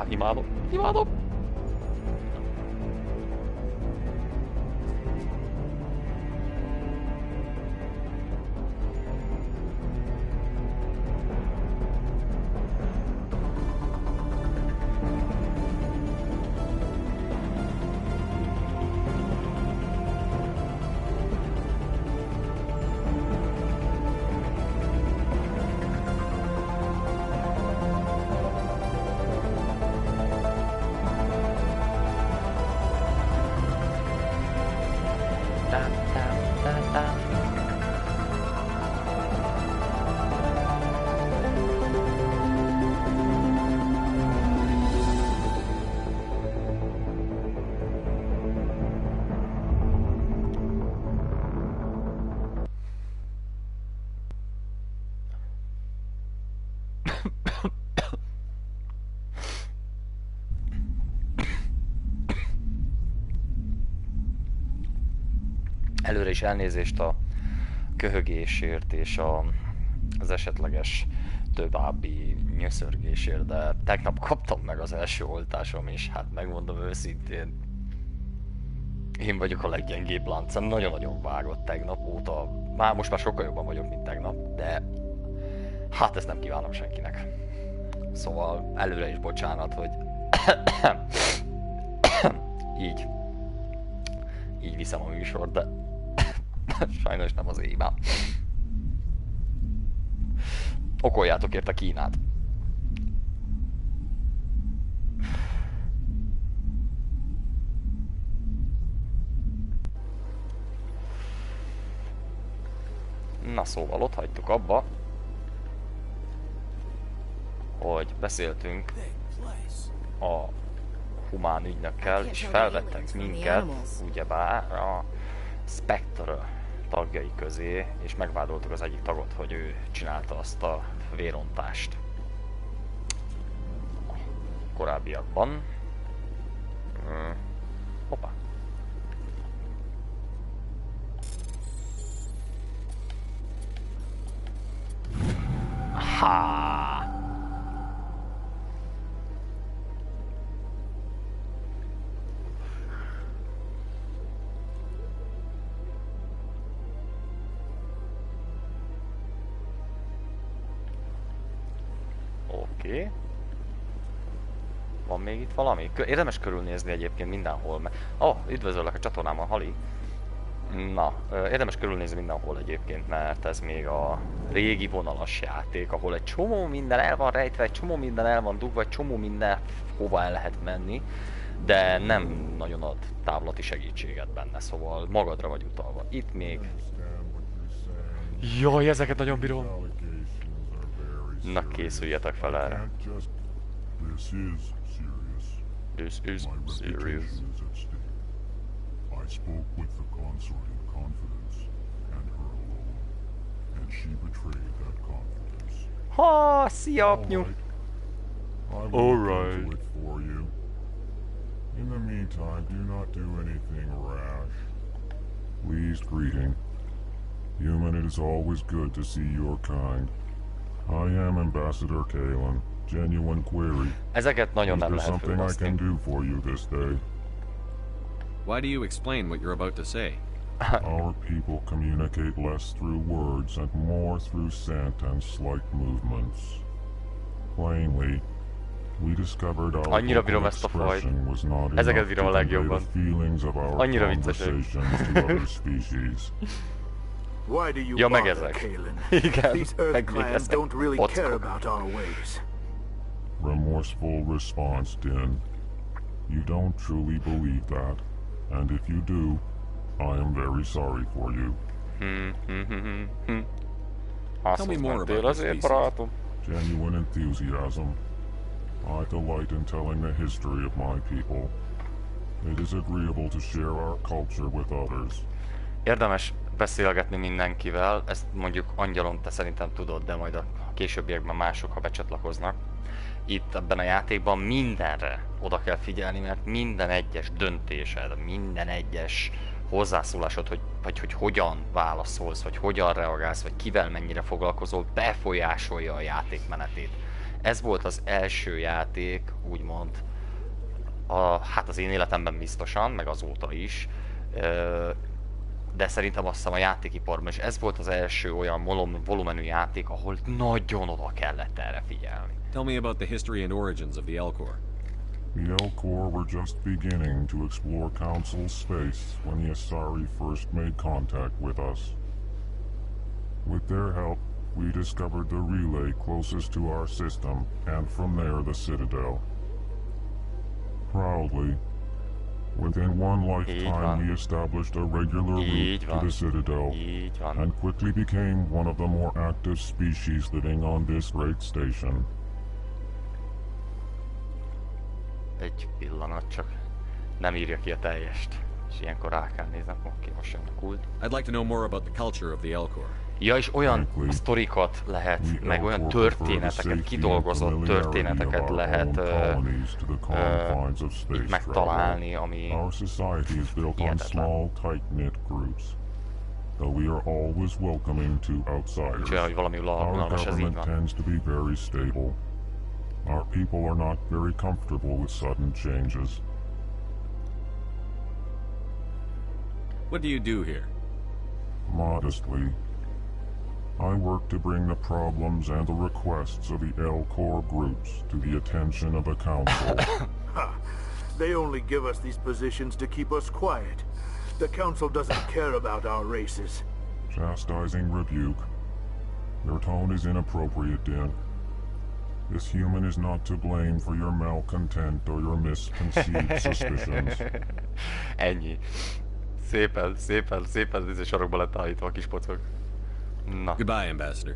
Imádom, imádom. Előre is elnézést a köhögésért és az esetleges további nyöszörgésért, de tegnap kaptam meg az első oltásom, és hát megmondom őszintén, én vagyok a leggyengébb láncem, nagyon-nagyon vágott tegnap óta, most már sokkal jobban vagyok, mint tegnap, de hát ezt nem kívánom senkinek. Szóval előre is bocsánat, hogy így viszem a műsort, de sajnos nem az éjjel. Okoljátok érte Kínát. Na szóval ott hagytuk abba, hogy beszéltünk a humán ügynökkel, és felvettek minket, ugyebár a Spectre tagjai közé, és megvádoltuk az egyik tagot, hogy ő csinálta azt a vérontást korábbiakban. Hoppá. Ha! Oké. Van még itt valami? Érdemes körülnézni egyébként mindenhol, mert... üdvözöllek a csatornámon, Hali! Na, érdemes körülnézni mindenhol egyébként, mert ez még a régi vonalas játék, ahol egy csomó minden el van rejtve, egy csomó minden el van dugva, egy csomó minden hova el lehet menni, de nem nagyon ad távlati segítséget benne, szóval magadra vagy utalva. Itt még... Jaj, ezeket nagyon bírom! Na, készüljetek fel erre. This is serious. I spoke with the consort in confidence, and her alone, and she betrayed that confidence. Ha, szia, apnyú! All right. Do it for you. In the meantime, do not do anything rash. Pleased greeting. Human, it is always good to see your kind. I am Ambassador Kalen. Genuine query. Ezeket nagyon nem lehet something I can do for you this day? Why do you explain what you're about to say? Our people communicate less through words and more through scent and slight movements. Plainly, we discovered our vocal expression was not enough to convey the feelings of our conversations to other species. Why do you bother, Kalen? These Earth clans don't really care about our ways. Remorseful response, Din. You don't truly believe that, and if you do, I am very sorry for you. Tell me more about this species. Genuine enthusiasm. I delight in telling the history of my people. It is agreeable to share our culture with others. Érdemes beszélgetni mindenkivel, ezt mondjuk angyalom, te szerintem tudod, de majd a későbbiekben mások, ha becsatlakoznak. Itt ebben a játékban mindenre oda kell figyelni, mert minden egyes döntésed, minden egyes hozzászólásod, hogy hogyan válaszolsz, vagy hogyan reagálsz, vagy kivel mennyire foglalkozol, befolyásolja a játék menetét. Ez volt az első játék, úgymond, hát az én életemben biztosan, meg azóta is, de szerintem azt hiszem a játékiparban is ez volt az első olyan volumenű játék, ahol nagyon oda kellett erre figyelni. Tell me about the history and origins of the Elcor. The Elcor were just beginning to explore Council space when the Asari first made contact with us. With their help, we discovered the relay closest to our system, and from there the Citadel. Proudly, within one lifetime we established a regular route to the Citadel, and quickly became one of the more active species living on this great station. Egy pillanat csak. Nem írja ki a teljest. És ilyenkor rá kell néznem, oké, most jön a kult. I'd like to know more about the culture of the Elcor. Ja, és olyan sztorikat lehet, meg olyan történeteket, kidolgozott történeteket lehet itt megtalálni, ami hihetetlen. Úgyhogy, hogy valami unalmas, ez így van. Our people are not very comfortable with sudden changes. What do you do here? Modestly, I work to bring the problems and the requests of the Elcor groups to the attention of the Council. They only give us these positions to keep us quiet. The Council doesn't care about our races. Chastising rebuke. Your tone is inappropriate, Din. This human is not to blame for your malcontent or your misconceived suspicions. Ennyi. Szépen a sarokba lett állítva a kis pocok. Na. Goodbye, Ambassador.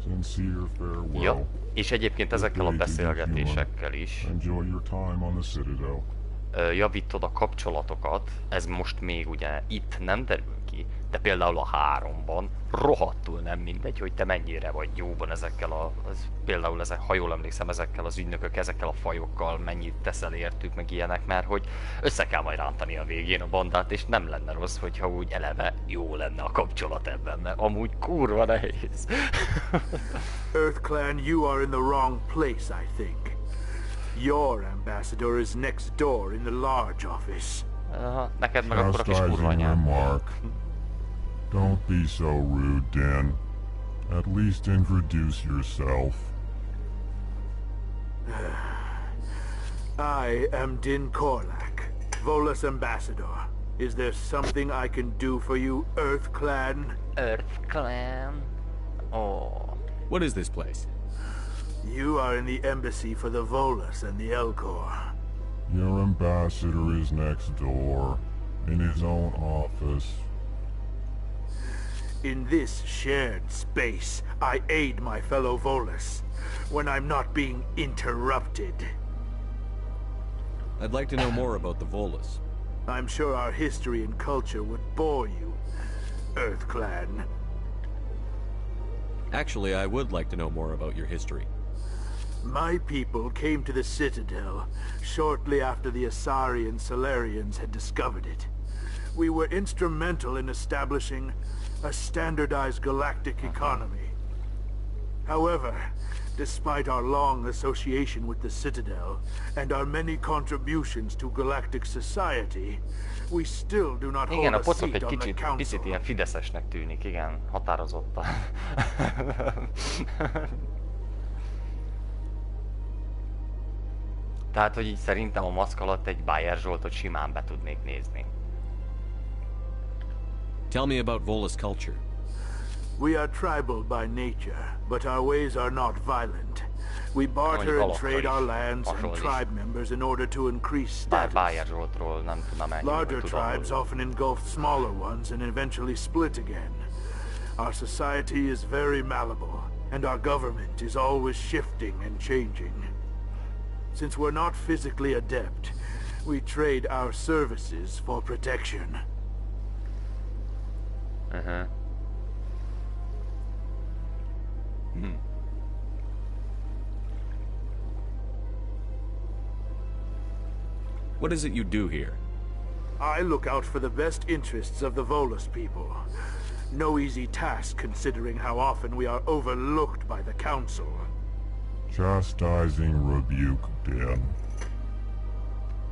Sincere farewell. Ja, és egyébként ezekkel a beszélgetésekkel is Enjoy your time on the Citadel. Javítod a kapcsolatokat, ez most még ugye itt nem derül ki, de például a 3-ban rohadtul nem mindegy, hogy te mennyire vagy jóban ezekkel például ha jól emlékszem, ezekkel az ügynökök, ezekkel a fajokkal mennyit teszel értük, meg ilyenek, mert hogy össze kell majd rántani a végén a bandát, és nem lenne rossz, hogyha úgy eleve jó lenne a kapcsolat ebben, mert amúgy kurva nehéz. Earth Clan, you are in the wrong place, I think. Your ambassador is next door in the large office. Neked meg akkor a kis kurva anyád. Don't be so rude, Dan. At least introduce yourself. I am Din Korlak, Volus ambassador. Is there something I can do for you, Earth Clan? Earth Clan? Oh. What is this place? You are in the embassy for the Volus and the Elcor. Your ambassador is next door, in his own office. In this shared space, I aid my fellow Volus, when I'm not being interrupted. I'd like to know more about the Volus. I'm sure our history and culture would bore you, Earth Clan. Actually, I would like to know more about your history. My people came to the Citadel shortly after the Asari and Solarians had discovered it. We were instrumental in establishing a standardized galactic economy. However, despite our long association with the Citadel and our many contributions to galactic society, we still do not hold a seat on the council. Picit ilyen fideszesnek tűnik, igen, határozottan. Tehát, hogy így szerintem a maszk alatt egy Bayer Zsoltot simán be tudnék nézni. Tell me about Volus culture. We are tribal by nature, but our ways are not violent. We barter and trade our lands and tribe members in order to increase status. Larger tribes often engulf smaller ones and eventually split again. Our society is very malleable, and our government is always shifting and changing. Since we're not physically adept, we trade our services for protection. What is it you do here? I look out for the best interests of the Volus people. No easy task considering how often we are overlooked by the Council. Chastising rebuke, Din.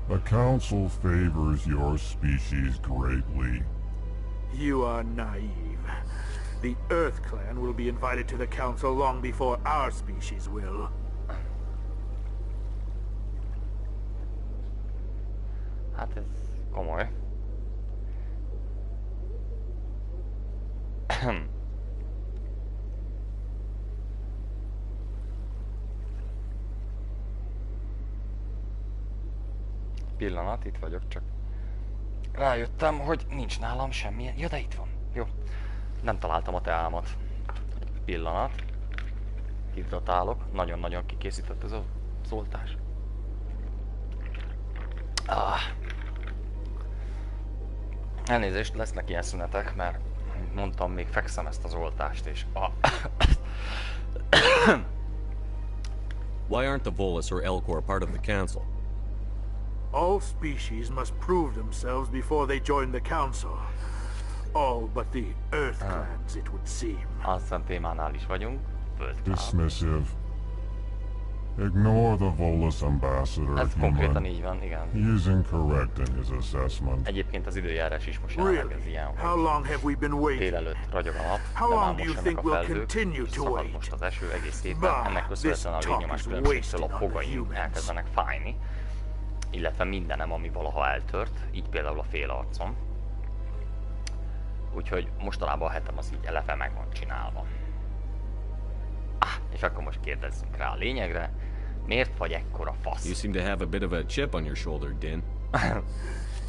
The council favors your species greatly. You are naive. The Earth Clan will be invited to the council long before our species will. Hát ez komoly. Pillanat, itt vagyok, csak rájöttem, hogy nincs nálam semmilyen... Ja, de itt van. Jó. Nem találtam a teámat. Pillanat. Hidratálok. Nagyon-nagyon kikészített ez az oltás. Elnézést, lesznek ilyen szünetek, mert mondtam, még fekszem ezt az oltást, és... Why aren't the Volus or Elcor part of the council? All species must prove themselves before they join the council. All but the Earth Clans, it would seem. Aztán témánál is vagyunk. Dismissive. Ignore the Volus ambassador, ez konkrétan így van, igen. He is incorrect in his assessment. Egyébként az időjárás is most jelenleg ez ilyen, hogy délelőtt ragyog a nap, de már most jönnek a felhők, és szakad most az eső egész héten. Ennek köszönhetően a légnyomás különbségtől a fogaim elkezdenek fájni, illetve mindenem, ami valaha eltört, így például a fél arcom. Úgyhogy mostanában a hetem az így eleve meg van csinálva. És akkor most kérdezzünk rá a lényegre. Miért vagy ekkora fasz? You seem to have a bit of a chip on your shoulder, Din.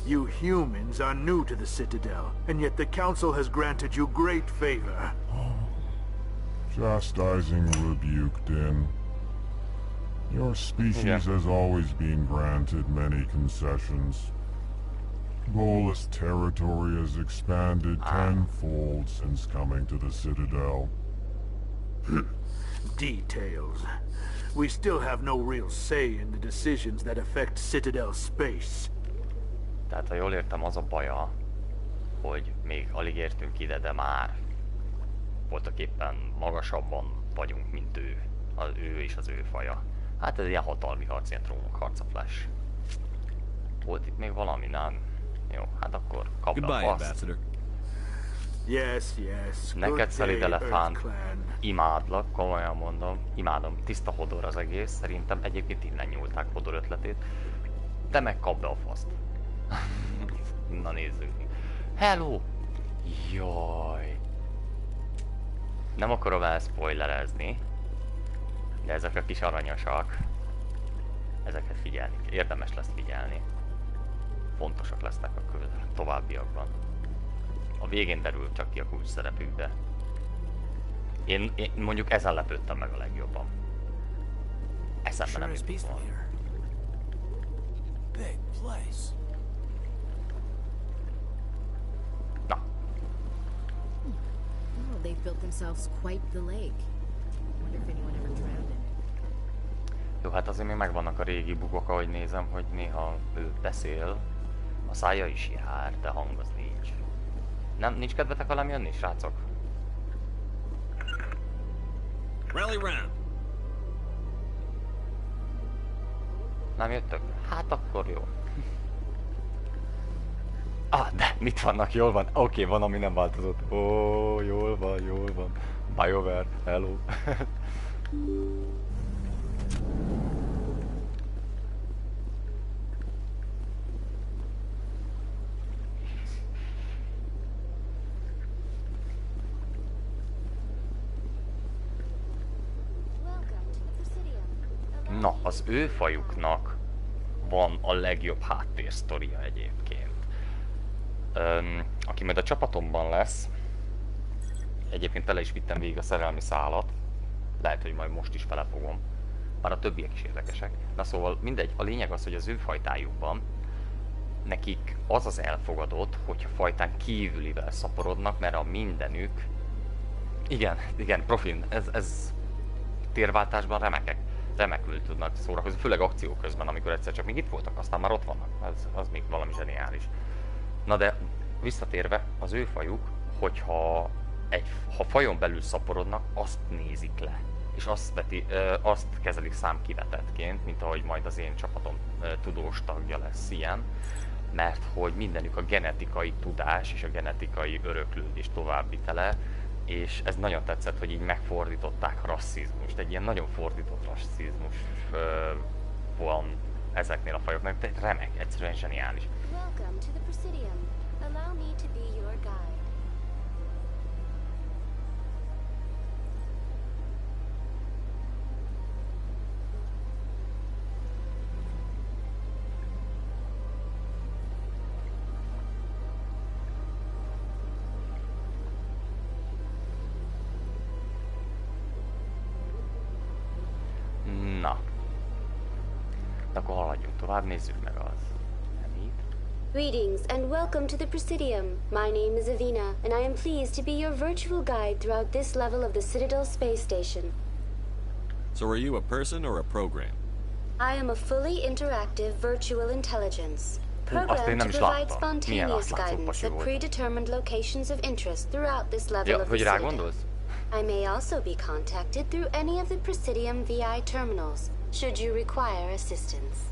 You humans are new to the Citadel, and yet the Council has granted you great favor. Chastising rebuke, Din. Your species has always been granted many concessions. Volus territory has expanded tenfold since coming to the Citadel. Details. We still have no real say in the decisions that affect Citadel space. Tehát ha jól értem, az a baja, hogy még alig értünk ide, de már voltaképpen magasabban vagyunk, mint ő. Ő és az ő faja. Hát ez ilyen hatalmi harc, ilyen trónok harca flash. Volt itt még valami, nem? Jó, hát akkor kapd a faszt. Yes, yes. Neked szelid elefánt, imádlak, komolyan mondom, imádom, tiszta Hodor az egész, szerintem egyébként innen nyúlták Hodor ötletét, de meg kapd be a faszt. Na nézzük. Hello! Jaj! Nem akarom elspoilerezni, de ezek a kis aranyosak, ezeket figyelni, érdemes lesz figyelni. Fontosak lesznek a továbbiakban. A végén derül csak ki a kulcs szerepükbe. Én mondjuk ezen lepődtem meg a legjobban. Eszembe nem jutott volna. Na. Jó, hát azért még megvannak a régi bugok, ahogy nézem, hogy néha ő beszél, a szája is jár, de hang az nincs. Nem, nincs kedvetek velem jönni, srácok? Rally round. Nem jöttök? Hát akkor jó. De mit vannak? Jól van. Oké, van, ami nem változott. Ó, jól van, jól van. BioWare, hello. Na, az ő fajuknak van a legjobb háttérsztoria egyébként. Aki majd a csapatomban lesz, egyébként tele is vittem végig a szerelmi szálat, lehet, hogy majd most is felefogom, bár a többiek is érdekesek. Na szóval mindegy, a lényeg az, hogy az ő fajtájukban nekik az az elfogadott, hogyha fajtán kívülivel szaporodnak, mert a mindenük, igen, profin, ez térváltásban remekül tudnak szórakozni, főleg akció közben, amikor egyszer csak még itt voltak, aztán már ott vannak, az még valami zseniális. Na de visszatérve, az ő fajuk, hogyha ha fajon belül szaporodnak, azt nézik le. és azt kezelik számkivetettként, mint ahogy majd az én csapatom tudós tagja lesz ilyen, mert hogy mindenük a genetikai tudás és a genetikai öröklődés továbbvitele, és ez nagyon tetszett, hogy így megfordították a rasszizmust. Egy ilyen nagyon fordított rasszizmus van ezeknél a fajoknak, de remek, egyszerűen zseniális. Welcome to the Presidium. Allow me to be your guide. Na. De akkor haladjunk tovább, nézzük meg az emit. Greetings and welcome to the Presidium. My name is Avina, and I am pleased to be your virtual guide throughout this level of the Citadel space station. So are you a person or a program? I am a fully interactive virtual intelligence, programmed to provide spontaneous guidance at predetermined locations of interest throughout this level of the Citadel. I may also be contacted through any of the Presidium VI terminals, should you require assistance.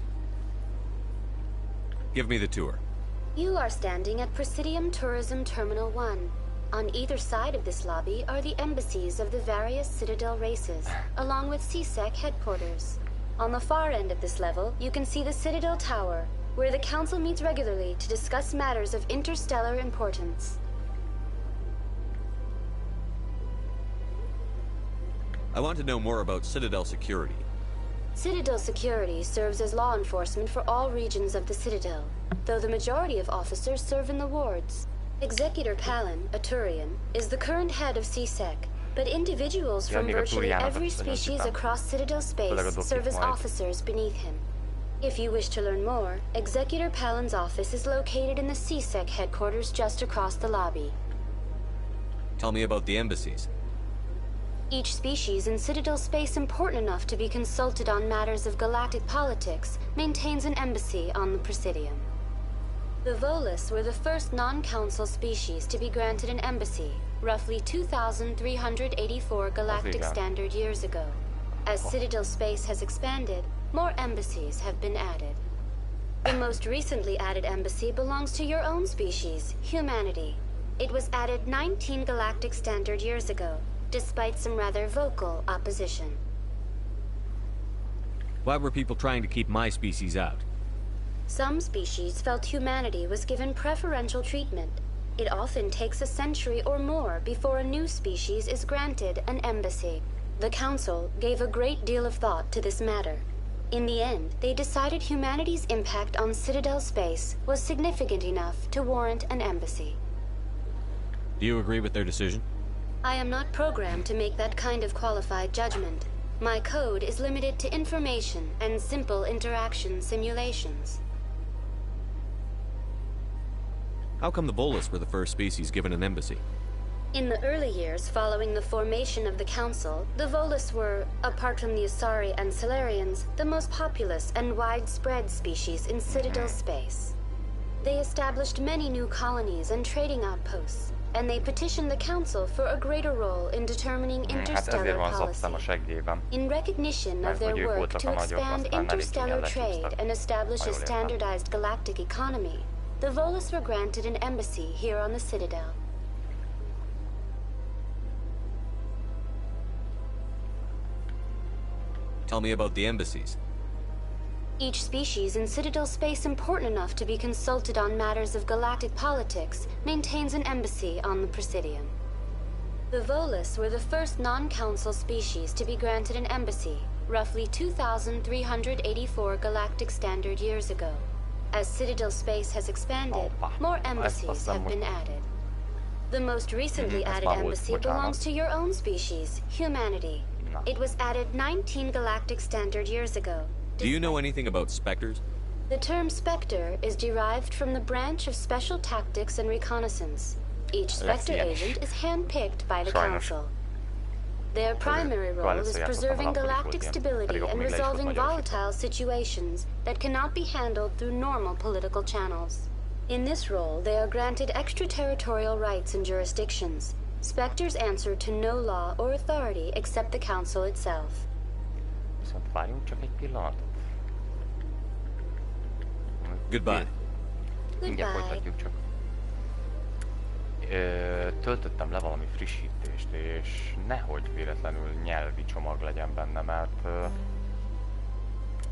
Give me the tour. You are standing at Presidium Tourism Terminal 1. On either side of this lobby are the embassies of the various Citadel races, along with CSEC headquarters. On the far end of this level, you can see the Citadel Tower, where the Council meets regularly to discuss matters of interstellar importance. I want to know more about Citadel security. Citadel security serves as law enforcement for all regions of the Citadel, though the majority of officers serve in the wards. Executor Palin, a Turian, is the current head of CSEC, but individuals from virtually every species across Citadel space serve as officers beneath him. If you wish to learn more, Executor Palin's office is located in the CSEC headquarters just across the lobby. Tell me about the embassies. Each species in Citadel space important enough to be consulted on matters of galactic politics maintains an embassy on the Presidium. The Volus were the first non-council species to be granted an embassy, roughly 2,384 galactic standard years ago. As Citadel space has expanded, more embassies have been added. The most recently added embassy belongs to your own species, humanity. It was added 19 galactic standard years ago, despite some rather vocal opposition. Why were people trying to keep my species out? Some species felt humanity was given preferential treatment. It often takes a century or more before a new species is granted an embassy. The Council gave a great deal of thought to this matter. In the end, they decided humanity's impact on Citadel space was significant enough to warrant an embassy. Do you agree with their decision? I am not programmed to make that kind of qualified judgment. My code is limited to information and simple interaction simulations. How come the Volus were the first species given an embassy? In the early years following the formation of the Council, the Volus were, apart from the Asari and Solarians, the most populous and widespread species in Citadel space. They established many new colonies and trading outposts, and they petitioned the Council for a greater role in determining interstellar policy. In recognition of their work to expand interstellar trade and establish a standardized galactic economy, the Volus were granted an embassy here on the Citadel. Tell me about the embassies. Each species in Citadel space important enough to be consulted on matters of galactic politics maintains an embassy on the Presidium. The Volus were the first non-council species to be granted an embassy, roughly 2,384 galactic standard years ago. As Citadel space has expanded, more embassies have been added. The most recently added embassy belongs to your own species, humanity. It was added 19 galactic standard years ago. Do you know anything about specters? The term Spectre is derived from the branch of Special Tactics and Reconnaissance. Each Spectre agent is hand-picked by the Council. Their primary role is preserving galactic stability and resolving volatile situations that cannot be handled through normal political channels. In this role, they are granted extraterritorial rights and jurisdictions. Spectres answer to no law or authority except the council itself. Viszont várjunk csak egy pillanatot. Goodbye. Mindjárt folytatjuk csak. Töltöttem le valami frissítést, és nehogy véletlenül nyelvi csomag legyen benne, mert...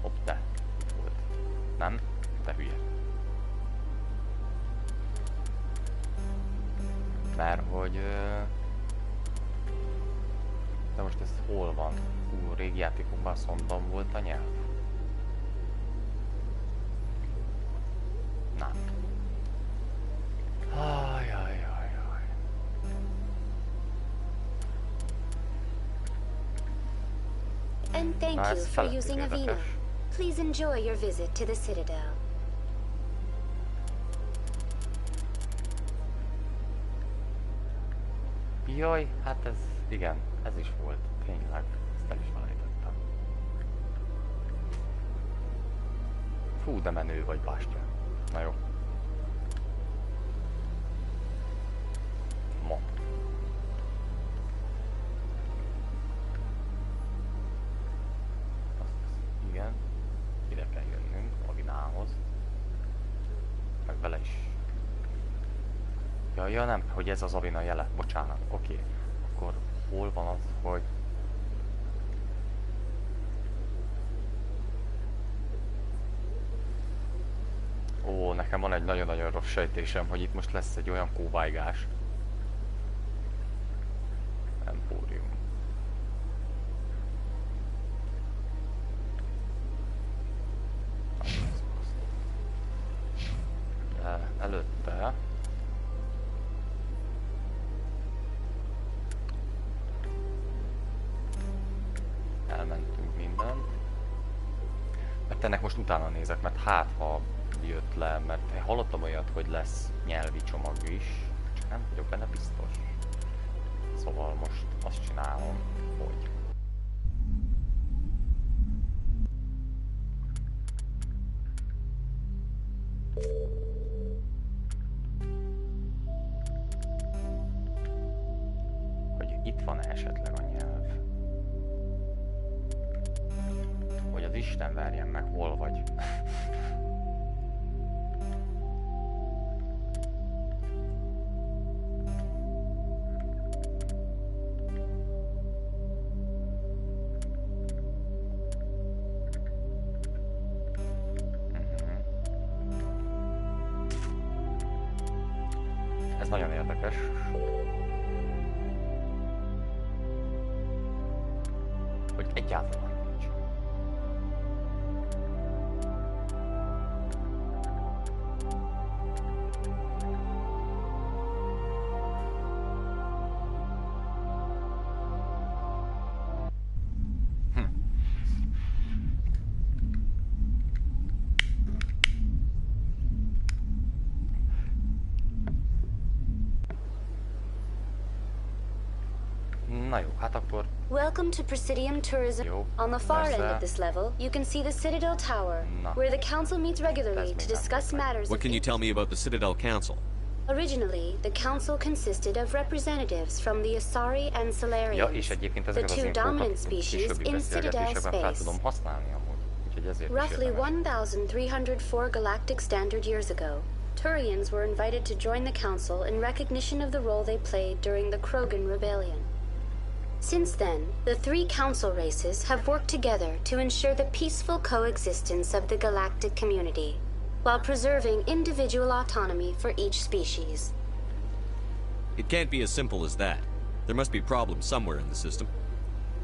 Hopp, de volt. Nem? Te hülye. Mert hogy... De most ez hol van? Régi játékokban szondban volt a nyelv. Nem. And thank you for using Avina. Please enjoy your visit to the Citadel. Jaj, hát ez, igen, ez is volt, tényleg, ezt el is felejtettem. Fú, de menő vagy, Bástya. Na jó. Ma. Igen, ide kell jönnünk, Avinához. Meg vele is. Ja, nem, hogy ez az Avina jele, bocsánat, oké. Akkor hol van az, hogy... Ó, nekem van egy nagyon-nagyon rossz sejtésem, hogy itt most lesz egy olyan kóvájgás. Empórium. De előtte... Elmentünk mindent. Mert ennek most utána nézek, mert hát ha jött le, mert hallottam olyat, hogy lesz nyelvi csomag is, csak nem vagyok benne biztos. Szóval most azt csinálom, hogy... Hogy itt van-e esetleg a nyelv? Hogy az Isten verjen meg, hol vagy? Ez nagyon érdekes. Hogy egyáltalán nincs. Na jó, hát akkor... Welcome to Presidium Tourism. Jó, On the far persze. end of this level, you can see the Citadel Tower, where the council meets regularly to discuss matters What can you tell me about the Citadel Council? Originally, the council consisted of representatives from the Asari and Salarians, Ja, és egyébként ezeket az infókat későbbi beszélgetésekben fel tudom használni amúgy. Úgyhogy ezért is Roughly érdemes. 1,304 galactic standard years ago, Turians were invited to join the council in recognition of the role they played during the Krogan Rebellion. Since then, the three council races have worked together to ensure the peaceful coexistence of the galactic community, while preserving individual autonomy for each species. It can't be as simple as that. There must be problems somewhere in the system.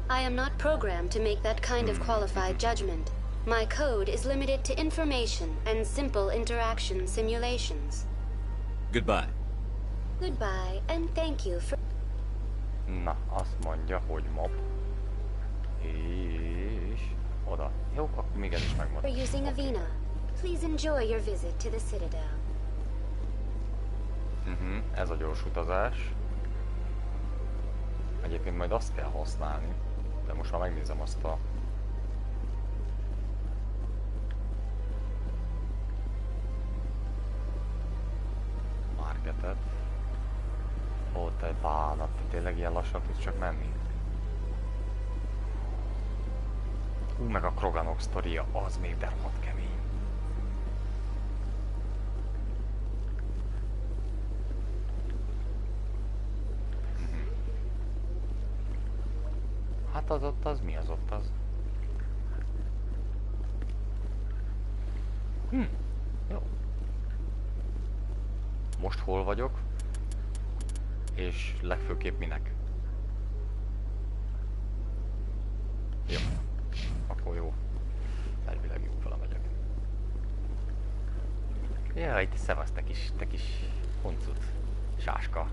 I am not programmed to make that kind of qualified judgment. My code is limited to information and simple interaction simulations. Goodbye. Goodbye, and thank you for... Na, azt mondja, hogy mob. És... oda. Jó, akkor még ez is megmarad. For using Avina. Please enjoy your visit to the Citadel. Ez a gyors utazás. Egyébként majd azt kell használni. De most már megnézem azt a... marketet. Ó, te bánat, tényleg ilyen lassan tudsz csak menni. Meg a Kroganok sztoria, az még de rohadt kemény. Hát az ott az, mi az ott az? Jó. Most hol vagyok? És legfőképp minek? Jó. Akkor jó. Elvileg jó fele megyek. Jaj, te szevasz, te kis huncut. Sáska.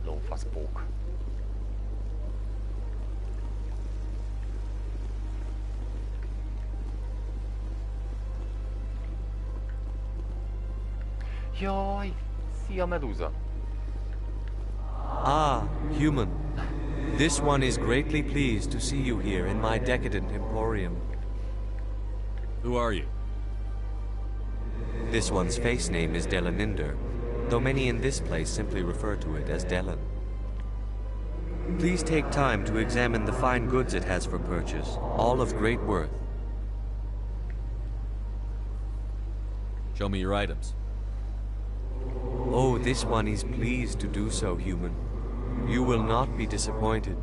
Lófaszpók. Jaj, szia medúza. Ah, human. This one is greatly pleased to see you here in my decadent emporium. Who are you? This one's face name is Delaninder, though many in this place simply refer to it as Delan. Please take time to examine the fine goods it has for purchase, all of great worth. Show me your items. Oh, this one is pleased to do so, human. You will not be disappointed.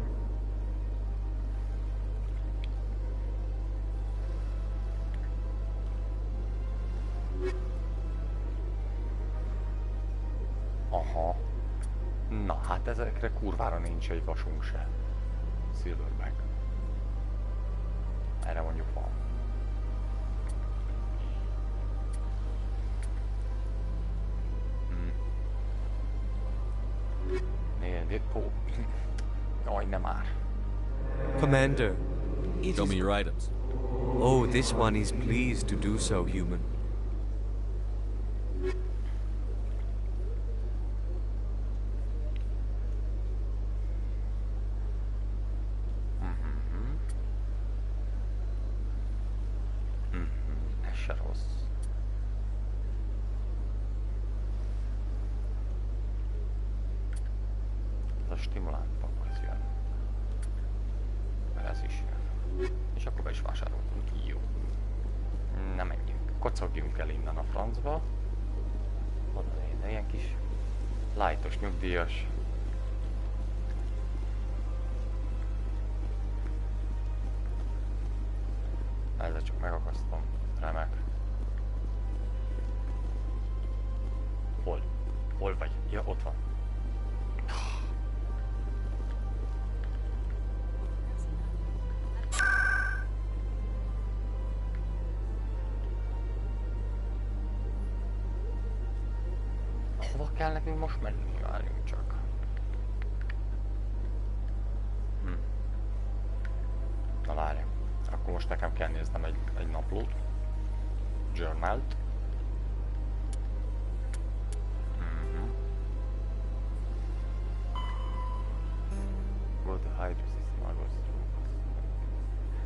Aha. Na hát ezekre kurvára nincs egy vasunk se. Silverback. Erre mondjuk van. Oh. Jaj, nem már. Commander, show me your items. Oh, this one is pleased to do so, human. Ez se rossz. Ez a stimulánspak, ez jön. Ez is jön. És akkor be is vásároltunk. Jó. Nem menjünk. Kocogjunk el innen a francba. Oda nézd, ilyen kis lájtos nyugdíjas. Ezzel csak megakasztom. Remek. Hol? Hol vagy? Ja, ott van. Hova kell nekünk most menni? Várjunk csak. Na várjunk. Akkor most nekem kell néznem egy naplót. Journalt.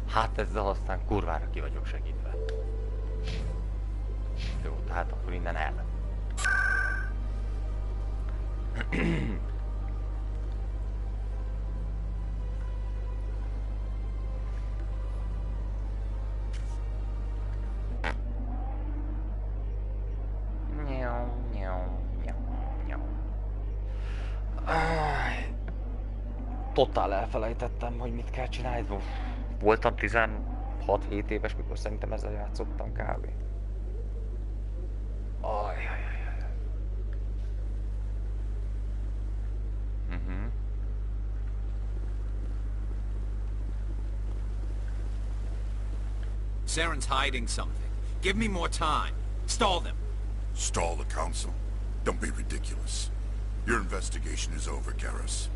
Hát ezzel aztán kurvára ki vagyok segítve. Jó, tehát akkor innen el. Totál elfelejtettem, hogy mit kell csinálni. Voltam 16-7 éves, mikor szerintem ezzel játszottam kb. Ajjajjajjaj. Saren's hiding something. Give me more time. Stall them. Stall the council? Don't be ridiculous. Your investigation is over, Garrus.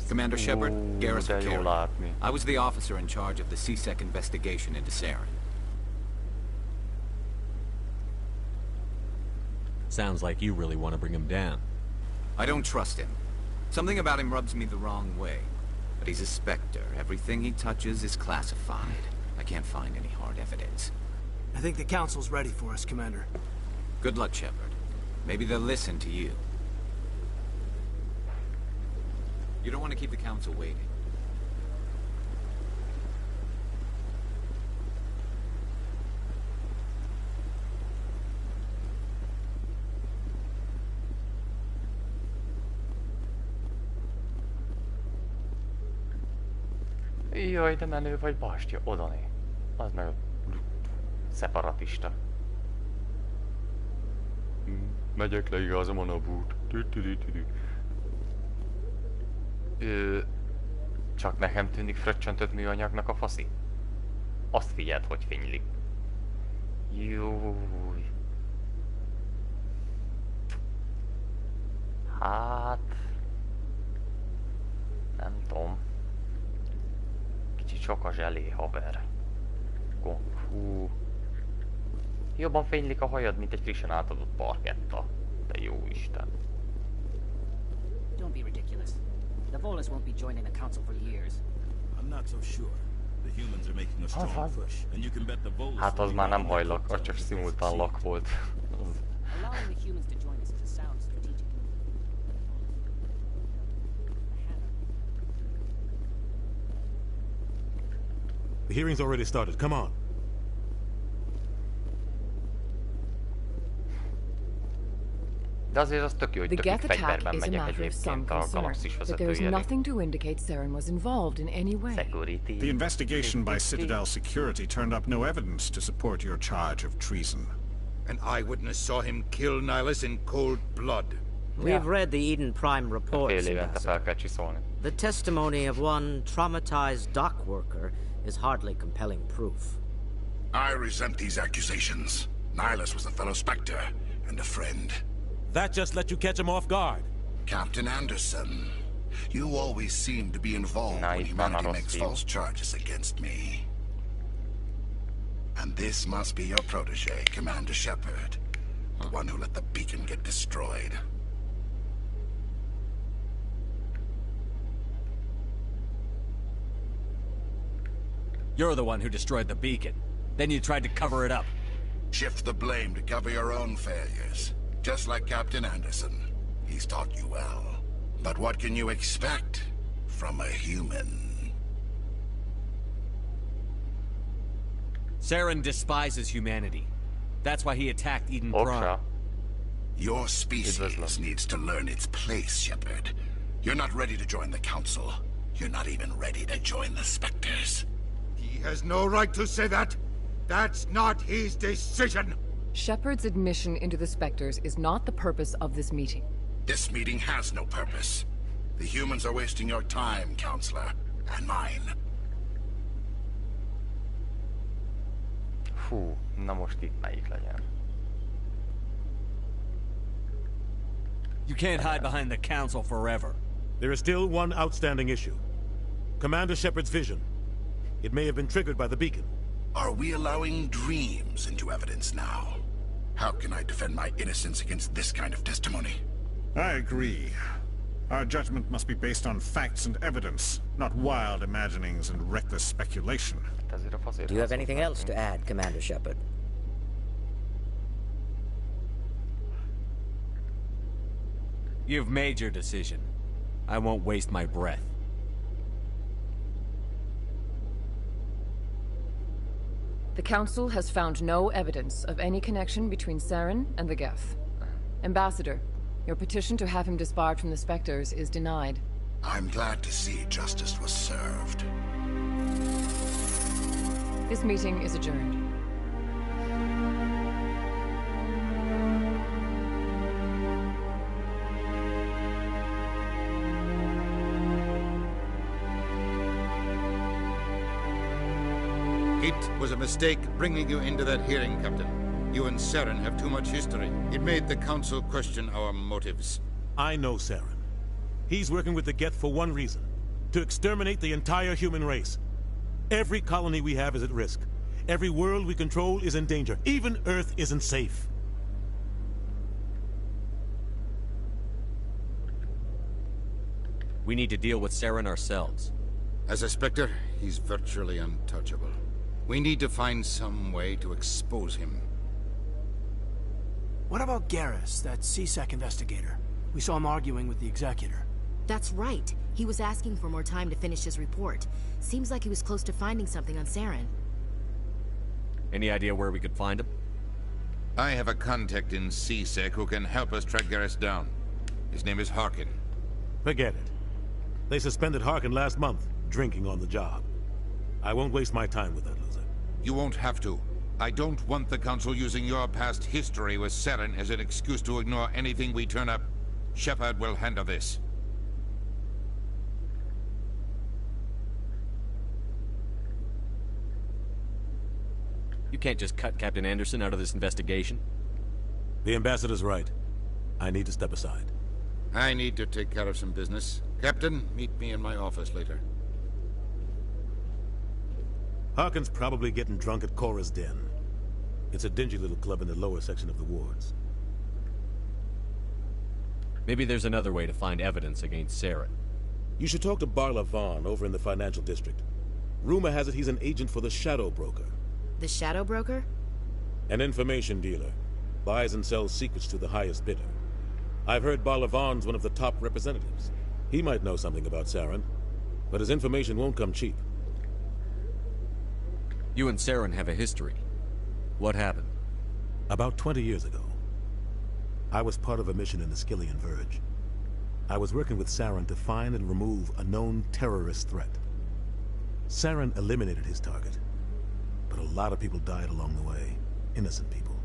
Commander Shepard, Garrus Vakarian. I was the officer in charge of the CSEC investigation into Saren. Sounds like you really want to bring him down. I don't trust him. Something about him rubs me the wrong way. But he's a Spectre. Everything he touches is classified. I can't find any hard evidence. I think the council's ready for us, Commander. Good luck, Shepard. Maybe they'll listen to you. You don't want to keep the council waiting. Jaj, de menő vagy bástya, odané. Az meg a szeparatista. Megyek le, igazamon a bút. Csak nekem tűnik fröccsöntött műanyagnak a faszi? Azt figyeld, hogy fénylik. Júj. Hát... nem tudom. Kicsit sok a zselé, haver. Hú. Jobban fénylik a hajad, mint egy frissen átadott parketta. De jó Isten. Don't be ridiculous. The Volus won't be joining the council for years. I'm not so sure. The humans are making a strong push, and you can bet the Volus. Hát az már nem hajlak, az csak szimultán lak volt. Allowing the humans to join us is a sound strategic move. The hearing's already started. Come on. De azért az tök jó, hogy több fegyverben megyek egyébként a galaxis vezetőjének. nothing to indicate Saren was involved in any way. Security. The investigation by Citadel Security turned up no evidence to support your charge of treason. An eyewitness saw him kill Nihilus in cold blood. We've read the Eden Prime reports. The testimony of one traumatized dock worker is hardly compelling proof. I resent these accusations. Nihilus was a fellow Spectre and a friend. That just let you catch him off guard. Captain Anderson, you always seem to be involved when humanity makes false charges against me. And this must be your protege, Commander Shepard. The one who let the beacon get destroyed. You're the one who destroyed the beacon. Then you tried to cover it up. Shift the blame to cover your own failures. Just like Captain Anderson. He's taught you well. But what can you expect from a human? Saren despises humanity. That's why he attacked Eden Prime. Your species needs to learn its place, Shepard. You're not ready to join the Council. You're not even ready to join the Spectres. He has no right to say that. That's not his decision. Shepard's admission into the Spectres is not the purpose of this meeting. This meeting has no purpose. The humans are wasting your time, Counselor, and mine. Fú, na most itt melyik legyen? You can't hide behind the Council forever. There is still one outstanding issue. Commander Shepard's vision. It may have been triggered by the beacon. Are we allowing dreams into evidence now? How can I defend my innocence against this kind of testimony? I agree. Our judgment must be based on facts and evidence, not wild imaginings and reckless speculation. Do you have anything else to add, Commander Shepard? You've made your decision. I won't waste my breath. The Council has found no evidence of any connection between Saren and the Geth. Ambassador, your petition to have him disbarred from the Spectres is denied. I'm glad to see justice was served. This meeting is adjourned. It was a mistake bringing you into that hearing, Captain. You and Saren have too much history. It made the Council question our motives. I know Saren. He's working with the Geth for one reason. To exterminate the entire human race. Every colony we have is at risk. Every world we control is in danger. Even Earth isn't safe. We need to deal with Saren ourselves. As a Spectre, he's virtually untouchable. We need to find some way to expose him. What about Garrus, that CSEC investigator? We saw him arguing with the executor. That's right. He was asking for more time to finish his report. Seems like he was close to finding something on Saren. Any idea where we could find him? I have a contact in CSEC who can help us track Garrus down. His name is Harkin. Forget it. They suspended Harkin last month, drinking on the job. I won't waste my time with that loser. You won't have to. I don't want the Council using your past history with Saren as an excuse to ignore anything we turn up. Shepard will handle this. You can't just cut Captain Anderson out of this investigation. The ambassador's right. I need to step aside. I need to take care of some business. Captain, meet me in my office later. Harkin's probably getting drunk at Cora's Den. It's a dingy little club in the lower section of the wards. Maybe there's another way to find evidence against Saren. You should talk to Barla Vaughn over in the financial district. Rumor has it he's an agent for the Shadow Broker. The Shadow Broker? An information dealer. Buys and sells secrets to the highest bidder. I've heard Barla Vaughn's one of the top representatives. He might know something about Saren, but his information won't come cheap. You and Saren have a history. What happened? About 20 years ago, I was part of a mission in the Skillian Verge. I was working with Saren to find and remove a known terrorist threat. Saren eliminated his target, but a lot of people died along the way. Innocent people.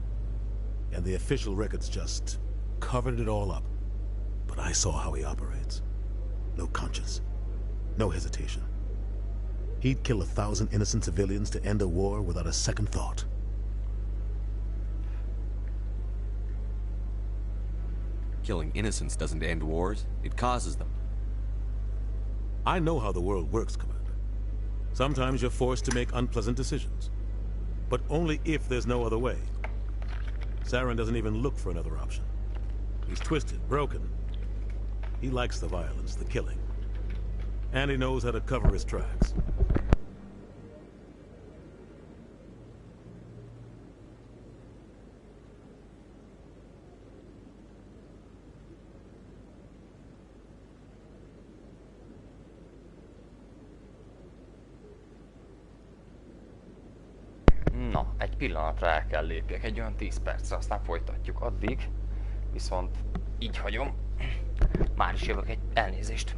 And the official records just covered it all up. But I saw how he operates. No conscience. No hesitation. He'd kill 1,000 innocent civilians to end a war without a second thought. Killing innocents doesn't end wars. It causes them. I know how the world works, Commander. Sometimes you're forced to make unpleasant decisions. But only if there's no other way. Saren doesn't even look for another option. He's twisted, broken. He likes the violence, the killing. And he knows how to cover his tracks. Na, egy pillanatra el kell lépjek, egy olyan 10 percre, aztán folytatjuk. Addig viszont így hagyom. Már is jövök, egy elnézést.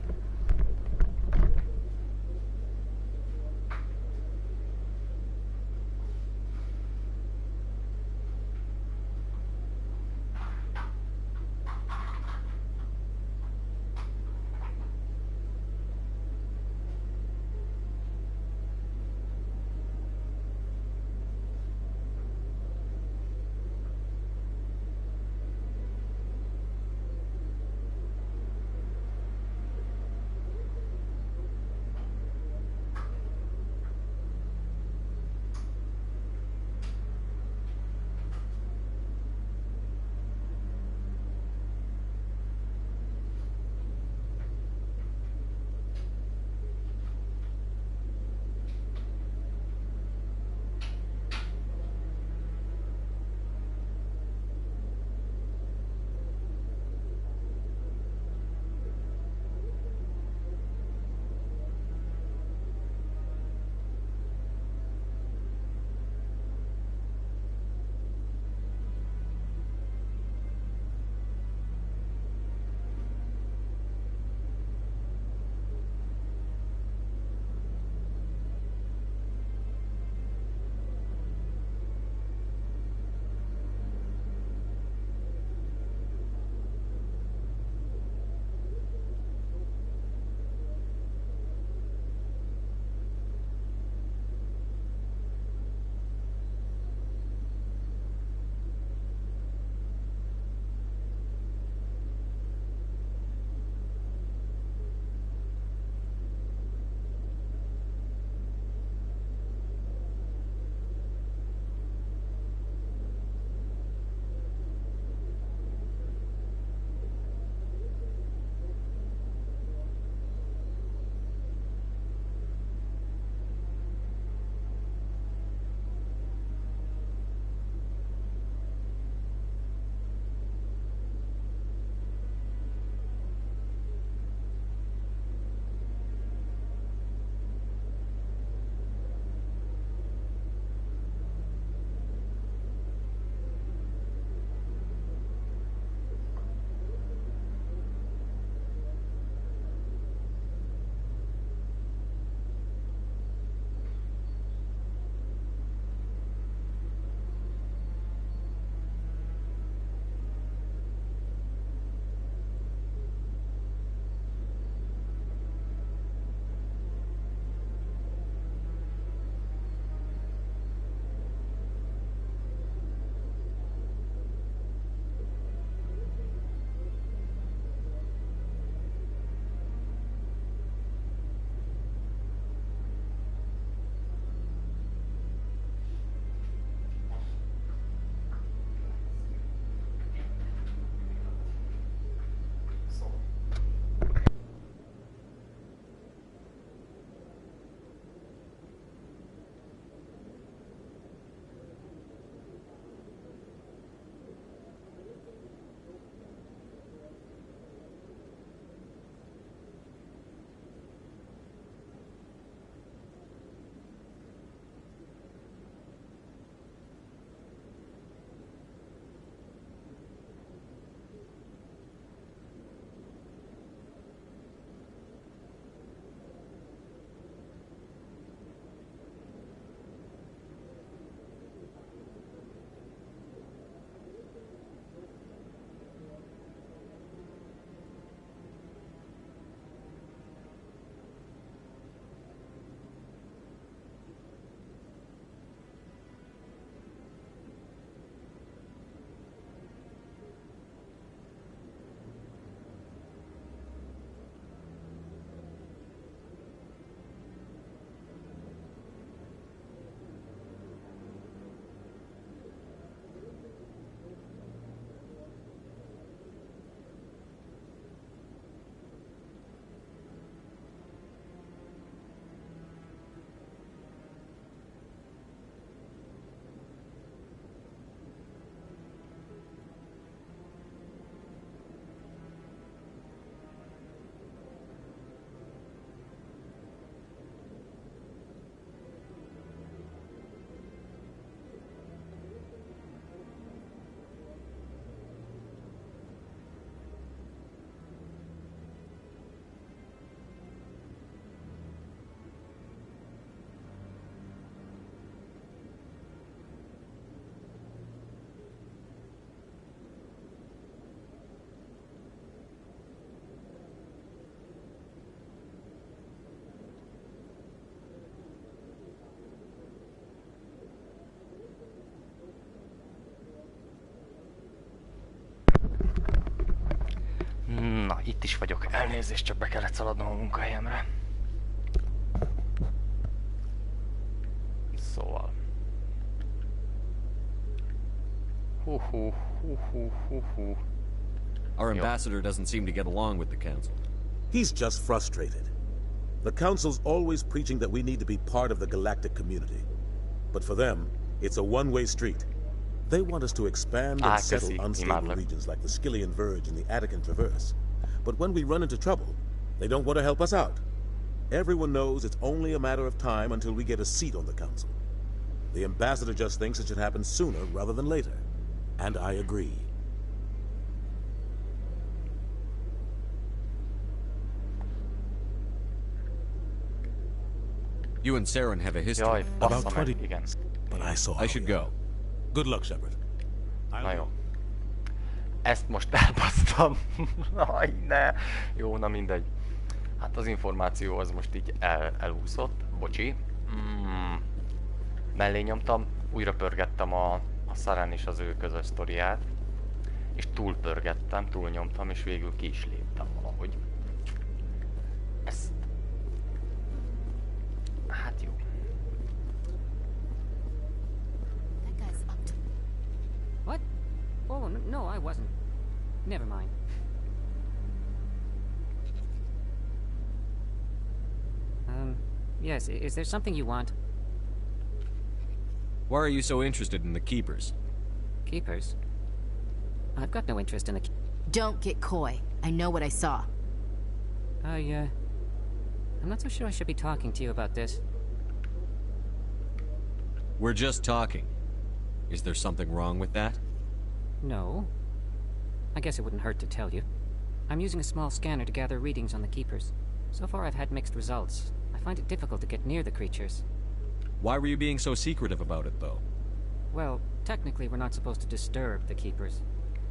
Itt is vagyok, elnézést, csak be kellett szaladnom a munkahelyemre. Szóval. Our ambassador doesn't seem to get along with the council. He's just frustrated. The council's always preaching that we need to be part of the galactic community. But for them, it's a one-way street. They want us to expand and settle unstable regions like the Skillian Verge and the Attican Traverse. But when we run into trouble, they don't want to help us out. Everyone knows it's only a matter of time until we get a seat on the council. The ambassador just thinks it should happen sooner rather than later. And I agree. You and Saren have a history. About 20 against, but I should go. Good luck, Shepard. Na jó. Ezt most elbasztam. Aj, ne. Jó, na mindegy. Hát az információ az most így elúszott. Bocsi. Mellé nyomtam. Újra pörgettem a Saren és az ő közös sztoriát. És túlpörgettem, túlnyomtam, és végül ki is léptem valahogy. Ezt... Hát jó. What? Oh, no, I wasn't. Never mind. Yes, is there something you want? Why are you so interested in the Keepers? Keepers? I've got no interest in the... Don't get coy. I know what I saw. I'm not so sure I should be talking to you about this. We're just talking. Is there something wrong with that? No. I guess it wouldn't hurt to tell you. I'm using a small scanner to gather readings on the Keepers. So far I've had mixed results. I find it difficult to get near the creatures. Why were you being so secretive about it, though? Well, technically we're not supposed to disturb the Keepers.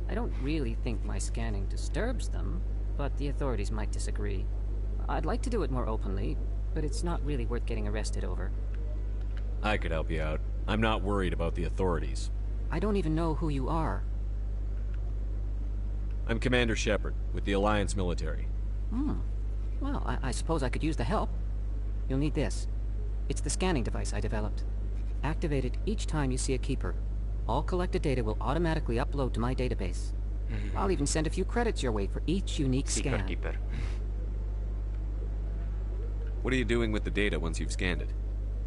I don't really think my scanning disturbs them, but the authorities might disagree. I'd like to do it more openly, but it's not really worth getting arrested over. I could help you out. I'm not worried about the authorities. I don't even know who you are. I'm Commander Shepard, with the Alliance military. Well, I suppose I could use the help. You'll need this. It's the scanning device I developed. Activate it each time you see a Keeper. All collected data will automatically upload to my database. I'll even send a few credits your way for each unique scan. Keeper. What are you doing with the data once you've scanned it?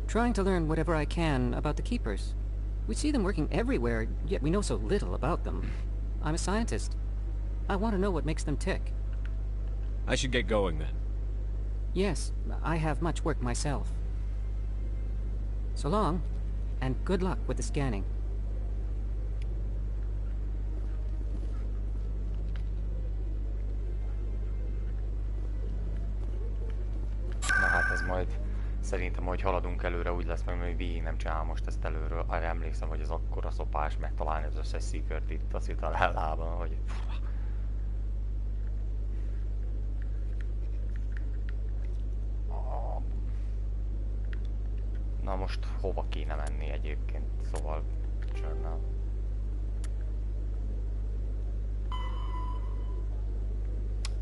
Trying to learn whatever I can about the Keepers. We see them working everywhere, yet we know so little about them. I'm a scientist. I want to know what makes them tick. I should get going then. Yes, I have much work myself. So long, and good luck with the scanning. Na hát ez majd szerintem, hogy haladunk előre, úgy lesz meg, hogy végig nem csinál most ezt előről. Arra emlékszem, hogy az akkora szopás megtalálni az összes secret itt a Citadellában, hogy... Na most hova kéne menni egyébként, szóval Journal.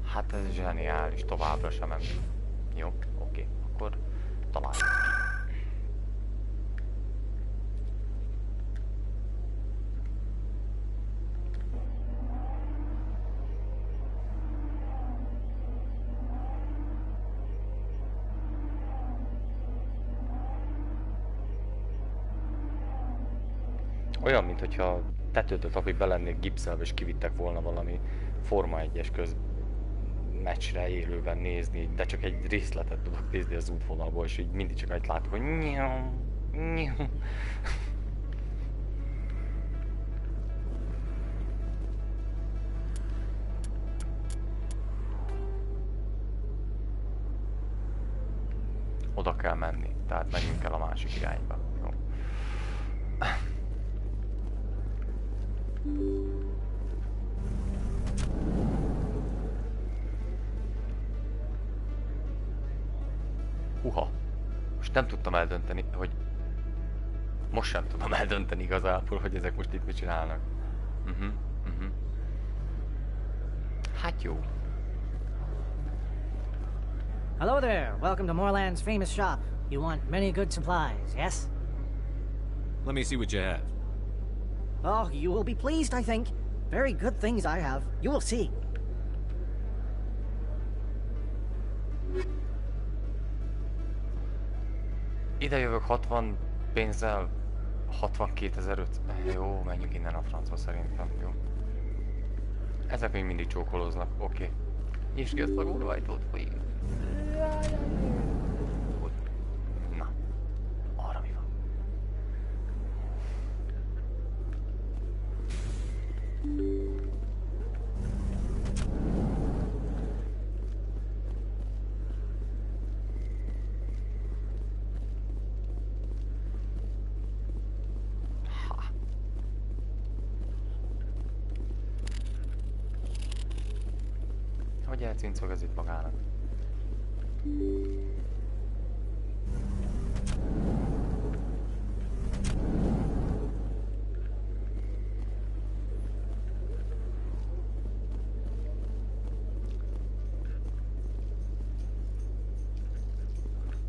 Hát ez zseniális, továbbra sem emlékszem. Jó, oké, akkor találjuk ki. Olyan, mintha tetőtől tapig belennék gipszelve és kivittek volna valami Forma 1-es meccsre élőben nézni, de csak egy részletet tudok nézni az útvonalból, és így mindig csak annyit látok, hogy oda kell menni, tehát menjünk el a másik irányba. Jó. Most nem tudtam eldönteni, hogy... Most sem tudom eldönteni igazából, hogy ezek most itt mit csinálnak. Hát jó. Hello there. Welcome to Moorland's famous shop. You want many good supplies, yes? Let me see what you have. Oh, you will be pleased, I think. Very good things I have. You will see. Ide jövök 60 pénzzel, 62.500. Jó, menjünk innen a francba szerintem, jó. Ezek még mindig csókolóznak, oké. Nyisd ki ezt a gurvajtót, folyik. Na, arra mi van? Hogy elcincog ez itt magának?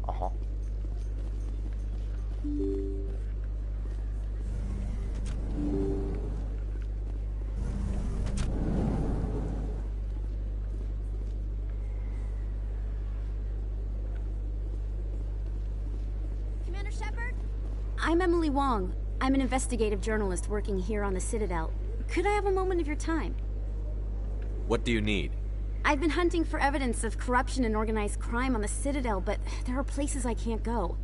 Aha. I'm Emily Wong. I'm an investigative journalist working here on the Citadel. Could I have a moment of your time? What do you need? I've been hunting for evidence of corruption and organized crime on the Citadel, but there are places I can't go.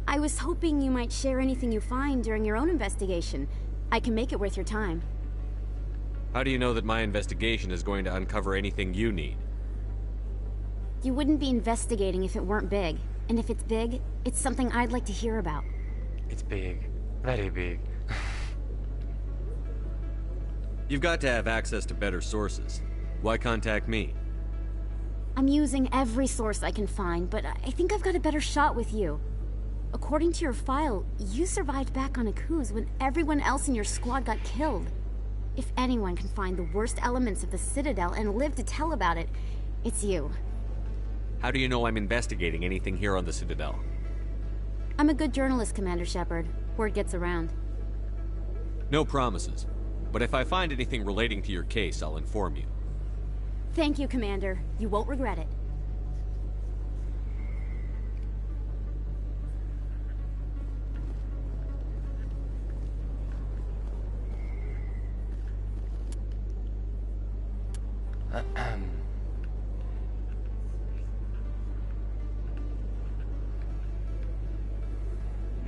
I was hoping you might share anything you find during your own investigation. I can make it worth your time. How do you know that my investigation is going to uncover anything you need? You wouldn't be investigating if it weren't big. And if it's big, it's something I'd like to hear about. It's big. Very big. You've got to have access to better sources. Why contact me? I'm using every source I can find, but I think I've got a better shot with you. According to your file, you survived back on Akuz when everyone else in your squad got killed. If anyone can find the worst elements of the Citadel and live to tell about it, it's you. How do you know I'm investigating anything here on the Citadel? I'm a good journalist, Commander Shepard. Word gets around. No promises. But if I find anything relating to your case, I'll inform you. Thank you, Commander. You won't regret it.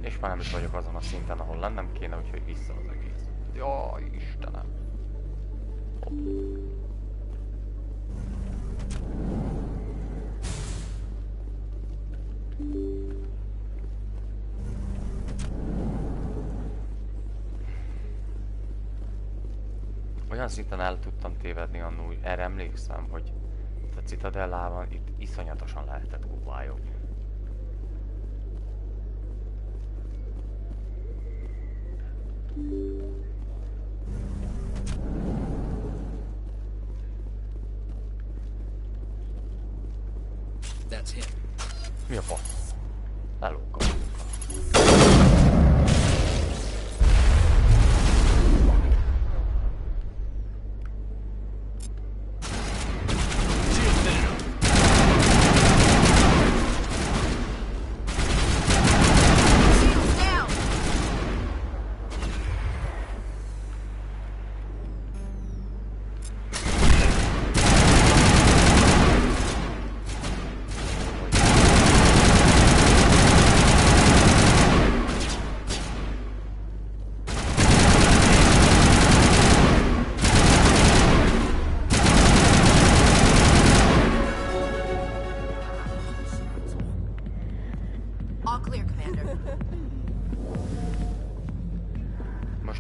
És már nem is vagyok azon a szinten, ahol lennem kéne, úgyhogy vissza az egész. Jaj, Istenem! Olyan szinten el tudtam tévedni annól, erre emlékszem, hogy a Citadellában itt iszonyatosan lehetett kóvályogni. That's him. Mi a fasz? Lelókkal.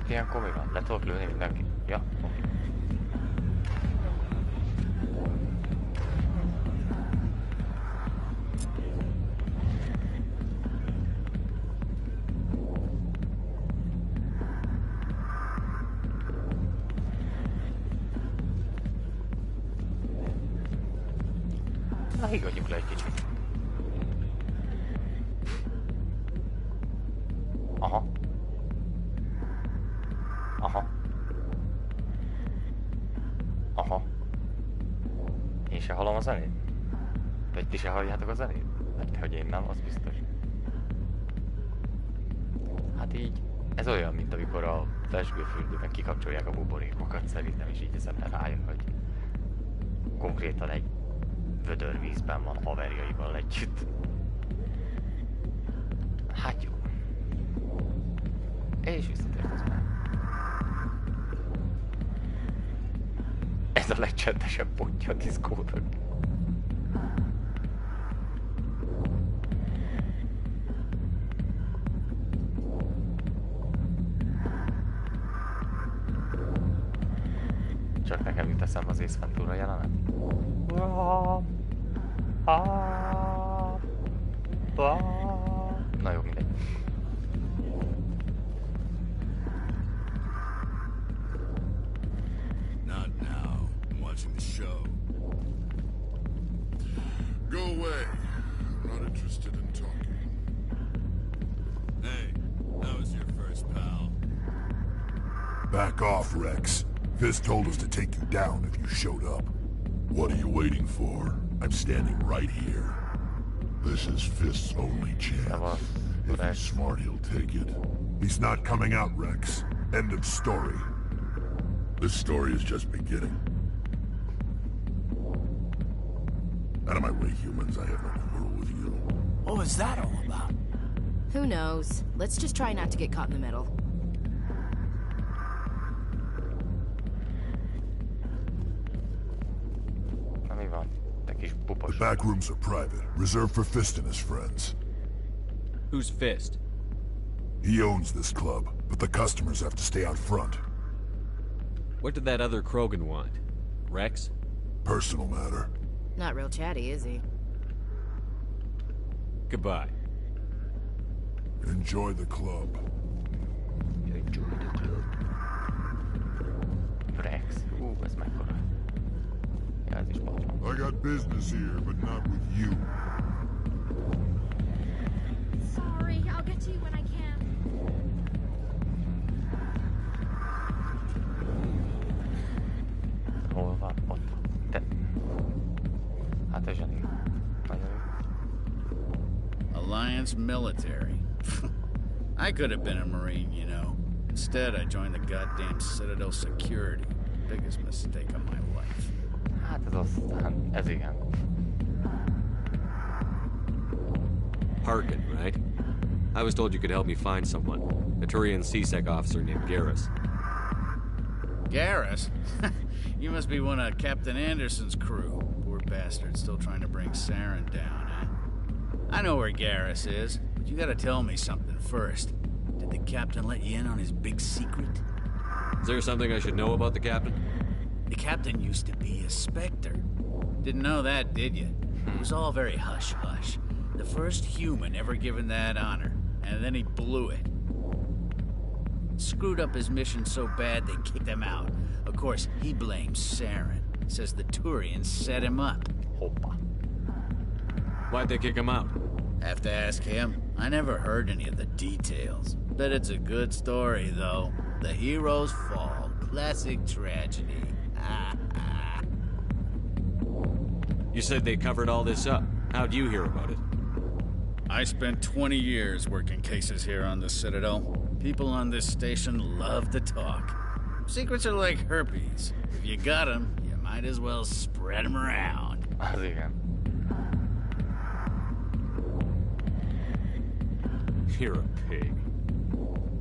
Ilyenkor mi van? Le tudok lőni mindenki? Ja, oké. Na, higgadjunk le egy kicsit. Aha. Aha. Aha. Én se hallom a zenét? Vagy ti se halljátok a zenét? Hát, hogy én nem, az biztos. Hát így, ez olyan, mint amikor a fesgőfürdőben kikapcsolják a buborékokat, szerintem, és így az ember rájön, hogy konkrétan egy vödör vízben van haverjaival együtt. Hát jó. És visszatért az már. Ez a legcsendesebb pontja a diszkónak. Csak nekem jut eszembe az Ace Ventura jelenet. Na jó, mindegy. Not now. I'm watching the show. Go away. I'm not interested in talking. Hey, how was your first pal? Back off, Rex. Fist told us to take you down if you showed up. What are you waiting for? I'm standing right here. This is Fist's only chance. If he's smart, he'll take it. He's not coming out, Rex. End of story. This story is just beginning. Out of my way, humans. I have no quarrel with you. What was that all about? Who knows? Let's just try not to get caught in the middle. The back rooms are private, reserved for Fist and his friends. Who's Fist? He owns this club, but the customers have to stay out front. What did that other Krogan want? Rex? Personal matter. Not real chatty, is he? Goodbye. Enjoy the club. Enjoy the club. Rex. Ez mekkora. Ja, ez is bocsánat. I got business here, but not with you. Sorry, I'll get to you when I can. Hol van? Ott. Te. Hát ez zseni. Alliance military. I could have been a Marine, you know. Instead, I joined the goddamn Citadel security. Biggest mistake of my life. Hát ez aztán, ez igen. Harkin, right? I was told you could help me find someone. A Turian CSEC officer named Garrus. Garrus? You must be one of Captain Anderson's crew. Poor bastard, still trying to bring Saren down, huh? I know where Garrus is, but you gotta tell me something first. Did the captain let you in on his big secret? Is there something I should know about the captain? The captain used to be a Spectre. Didn't know that, did you? It was all very hush-hush. The first human ever given that honor, and then he blew it. Screwed up his mission so bad they kicked him out. Of course, he blames Saren. Says the Turians set him up. Hoppa. Why'd they kick him out? Have to ask him. I never heard any of the details. Bet it's a good story, though. The heroes fall. Classic tragedy. You said they covered all this up. How'd you hear about it? I spent 20 years working cases here on the Citadel. People on this station love to talk. Secrets are like herpes. If you got them, you might as well spread them around. Az igen. You're a pig.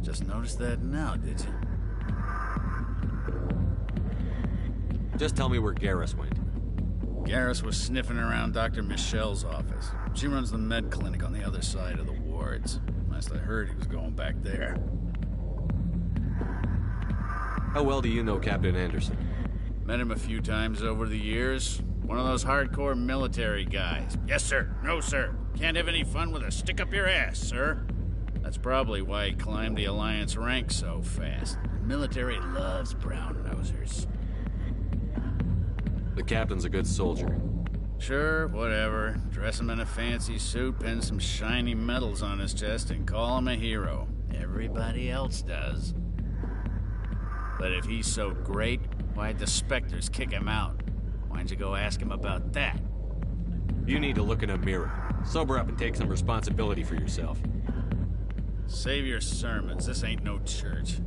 Just noticed that now, did you? Just tell me where Garrus went. Garrus was sniffing around Dr. Michelle's office. She runs the med clinic on the other side of the wards. Last I heard, he was going back there. How well do you know Captain Anderson? Met him a few times over the years. One of those hardcore military guys. Yes, sir. No, sir. Can't have any fun with a stick up your ass, sir. That's probably why he climbed the Alliance ranks so fast. The military loves brown nosers. The captain's a good soldier. Sure, whatever. Dress him in a fancy suit, pin some shiny medals on his chest, and call him a hero. Everybody else does. But if he's so great, why'd the Spectres kick him out? Why'd you go ask him about that? You need to look in a mirror. Sober up and take some responsibility for yourself. Save your sermons. This ain't no church.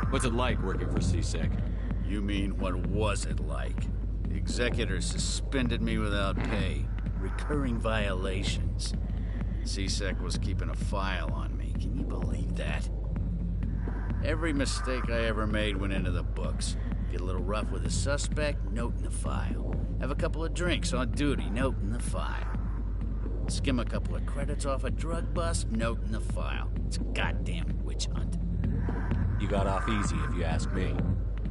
What's it like working for CSEC? You mean, what was it like? The executor suspended me without pay. Recurring violations. CSEC was keeping a file on me. Can you believe that? Every mistake I ever made went into the books. Get a little rough with a suspect, note in the file. Have a couple of drinks on duty, note in the file. Skim a couple of credits off a drug bust, note in the file. It's a goddamn witch hunt. You got off easy, if you ask me.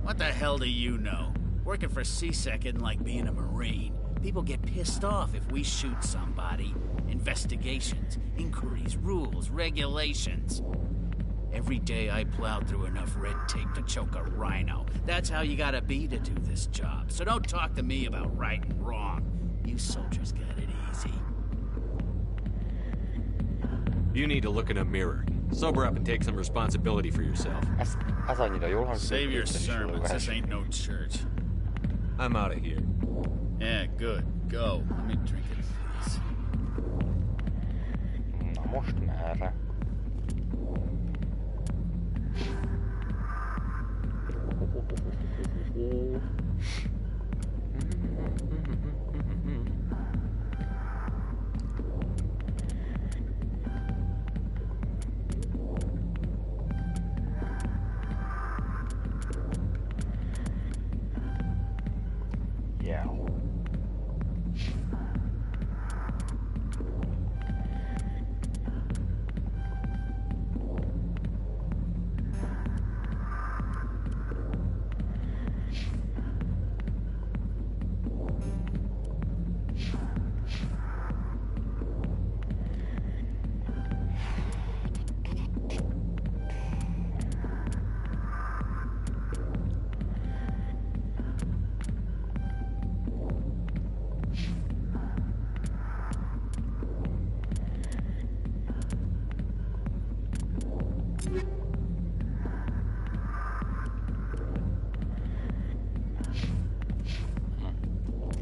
What the hell do you know? Working for CSEC isn't like being a Marine. People get pissed off if we shoot somebody. Investigations, inquiries, rules, regulations. Every day I plowed through enough red tape to choke a rhino. That's how you gotta be to do this job. So don't talk to me about right and wrong. You soldiers got it easy. You need to look in a mirror. Sober up and take some responsibility for yourself. Save your sermons. This ain't no church. I'm out of here. Yeah, good. Go. Let me drink it, please. Na most merre?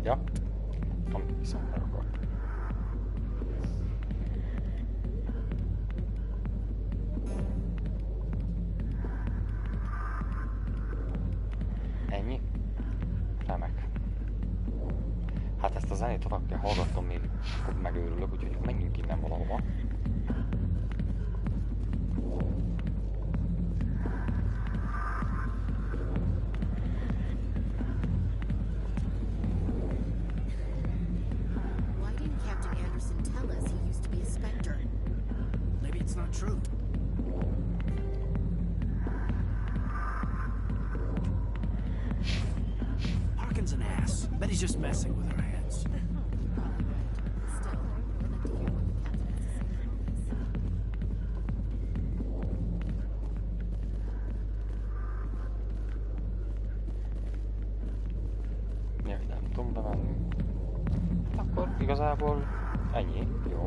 Ja, amit viszont meg akar. Ennyi? Remek. Hát ezt a zenét tovább kell hallgatnom, még megőrülök, úgyhogy menjünk innen valahova. Igazából ennyi, jó.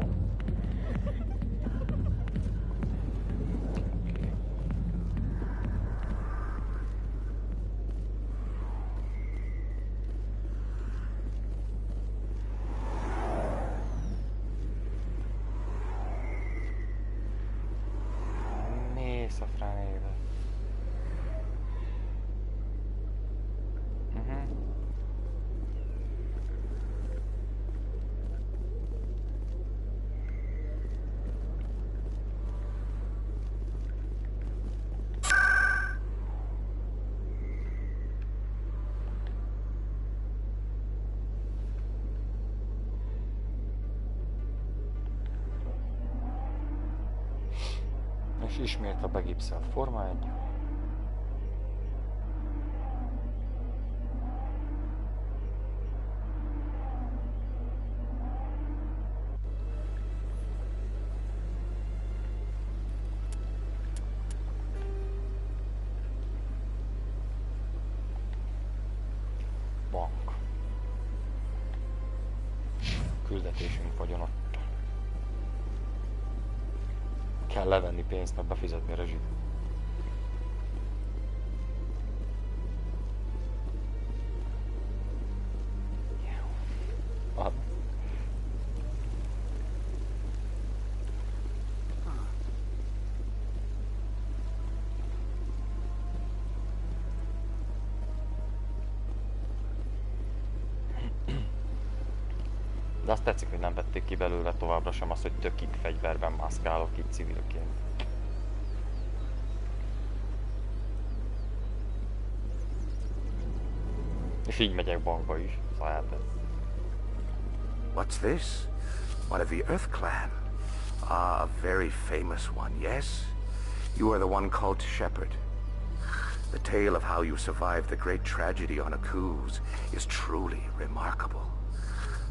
Mész a franébe. És ismét a begipszelt forma 1. Bank. fizetésünk vagyon ott. Kell levenni pénzt, meg befizetni a rezsit. De azt tetszik, hogy nem vették ki belőle továbbra sem azt, hogy tökig fegyverben mászkálok itt civilként. És így megyek bankba is, saját ez. What's this? One of the Earth Clan. Ah, a very famous one, yes? You are the one called Shepherd. The tale of how you survived the great tragedy on Akuz is truly remarkable.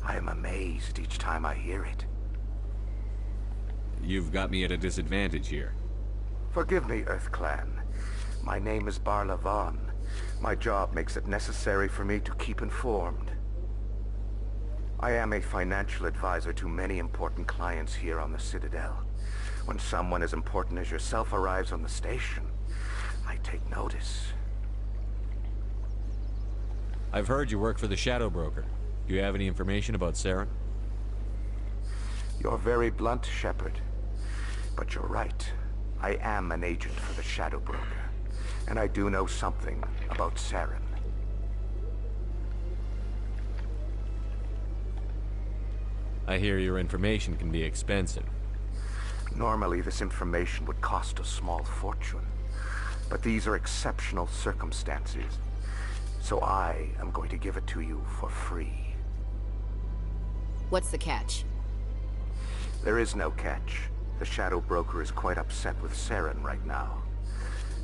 I am amazed each time I hear it. You've got me at a disadvantage here. Forgive me, Earth Clan. My name is Barla Vaughn. My job makes it necessary for me to keep informed. I am a financial advisor to many important clients here on the Citadel. When someone as important as yourself arrives on the station, I take notice. I've heard you work for the Shadow Broker. Do you have any information about Saren? You're very blunt, Shepherd. But you're right. I am an agent for the Shadow Broker. And I do know something about Saren. I hear your information can be expensive. Normally, this information would cost a small fortune. But these are exceptional circumstances. So I am going to give it to you for free. What's the catch? There is no catch. The Shadow Broker is quite upset with Saren right now.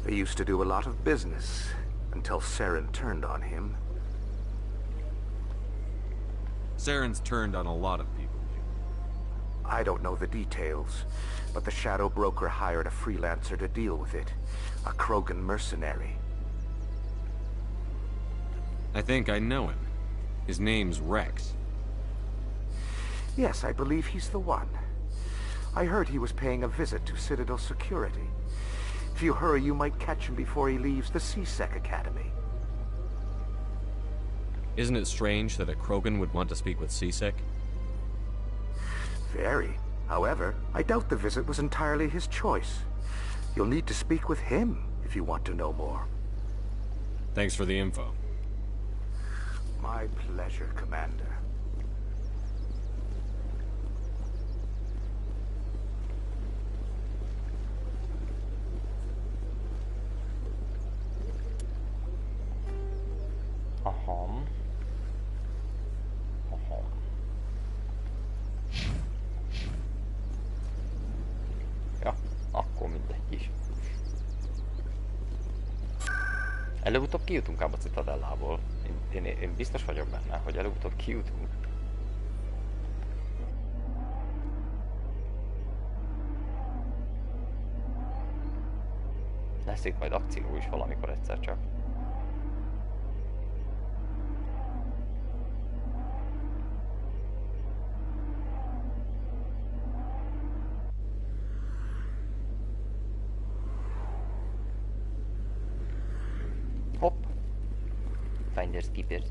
They used to do a lot of business, until Saren turned on him. Saren's turned on a lot of people. I don't know the details, but the Shadow Broker hired a freelancer to deal with it. A Krogan mercenary. I think I know him. His name's Rex. Yes, I believe he's the one. I heard he was paying a visit to Citadel security. If you hurry, you might catch him before he leaves the C-Sec Academy. Isn't it strange that a Krogan would want to speak with C-Sec? Very. However, I doubt the visit was entirely his choice. You'll need to speak with him if you want to know more. Thanks for the info. My pleasure, Commander. Aha. Ja, akkor mindegy is. Előbb-utóbb kijutunk ám a Citadellából. Én biztos vagyok benne, hogy előbb-utóbb kijutunk. Lesz itt majd akció is valamikor egyszer csak. Hopp! Finders keepers.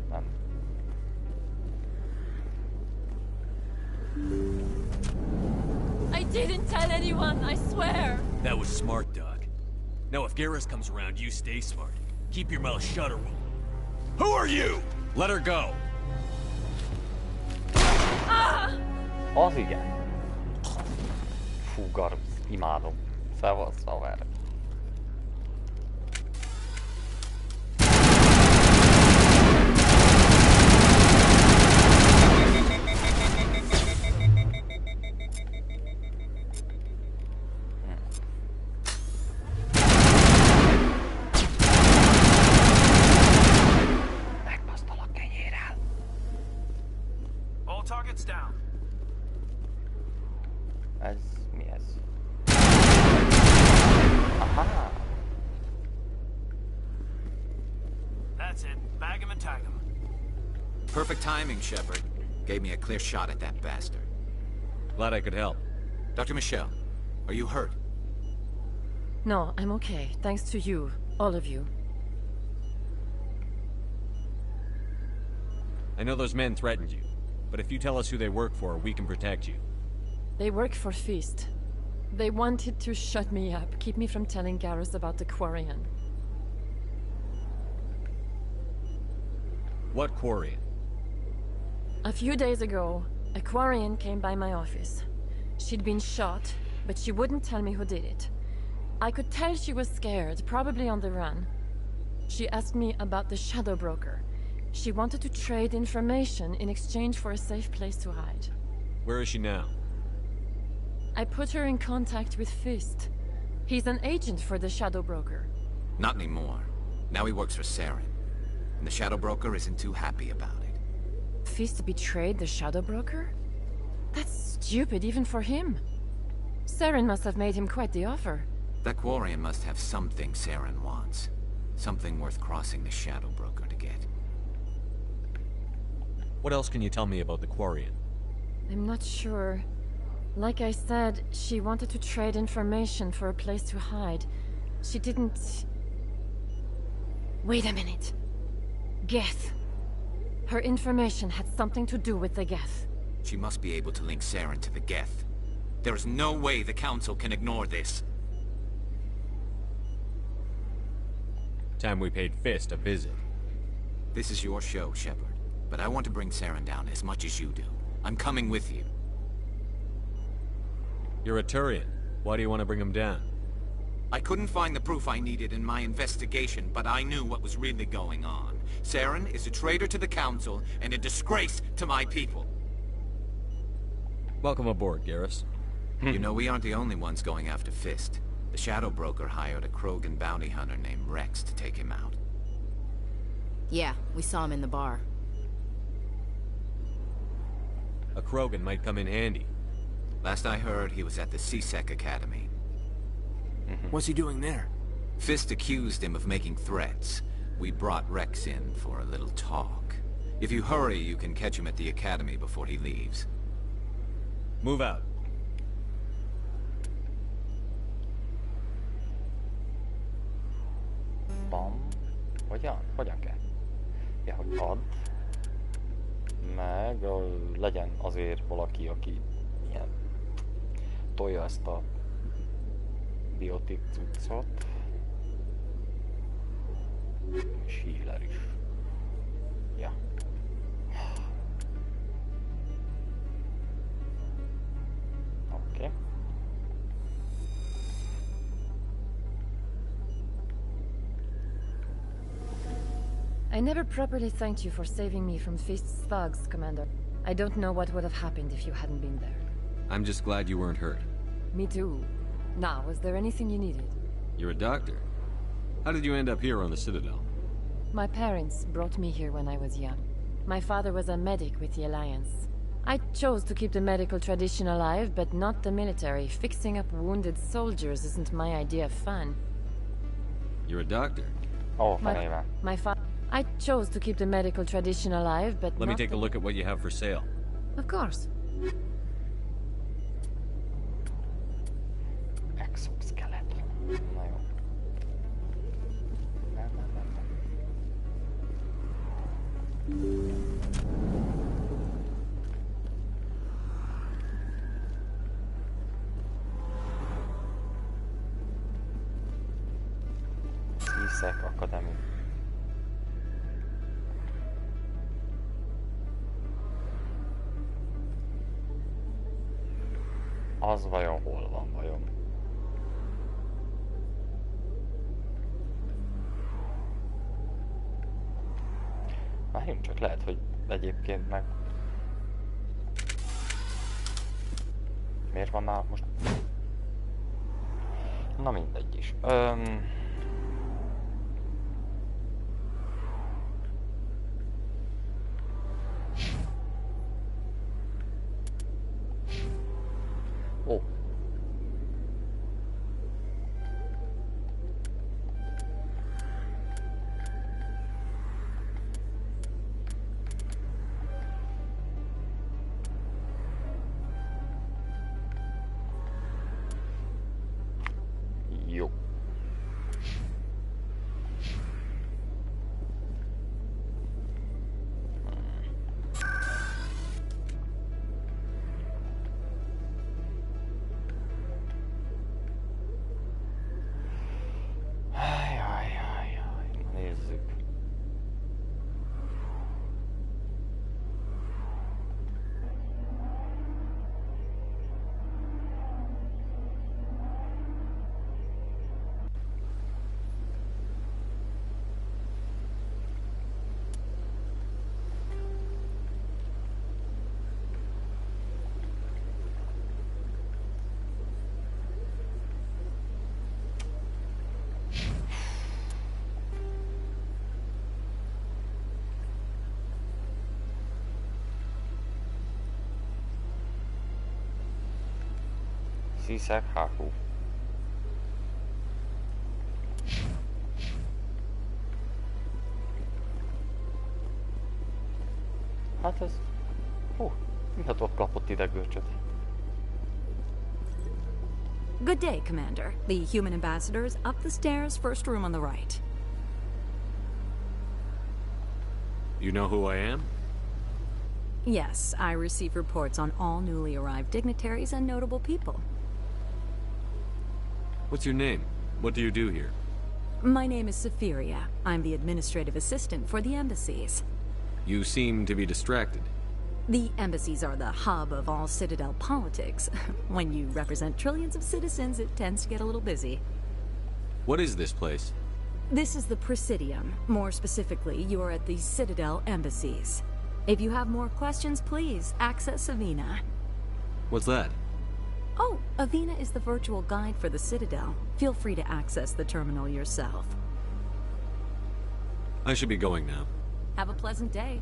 Nem. I didn't tell anyone, I swear! That was smart, Doc. Now if Garrus comes around, you stay smart. Keep your mouth shut or we'll... Who are you? Let her go! Ah! Az igen. Fú, Garb, imádom. Szevasz, haver. Megbasztalak kenyérrel. All targets down. Ez mi ez? Aha! That's That's it. Bag him and tag him. Perfect timing, Shepard. Gave me a clear shot at that bastard. Glad I could help. Dr. Michelle, are you hurt? No, I'm okay. Thanks to you. All of you. I know those men threatened you, but if you tell us who they work for, we can protect you. They work for Feast. They wanted to shut me up, keep me from telling Garrus about the Quarian. What Quarian? A few days ago, a Quarian came by my office. She'd been shot, but she wouldn't tell me who did it. I could tell she was scared, probably on the run. She asked me about the Shadow Broker. She wanted to trade information in exchange for a safe place to hide. Where is she now? I put her in contact with Fist. He's an agent for the Shadow Broker. Not anymore. Now he works for Saren. And the Shadow Broker isn't too happy about it. Fist betrayed the Shadow Broker? That's stupid even for him. Saren must have made him quite the offer. That Quarian must have something Saren wants. Something worth crossing the Shadow Broker to get. What else can you tell me about the Quarian? I'm not sure. Like I said, she wanted to trade information for a place to hide. She didn't... Wait a minute. Geth. Her information had something to do with the Geth. She must be able to link Saren to the Geth. There is no way the Council can ignore this. Time we paid Fist a visit. This is your show, Shepard. But I want to bring Saren down as much as you do. I'm coming with you. You're a Turian. Why do you want to bring him down? I couldn't find the proof I needed in my investigation, but I knew what was really going on. Saren is a traitor to the Council and a disgrace to my people. Welcome aboard, Garrus. You know, we aren't the only ones going after Fist. The Shadow Broker hired a Krogan bounty hunter named Rex to take him out. Yeah, we saw him in the bar. A Krogan might come in handy. Last I heard, he was at the CSEC Academy. What's he doing there? Fist accused him of making threats. We brought Rex in for a little talk. If you hurry, you can catch him at the Academy before he leaves. Move out. Bam. Hogyan kell? Ja, hogy add. Meg legyen azért valaki, aki ilyen tolja ezt a biotik cuccot. És healer is. Ja. Oké. I never properly thanked you for saving me from Fist's thugs, Commander. I don't know what would have happened if you hadn't been there. I'm just glad you weren't hurt. Me too. Now, was there anything you needed? You're a doctor. How did you end up here on the Citadel? My parents brought me here when I was young. My father was a medic with the Alliance. I chose to keep the medical tradition alive, but not the military. Fixing up wounded soldiers isn't my idea of fun. You're a doctor? Oh, my father... I chose to keep the medical tradition alive, but Let me take a look at what you have for sale. Of course. Exoskeleton. Na jó. Nem. CSEC Academy. Az vajon hol van vajon? Várjunk csak, lehet, hogy egyébként meg... Miért van már most... Na mindegy is. Ó. C-Sec HQ. Hát ez... miért ott kapott ide görcsöt? Good day, Commander. The human ambassador is up the stairs, first room on the right. You know who I am? Yes, I receive reports on all newly arrived dignitaries and notable people. What's your name? What do you do here? My name is Safiria. I'm the administrative assistant for the embassies. You seem to be distracted. The embassies are the hub of all Citadel politics. When you represent trillions of citizens, it tends to get a little busy. What is this place? This is the Presidium. More specifically, you are at the Citadel embassies. If you have more questions, please access Avina. What's that? Oh, Avina is the virtual guide for the Citadel. Feel free to access the terminal yourself. I should be going now. Have a pleasant day.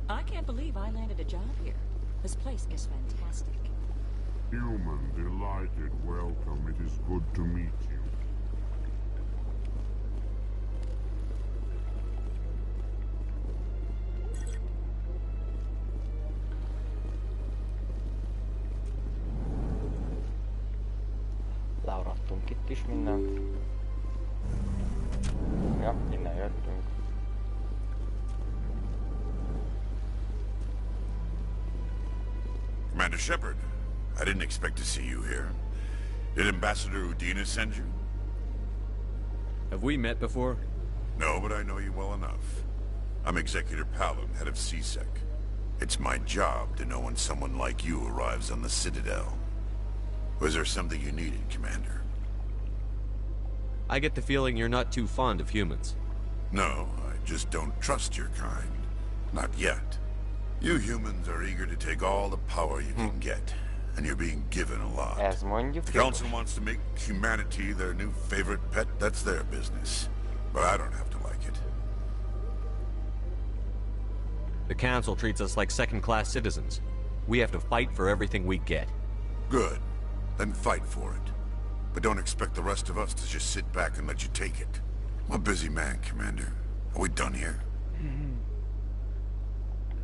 I can't believe I landed a job here. This place is fantastic. Human, delighted, welcome. It is good to meet you. Learattunk itt is mindent. Ja, innen jöttünk. Commander Shepard, I didn't expect to see you here. Did Ambassador Udina send you? Have we met before? No, but I know you well enough. I'm Executor Palin, head of C-Sec. It's my job to know when someone like you arrives on the Citadel. Was there something you needed, Commander? I get the feeling you're not too fond of humans. No, I just don't trust your kind. Not yet. You humans are eager to take all the power you can get, and you're being given a lot. The Council wants to make humanity their new favorite pet, that's their business. But I don't have to like it. The Council treats us like second-class citizens. We have to fight for everything we get. Good. Then fight for it. But don't expect the rest of us to just sit back and let you take it. I'm a busy man, Commander. Are we done here?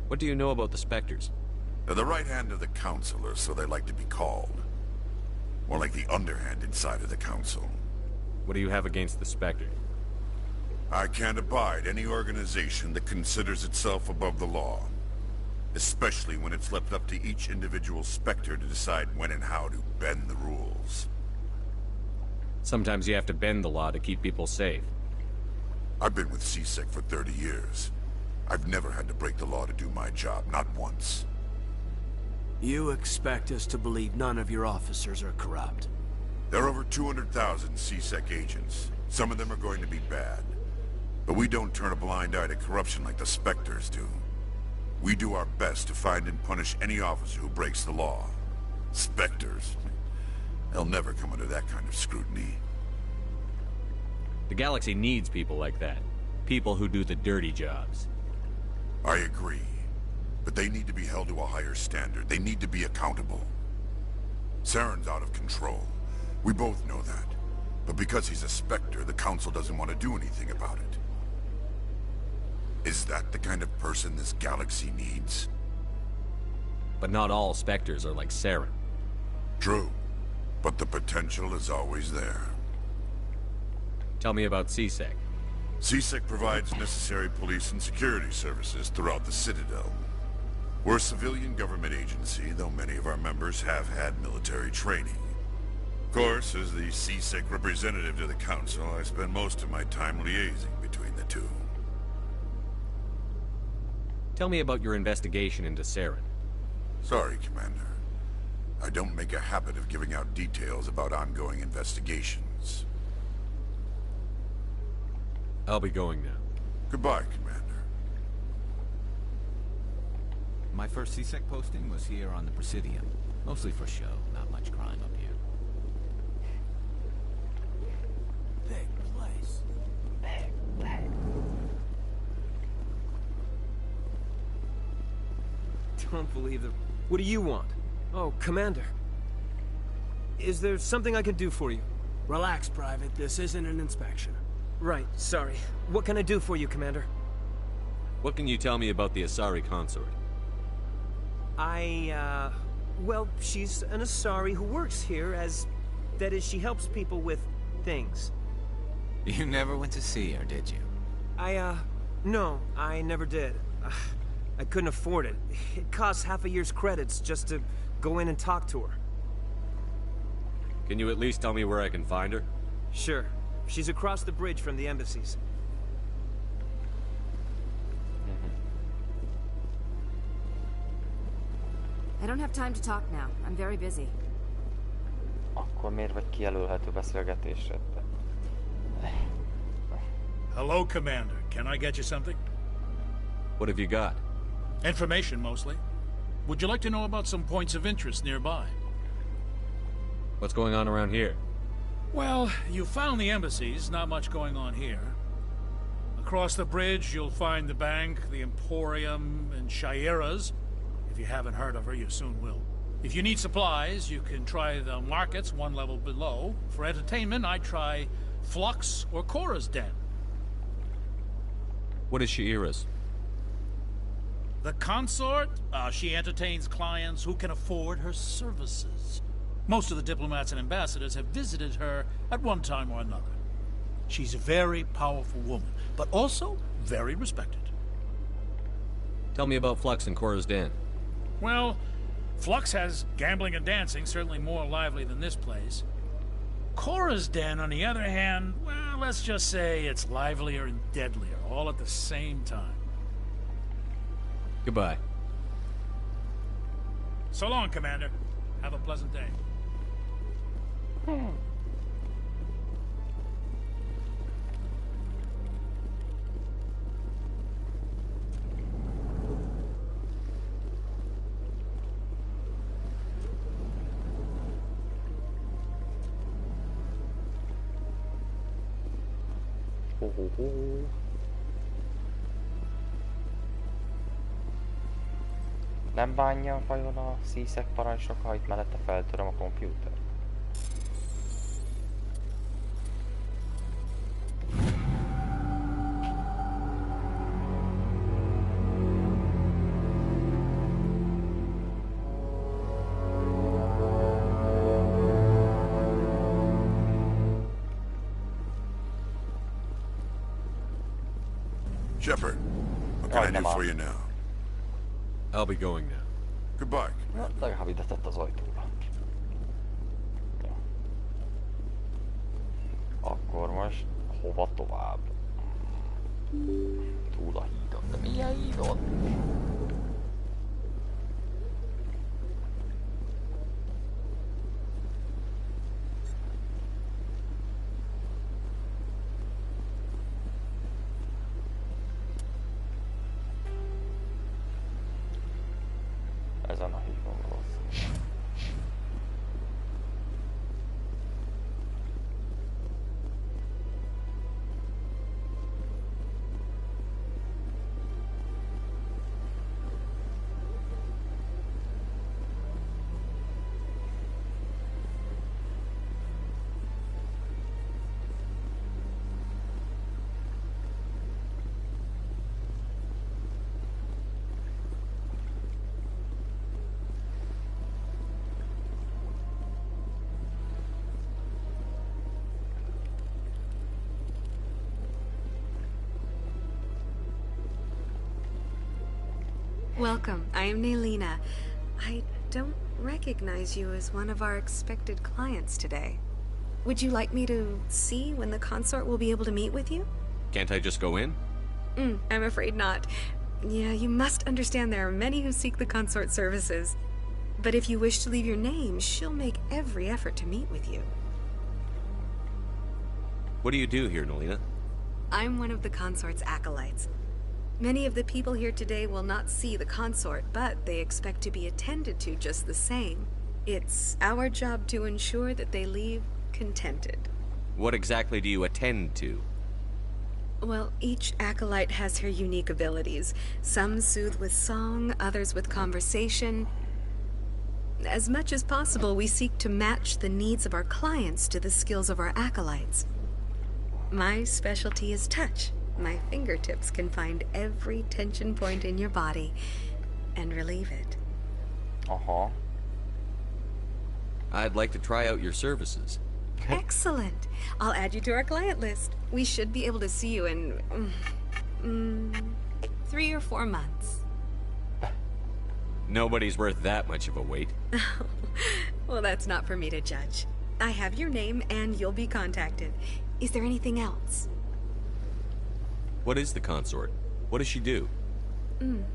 What do you know about the Spectres? They're the right hand of the Council, or so they like to be called. More like the underhand inside of the Council. What do you have against the Spectre? I can't abide any organization that considers itself above the law. Especially when it's left up to each individual Spectre to decide when and how to bend the rules. Sometimes you have to bend the law to keep people safe. I've been with C-Sec for 30 years. I've never had to break the law to do my job, not once. You expect us to believe none of your officers are corrupt? There are over 200,000 C-Sec agents. Some of them are going to be bad. But we don't turn a blind eye to corruption like the Spectres do. We do our best to find and punish any officer who breaks the law. Spectres, they'll never come under that kind of scrutiny. The galaxy needs people like that. People who do the dirty jobs. I agree. But they need to be held to a higher standard. They need to be accountable. Saren's out of control. We both know that. But because he's a Spectre, the Council doesn't want to do anything about it. Is that the kind of person this galaxy needs? But not all Spectres are like Saren. True. But the potential is always there. Tell me about C-Sec. C-Sec provides necessary police and security services throughout the Citadel. We're a civilian government agency, though many of our members have had military training. Of course, as the C-Sec representative to the Council, I spend most of my time liaising between the two. Tell me about your investigation into Saren. Sorry, Commander. I don't make a habit of giving out details about ongoing investigations. I'll be going now. Goodbye, Commander. My first CSEC posting was here on the Presidium. Mostly for show, not much crime up here. Big place. Don't believe it. What do you want? Oh, Commander. Is there something I can do for you? Relax, Private. This isn't an inspection. Right, sorry. What can I do for you, Commander? What can you tell me about the Asari consort? Well, she's an Asari who works here as... That is, she helps people with things. You never went to see her, did you? No, I never did. I couldn't afford it. It costs half a year's credits just to go in and talk to her. Can you at least tell me where I can find her? Sure. She's across the bridge from the embassies. I don't have time to talk now. I'm very busy. Akkor miért vagy kijelölhető beszélgetésre? Hello, Commander. Can I get you something? What have you got? Information, mostly. Would you like to know about some points of interest nearby? What's going on around here? Well, you found the embassies, not much going on here. Across the bridge, you'll find the bank, the Emporium, and Shaira's. If you haven't heard of her, you soon will. If you need supplies, you can try the markets one level below. For entertainment, I'd try Flux or Cora's Den. What is Shaira's? The consort? She entertains clients who can afford her services. Most of the diplomats and ambassadors have visited her at one time or another. She's a very powerful woman, but also very respected. Tell me about Flux and Cora's Den. Well, Flux has gambling and dancing, certainly more lively than this place. Cora's Den, on the other hand, well, let's just say it's livelier and deadlier, all at the same time. Goodbye. So long, Commander. Have a pleasant day. Nem bánja vajon a szíszek parancsnok, ha itt mellette feltöröm a kompjúter? Shepard, what can I do for you now? I'll be going now. Goodbye. Legalább ide tett az ajtóra. Ja. Akkor most hova tovább? Túl a hídon. De milyen hídon? Ezen a hídon rossz. Welcome. I am Naylina. I don't recognize you as one of our expected clients today. Would you like me to see when the consort will be able to meet with you? Can't I just go in? I'm afraid not. Yeah, you must understand there are many who seek the consort services. But if you wish to leave your name, she'll make every effort to meet with you. What do you do here, Naylina? I'm one of the consort's acolytes. Many of the people here today will not see the consort, but they expect to be attended to just the same. It's our job to ensure that they leave contented. What exactly do you attend to? Well, each acolyte has her unique abilities. Some soothe with song, others with conversation. As much as possible, we seek to match the needs of our clients to the skills of our acolytes. My specialty is touch. My fingertips can find every tension point in your body and relieve it. Uh-huh. I'd like to try out your services. Excellent. I'll add you to our client list. We should be able to see you in 3 or 4 months. Nobody's worth that much of a wait. Well, that's not for me to judge. I have your name and you'll be contacted. Is there anything else? What is the consort? What does she do?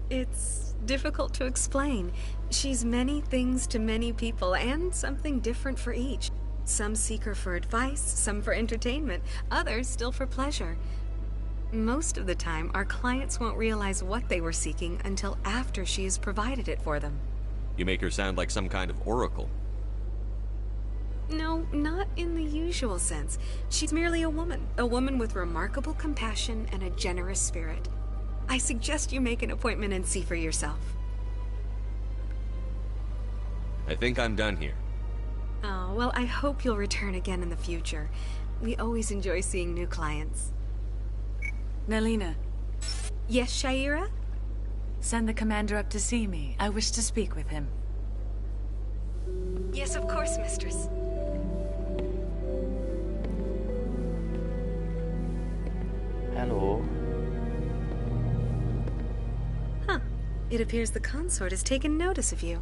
It's difficult to explain. She's many things to many people and something different for each. Some seek her for advice, some for entertainment, others still for pleasure. Most of the time, our clients won't realize what they were seeking until after she has provided it for them. You make her sound like some kind of oracle. No, not in the usual sense. She's merely a woman with remarkable compassion and a generous spirit. I suggest you make an appointment and see for yourself. I think I'm done here. Oh, well, I hope you'll return again in the future. We always enjoy seeing new clients. Nalina. Yes, Shaira? Send the commander up to see me. I wish to speak with him. Yes, of course, mistress. Hello. Huh. It appears the consort has taken notice of you.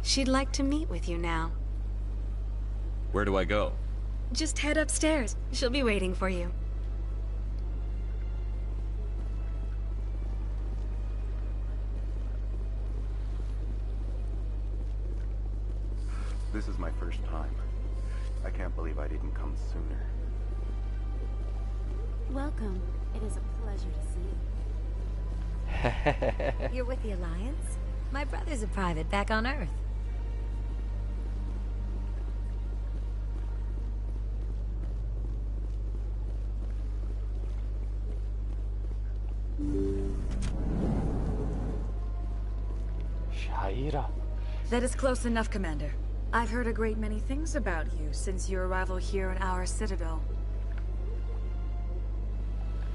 She'd like to meet with you now. Where do I go? Just head upstairs. She'll be waiting for you. This is my first time. I can't believe I didn't come sooner. Welcome. It is a pleasure to see you. You're with the Alliance? My brother's a private back on Earth. Shaira. That is close enough, Commander. I've heard a great many things about you since your arrival here in our citadel.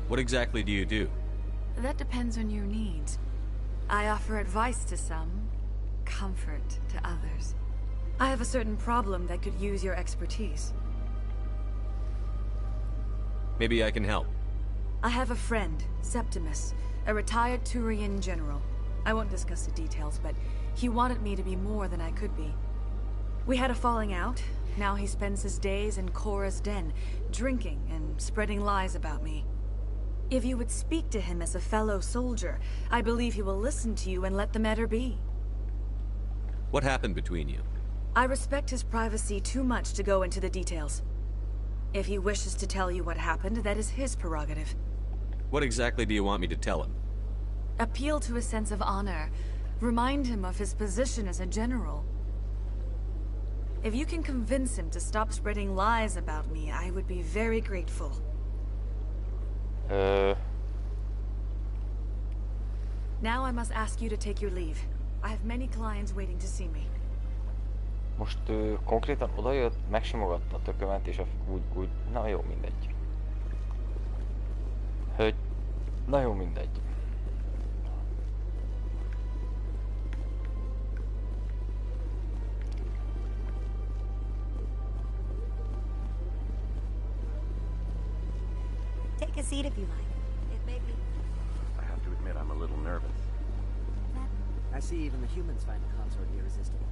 What exactly do you do? That depends on your needs. I offer advice to some, comfort to others. I have a certain problem that could use your expertise. Maybe I can help. I have a friend, Septimus, a retired Turian general. I won't discuss the details, but he wanted me to be more than I could be. We had a falling out. Now he spends his days in Korra's den, drinking and spreading lies about me. If you would speak to him as a fellow soldier, I believe he will listen to you and let the matter be. What happened between you? I respect his privacy too much to go into the details. If he wishes to tell you what happened, that is his prerogative. What exactly do you want me to tell him? Appeal to his sense of honor. Remind him of his position as a general. If you can convince him to stop spreading lies about me, I would be very grateful. Now I must ask you to take your leave. I have many clients waiting to see me. Most konkrétan odajött, megsimogatta a tökömet, és úgy, na jó, mindegy. Hogy, na jó, mindegy. Take a seat if you like. It may be... I have to admit I'm a little nervous. I see even the humans find the consort irresistible.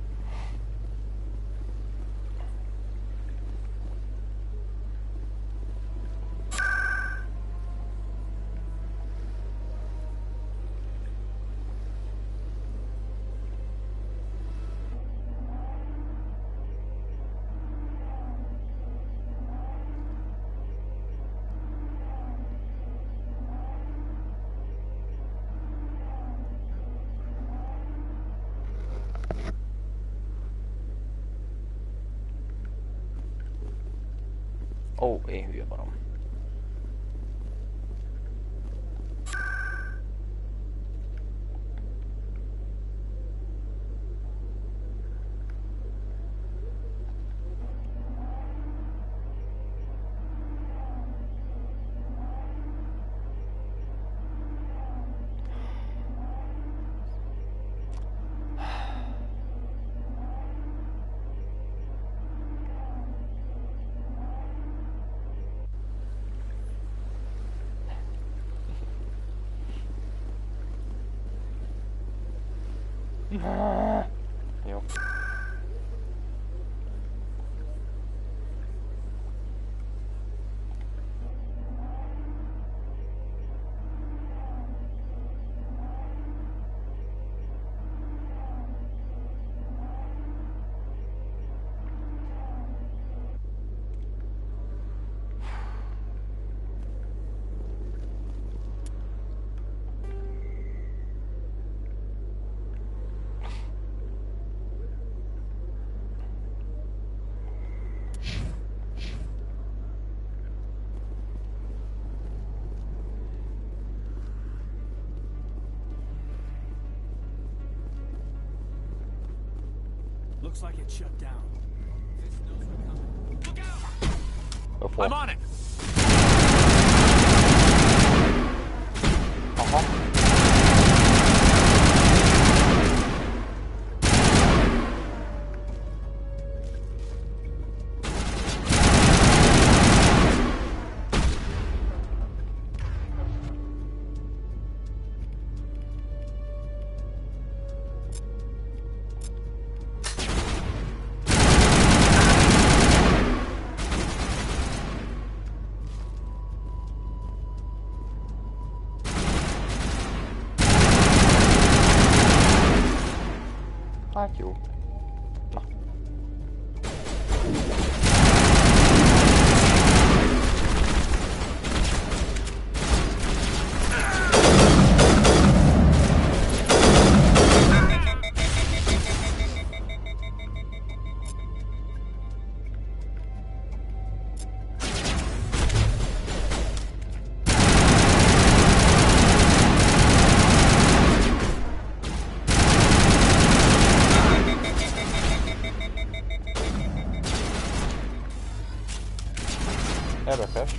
Ó, én hülye barom. Jó. Looks like it shut down. Look out! Go for it. I'm on it. Hát jó. Na. Érdekes.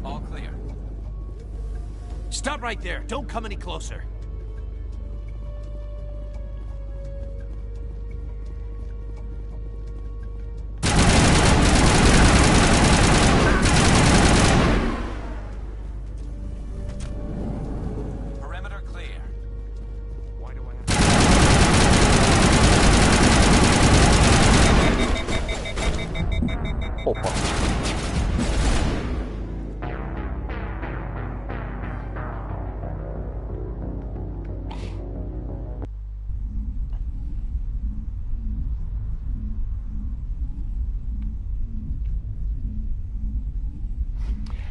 All clear. Stop right there. Don't come any closer. Hoppa.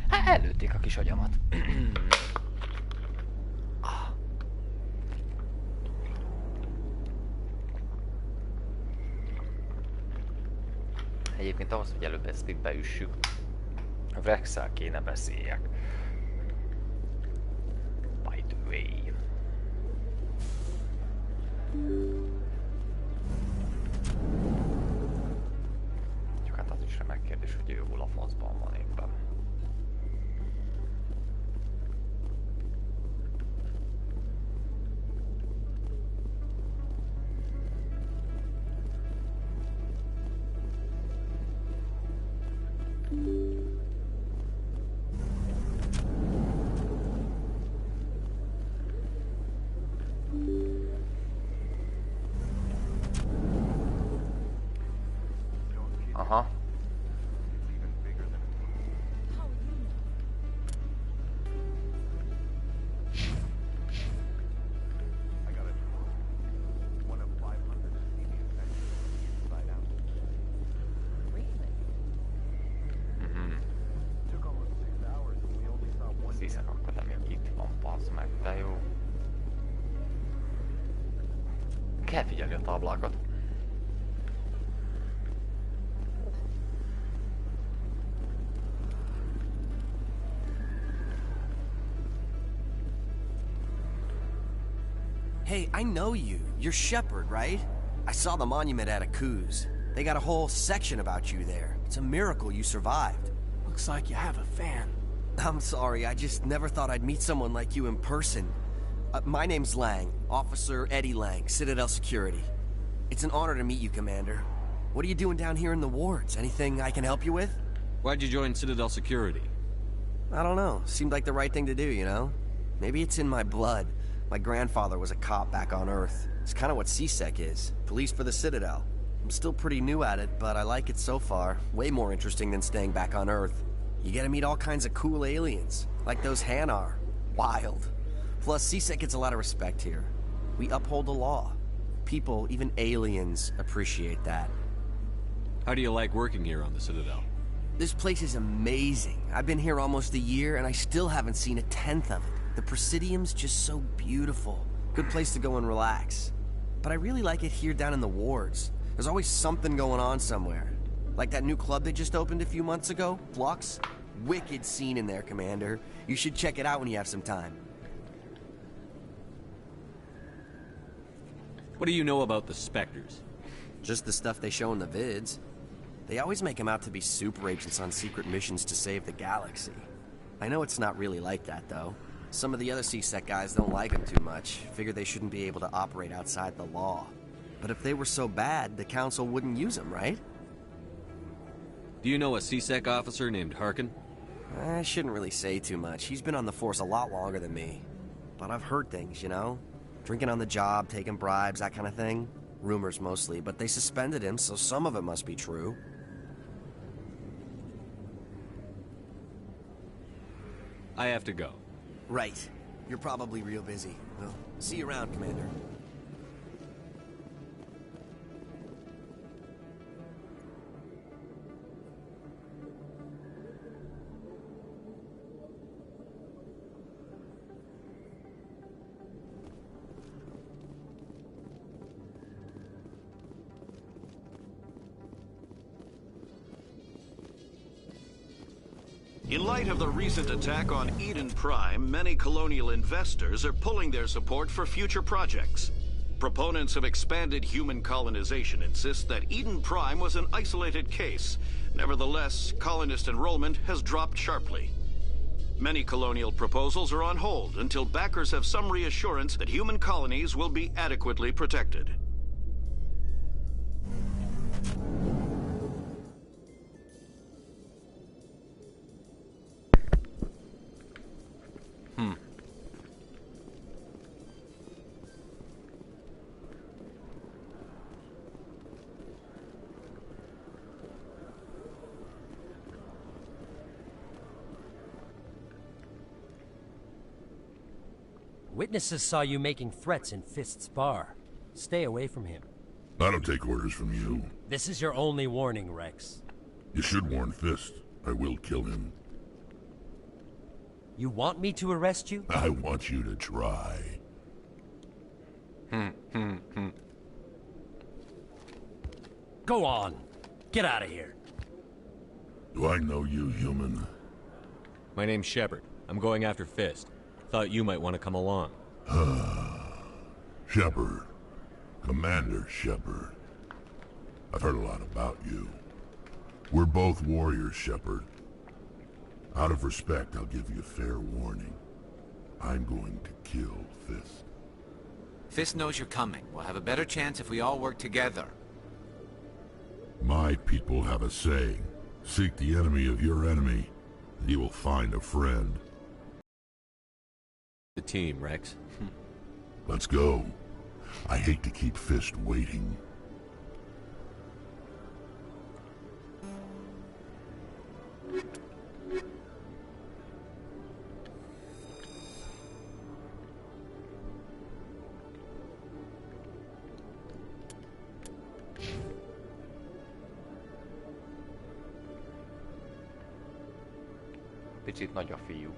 Hát előtték a kis agyamat. Egyébként ahhoz, hogy előbb ezt itt beüssük, a Vrexel kéne beszéljek. By the way. Csak hát az is remek kérdés, hogy ő hol a faszban van éppen. Aha. Sziszek Akadémia itt van, bazd meg, de jó. Kell figyelni a táblákat. Hey, I know you. You're Shepard, right? I saw the monument at Aku's. They got a whole section about you there. It's a miracle you survived. Looks like you have a fan. I'm sorry, I just never thought I'd meet someone like you in person. My name's Lang, Officer Eddie Lang, Citadel Security. It's an honor to meet you, Commander. What are you doing down here in the wards? Anything I can help you with? Why'd you join Citadel Security? I don't know. Seemed like the right thing to do, you know? Maybe it's in my blood. My grandfather was a cop back on Earth. It's kind of what CSEC is. Police for the Citadel. I'm still pretty new at it, but I like it so far. Way more interesting than staying back on Earth. You get to meet all kinds of cool aliens, like those Hanar. Wild. Plus, CSEC gets a lot of respect here. We uphold the law. People, even aliens, appreciate that. How do you like working here on the Citadel? This place is amazing. I've been here almost a year, and I still haven't seen a tenth of it. The Presidium's just so beautiful. Good place to go and relax. But I really like it here down in the wards. There's always something going on somewhere. Like that new club they just opened a few months ago, Flux. Wicked scene in there, Commander. You should check it out when you have some time. What do you know about the Spectres? Just the stuff they show in the vids. They always make them out to be super agents on secret missions to save the galaxy. I know it's not really like that, though. Some of the other CSEC guys don't like them too much. Figure they shouldn't be able to operate outside the law. But if they were so bad, the Council wouldn't use them, right? Do you know a CSEC officer named Harkin? I shouldn't really say too much. He's been on the force a lot longer than me. But I've heard things, you know? Drinking on the job, taking bribes, that kind of thing. Rumors mostly, but they suspended him, so some of it must be true. I have to go. Right. You're probably real busy. Well, see you around, Commander. In light of the recent attack on Eden Prime, many colonial investors are pulling their support for future projects. Proponents of expanded human colonization insist that Eden Prime was an isolated case. Nevertheless, colonist enrollment has dropped sharply. Many colonial proposals are on hold until backers have some reassurance that human colonies will be adequately protected. Witnesses saw you making threats in Fist's bar. Stay away from him. I don't take orders from you. This is your only warning, Rex. You should warn Fist. I will kill him. You want me to arrest you? I want you to try. Go on. Get out of here. Do I know you, human? My name's Shepard. I'm going after Fist. Thought you might want to come along. Shepard. Commander Shepard. I've heard a lot about you. We're both warriors, Shepard. Out of respect, I'll give you a fair warning. I'm going to kill Fist. Fist knows you're coming. We'll have a better chance if we all work together. My people have a saying. Seek the enemy of your enemy, and you will find a friend. The team, Rex. Let's go. I hate to keep Fist waiting. Picit nagy a fiú.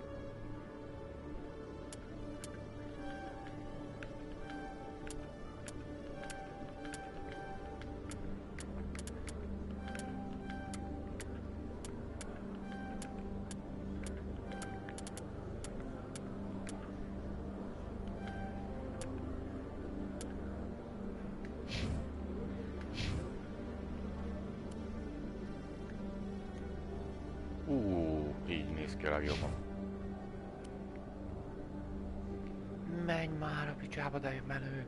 ki a legjobban. Menj már a picsába, de menő.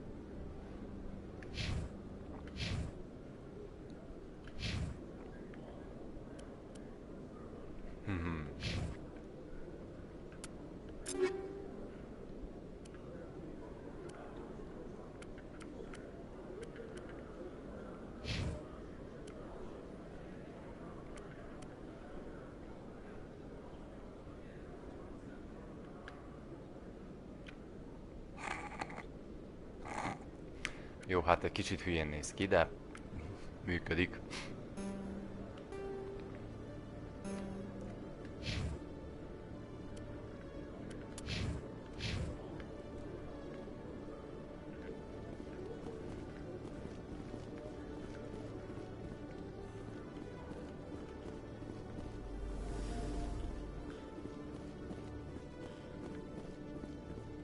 Jó, hát egy kicsit hülyén néz ki, de működik.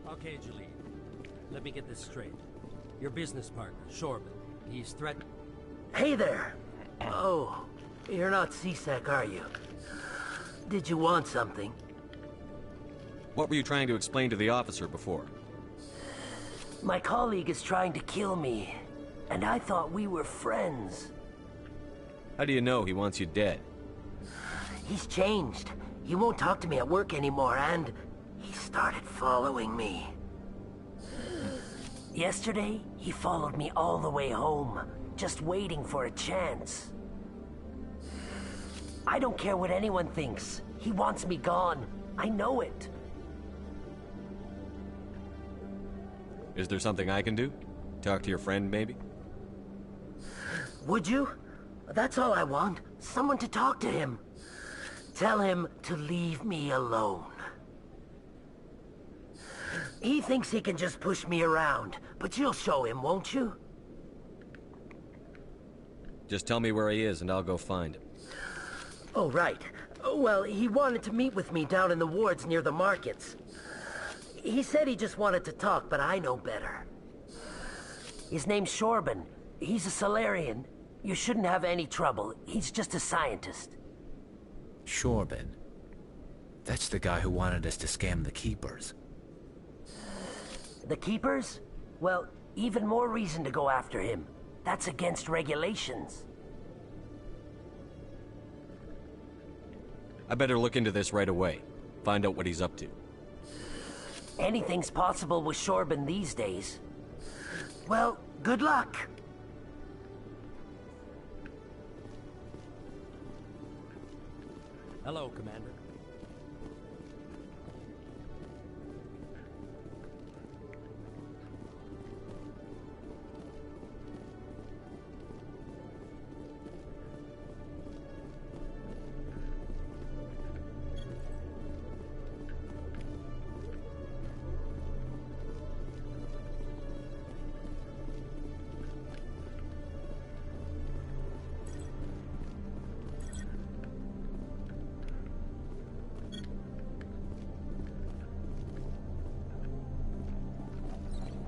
Okay, Jaleel. Let me get this straight. Your business partner, Shorban, he's threatened... Hey there! Oh, you're not CSEC, are you? Did you want something? What were you trying to explain to the officer before? My colleague is trying to kill me, and I thought we were friends. How do you know he wants you dead? He's changed. He won't talk to me at work anymore, and he started following me. Yesterday, he followed me all the way home, just waiting for a chance. I don't care what anyone thinks. He wants me gone. I know it. Is there something I can do? Talk to your friend, maybe? Would you? That's all I want. Someone to talk to him. Tell him to leave me alone. He thinks he can just push me around, but you'll show him, won't you? Just tell me where he is and I'll go find him. Oh, right. Well, he wanted to meet with me down in the wards near the markets. He said he just wanted to talk, but I know better. His name's Shorban. He's a Solarian. You shouldn't have any trouble. He's just a scientist. Shorban? That's the guy who wanted us to scam the Keepers. The Keepers? Well, even more reason to go after him. That's against regulations. I better look into this right away. Find out what he's up to. Anything's possible with Shorban these days. Well, good luck. Hello, Commander.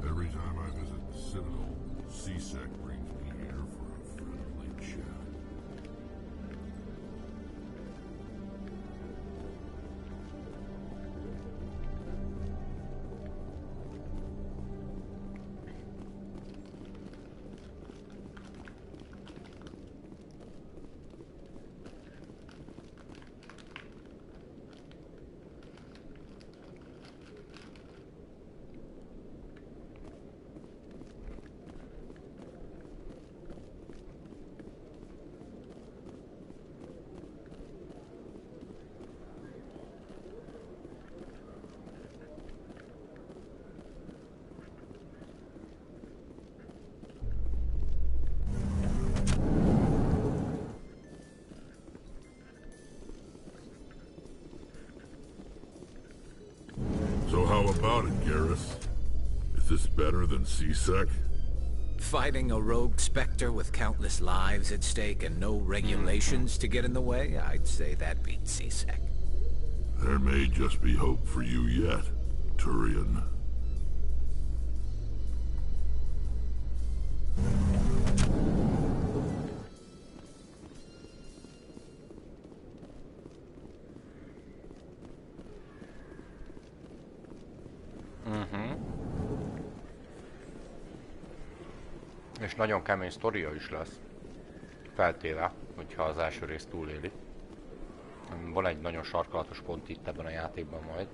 Every time I visit the Citadel, CSEC brings me here for a friendly chat. So how about it, Garrus? Is this better than CSEC? Fighting a rogue Spectre with countless lives at stake and no regulations to get in the way? I'd say that beats CSEC. There may just be hope for you yet, Turian. És nagyon kemény sztoria is lesz. Feltéve, hogyha az első részt túléli. Van egy nagyon sarkalatos pont itt ebben a játékban majd.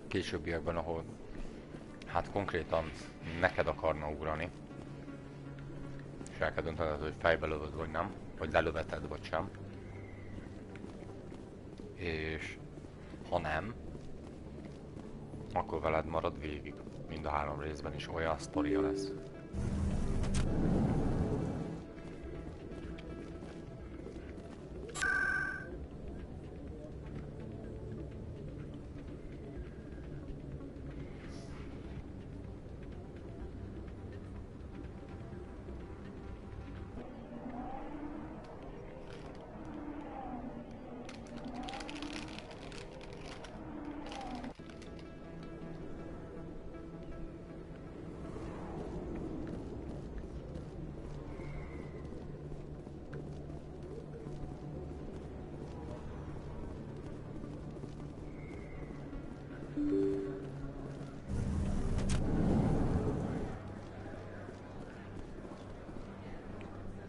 Későbbiekben, ahol hát konkrétan neked akarna ugrani. És el kell döntened, hogy fejbe lövöd vagy nem. Vagy lelöveted vagy sem. És ha nem, akkor veled marad végig. Mind a 3 részben is olyan sztoria lesz.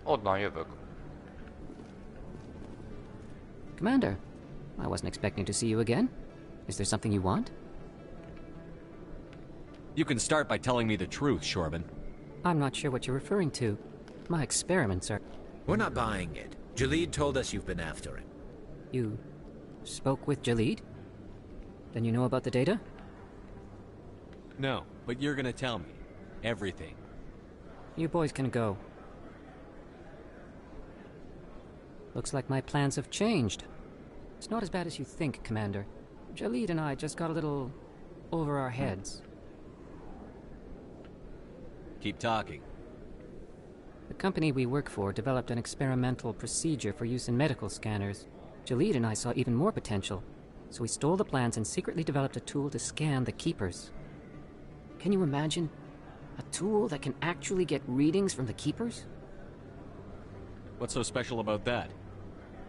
Onnan jövök. Commander, I wasn't expecting to see you again. Is there something you want? You can start by telling me the truth, Shorban. I'm not sure what you're referring to. My experiments are... We're not buying it. Jalid told us you've been after him. You spoke with Jalid? Then you know about the data? No, but you're gonna tell me. Everything. You boys can go. Looks like my plans have changed. It's not as bad as you think, Commander. Jalid and I just got a little over our heads. Keep talking. The company we work for developed an experimental procedure for use in medical scanners. Jalid and I saw even more potential, so we stole the plans and secretly developed a tool to scan the Keepers. Can you imagine? A tool that can actually get readings from the Keepers? What's so special about that?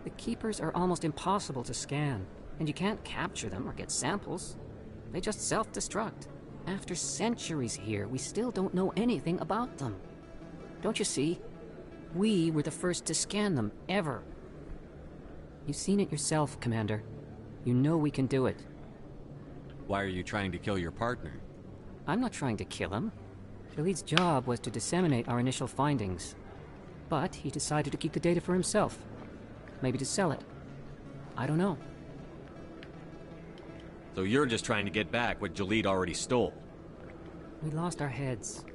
The Keepers are almost impossible to scan, and you can't capture them or get samples. They just self-destruct. After centuries here, we still don't know anything about them. Don't you see? We were the first to scan them, ever. You've seen it yourself, Commander. You know we can do it. Why are you trying to kill your partner? I'm not trying to kill him. Jalid's job was to disseminate our initial findings. But he decided to keep the data for himself. Maybe to sell it. I don't know. So you're just trying to get back what Jalid already stole? We lost our heads.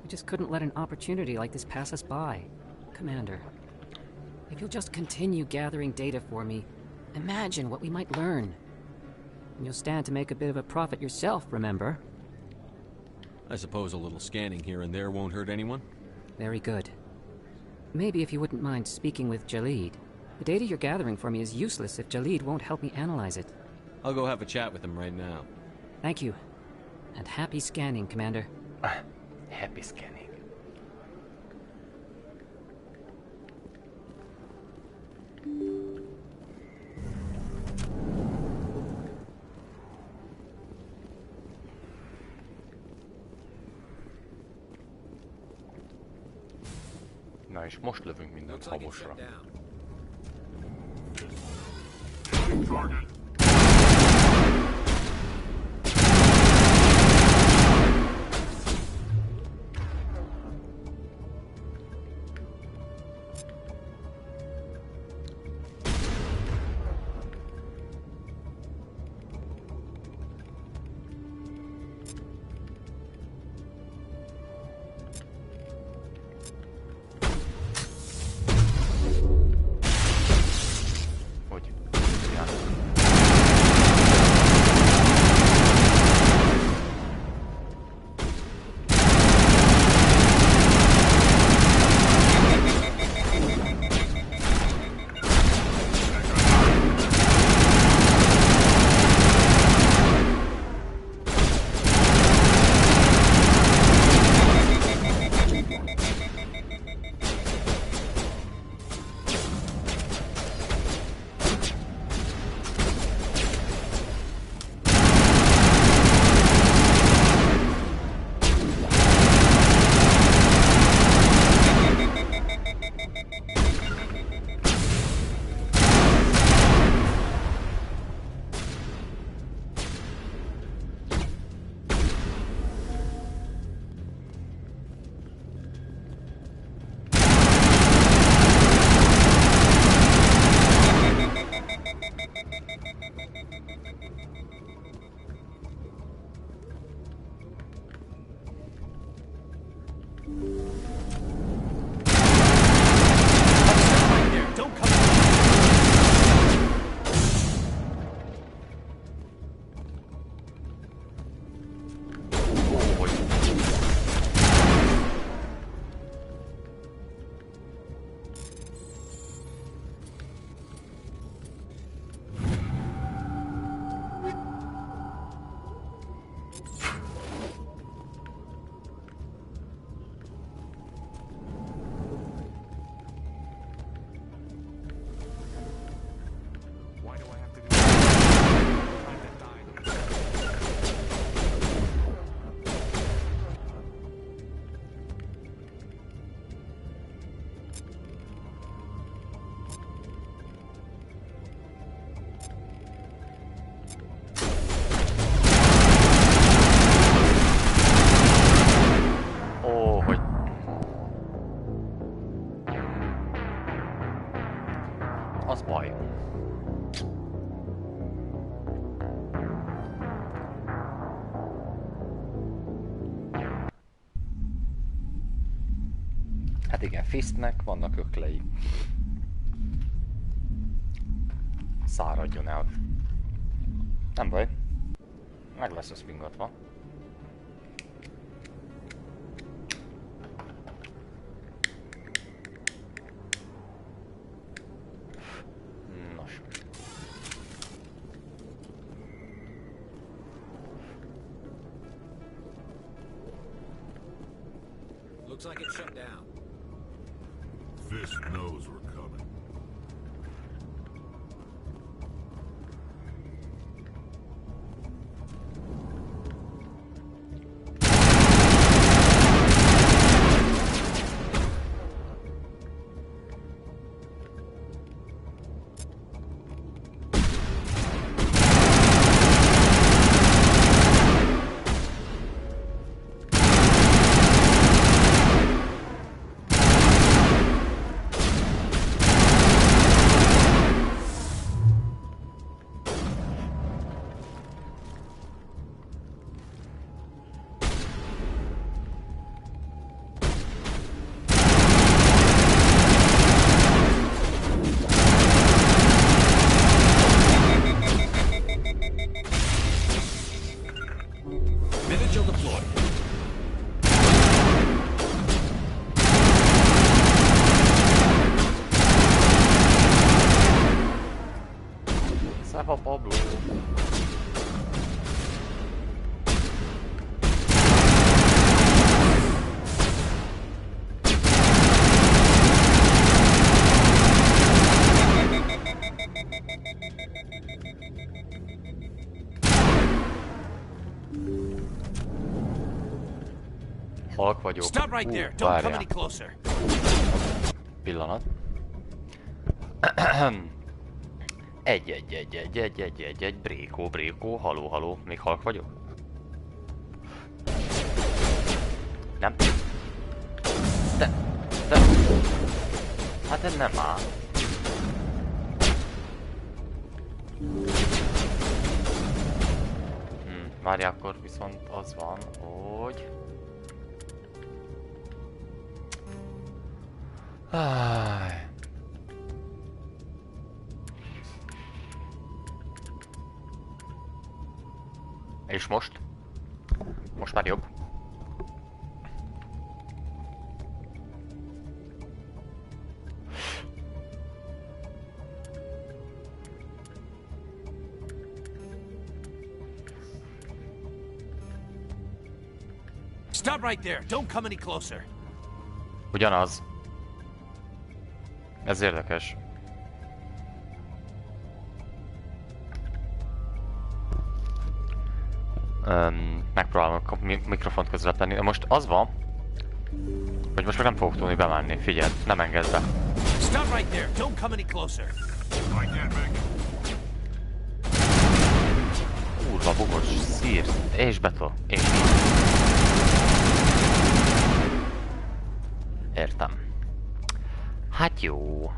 We just couldn't let an opportunity like this pass us by. Commander, if you'll just continue gathering data for me, imagine what we might learn. And you'll stand to make a bit of a profit yourself, remember? I suppose a little scanning here and there won't hurt anyone? Very good. Maybe if you wouldn't mind speaking with Jalid. The data you're gathering for me is useless if Jalid won't help me analyze it. I'll go have a chat with him right now. Thank you. And happy scanning, Commander. Happy scanning. Na és most lövünk mindent habosra. Hogy? Hát igen, Fistnek vannak öklei. Száradjon el. Nem baj. Meg lesz összpingatva. Nos. Looks like it's shut down. Fist knows we're coming. Halk vagyok. Stop right there. Don't come any closer. Pillanat. Egy, brékó, haló, még halk vagyok? Nem. De. Hát ez nem áll. Várj, akkor viszont az van, hogy... És most? Most már jobb. Stop right there. Don't come any closer. Ugyanaz. Ez érdekes. Megpróbálom a mikrofont közelebb tenni. De most az van, hogy most már nem fogok tudni bemenni. Figyeld, nem engedd be. Stop right there. Don't come any closer. Kurva bugos, szír, és beton, és értem. Hát jó.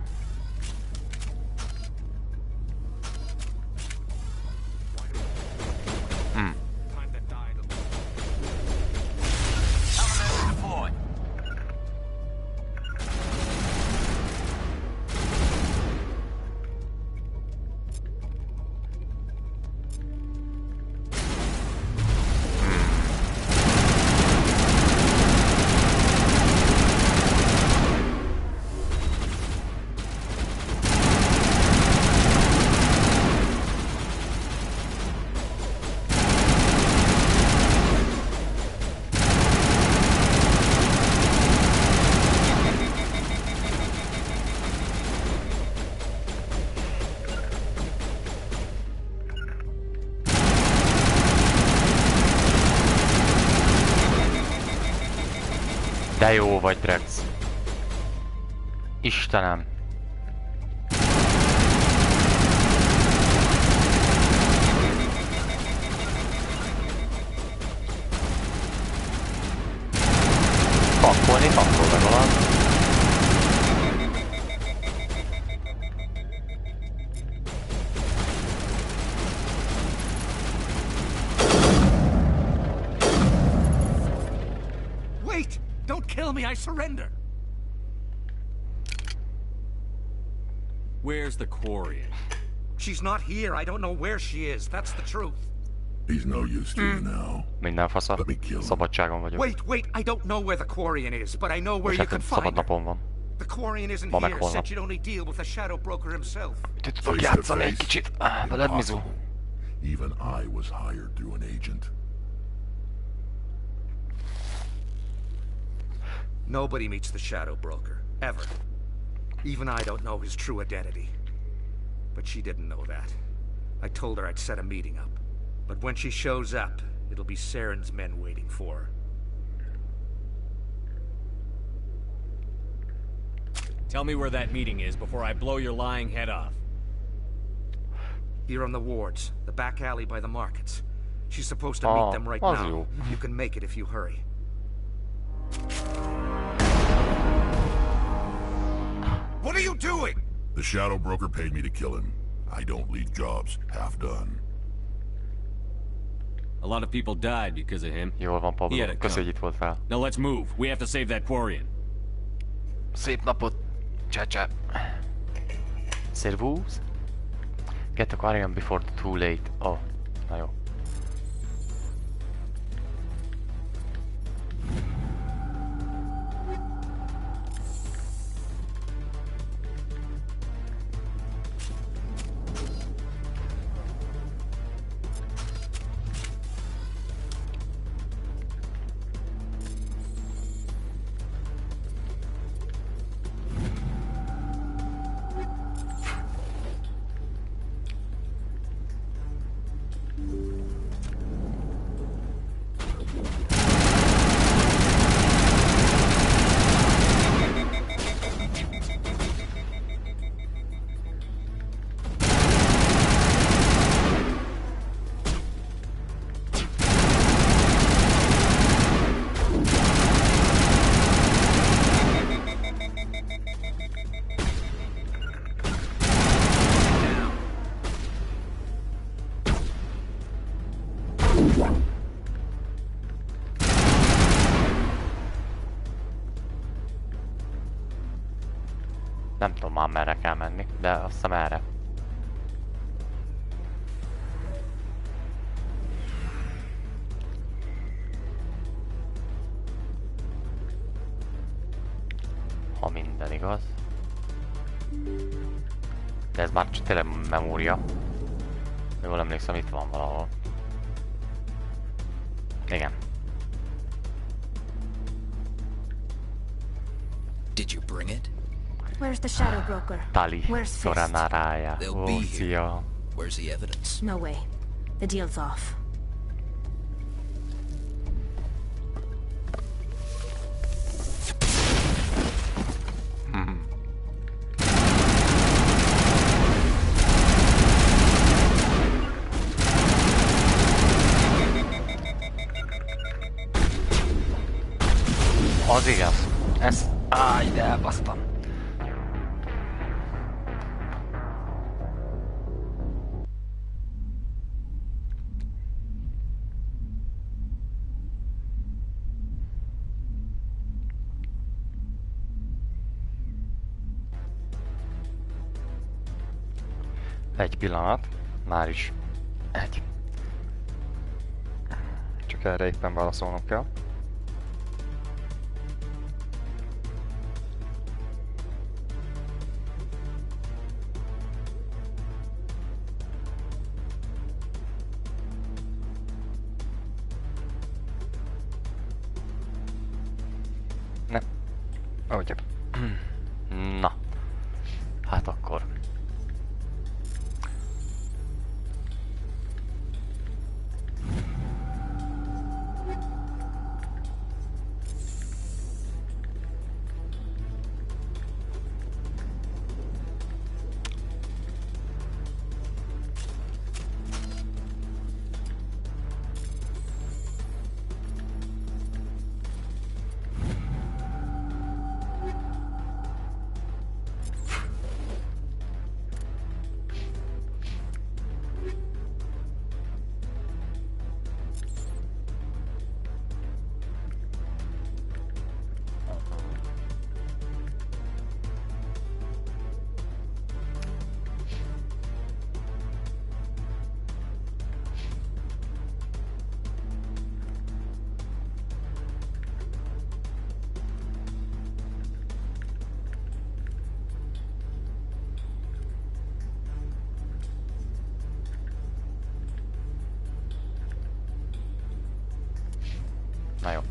De jó vagy, Drex. Istenem. Pakolni, pakol legalább. Wait! Don't kill me, I surrender! Where's the Quarian? She's not here. I don't know where she is. That's the truth. He's no use to you now. Minden fasza. Szabadságon vagyok. Wait, I don't know where the Quarian is, but I know where you can find her. Van. The Quarian isn't here. Said you'd only deal with the shadow broker himself. Tudok játszani egy kicsit. Veled, Mizu. Even I was hired through an agent. Nobody meets the shadow broker, ever. Even I don't know his true identity. But she didn't know that. I told her I'd set a meeting up. But when she shows up, it'll be Saren's men waiting for her. Tell me where that meeting is before I blow your lying head off. Here on the wards, the back alley by the markets. She's supposed to meet them right now. You can make it if you hurry. What are you doing? The shadow broker paid me to kill him. I don't leave jobs half done. A lot of people died because of him. Jól van, Pablo. Köszönjük, hogy itt voltál. Now let's move. We have to save that Quarian. Szép napot. Csá. Servus? Get the Quarian before too late. Oh, na jó. Nem tudom már merre kell menni, de azt hiszem erre. Ha minden igaz. De ez már tényleg memória. Jól emlékszem, itt van valahol. Igen. Did you bring it? Where's the shadow broker? Tali, Where's Fist? Soranaraya. They'll be here. Where's the evidence? No way. The deal's off. Az igaz. Ez... ide elbasztam. Egy pillanat, már is egy. Csak erre éppen válaszolnom kell. Nem. Ugye. Na. Hát akkor. Na jó.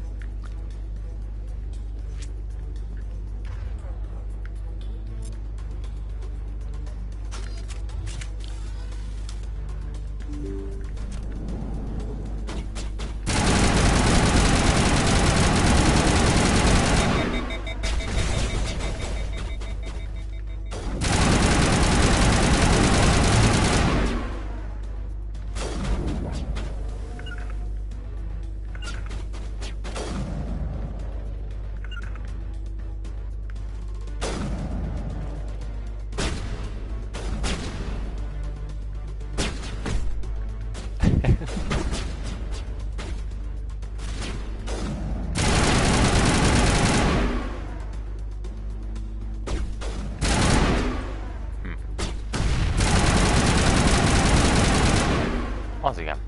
Az igen.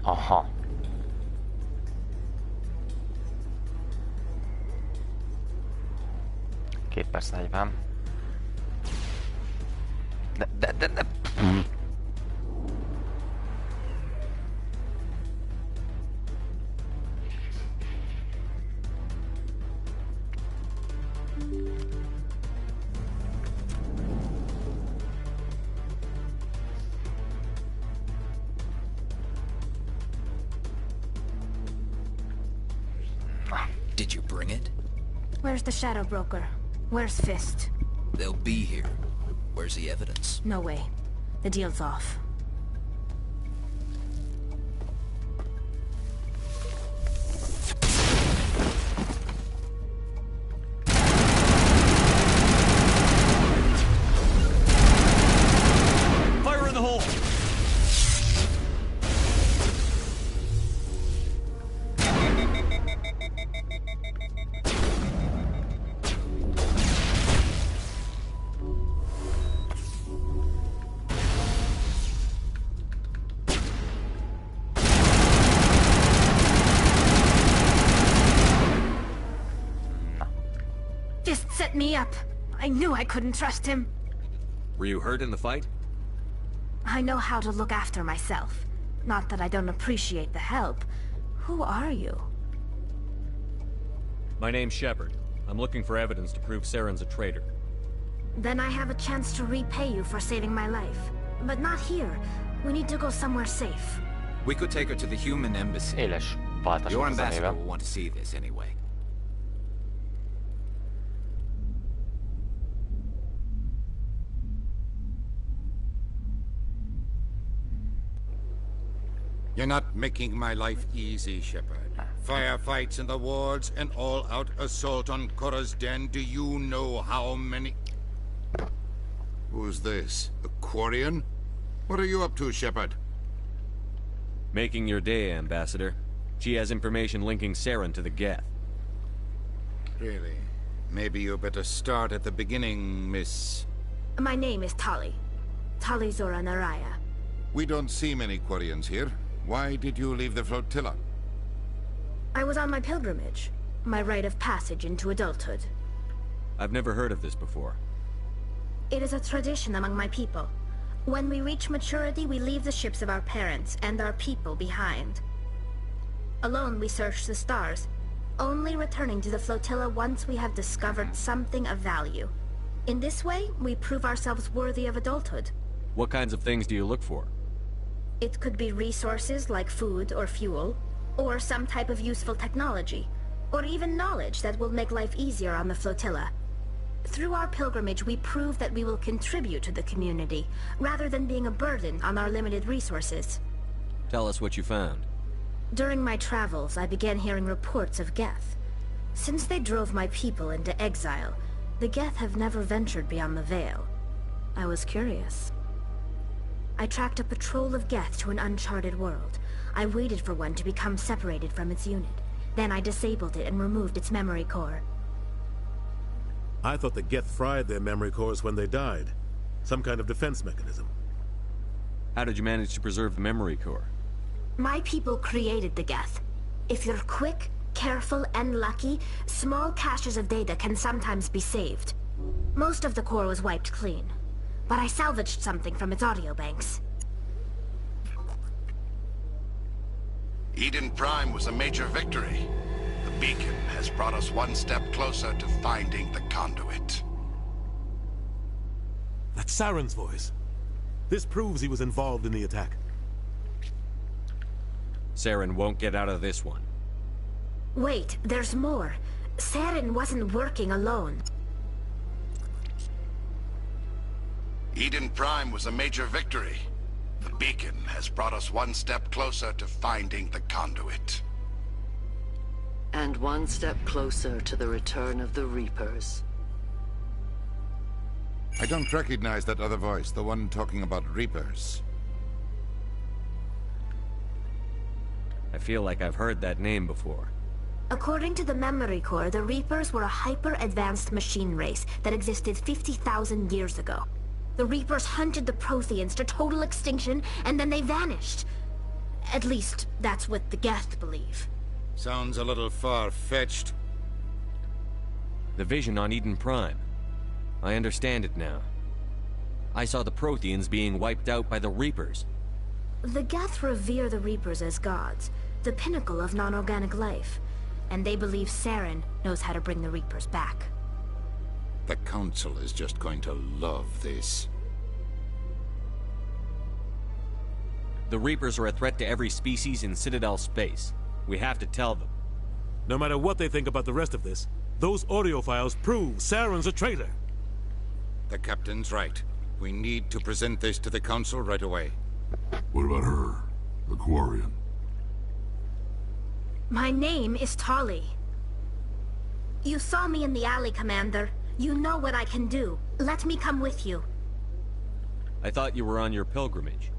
Aha. Két perc 40. De. Did you bring it? Where's the shadow broker? Where's Fist? They'll be here. Where's the evidence? No way. The deal's off. Fire in the hole! Fist set me up. I knew I couldn't trust him. Were you hurt in the fight? I know how to look after myself. Not that I don't appreciate the help. Who are you? My name's Shepard. I'm looking for evidence to prove Saren's a traitor. Then I have a chance to repay you for saving my life. But not here. We need to go somewhere safe. We could take her to the human embassy. Éles váltás Your az ambassador zenével. will want to see this anyway. You're not making my life easy, Shepard. Firefights in the wards, an all-out assault on Korra's den. Do you know how many... Who's this? A Quarian? What are you up to, Shepard? Making your day, Ambassador. She has information linking Saren to the Geth. Really? Maybe you better start at the beginning, Miss... My name is Tali. Tali Zora Naraya. We don't see many Quarians here. Why did you leave the flotilla? I was on my pilgrimage. My rite of passage into adulthood. I've never heard of this before. It is a tradition among my people. When we reach maturity, we leave the ships of our parents and our people behind. Alone, we search the stars, only returning to the flotilla once we have discovered something of value. In this way, we prove ourselves worthy of adulthood. What kinds of things do you look for? It could be resources like food or fuel, or some type of useful technology, or even knowledge that will make life easier on the flotilla. Through our pilgrimage, we prove that we will contribute to the community, rather than being a burden on our limited resources. Tell us what you found. During my travels, I began hearing reports of Geth. Since they drove my people into exile, the Geth have never ventured beyond the Veil. I was curious. I tracked a patrol of Geth to an uncharted world. I waited for one to become separated from its unit. Then I disabled it and removed its memory core. I thought the Geth fried their memory cores when they died. Some kind of defense mechanism. How did you manage to preserve the memory core? My people created the Geth. If you're quick, careful, and lucky, small caches of data can sometimes be saved. Most of the core was wiped clean, but I salvaged something from its audio banks. Eden Prime was a major victory. The beacon has brought us one step closer to finding the conduit. That's Saren's voice. This proves he was involved in the attack. Saren won't get out of this one. Wait, there's more. Saren wasn't working alone. Eden Prime was a major victory. The beacon has brought us one step closer to finding the conduit. And one step closer to the return of the Reapers. I don't recognize that other voice, the one talking about Reapers. I feel like I've heard that name before. According to the Memory Core, the Reapers were a hyper-advanced machine race that existed 50,000 years ago. The Reapers hunted the Protheans to total extinction, and then they vanished. At least, that's what the Geth believe. Sounds a little far-fetched. The vision on Eden Prime. I understand it now. I saw the Protheans being wiped out by the Reapers. The Geth revere the Reapers as gods, the pinnacle of non-organic life, and they believe Saren knows how to bring the Reapers back. The Council is just going to love this. The Reapers are a threat to every species in Citadel space. We have to tell them. No matter what they think about the rest of this, those audio files prove Saren's a traitor. The Captain's right. We need to present this to the Council right away. What about her, the Quarian? My name is Tali. You saw me in the alley, Commander. You know what I can do. Let me come with you. I thought you were on your pilgrimage.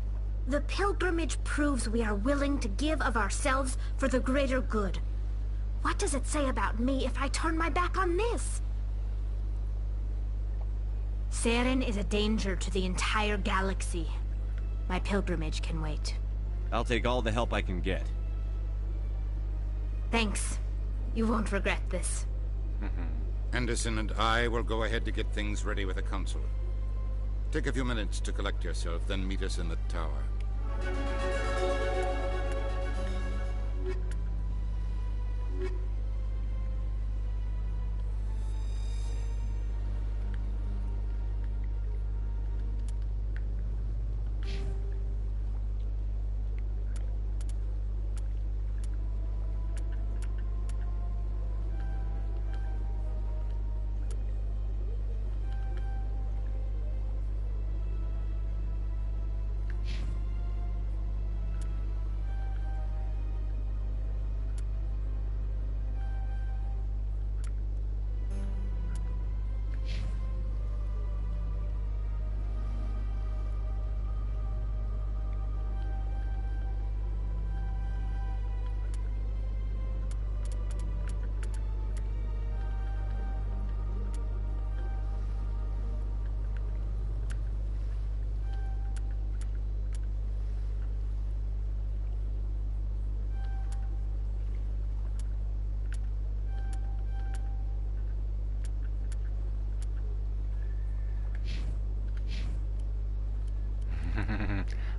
The pilgrimage proves we are willing to give of ourselves for the greater good. What does it say about me if I turn my back on this? Saren is a danger to the entire galaxy. My pilgrimage can wait. I'll take all the help I can get. Thanks. You won't regret this. Anderson and I will go ahead to get things ready with the Council. Take a few minutes to collect yourself, then meet us in the tower.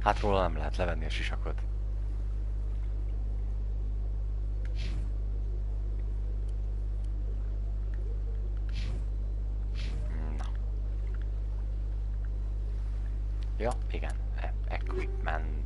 Hát róla nem lehet levenni a sisakot. Na. Ja, igen. Equipment.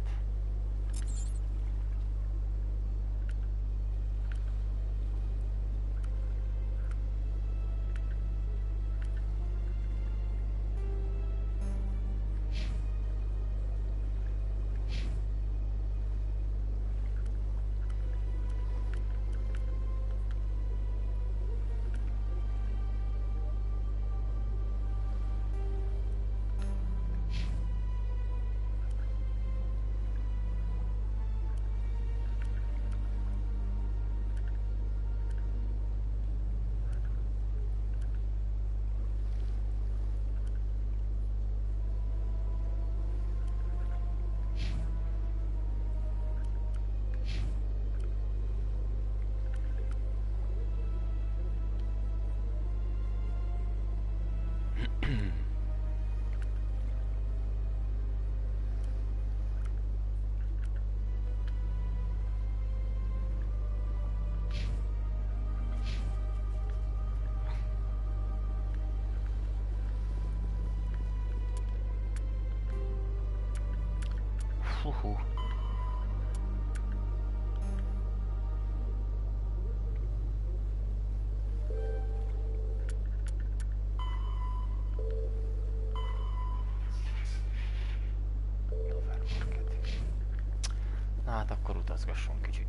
Na hát akkor utazgassunk kicsit.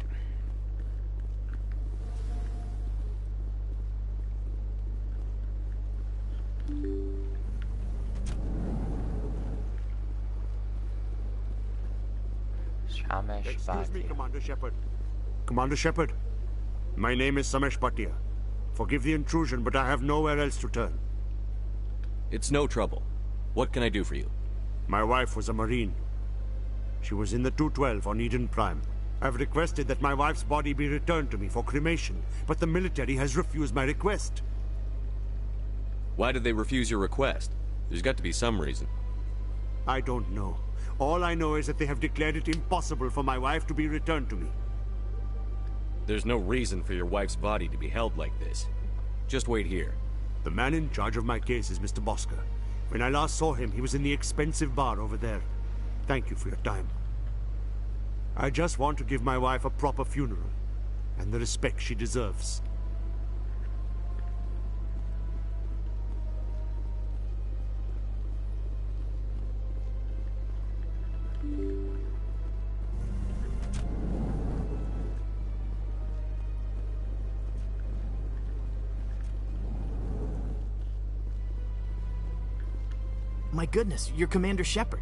Excuse me, Commander Shepard. Commander Shepard, my name is Samesh Bhatia. Forgive the intrusion, but I have nowhere else to turn. It's no trouble. What can I do for you? My wife was a Marine. She was in the 212 on Eden Prime. I've requested that my wife's body be returned to me for cremation, but the military has refused my request. Why did they refuse your request? There's got to be some reason. I don't know. All I know is that they have declared it impossible for my wife to be returned to me. There's no reason for your wife's body to be held like this. Just wait here. The man in charge of my case is Mr. Bosker. When I last saw him, he was in the expensive bar over there. Thank you for your time. I just want to give my wife a proper funeral, and the respect she deserves. My goodness, you're Commander Shepard.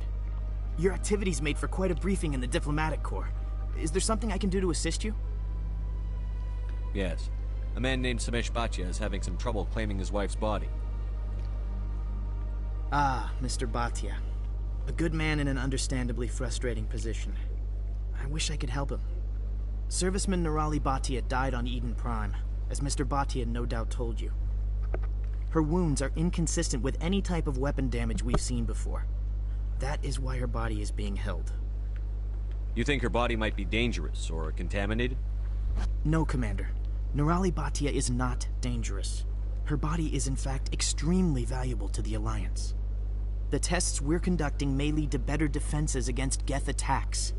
Your activities made for quite a briefing in the diplomatic corps. Is there something I can do to assist you? Yes. A man named Samesh Bhatia is having some trouble claiming his wife's body. Ah, Mr. Bhatia. A good man in an understandably frustrating position. I wish I could help him. Serviceman Nirali Bhatia died on Eden Prime, as Mr. Bhatia no doubt told you. Her wounds are inconsistent with any type of weapon damage we've seen before. That is why her body is being held. You think her body might be dangerous or contaminated? No, Commander. Nirali Bhatia is not dangerous. Her body is in fact extremely valuable to the Alliance. The tests we're conducting may lead to better defenses against Geth attacks.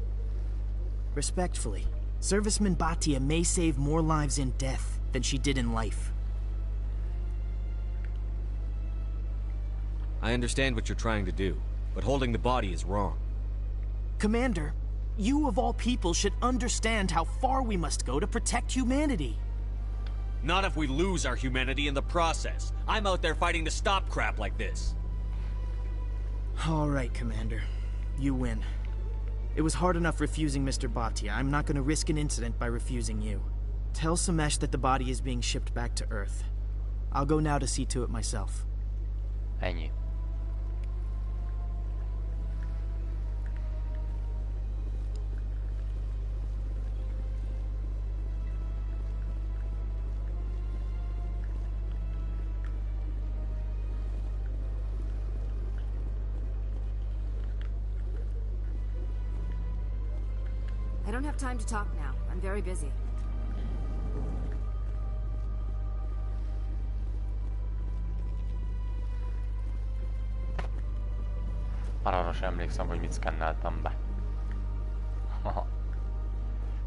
Respectfully, Serviceman Bhatia may save more lives in death than she did in life. I understand what you're trying to do, but holding the body is wrong. Commander, you of all people should understand how far we must go to protect humanity. Not if we lose our humanity in the process. I'm out there fighting to stop crap like this. All right, Commander. You win. It was hard enough refusing Mr. Bhatia. I'm not going to risk an incident by refusing you. Tell Samesh that the body is being shipped back to Earth. I'll go now to see to it myself. Ennyi. I don't have time to talk now. I'm very busy. Már arra sem emlékszem, hogy mit szkenneltem be.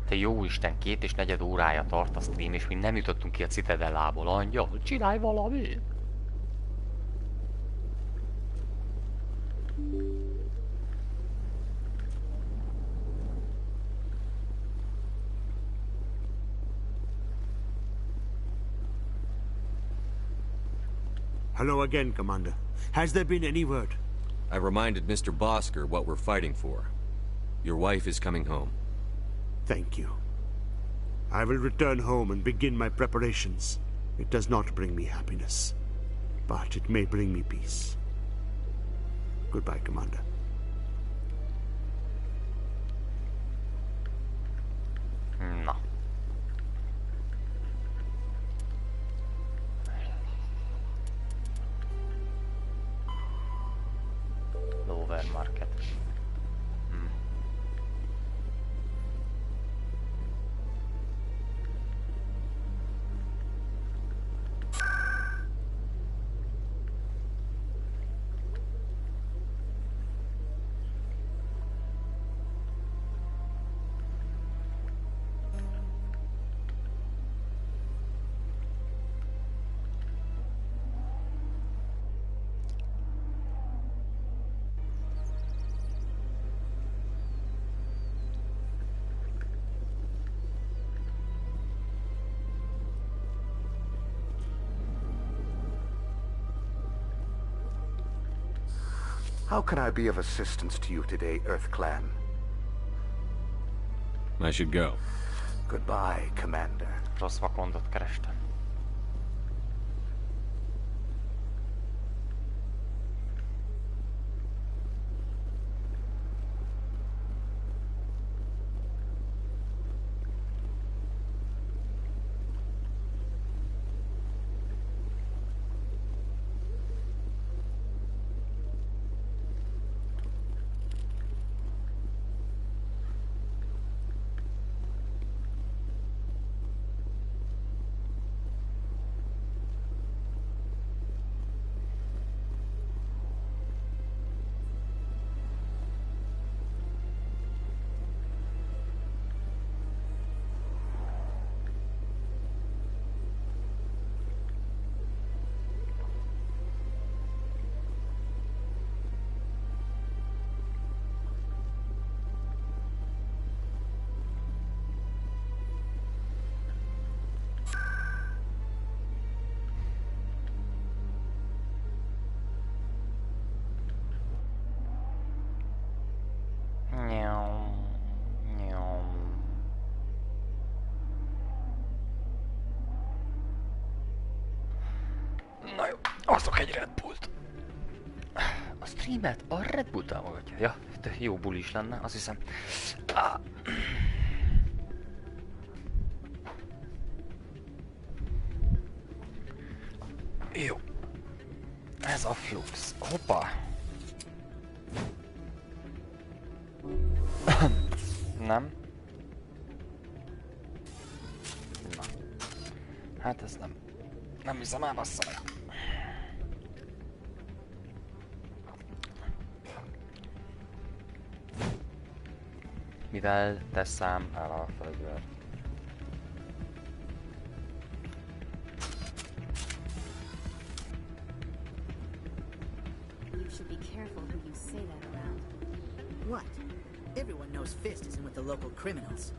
Te jó Isten, 2,4 órája tart a stream, és még nem jutottunk ki a Citadellából. Angyal, csinálj valamit! Hello again, Commander. Has there been any word? I reminded Mr. Bosker what we're fighting for. Your wife is coming home. Thank you. I will return home and begin my preparations. It does not bring me happiness, but it may bring me peace. Goodbye, Commander. Na. Lower market. How can I be of assistance to you today, Earth Clan? I should go. Goodbye, Commander. Rossz vakondot kerestem. Na jó, azok egy Red Bullt. A streamet a Red Bull támogatja. Ja, de jó bull is lenne, azt hiszem. Jó. Ez a flux. Hoppá. Nem. Na. Hát ez nem. Nem hiszem el, bassza meg. Mivel teszem el a fegyvert? You should be careful who you say that around. What? Everyone knows Fist isn't with the local criminals.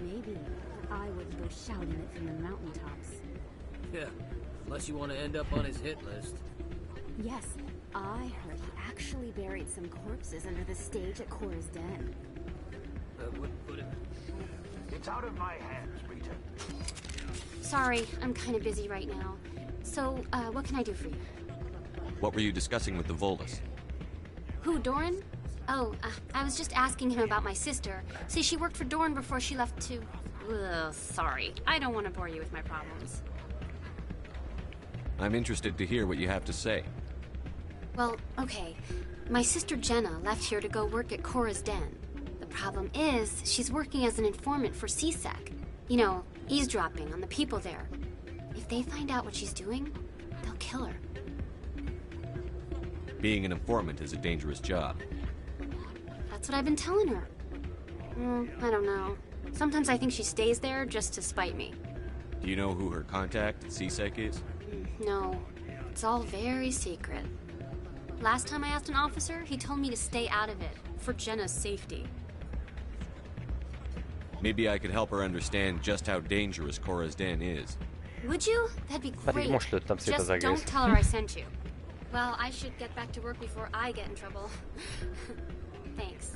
Maybe, but I wouldn't go shouting it from the mountaintops. Yeah, unless you want to end up on his hit list. Yes, I heard he actually buried some corpses under the stage at Cora's den. It's out of my hands, Rita. Sorry, I'm kind of busy right now. So, what can I do for you? What were you discussing with the Volus? Who, Doran? Oh, I was just asking him about my sister. See, she worked for Doran before she left to... Ugh, sorry, I don't want to bore you with my problems. I'm interested to hear what you have to say. Well, okay. My sister Jenna left here to go work at Cora's den. The problem is, she's working as an informant for CSEC. You know, eavesdropping on the people there. If they find out what she's doing, they'll kill her. Being an informant is a dangerous job. That's what I've been telling her. I don't know. Sometimes I think she stays there just to spite me. Do you know who her contact at CSEC is? No, it's all very secret. Last time I asked an officer, he told me to stay out of it, for Jenna's safety. Maybe I could help her understand just how dangerous Cora's den is. Would you? That'd be great. Just don't tell her I sent you. Well, I should get back to work before I get in trouble. Thanks.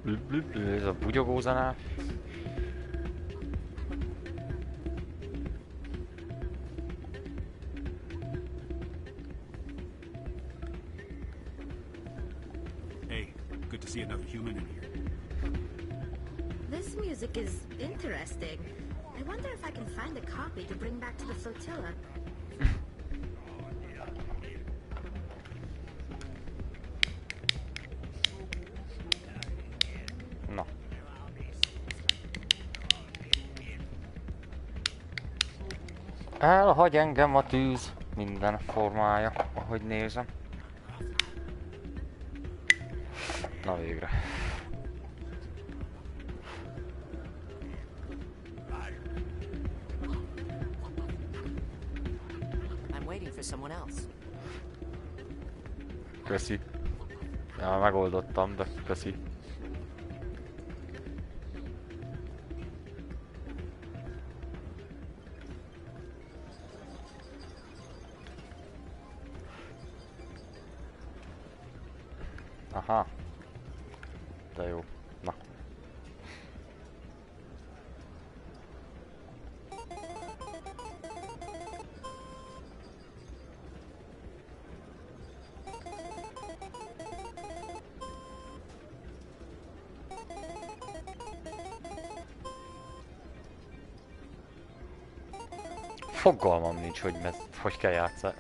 Ez a bugyogózanás. Hey, good to see another human in here. This music is interesting. I wonder if I can find a copy to bring back to the flotilla. Na. Elhagy engem a tűz minden formája, ahogy nézem. Na végre. I'm waiting for someone else. Köszi. Ja, megoldottam, de köszi. Aha. De jó. Na. Fogalmam nincs, hogy kell játszani.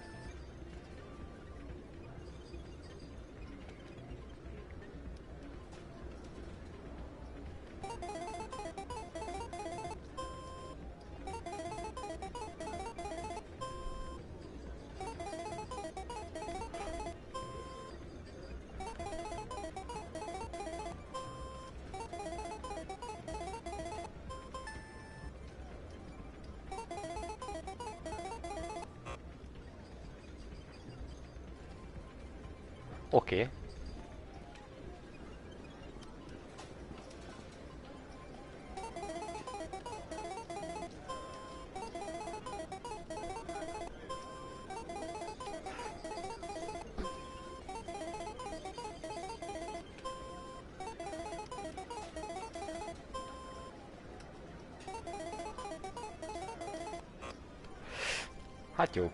Oké. Hát jó.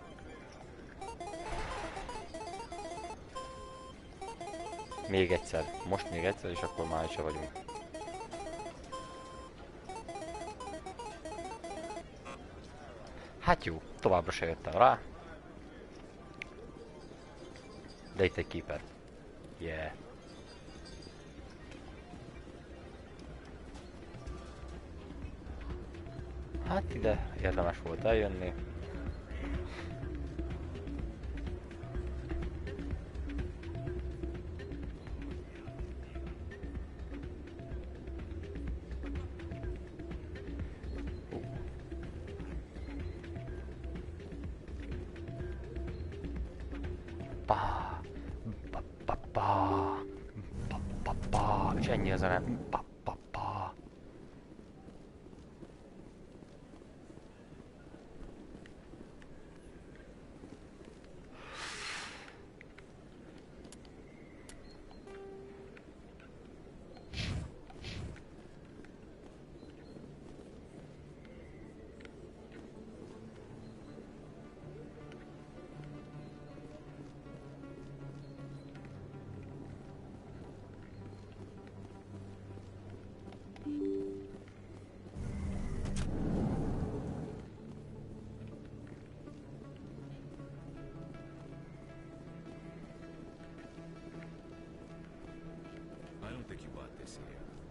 Még egyszer. Most még egyszer, és akkor már is vagyunk. Hát jó, továbbra se jöttem rá. De itt egy keeper. Yeah. Hát ide érdemes volt eljönni. És ennyi a zene.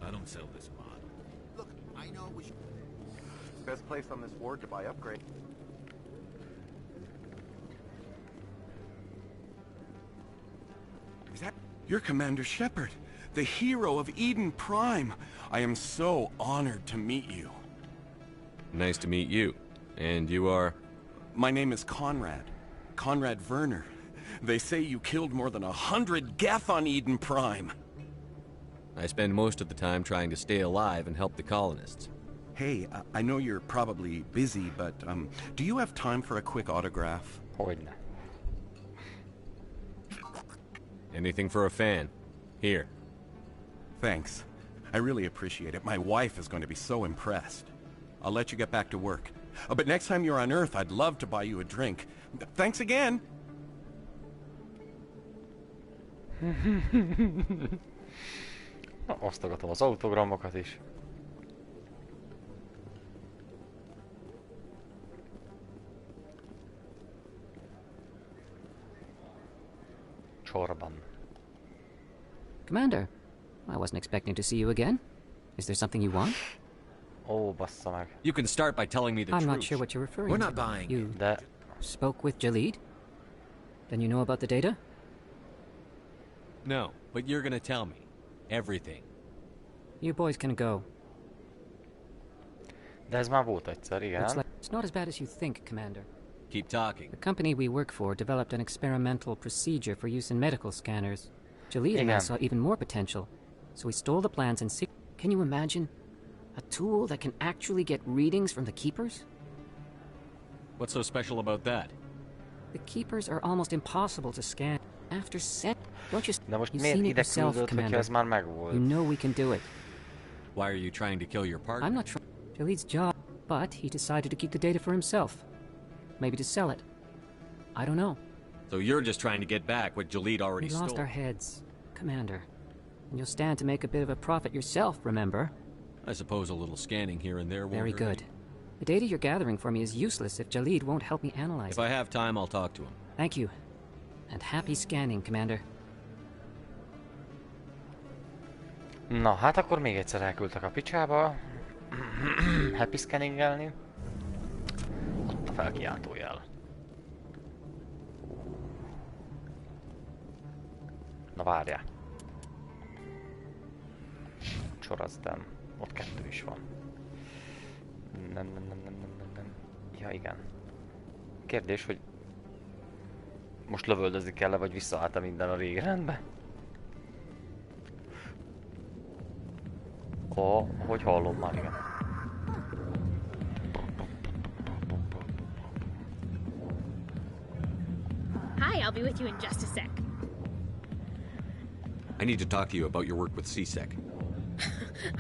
I don't sell this mod. Look, I know we should... Best place on this ward to buy upgrade. Is that... You're Commander Shepard, the hero of Eden Prime. I am so honored to meet you. Nice to meet you. And you are? My name is Conrad. Conrad Werner. They say you killed more than 100 Geth on Eden Prime. I spend most of the time trying to stay alive and help the colonists. Hey, I know you're probably busy, but do you have time for a quick autograph? Hogyne. Anything for a fan. Here. Thanks. I really appreciate it. My wife is going to be so impressed. I'll let you get back to work. But next time you're on Earth, I'd love to buy you a drink. Thanks again! Osztogatom az autogramokat is. Csorban. Commander, I wasn't expecting to see you again. Is there something you want? Oh, bassza meg. You can start by telling me the truth. I'm not sure what you're referring to. We're not buying you that. Spoke with Jalid? Then you know about the data? No, but you're gonna tell me. Everything. You boys can go. De ez már volt egyszer, igen. It's not as bad as you think, Commander. Keep talking. The company we work for developed an experimental procedure for use in medical scanners. Jalid and I saw even more potential, so we stole the plans and Can you imagine? A tool that can actually get readings from the Keepers? What's so special about that? The Keepers are almost impossible to scan. After Sent, don't you? De most You've miért seen it ide yourself, küldött, hogyha Commander. ez már megvolt? You know we can do it. Why are you trying to kill your partner? I'm not trying. Jaleed's job, but he decided to keep the data for himself. Maybe to sell it. I don't know. So you're just trying to get back what Gyüleed already We stole? lost our heads, Commander. And you'll stand to make a bit of a profit yourself, remember? I suppose a little scanning here and there won't Very hurt good. The data you're gathering for me is useless if Gyüleed won't help me analyze If I have time, I'll talk to him. Thank you. And happy scanning, Commander. Na, hát akkor még egyszer elküldtek a picsába. Happy scanningelni. Ott a felkiáltójel. Na várjál. Csorazden. Ott 2 is van. Nem. Ja, igen. Kérdés, hogy most lövöldözni kell-e, vagy visszaállt-e minden a régi rendbe? Hogy hallom már, igen. Hi, I'll be with you in just a sec. I need to talk to you about your work with CSEC.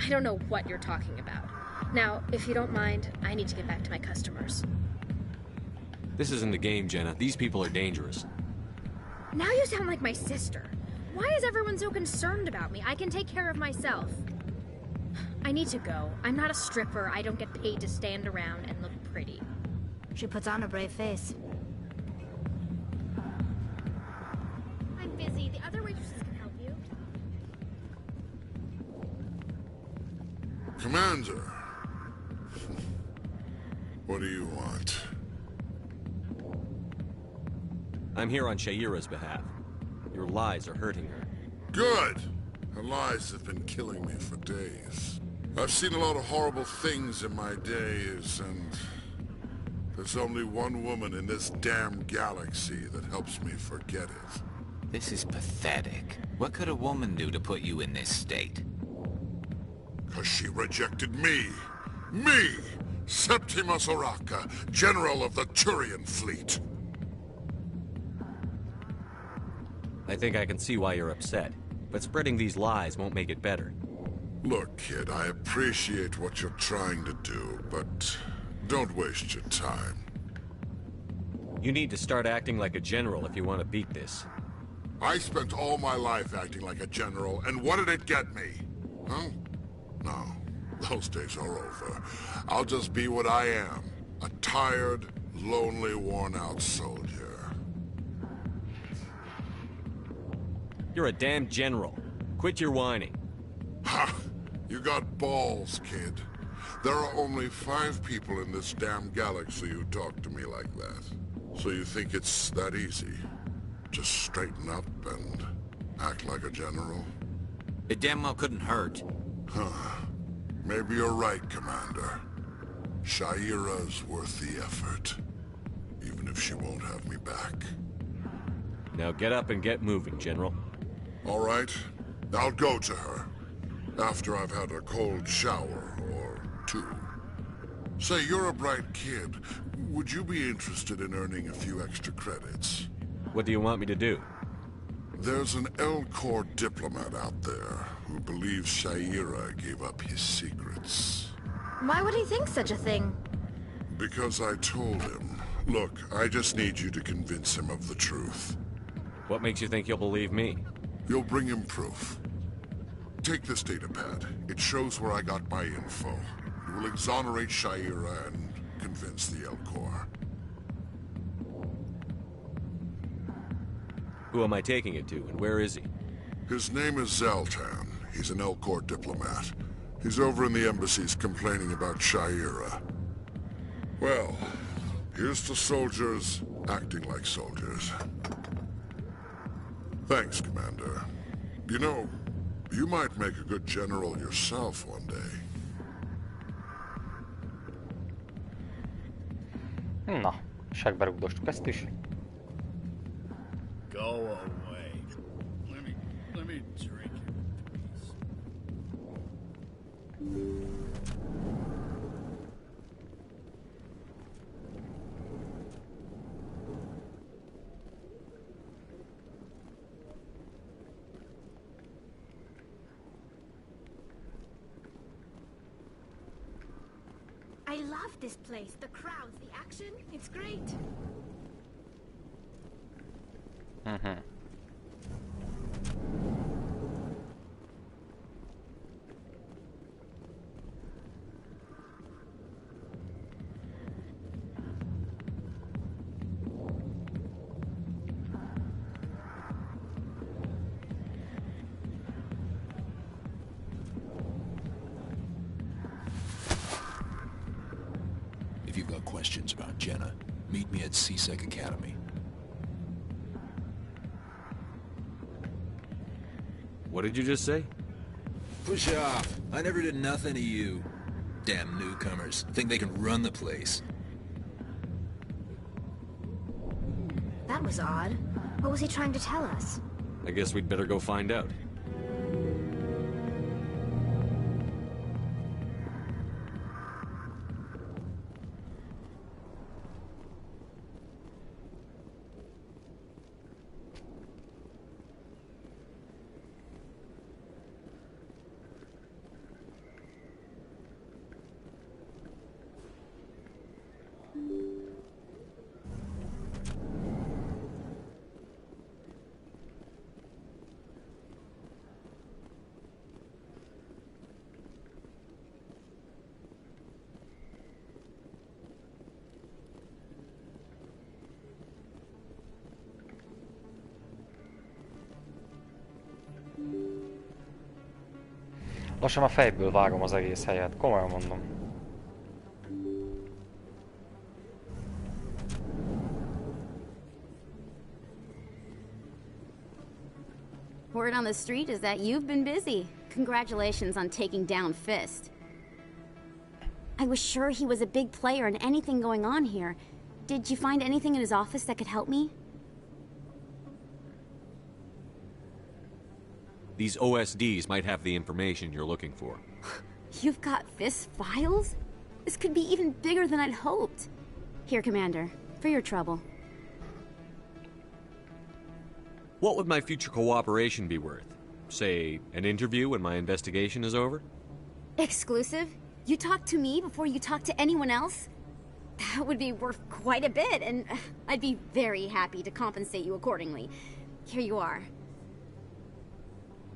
I don't know what you're talking about. Now, if you don't mind, I need to get back to my customers. This isn't a game, Jenna. These people are dangerous. Now you sound like my sister. Why is everyone so concerned about me? I can take care of myself. I need to go. I'm not a stripper. I don't get paid to stand around and look pretty. She puts on a brave face. I'm busy. The other waitresses can help you. Commander. What do you want? I'm here on Shaira's behalf. Your lies are hurting her. Good! Her lies have been killing me for days. I've seen a lot of horrible things in my days, and there's only one woman in this damn galaxy that helps me forget it. This is pathetic. What could a woman do to put you in this state? 'Cause she rejected me! Me! Septimus Oraka, General of the Turian Fleet! I think I can see why you're upset, but spreading these lies won't make it better. Look, kid, I appreciate what you're trying to do, but don't waste your time. You need to start acting like a general if you want to beat this. I spent all my life acting like a general, and what did it get me? Huh? No, those days are over. I'll just be what I am, a tired, lonely, worn-out soldier. You're a damn general. Quit your whining. Ha! You got balls, kid. There are only 5 people in this damn galaxy who talk to me like that. So you think it's that easy? Just straighten up and act like a general? It damn well couldn't hurt. Huh. Maybe you're right, Commander. Shaira's worth the effort. Even if she won't have me back. Now get up and get moving, General. All right. I'll go to her. After I've had a cold shower or 2. Say, you're a bright kid. Would you be interested in earning a few extra credits? What do you want me to do? There's an Elcor diplomat out there who believes Shaira gave up his secrets. Why would he think such a thing? Because I told him. Look, I just need you to convince him of the truth. What makes you think you'll believe me? You'll bring him proof. Take this datapad. It shows where I got my info. It will exonerate Shaira and convince the Elcor. Who am I taking it to, and where is he? His name is Zaltan. He's an Elcor diplomat. He's over in the embassies complaining about Shaira. Well, here's to soldiers acting like soldiers. Thanks, Commander. You know, you might make a good general yourself one day. Na, segbe rugdostuk ezt is. Go away. Let me drink it, please. love this place. The crowds, the action, it's great. If you've got questions about Jenna, meet me at CSEC Academy. What did you just say? Push off. I never did nothing to you. Damn newcomers. Think they can run the place. That was odd. What was he trying to tell us? I guess we'd better go find out. Lassan a fejből vágom az egész helyet, komolyan mondom. Word on the street is that you've been busy. Congratulations on taking down Fist. I was sure he was a big player in anything going on here. Did you find anything in his office that could help me? These OSDs might have the information you're looking for. You've got Fist's files? This could be even bigger than I'd hoped. Here, Commander, for your trouble. What would my future cooperation be worth? Say, an interview when my investigation is over? Exclusive? You talk to me before you talk to anyone else? That would be worth quite a bit, and I'd be very happy to compensate you accordingly. Here you are.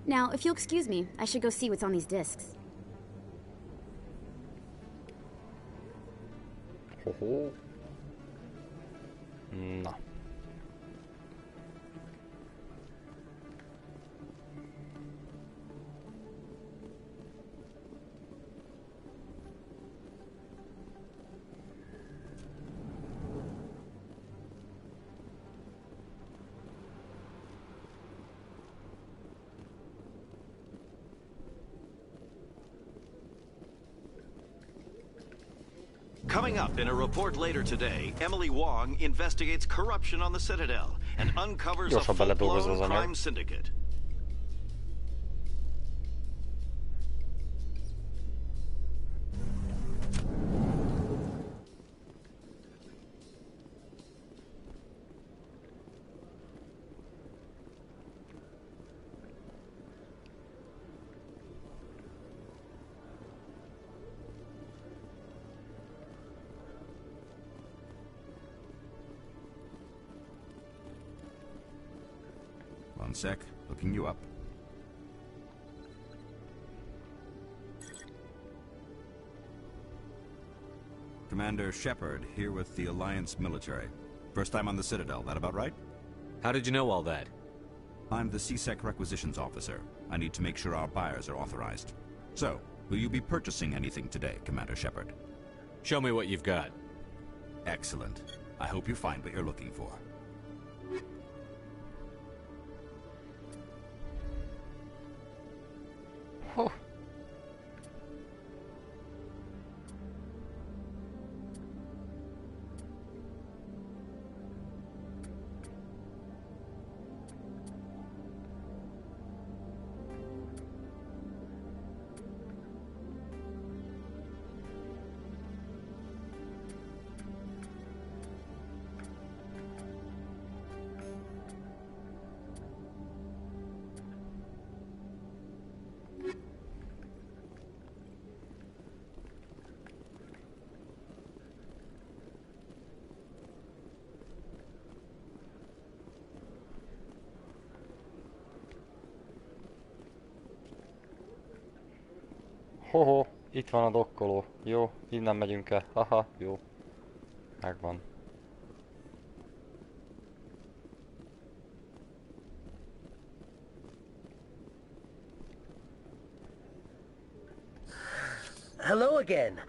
Now, if you'll excuse me, I should go see what's on these discs. Na. Coming up in a report later today, Emily Wong investigates corruption on the Citadel and uncovers a full-blown crime syndicate. One sec, looking you up. Commander Shepard, here with the Alliance military. First time on the Citadel, that about right? How did you know all that? I'm the CSEC requisitions officer. I need to make sure our buyers are authorized. So, will you be purchasing anything today, Commander Shepard? Show me what you've got. Excellent. I hope you find what you're looking for. Oh. Hoho, itt van a dokkoló. Jó, innen megyünk el. Haha, jó. Megvan. Hello again.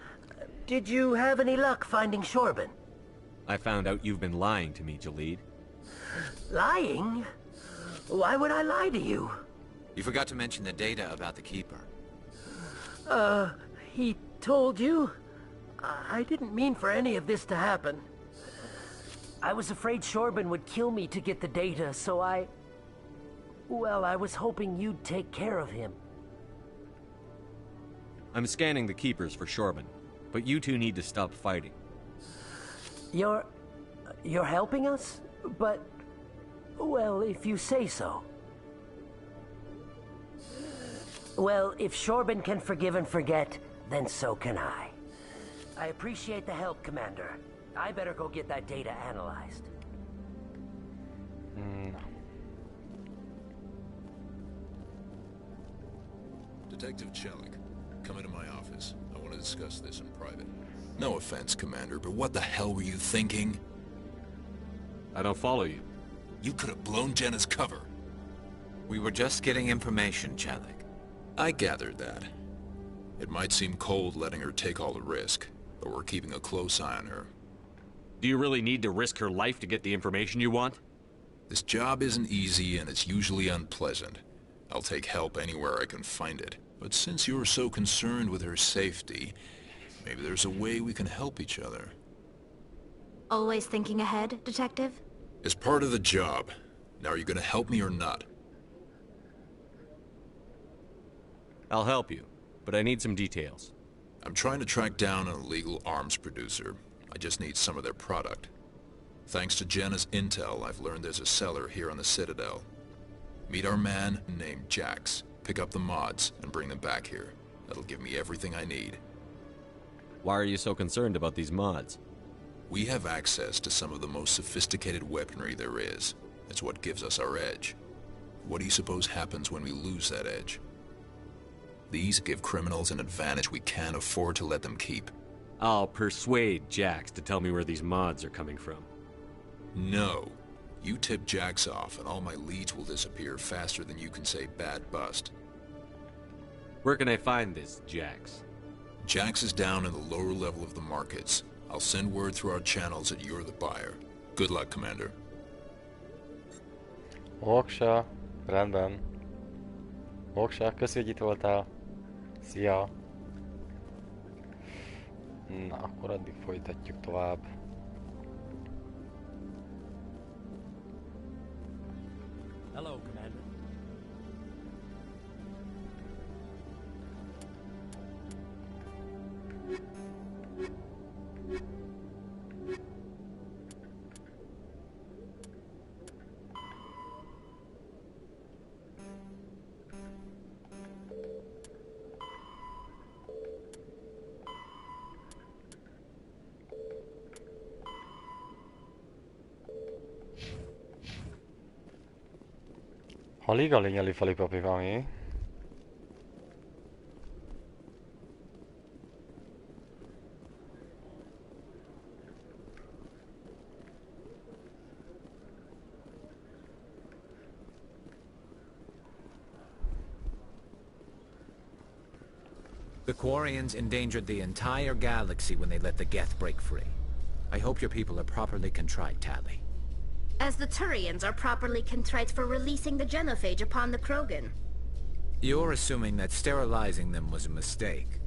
Did you have any luck finding Shorben? I found out you've been lying to me, Jalid. Lying? Why would I lie to you? You forgot to mention the data about the Keeper. He told you? I didn't mean for any of this to happen. I was afraid Shorben would kill me to get the data, so well, I was hoping you'd take care of him. I'm scanning the keepers for Shorben, but you two need to stop fighting. You're helping us? But, well, if you say so. Well, if Shorben can forgive and forget, then so can I. I appreciate the help, Commander. I better go get that data analyzed. Detective Chelik, come into my office. I want to discuss this in private. No offense, Commander, but what the hell were you thinking? I don't follow you. You could have blown Jenna's cover. We were just getting information, Chelik. I gathered that. It might seem cold letting her take all the risk, but we're keeping a close eye on her. Do you really need to risk her life to get the information you want? This job isn't easy and it's usually unpleasant. I'll take help anywhere I can find it. But since you're so concerned with her safety, maybe there's a way we can help each other. Always thinking ahead, Detective? It's part of the job. Now are you gonna help me or not? I'll help you, but I need some details. I'm trying to track down an illegal arms producer. I just need some of their product. Thanks to Jenna's intel, I've learned there's a seller here on the Citadel. Meet our man named Jax. Pick up the mods and bring them back here. That'll give me everything I need. Why are you so concerned about these mods? We have access to some of the most sophisticated weaponry there is. It's what gives us our edge. What do you suppose happens when we lose that edge? These give criminals an advantage we can't afford to let them keep. I'll persuade Jax to tell me where these mods are coming from. No. You tip Jax off and all my leads will disappear faster than you can say bad bust. Where can I find this Jax? Jax is down in the lower level of the markets. I'll send word through our channels that you're the buyer. Good luck, Commander. Oksa, rendben. Oksa, köszi, hogy itt voltál. Szia. Na, akkor addig folytatjuk tovább. Hello, Commander. Haligalinyalifalipapimami. The Quarians endangered the entire galaxy when they let the Geth break free. I hope your people are properly contrite, Tali. As the Turians are properly contrite for releasing the genophage upon the Krogan. You're assuming that sterilizing them was a mistake.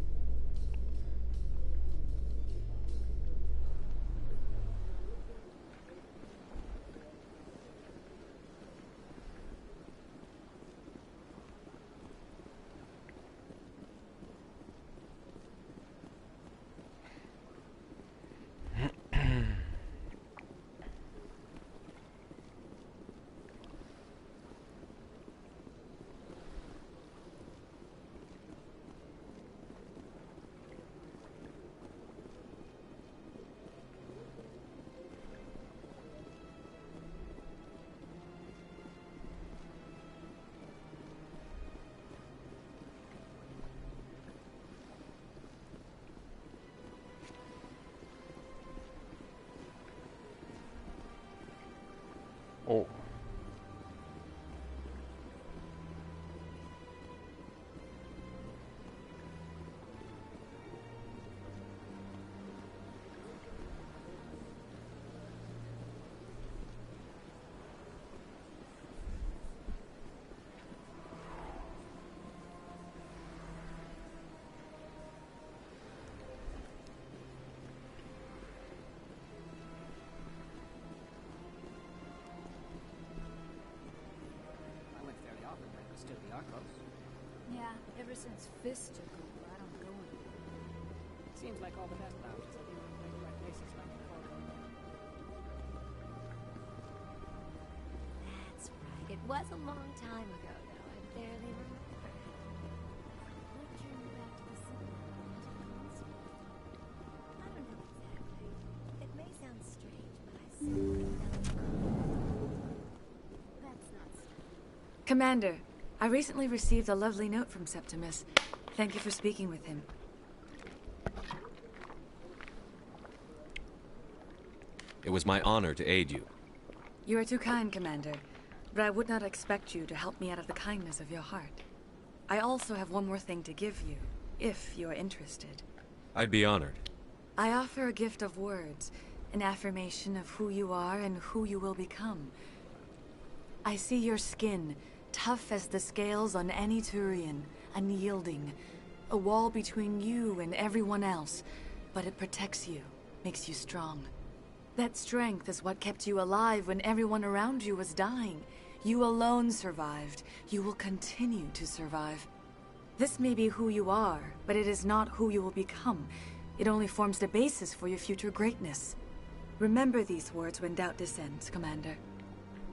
Ever since Fist took over, I don't go anywhere. Seems like all the best options are being replaced by places like the corridor. That's right. It was a long time ago, though. I barely remember. What drew you back to the cinema? I don't know exactly. It may sound strange, but I simply That's not strange. Commander, I recently received a lovely note from Septimus. Thank you for speaking with him. It was my honor to aid you. You are too kind, Commander, but I would not expect you to help me out of the kindness of your heart. I also have one more thing to give you, if you are interested. I'd be honored. I offer a gift of words, an affirmation of who you are and who you will become. I see your skin, tough as the scales on any Turian, unyielding, a wall between you and everyone else, but it protects you, makes you strong. That strength is what kept you alive when everyone around you was dying. You alone survived. You will continue to survive. This may be who you are, but it is not who you will become. It only forms the basis for your future greatness. Remember these words when doubt descends, Commander.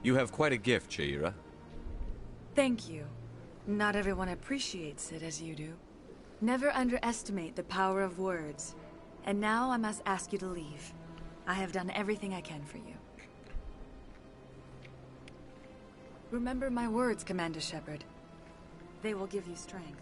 You have quite a gift, Shaira. Thank you. Not everyone appreciates it as you do. Never underestimate the power of words. And now I must ask you to leave. I have done everything I can for you. Remember my words, Commander Shepard. They will give you strength.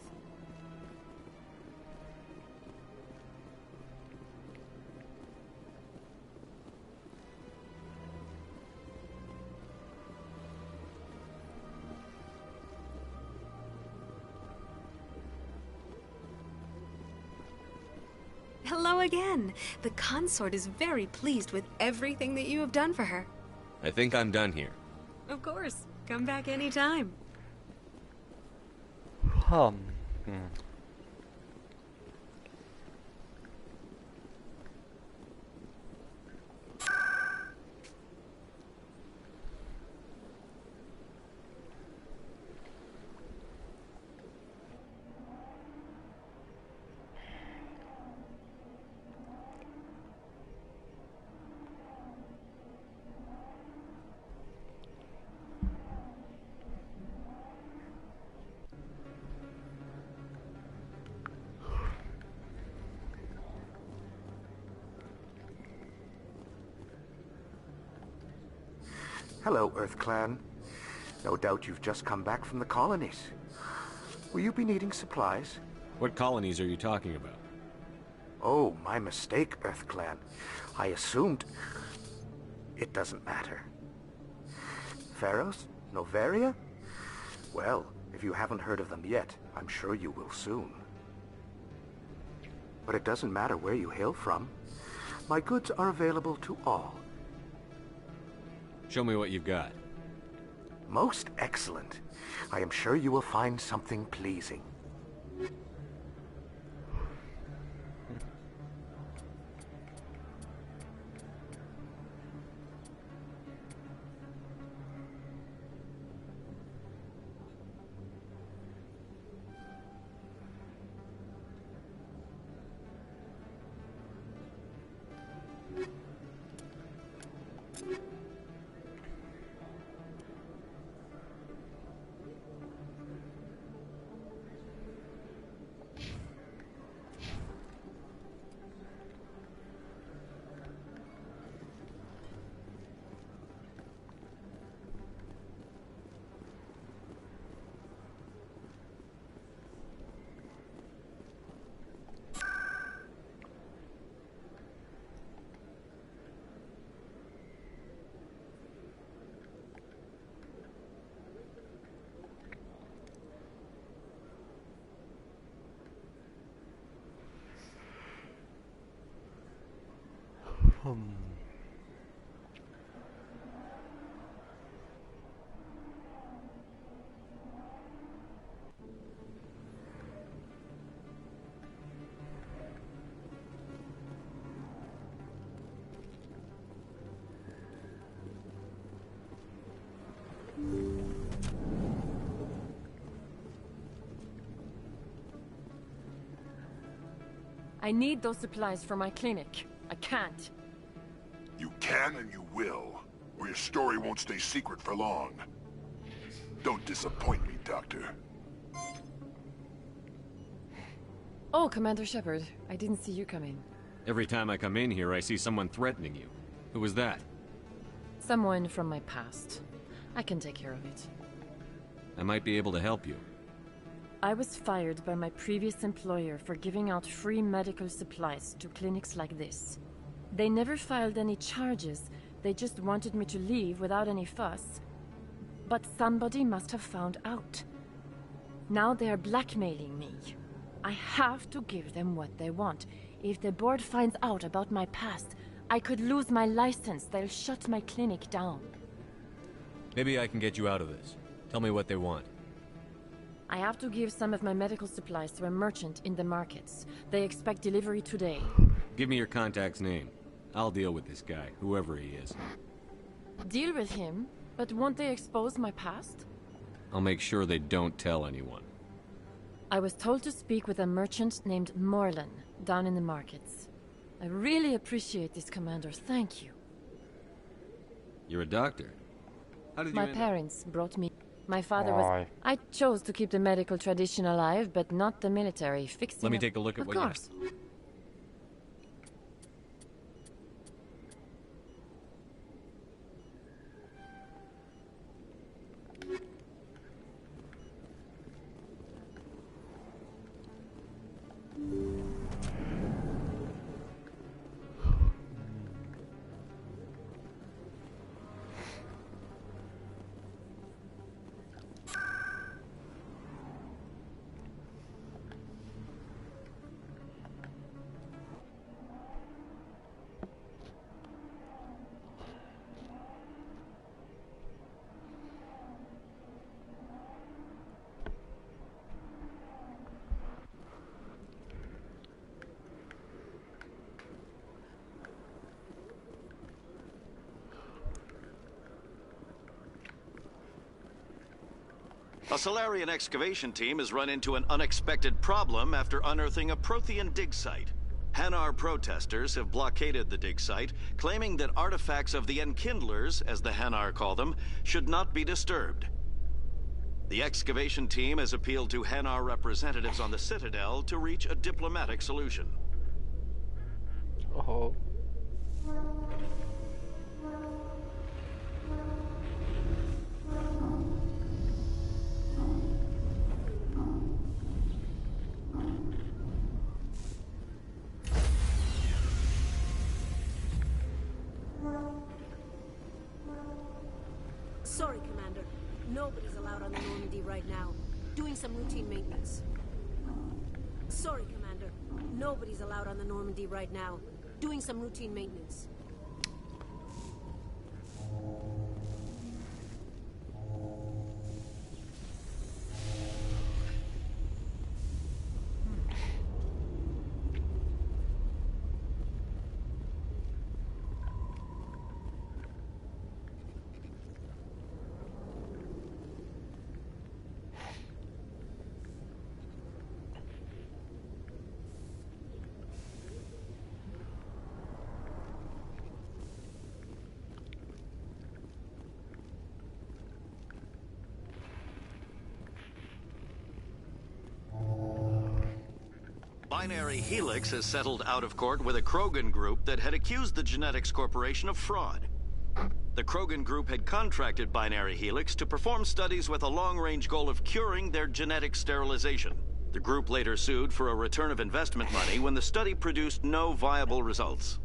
Hello again. The consort is very pleased with everything that you have done for her. I think I'm done here. Of course. Come back anytime. Hello, Earth Clan. No doubt you've just come back from the colonies. Will you be needing supplies? What colonies are you talking about? Oh, my mistake, Earth Clan. I assumed... It doesn't matter. Pharos? Novaria? Well, if you haven't heard of them yet, I'm sure you will soon. But it doesn't matter where you hail from. My goods are available to all. Show me what you've got. Most excellent. I am sure you will find something pleasing. I need those supplies for my clinic. I can't. You can and you will, or your story won't stay secret for long. Don't disappoint me, Doctor. Oh, Commander Shepard. I didn't see you come in. Every time I come in here, I see someone threatening you. Who was that? Someone from my past. I can take care of it. I might be able to help you. I was fired by my previous employer for giving out free medical supplies to clinics like this. They never filed any charges. They just wanted me to leave without any fuss. But somebody must have found out. Now they are blackmailing me. I have to give them what they want. If the board finds out about my past, I could lose my license. They'll shut my clinic down. Maybe I can get you out of this. Tell me what they want. I have to give some of my medical supplies to a merchant in the markets. They expect delivery today. Give me your contact's name. I'll deal with this guy, whoever he is. Deal with him? But won't they expose my past? I'll make sure they don't tell anyone. I was told to speak with a merchant named Morlan, down in the markets. I really appreciate this, Commander. Thank you. You're a doctor? How did you My parents brought me... My father was... I chose to keep the medical tradition alive, but not the military. Fixing... Let me take a look at what you have. Of course. A Solarian excavation team has run into an unexpected problem after unearthing a Prothean dig site. Hanar protesters have blockaded the dig site, claiming that artifacts of the Enkindlers, as the Hanar call them, should not be disturbed. The excavation team has appealed to Hanar representatives on the Citadel to reach a diplomatic solution. Oh. Sorry, Commander. Nobody's allowed on the Normandy right now. Doing some routine maintenance. Sorry, Commander. Nobody's allowed on the Normandy right now. Doing some routine maintenance. Binary Helix has settled out of court with a Krogan group that had accused the Genetics Corporation of fraud. The Krogan group had contracted Binary Helix to perform studies with a long-range goal of curing their genetic sterilization. The group later sued for a return of investment money when the study produced no viable results.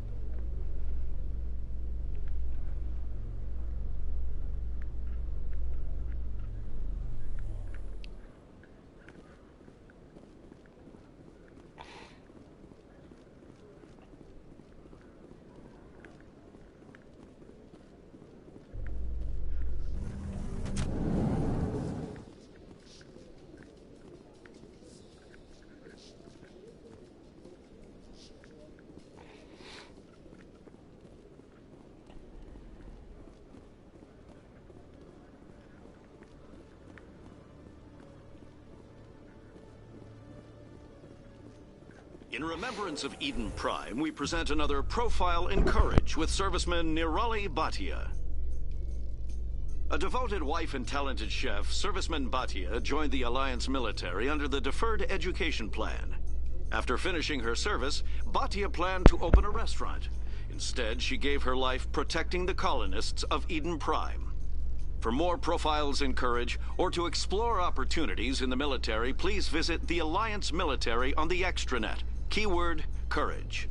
In remembrance of Eden Prime, we present another profile in courage with serviceman Nirali Bhatia. A devoted wife and talented chef, serviceman Bhatia joined the Alliance military under the Deferred Education Plan. After finishing her service, Bhatia planned to open a restaurant. Instead, she gave her life protecting the colonists of Eden Prime. For more profiles in courage, or to explore opportunities in the military, please visit the Alliance Military on the extranet. Keyword, courage.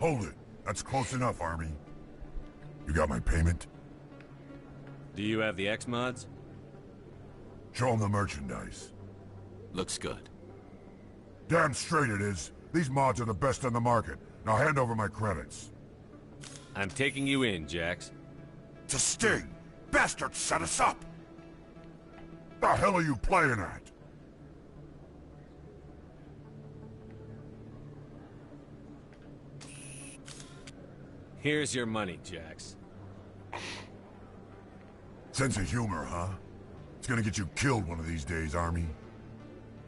Hold it. That's close enough, Army. You got my payment? Do you have the X-Mods? Show them the merchandise. Looks good. Damn straight it is. These mods are the best on the market. Now hand over my credits. I'm taking you in, Jax. It's a sting! Bastards set us up! The hell are you playing at? Here's your money, Jax. Sense of humor, huh? It's gonna get you killed one of these days, Army.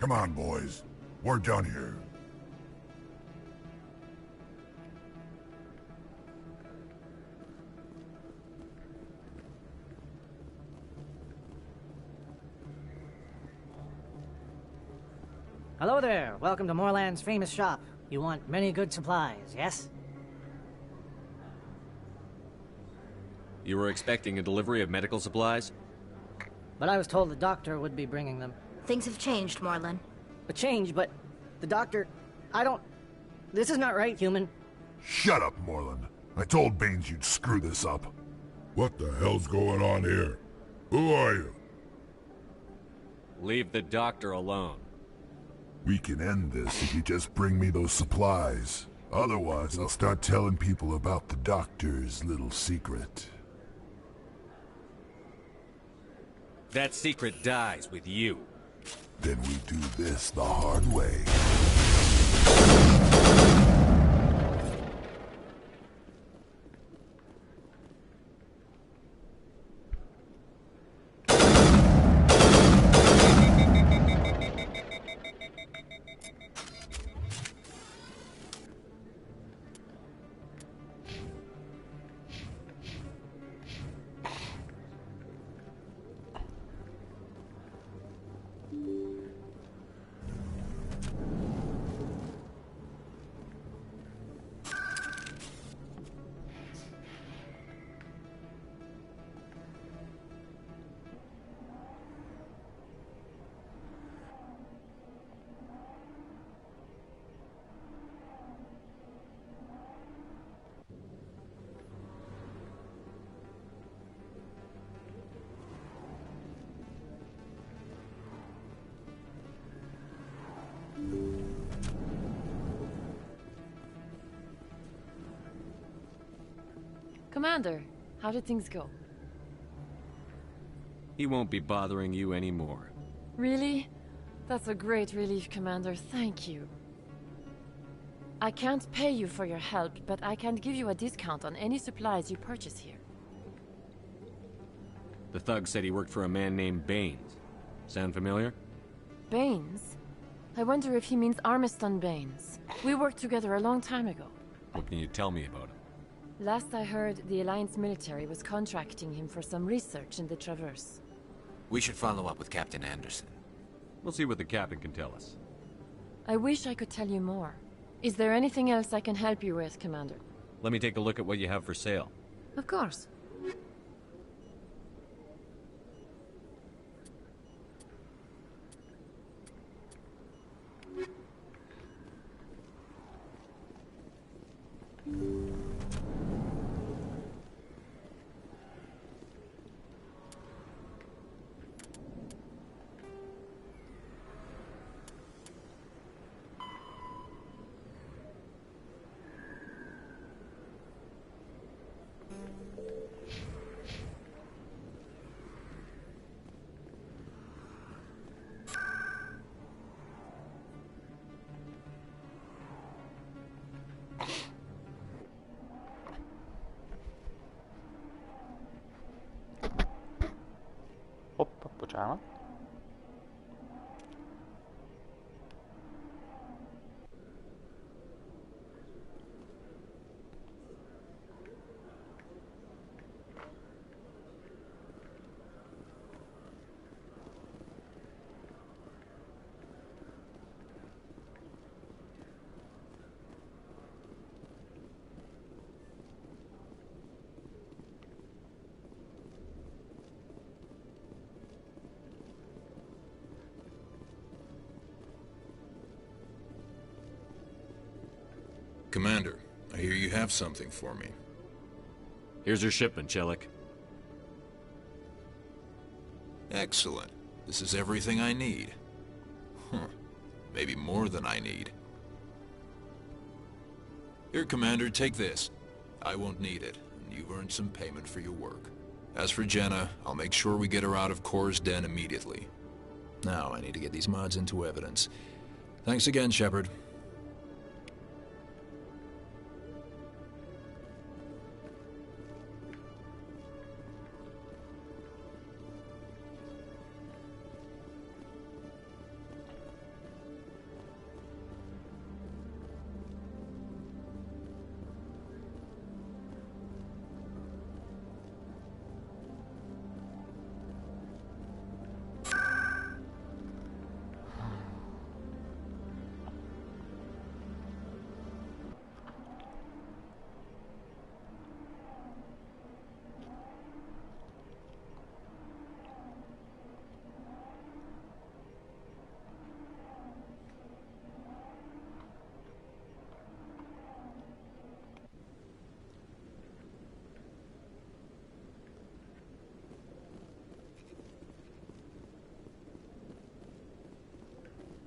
Come on, boys. We're done here. Hello there. Welcome to Moorland's famous shop. You want many good supplies, yes? You were expecting a delivery of medical supplies? But I was told the doctor would be bringing them. Things have changed, Moorland. A change, but the doctor... I don't... This is not right, human. Shut up, Moorland. I told Baines you'd screw this up. What the hell's going on here? Who are you? Leave the doctor alone. We can end this if you just bring me those supplies. Otherwise, I'll start telling people about the doctor's little secret. That secret dies with you. Then we do this the hard way. Commander, how did things go? He won't be bothering you anymore. Really? That's a great relief, Commander. Thank you. I can't pay you for your help, but I can give you a discount on any supplies you purchase here. The thug said he worked for a man named Baines. Sound familiar? Baines? I wonder if he means Armiston Baines. We worked together a long time ago. What can you tell me about him? Last I heard, the Alliance military was contracting him for some research in the Traverse. We should follow up with Captain Anderson. We'll see what the captain can tell us. I wish I could tell you more. Is there anything else I can help you with, Commander? Let me take a look at what you have for sale. Of course. Hopp, bocsánat. Commander, I hear you have something for me. Here's your shipment, Chelik. Excellent. This is everything I need. Huh. Maybe more than I need. Here, Commander, take this. I won't need it, and you've earned some payment for your work. As for Jenna, I'll make sure we get her out of Kor's den immediately. Now, I need to get these mods into evidence. Thanks again, Shepard.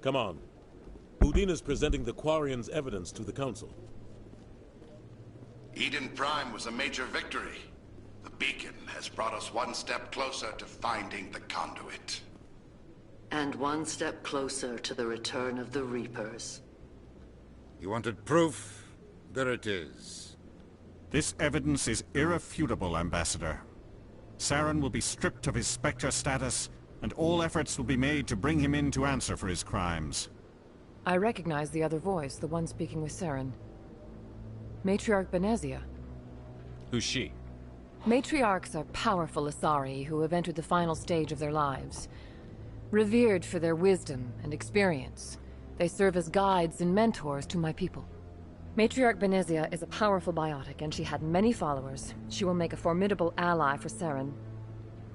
Come on. Udina's presenting the Quarians' evidence to the Council. Eden Prime was a major victory. The beacon has brought us one step closer to finding the conduit. And one step closer to the return of the Reapers. You wanted proof? There it is. This evidence is irrefutable, Ambassador. Saren will be stripped of his Spectre status, and all efforts will be made to bring him in to answer for his crimes. I recognize the other voice, the one speaking with Saren. Matriarch Benezia. Who's she? Matriarchs are powerful Asari who have entered the final stage of their lives. Revered for their wisdom and experience, they serve as guides and mentors to my people. Matriarch Benezia is a powerful biotic, and she had many followers. She will make a formidable ally for Saren.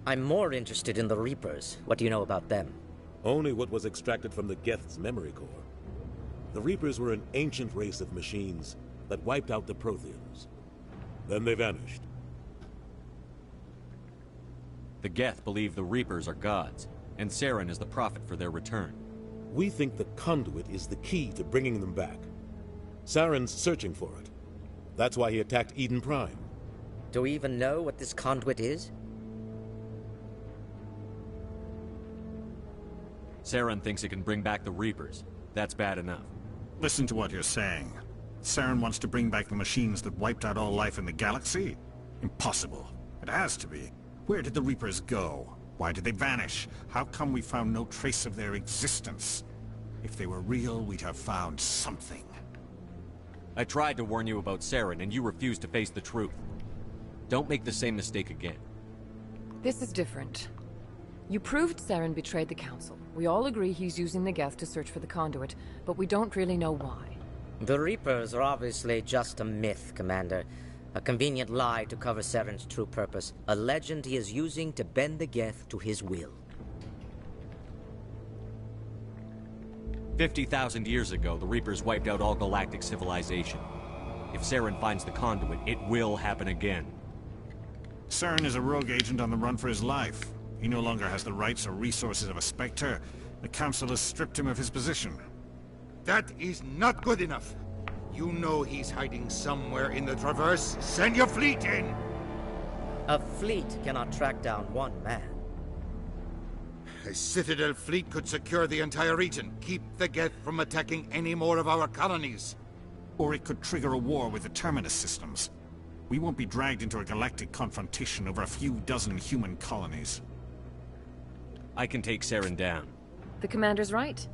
I'm more interested in the Reapers. What do you know about them? Only what was extracted from the Geth's memory core. The Reapers were an ancient race of machines that wiped out the Protheans. Then they vanished. The Geth believe the Reapers are gods, and Saren is the prophet for their return. We think the conduit is the key to bringing them back. Saren's searching for it. That's why he attacked Eden Prime. Do we even know what this conduit is? Saren thinks it can bring back the Reapers. That's bad enough. Listen to what you're saying. Saren wants to bring back the machines that wiped out all life in the galaxy? Impossible. It has to be. Where did the Reapers go? Why did they vanish? How come we found no trace of their existence? If they were real, we'd have found something. I tried to warn you about Saren, and you refused to face the truth. Don't make the same mistake again. This is different. You proved Saren betrayed the Council. We all agree he's using the Geth to search for the conduit, but we don't really know why. The Reapers are obviously just a myth, Commander. A convenient lie to cover Saren's true purpose. A legend he is using to bend the Geth to his will. 50,000 years ago, the Reapers wiped out all galactic civilization. If Saren finds the conduit, it will happen again. Saren is a rogue agent on the run for his life. He no longer has the rights or resources of a Spectre. The Council has stripped him of his position. That is not good enough. You know he's hiding somewhere in the Traverse. Send your fleet in! A fleet cannot track down one man. A Citadel fleet could secure the entire region, keep the Geth from attacking any more of our colonies. Or it could trigger a war with the Terminus systems. We won't be dragged into a galactic confrontation over a few dozen human colonies. I can take Saren down. The Commander's right.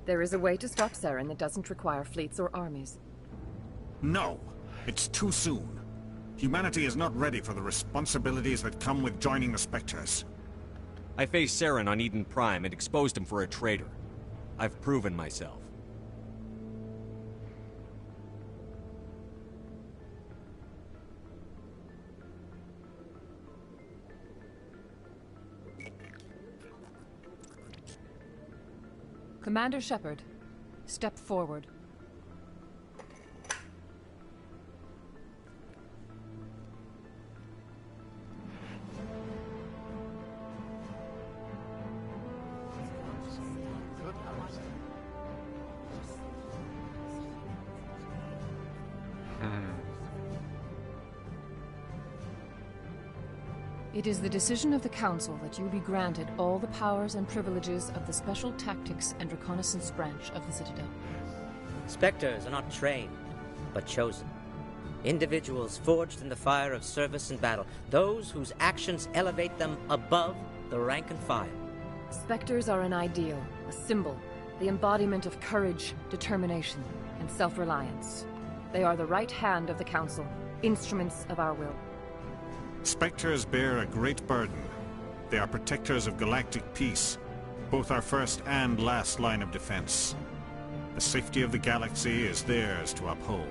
There is a way to stop Saren that doesn't require fleets or armies. No! It's too soon. Humanity is not ready for the responsibilities that come with joining the Spectres. I faced Saren on Eden Prime and exposed him for a traitor. I've proven myself. Commander Shepard, step forward. It is the decision of the Council that you be granted all the powers and privileges of the Special Tactics and Reconnaissance Branch of the Citadel. Spectres are not trained, but chosen. Individuals forged in the fire of service and battle. Those whose actions elevate them above the rank and file. Spectres are an ideal, a symbol, the embodiment of courage, determination, and self-reliance. They are the right hand of the Council, instruments of our will. Spectres bear a great burden. They are protectors of galactic peace, both our first and last line of defense. The safety of the galaxy is theirs to uphold.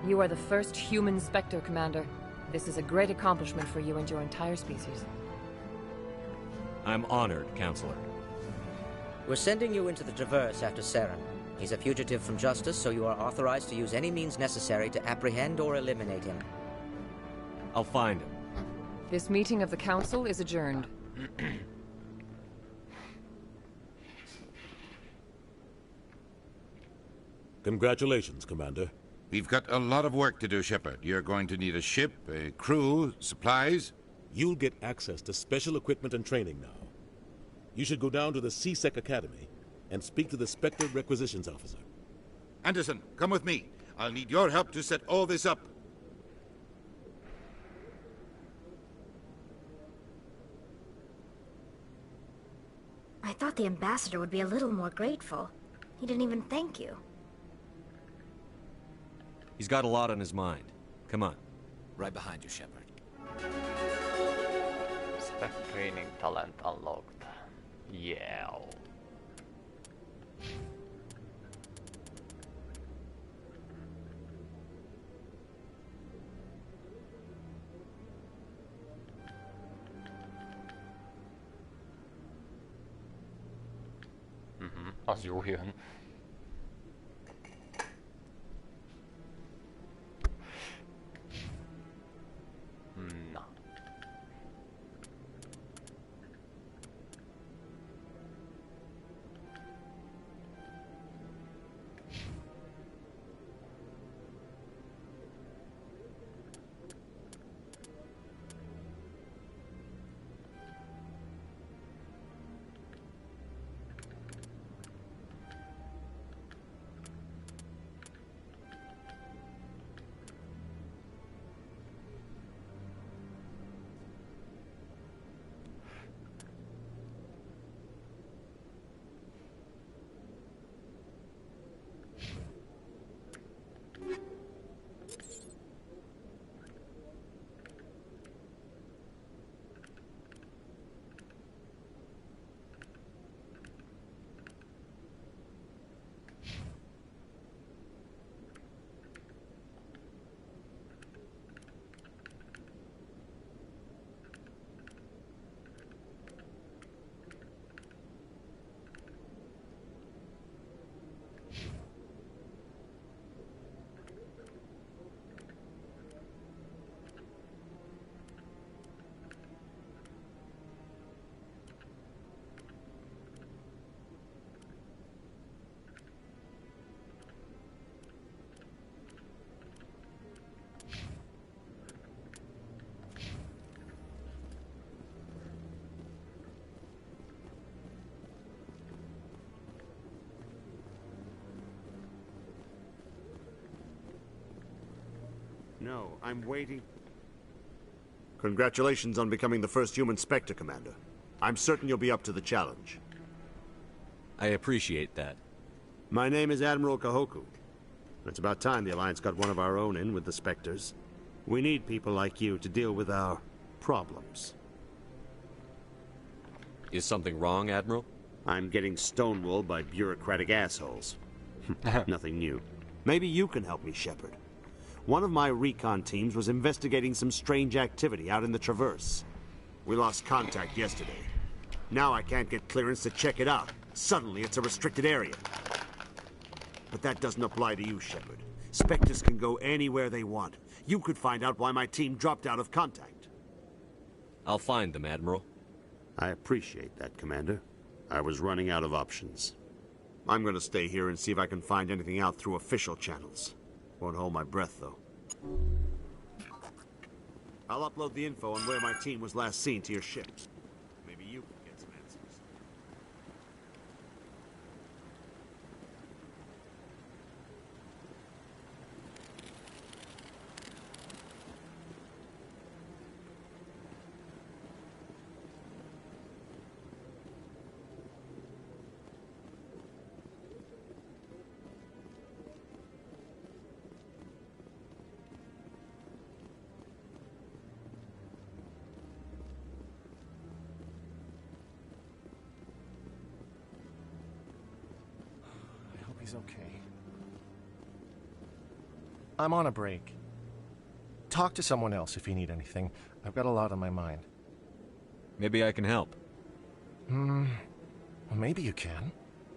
You are the first human Spectre, Commander. This is a great accomplishment for you and your entire species. I'm honored, Counselor. We're sending you into the Traverse after Saren. He's a fugitive from justice, so you are authorized to use any means necessary to apprehend or eliminate him. I'll find him. This meeting of the Council is adjourned. Congratulations, Commander. We've got a lot of work to do, Shepard. You're going to need a ship, a crew, supplies. You'll get access to special equipment and training now. You should go down to the C-Sec Academy and speak to the Spectre Requisitions Officer. Anderson, come with me. I'll need your help to set all this up. I thought the ambassador would be a little more grateful. He didn't even thank you. He's got a lot on his mind. Come on. Right behind you, Shepard. Spec training talent unlocked. Yeah. Az jó jön. Na. No, I'm waiting. Congratulations on becoming the first human Spectre, Commander. I'm certain you'll be up to the challenge. I appreciate that. My name is Admiral Kahoku. It's about time the Alliance got one of our own in with the Spectres. We need people like you to deal with our problems. Is something wrong, Admiral? I'm getting stonewalled by bureaucratic assholes. Nothing new. Maybe you can help me, Shepard. One of my recon teams was investigating some strange activity out in the Traverse. We lost contact yesterday. Now I can't get clearance to check it out. Suddenly it's a restricted area. But that doesn't apply to you, Shepard. Spectres can go anywhere they want. You could find out why my team dropped out of contact. I'll find them, Admiral. I appreciate that, Commander. I was running out of options. I'm gonna stay here and see if I can find anything out through official channels. Won't hold my breath, though. I'll upload the info on where my team was last seen to your ship. Maybe you can get some answers. He's okay. I'm on a break. Talk to someone else if you need anything. I've got a lot on my mind. Maybe I can help. Well, maybe you can.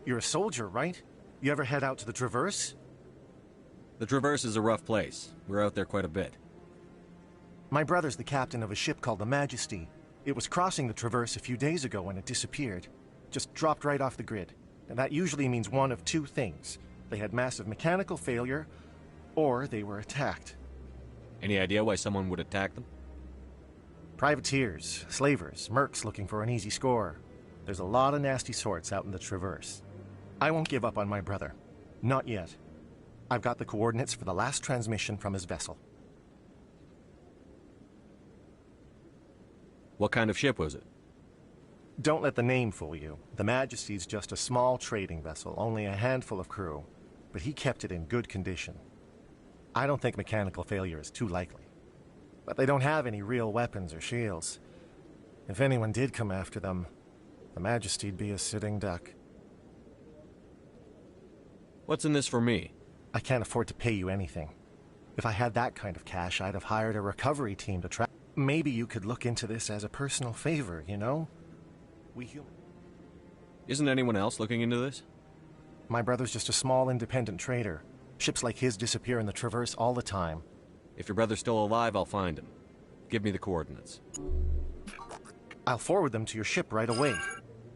You're a soldier, right? You ever head out to the Traverse? The Traverse is a rough place. We're out there quite a bit. My brother's the captain of a ship called the Majesty. It was crossing the Traverse a few days ago when it disappeared. Just dropped right off the grid. And that usually means one of two things. They had massive mechanical failure, or they were attacked. Any idea why someone would attack them? Privateers, slavers, mercs looking for an easy score. There's a lot of nasty sorts out in the Traverse. I won't give up on my brother. Not yet. I've got the coordinates for the last transmission from his vessel. What kind of ship was it? Don't let the name fool you. The Majesty's just a small trading vessel, only a handful of crew. But he kept it in good condition. I don't think mechanical failure is too likely. But they don't have any real weapons or shields. If anyone did come after them, the Majesty'd be a sitting duck. What's in this for me? I can't afford to pay you anything. If I had that kind of cash, I'd have hired a recovery team to track. Maybe you could look into this as a personal favor, you know? Isn't anyone else looking into this? My brother's just a small independent trader. Ships like his disappear in the Traverse all the time. If your brother's still alive, I'll find him. Give me the coordinates. I'll forward them to your ship right away.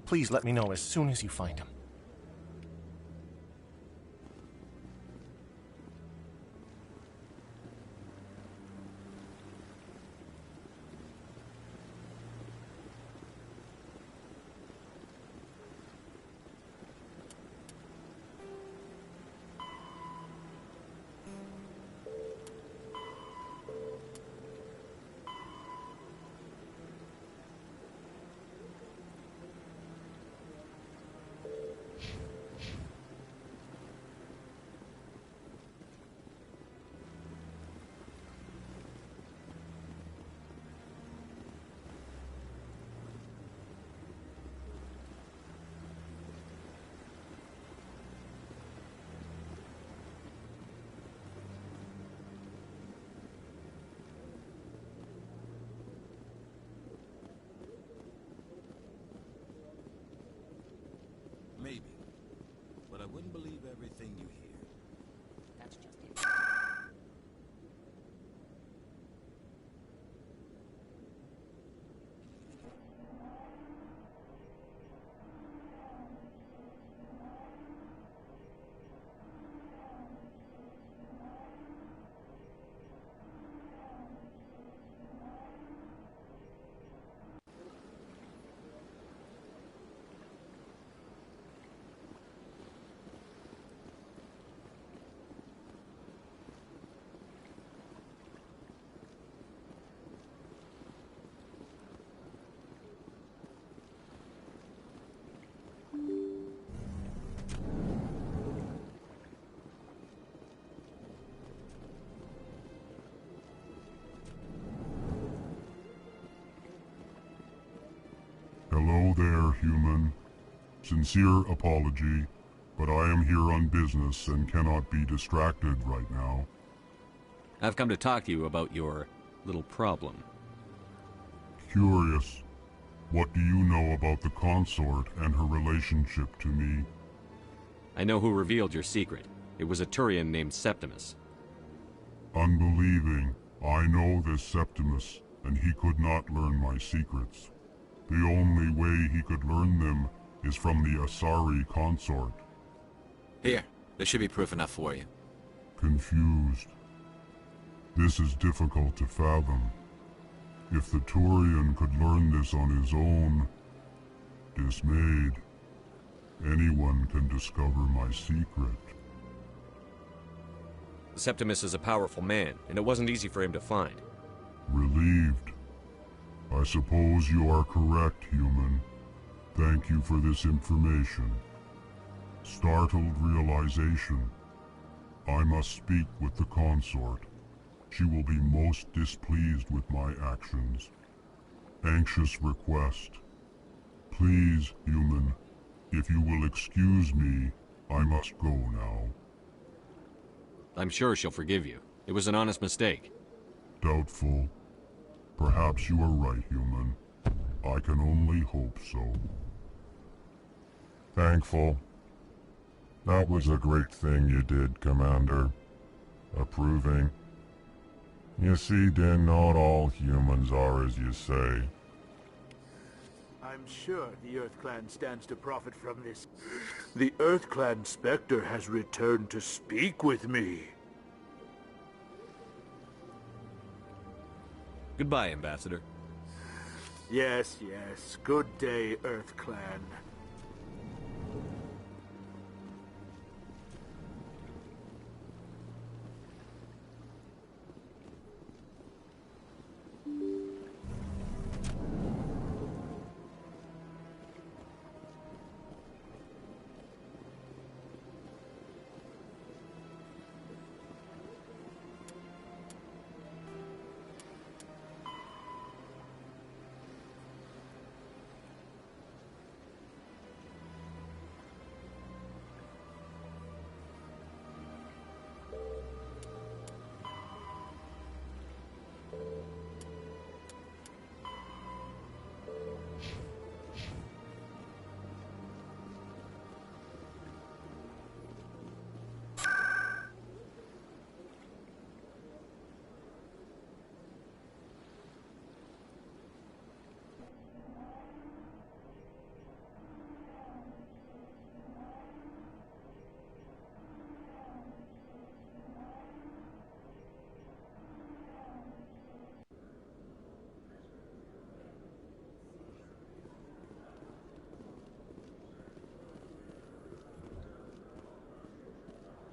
Please let me know as soon as you find him. Hello there, human. Sincere apology, but I am here on business and cannot be distracted right now. I've come to talk to you about your little problem. Curious. What do you know about the consort and her relationship to me? I know who revealed your secret. It was a Turian named Septimus. Unbelieving. I know this Septimus, and he could not learn my secrets. The only way he could learn them is from the Asari consort. Here, there should be proof enough for you. Confused. This is difficult to fathom. If the Turian could learn this on his own, dismayed, anyone can discover my secret. Septimus is a powerful man, and it wasn't easy for him to find. Relieved. I suppose you are correct, human. Thank you for this information. Startled realization. I must speak with the consort. She will be most displeased with my actions. Anxious request. Please, human, if you will excuse me, I must go now. I'm sure she'll forgive you. It was an honest mistake. Doubtful. Perhaps you are right, human. I can only hope so. Thankful. That was a great thing you did, Commander. Approving. You see, then, not all humans are as you say. I'm sure the Earth Clan stands to profit from this. The Earth Clan Spectre has returned to speak with me. Goodbye, Ambassador. Yes, yes. Good day, Earth Clan.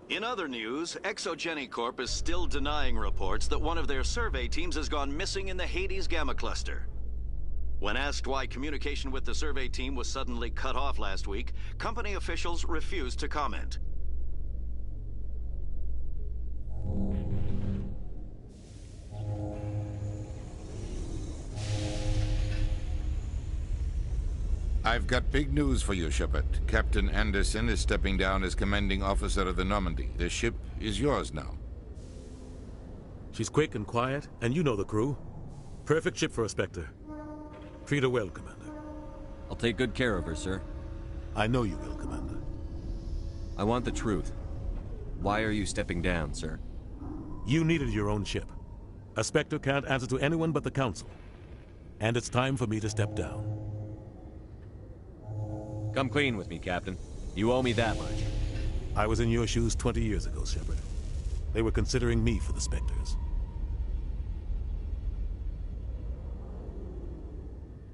In other news, Exogenicorp is still denying reports that one of their survey teams has gone missing in the Hades Gamma Cluster. When asked why communication with the survey team was suddenly cut off last week, company officials refused to comment. I've got big news for you, Shepard. Captain Anderson is stepping down as commanding officer of the Normandy. The ship is yours now. She's quick and quiet, and you know the crew. Perfect ship for a Spectre. Treat her well, Commander. I'll take good care of her, sir. I know you will, Commander. I want the truth. Why are you stepping down, sir? You needed your own ship. A Spectre can't answer to anyone but the Council. And it's time for me to step down. Come clean with me, Captain. You owe me that much. I was in your shoes 20 years ago, Shepard. They were considering me for the Spectres.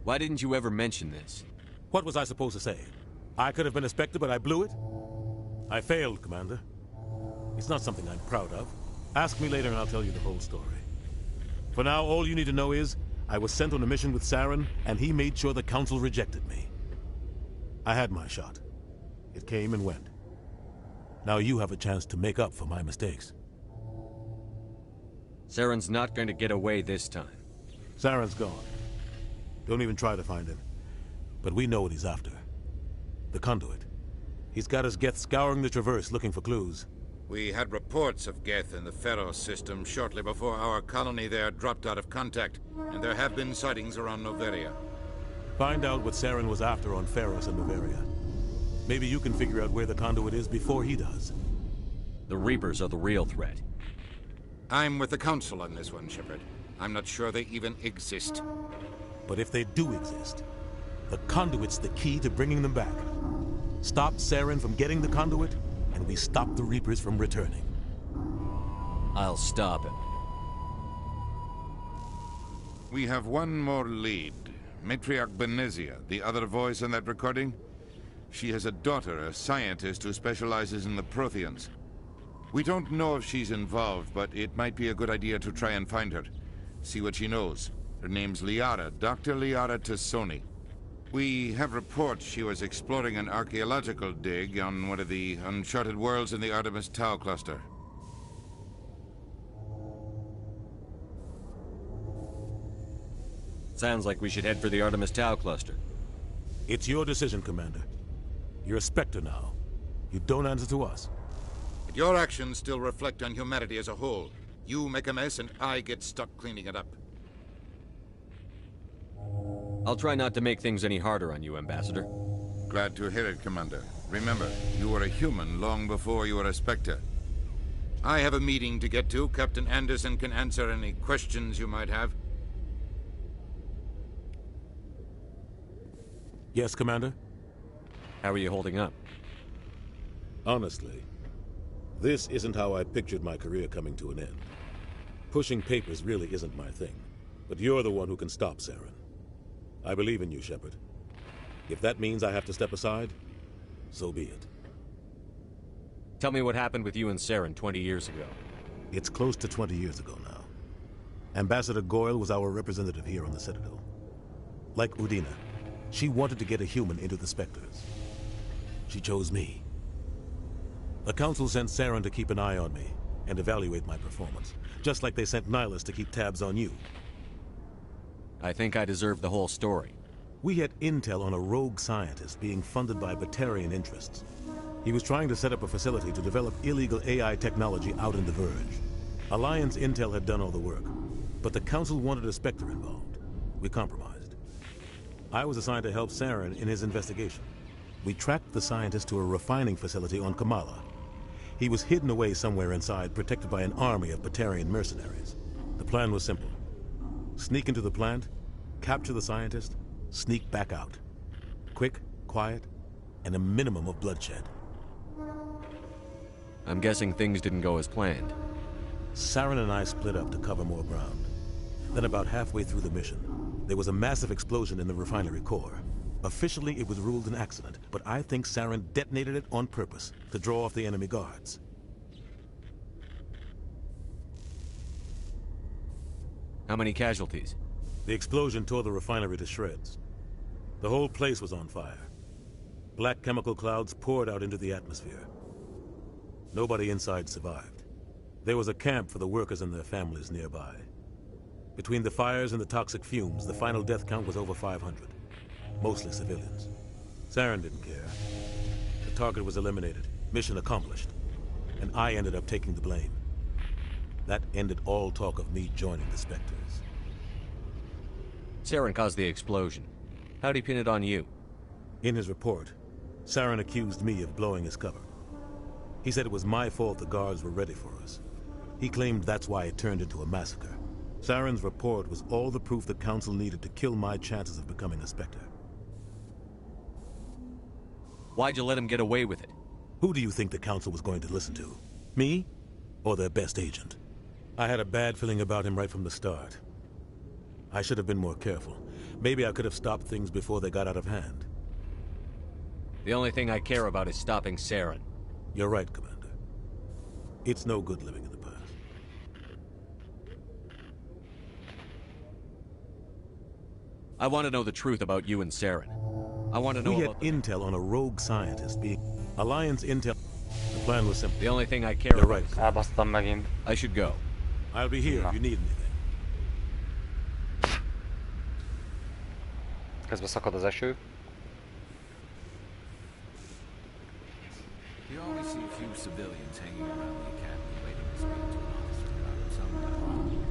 Why didn't you ever mention this? What was I supposed to say? I could have been a Spectre, but I blew it? I failed, Commander. It's not something I'm proud of. Ask me later and I'll tell you the whole story. For now, all you need to know is, I was sent on a mission with Saren, and he made sure the Council rejected me. I had my shot. It came and went. Now you have a chance to make up for my mistakes. Saren's not going to get away this time. Saren's gone. Don't even try to find him. But we know what he's after. The conduit. He's got his Geth scouring the Traverse looking for clues. We had reports of Geth in the Pharos system shortly before our colony there dropped out of contact, and there have been sightings around Noveria. Find out what Saren was after on Pharos and Noveria. Maybe you can figure out where the conduit is before he does. The Reapers are the real threat. I'm with the Council on this one, Shepard. I'm not sure they even exist. But if they do exist, the conduit's the key to bringing them back. Stop Saren from getting the conduit, and we stop the Reapers from returning. I'll stop him. We have one more lead. Matriarch Benezia, the other voice in that recording. She has a daughter, a scientist who specializes in the Protheans. We don't know if she's involved, but it might be a good idea to try and find her. See what she knows. Her name's Liara, Dr. Liara Tassoni. We have reports she was exploring an archaeological dig on one of the uncharted worlds in the Artemis Tau cluster. Sounds like we should head for the Artemis Tau cluster. It's your decision, Commander. You're a Spectre now. You don't answer to us. But your actions still reflect on humanity as a whole. You make a mess and I get stuck cleaning it up. I'll try not to make things any harder on you, Ambassador. Glad to hear it, Commander. Remember, you were a human long before you were a Spectre. I have a meeting to get to. Captain Anderson can answer any questions you might have. Yes, Commander? How are you holding up? Honestly, this isn't how I pictured my career coming to an end. Pushing papers really isn't my thing, but you're the one who can stop Saren. I believe in you, Shepard. If that means I have to step aside, so be it. Tell me what happened with you and Saren 20 years ago. It's close to 20 years ago now. Ambassador Goyle was our representative here on the Citadel. Like Udina, she wanted to get a human into the Spectres. She chose me. The Council sent Saren to keep an eye on me and evaluate my performance, just like they sent Nihilus to keep tabs on you. I think I deserve the whole story. We had intel on a rogue scientist being funded by Batarian interests. He was trying to set up a facility to develop illegal AI technology out in the Verge. Alliance intel had done all the work, but the Council wanted a Spectre involved. We compromised. I was assigned to help Saren in his investigation. We tracked the scientist to a refining facility on Kamala. He was hidden away somewhere inside, protected by an army of Batarian mercenaries. The plan was simple. Sneak into the plant, capture the scientist, sneak back out. Quick, quiet, and a minimum of bloodshed. I'm guessing things didn't go as planned. Saren and I split up to cover more ground. Then about halfway through the mission, there was a massive explosion in the refinery core. Officially, it was ruled an accident, but I think Saren detonated it on purpose to draw off the enemy guards. How many casualties? The explosion tore the refinery to shreds. The whole place was on fire. Black chemical clouds poured out into the atmosphere. Nobody inside survived. There was a camp for the workers and their families nearby. Between the fires and the toxic fumes, the final death count was over 500. Mostly civilians. Saren didn't care. The target was eliminated, mission accomplished, and I ended up taking the blame. That ended all talk of me joining the Spectres. Saren caused the explosion. How'd he pin it on you? In his report, Saren accused me of blowing his cover. He said it was my fault the guards were ready for us. He claimed that's why it turned into a massacre. Saren's report was all the proof the Council needed to kill my chances of becoming a Spectre. Why'd you let him get away with it? Who do you think the Council was going to listen to? Me? Or their best agent? I had a bad feeling about him right from the start. I should have been more careful. Maybe I could have stopped things before they got out of hand. The only thing I care about is stopping Saren. You're right, Commander. It's no good living in the past. I want to know the truth about you and Saren. I want to know We had intel on a rogue scientist being... Alliance intel... The plan was simple. The only thing I care about is... Elbasztam megint. I should go. I'll be here if you need anything. Közben szakad az eső. You always see a few civilians hanging around the academy waiting to speak to an officer about some problem.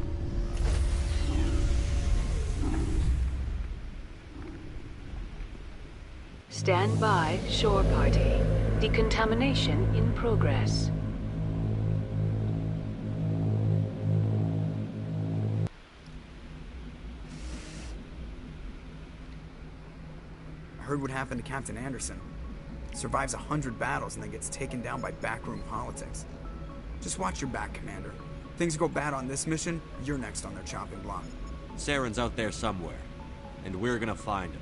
Stand by, shore party. Decontamination in progress. I heard what happened to Captain Anderson. Survives 100 battles and then gets taken down by backroom politics. Just watch your back, Commander. Things go bad on this mission, you're next on their chopping block. Saren's out there somewhere, and we're gonna find him.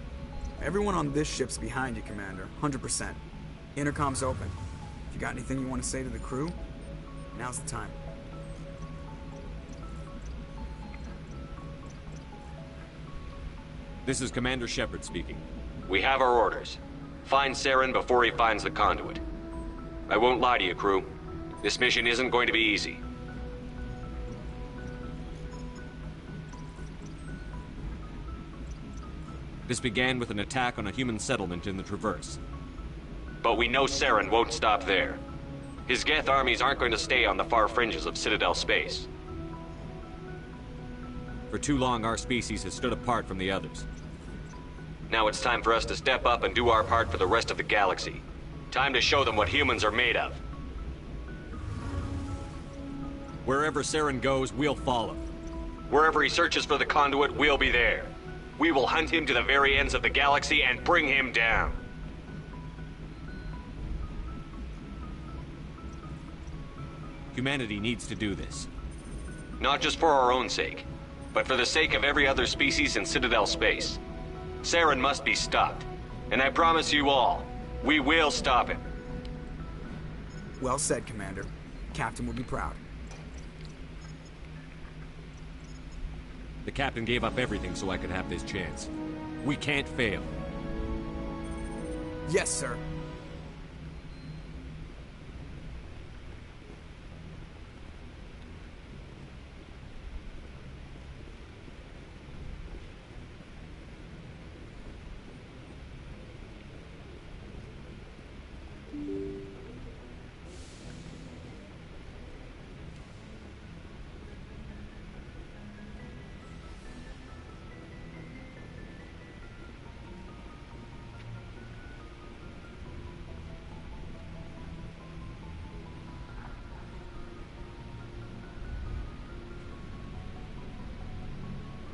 Everyone on this ship's behind you, Commander. 100%. Intercom's open. If you got anything you want to say to the crew, now's the time. This is Commander Shepard speaking. We have our orders. Find Saren before he finds the conduit. I won't lie to you, crew. This mission isn't going to be easy. This began with an attack on a human settlement in the Traverse. But we know Saren won't stop there. His Geth armies aren't going to stay on the far fringes of Citadel space. For too long, our species has stood apart from the others. Now it's time for us to step up and do our part for the rest of the galaxy. Time to show them what humans are made of. Wherever Saren goes, we'll follow. Wherever he searches for the conduit, we'll be there. We will hunt him to the very ends of the galaxy and bring him down. Humanity needs to do this. Not just for our own sake, but for the sake of every other species in Citadel space. Saren must be stopped. And I promise you all, we will stop him. Well said, Commander. Captain will be proud. The captain gave up everything so I could have this chance. We can't fail. Yes, sir.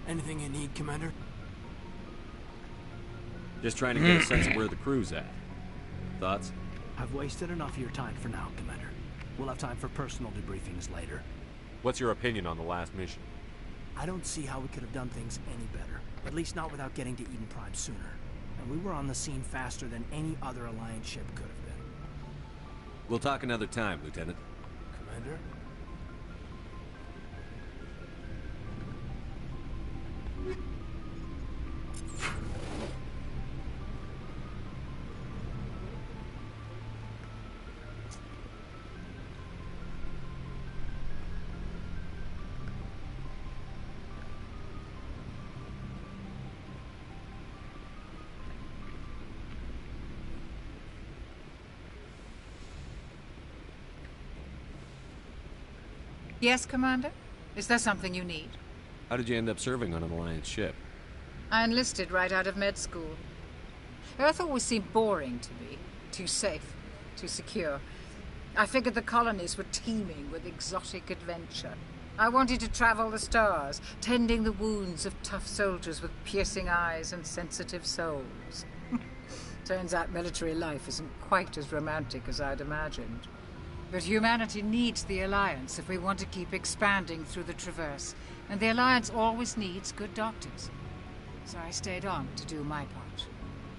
Anything you need, Commander? Just trying to get a sense of where the crew's at. Thoughts? I've wasted enough of your time for now, Commander. We'll have time for personal debriefings later. What's your opinion on the last mission? I don't see how we could have done things any better. At least not without getting to Eden Prime sooner. And we were on the scene faster than any other Alliance ship could have been. We'll talk another time, Lieutenant. Commander? Yes, Commander? Is there something you need? How did you end up serving on an Alliance ship? I enlisted right out of med school. Earth always seemed boring to me. Too safe, too secure. I figured the colonies were teeming with exotic adventure. I wanted to travel the stars, tending the wounds of tough soldiers with piercing eyes and sensitive souls. Turns out military life isn't quite as romantic as I'd imagined. But humanity needs the Alliance if we want to keep expanding through the Traverse, and the Alliance always needs good doctors. So I stayed on to do my part.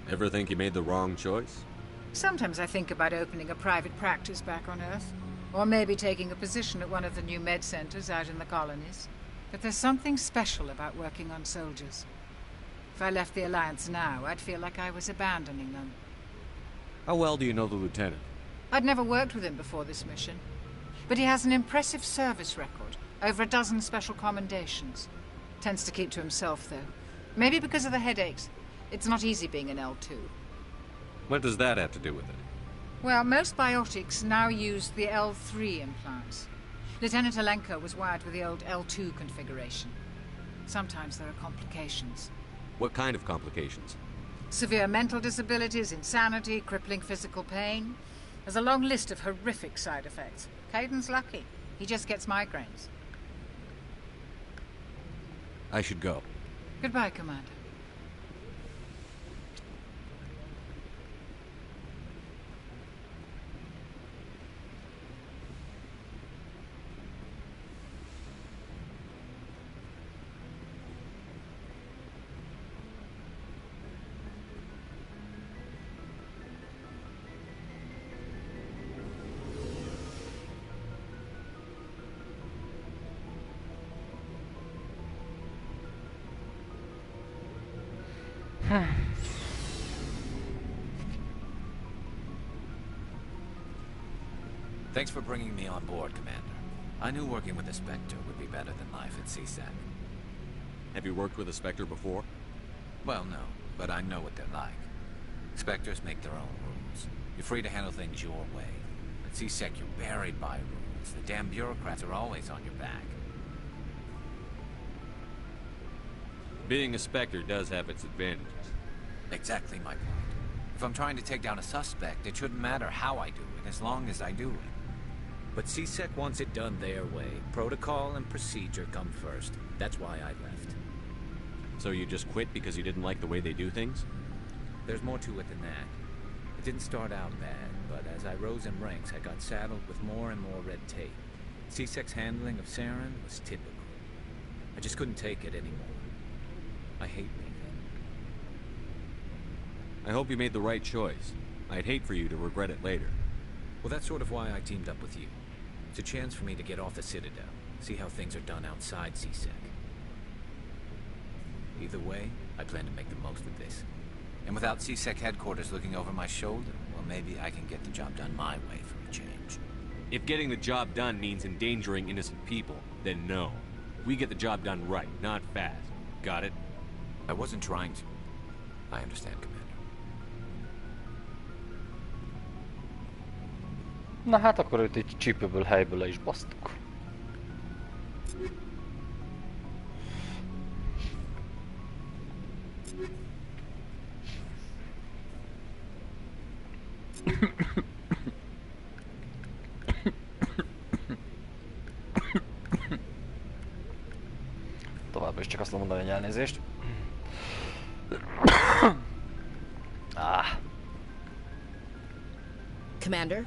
Ever think you made the wrong choice? Sometimes I think about opening a private practice back on Earth, or maybe taking a position at one of the new med centers out in the colonies. But there's something special about working on soldiers. If I left the Alliance now, I'd feel like I was abandoning them. How well do you know the Lieutenant? I'd never worked with him before this mission, but he has an impressive service record, over a dozen special commendations. Tends to keep to himself, though. Maybe because of the headaches. It's not easy being an L2. What does that have to do with it? Well, most biotics now use the L3 implants. Lieutenant Alenko was wired with the old L2 configuration. Sometimes there are complications. What kind of complications? Severe mental disabilities, insanity, crippling physical pain. There's a long list of horrific side effects. Caden's lucky. He just gets migraines. I should go. Goodbye, Commander. Thanks for bringing me on board, Commander. I knew working with a Spectre would be better than life at CSEC. Have you worked with a Spectre before? Well, no, but I know what they're like. Spectres make their own rules. You're free to handle things your way. At CSEC, you're buried by rules. The damn bureaucrats are always on your back. Being a Spectre does have its advantages. Exactly my point. If I'm trying to take down a suspect, it shouldn't matter how I do it, as long as I do it. But CSEC wants it done their way. Protocol and procedure come first. That's why I left. So you just quit because you didn't like the way they do things? There's more to it than that. It didn't start out bad, but as I rose in ranks, I got saddled with more and more red tape. CSEC's handling of Saren was typical. I just couldn't take it anymore. I hate leaving. I hope you made the right choice. I'd hate for you to regret it later. Well, that's sort of why I teamed up with you. It's a chance for me to get off the Citadel, see how things are done outside CSEC. Either way, I plan to make the most of this. And without CSEC headquarters looking over my shoulder, well, maybe I can get the job done my way for a change. If getting the job done means endangering innocent people, then no. We get the job done right, not fast. Got it? I wasn't trying to. I understand, Commander. Na hát akkor őt egy csípőből helyből le is basztuk. Továbbra is csak azt mondani, hogy elnézést. Commander?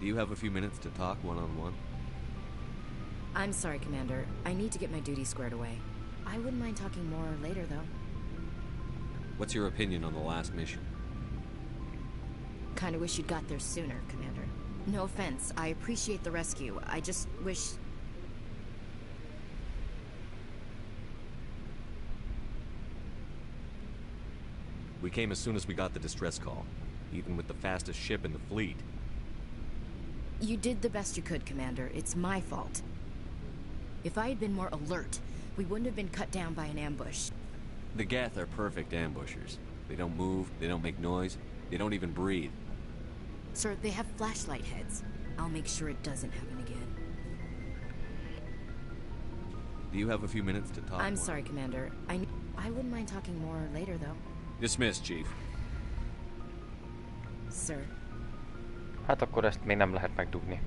Do you have a few minutes to talk one-on-one? I'm sorry, Commander. I need to get my duties squared away. I wouldn't mind talking more later, though. What's your opinion on the last mission? Kinda wish you'd got there sooner, Commander. No offense, I appreciate the rescue. I just wish... We came as soon as we got the distress call, even with the fastest ship in the fleet. You did the best you could, Commander. It's my fault. If I had been more alert, we wouldn't have been cut down by an ambush. The Geth are perfect ambushers. They don't move, they don't make noise, they don't even breathe. Sir, they have flashlight heads. I'll make sure it doesn't happen again. Do you have a few minutes to talk? I'm sorry, Commander. I wouldn't mind talking more later, though. Dismissed, Chief. Sir. Hát akkor ezt még nem lehet megdugni.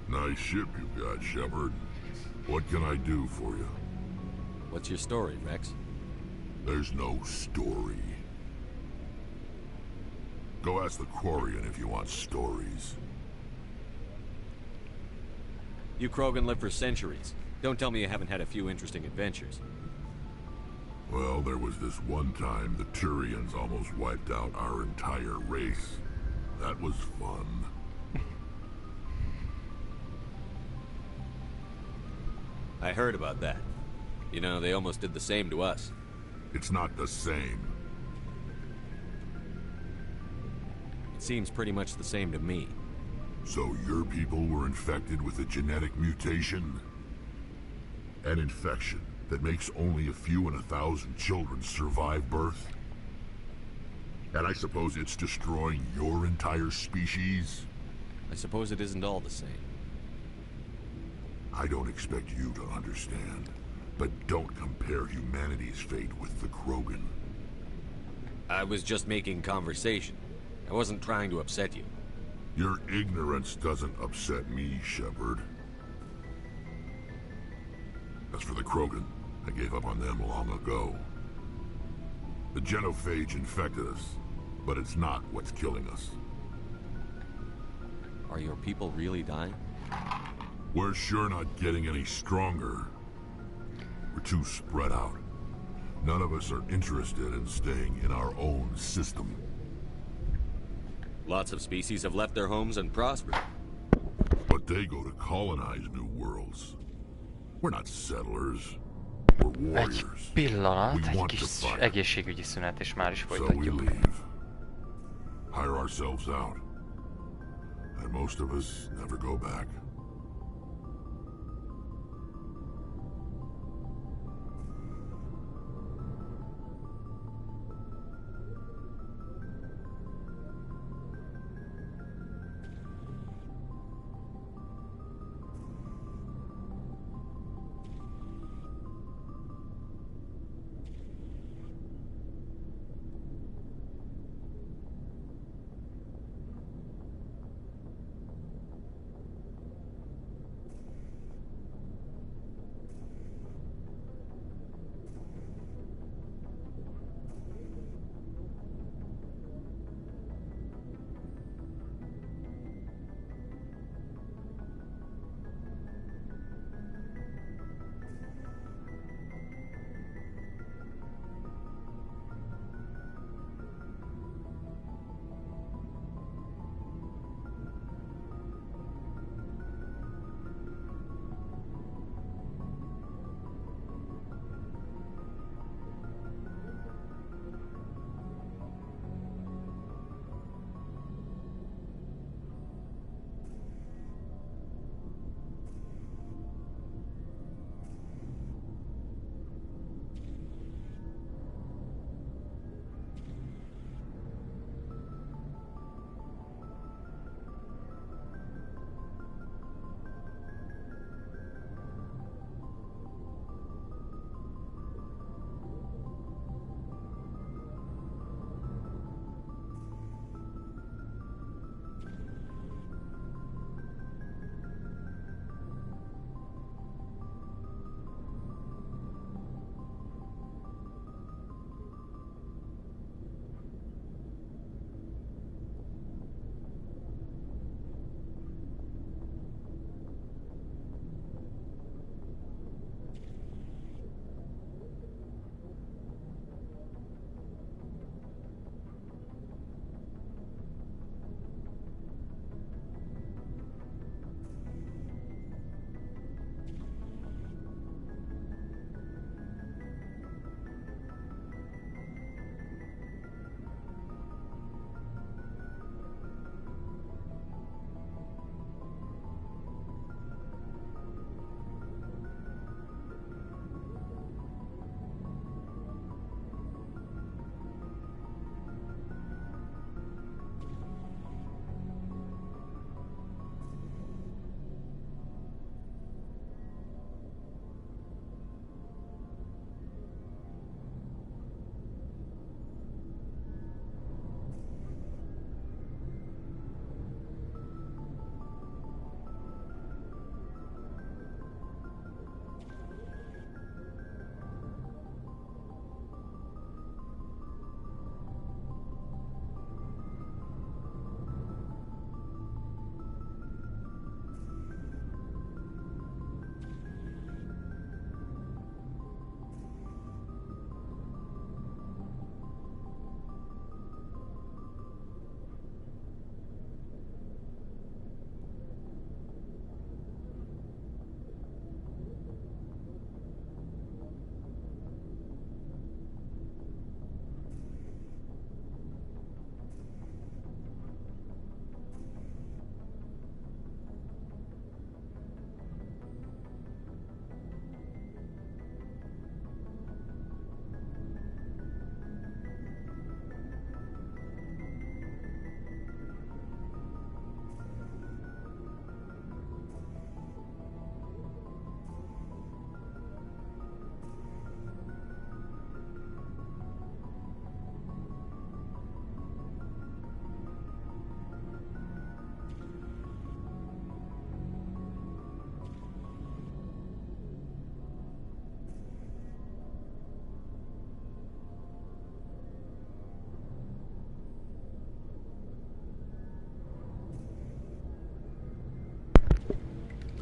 Nice ship you got, Shepard. What can I do for you? What's your story, Rex? There's no story. Go ask the Quarian if you want stories. You Krogan live for centuries. Don't tell me you haven't had a few interesting adventures. Well, there was this one time the Turians almost wiped out our entire race. That was fun. I heard about that. You know, they almost did the same to us. It's not the same. It seems pretty much the same to me. So your people were infected with a genetic mutation? An infection that makes only a few in 1,000 children survive birth? And I suppose it's destroying your entire species? I suppose it isn't all the same. I don't expect you to understand, but don't compare humanity's fate with the Krogan. I was just making conversation. I wasn't trying to upset you. Your ignorance doesn't upset me, Shepard. As for the Krogan, I gave up on them long ago. The genophage infected us, but it's not what's killing us. Are your people really dying? We're sure not getting any stronger. We're too spread out. None of us are interested in staying in our own system. Lots of species have left their homes and prospered. But they go to colonize new worlds. We're not settlers. We're warriors. Egy pillanat, We egy want to kis fight. egészségügyi szünet, és már is So we folytatjuk. leave. Hire ourselves out. And most of us never go back.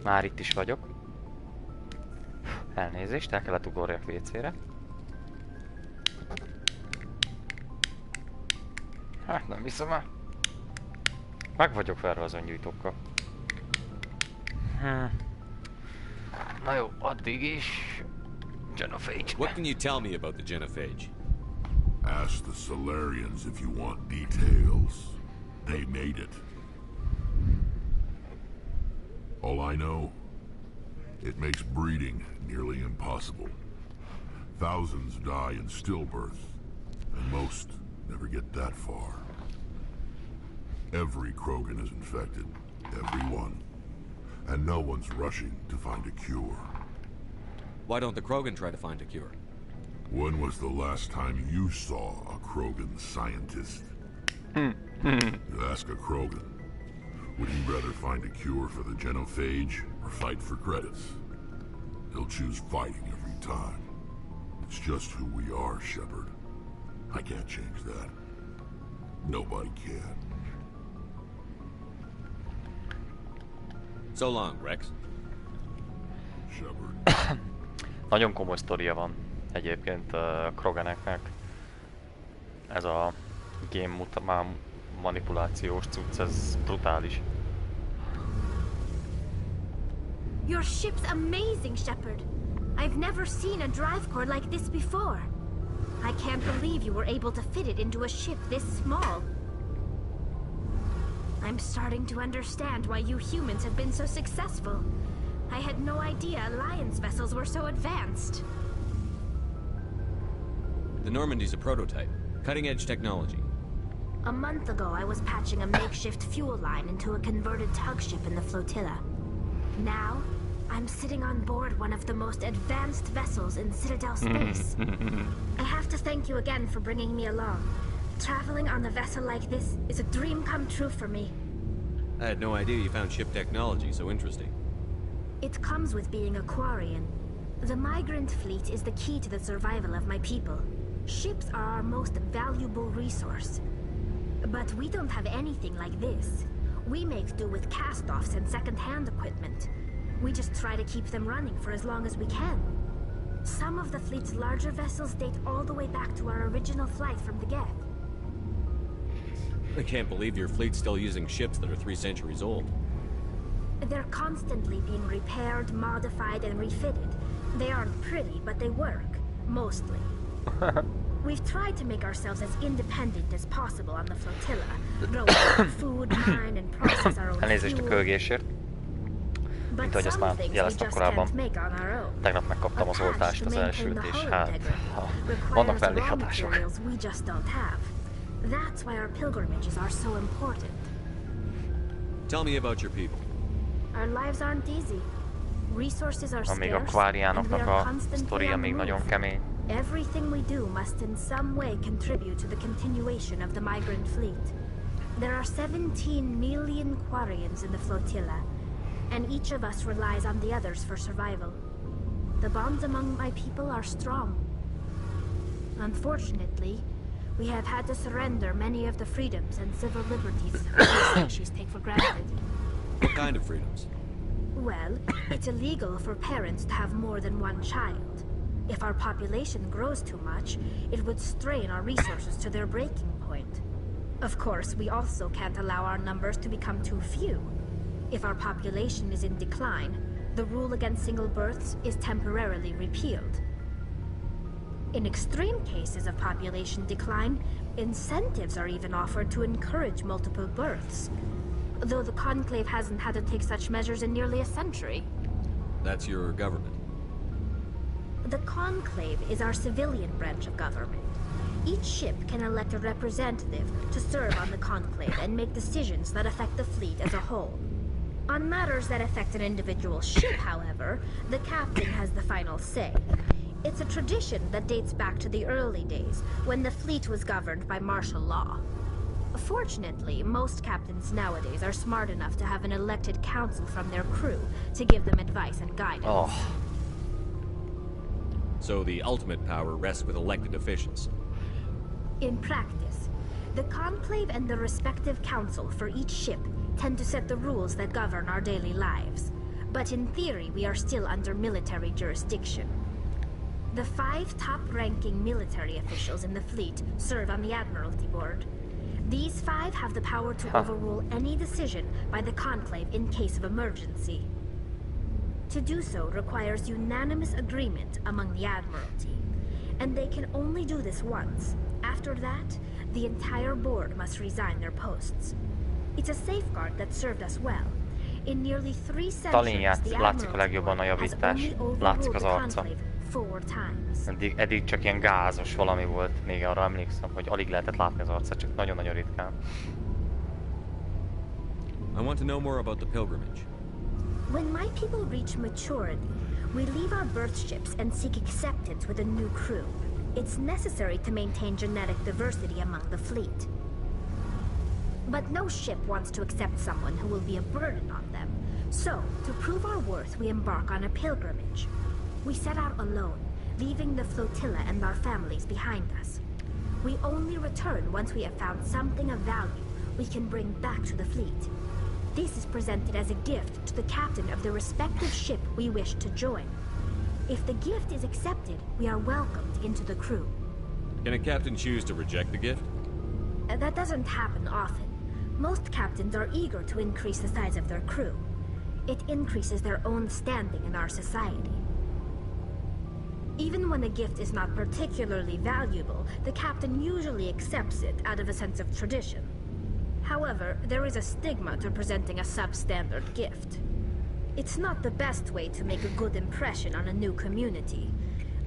Már itt is vagyok. Elnézést, el kellett ugorjak WC-re. Hát nem hiszem el. Meg vagyok verve az öngyújtókkal. Na jó, addig is... Genophage. What can you tell me about the Genophage? Ask the Solarians if you want details. They made it. All I know, it makes breeding nearly impossible. Thousands die in stillbirth, and most never get that far. Every Krogan is infected, every one. And no one's rushing to find a cure. Why don't the Krogan try to find a cure? When was the last time you saw a Krogan scientist? You ask a Krogan, would he rather find a cure for the Genophage or fight for credits? He'll choose fighting every time. It's just who we are, Shepard. I can't change that. Nobody can. So long, Rex. Shepard. Nagyon komoly sztoria van egyébként a Kroganeknek. Ez a game manipulációs cucc, ez brutális. Your ship's amazing, Shepard. I've never seen a drive core like this before. I can't believe you were able to fit it into a ship this small. I'm starting to understand why you humans have been so successful. I had no idea Alliance vessels were so advanced. The Normandy's a prototype. Cutting-edge technology. A month ago, I was patching a makeshift fuel line into a converted tug ship in the flotilla. Now, I'm sitting on board one of the most advanced vessels in Citadel space. I have to thank you again for bringing me along. Traveling on a vessel like this is a dream come true for me. I had no idea you found ship technology so interesting. It comes with being a Quarian. The migrant fleet is the key to the survival of my people. Ships are our most valuable resource. But we don't have anything like this. We make do with cast-offs and second-hand equipment. We just try to keep them running for as long as we can. Some of the fleet's larger vessels date all the way back to our original flight from the Geth. I can't believe your fleet's still using ships that are 3 centuries old. They're constantly being repaired, modified, and refitted. They aren't pretty, but they work. Mostly. We've tried to make ourselves as independent as possible on the flotilla. Grow our food, mine, and process our own Elnézést a kölgésért. Mint ahogy ezt már jeleztem korábban. Tegnap megkaptam az oltást, az elsőt, és hát vannak mellékhatások. That's why our pilgrimages are so important. Tell me about your people. Our lives aren't easy. Resources are scarce, Még a kváriánoknak a sztoria még nagyon kemény. Everything we do must in some way contribute to the continuation of the migrant fleet. There are 17 million Quarians in the flotilla, and each of us relies on the others for survival. The bonds among my people are strong. Unfortunately, we have had to surrender many of the freedoms and civil liberties these species take for granted. What kind of freedoms? Well, it's illegal for parents to have more than one child. If our population grows too much, it would strain our resources to their breaking point. Of course, we also can't allow our numbers to become too few. If our population is in decline, the rule against single births is temporarily repealed. In extreme cases of population decline, incentives are even offered to encourage multiple births. Though the Conclave hasn't had to take such measures in nearly a century. That's your government. The Conclave is our civilian branch of government. Each ship can elect a representative to serve on the Conclave and make decisions that affect the fleet as a whole. On matters that affect an individual ship, however, the captain has the final say. It's a tradition that dates back to the early days, when the fleet was governed by martial law. Fortunately, most captains nowadays are smart enough to have an elected council from their crew to give them advice and guidance. Oh. So the ultimate power rests with elected officials. In practice, the Conclave and the respective council for each ship tend to set the rules that govern our daily lives. but in theory we are still under military jurisdiction. The 5 top-ranking military officials in the fleet serve on the Admiralty Board. These 5 have the power to overrule any decision by the Conclave in case of emergency. To do so requires unanimous agreement among the Admiralty, and they can only do this once. After that, the entire board must resign their posts. It's a safeguard that served us well. In nearly 3 centuries, the Admiralty Board has only overruled the Conclave 4 times. Eddig csak ilyen gázos valami volt, még arra emlékszem, hogy alig lehetett látni az arcát, csak nagyon-nagyon ritkán. I want to know more about the pilgrimage. When my people reach maturity, we leave our birth ships and seek acceptance with a new crew. It's necessary to maintain genetic diversity among the fleet. But no ship wants to accept someone who will be a burden on them. So, to prove our worth, we embark on a pilgrimage. We set out alone, leaving the flotilla and our families behind us. We only return once we have found something of value we can bring back to the fleet. This is presented as a gift to the captain of the respective ship we wish to join. If the gift is accepted, we are welcomed into the crew. Can a captain choose to reject the gift? That doesn't happen often. Most captains are eager to increase the size of their crew. It increases their own standing in our society. Even when a gift is not particularly valuable, the captain usually accepts it out of a sense of tradition. However, there is a stigma to presenting a substandard gift. It's not the best way to make a good impression on a new community.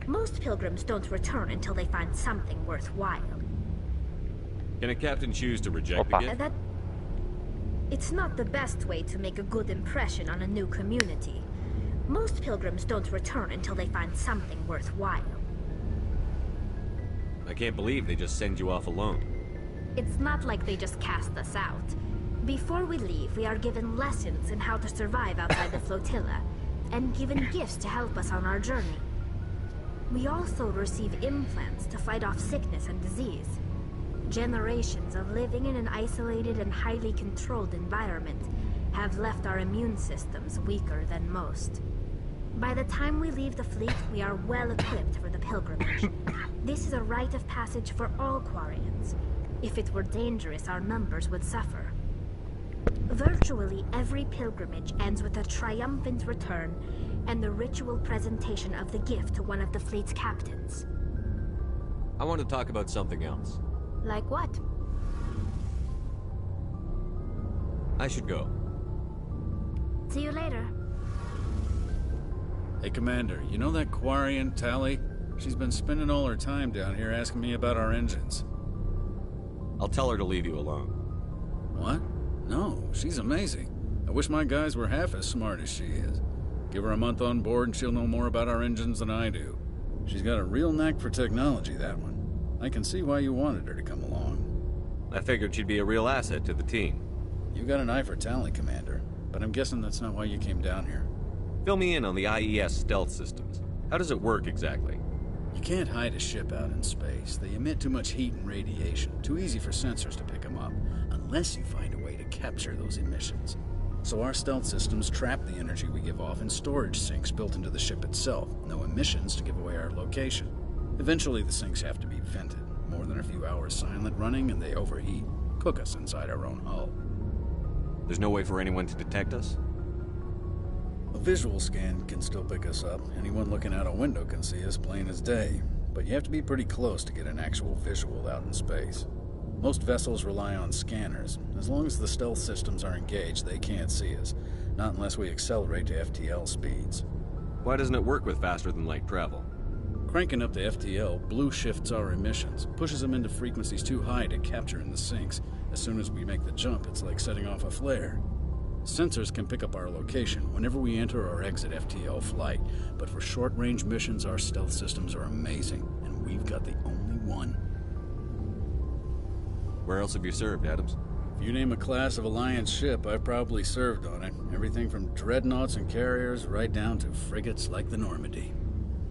Most pilgrims don't return until they find something worthwhile. Can a captain choose to reject the gift? It's not the best way to make a good impression on a new community. Most pilgrims don't return until they find something worthwhile. I can't believe they just send you off alone. It's not like they just cast us out. Before we leave, we are given lessons in how to survive outside the flotilla, and given gifts to help us on our journey. We also receive implants to fight off sickness and disease. Generations of living in an isolated and highly controlled environment have left our immune systems weaker than most. By the time we leave the fleet, we are well equipped for the pilgrimage. This is a rite of passage for all Quarians. If it were dangerous, our numbers would suffer. Virtually every pilgrimage ends with a triumphant return and the ritual presentation of the gift to one of the fleet's captains. I want to talk about something else. Like what? I should go. See you later. Hey, Commander, you know that Quarian, Tally? She's been spending all her time down here asking me about our engines. I'll tell her to leave you alone. What? No, she's amazing. I wish my guys were half as smart as she is. Give her a month on board and she'll know more about our engines than I do. She's got a real knack for technology, that one. I can see why you wanted her to come along. I figured she'd be a real asset to the team. You got an eye for talent, Commander, but I'm guessing that's not why you came down here. Fill me in on the IES stealth systems. How does it work exactly? You can't hide a ship out in space. They emit too much heat and radiation. Too easy for sensors to pick them up, unless you find a way to capture those emissions. So our stealth systems trap the energy we give off in storage sinks built into the ship itself. No emissions to give away our location. Eventually the sinks have to be vented. More than a few hours silent running and they overheat. Cook us inside our own hull. There's no way for anyone to detect us? A visual scan can still pick us up. Anyone looking out a window can see us plain as day. But you have to be pretty close to get an actual visual out in space. Most vessels rely on scanners. As long as the stealth systems are engaged, they can't see us. Not unless we accelerate to FTL speeds. Why doesn't it work with faster-than-light travel? Cranking up to FTL blue shifts our emissions, pushes them into frequencies too high to capture in the sinks. As soon as we make the jump, it's like setting off a flare. Sensors can pick up our location whenever we enter or exit FTL flight, but for short-range missions, our stealth systems are amazing, and we've got the only one. Where else have you served, Adams? If you name a class of Alliance ship, I've probably served on it. Everything from dreadnoughts and carriers right down to frigates like the Normandy.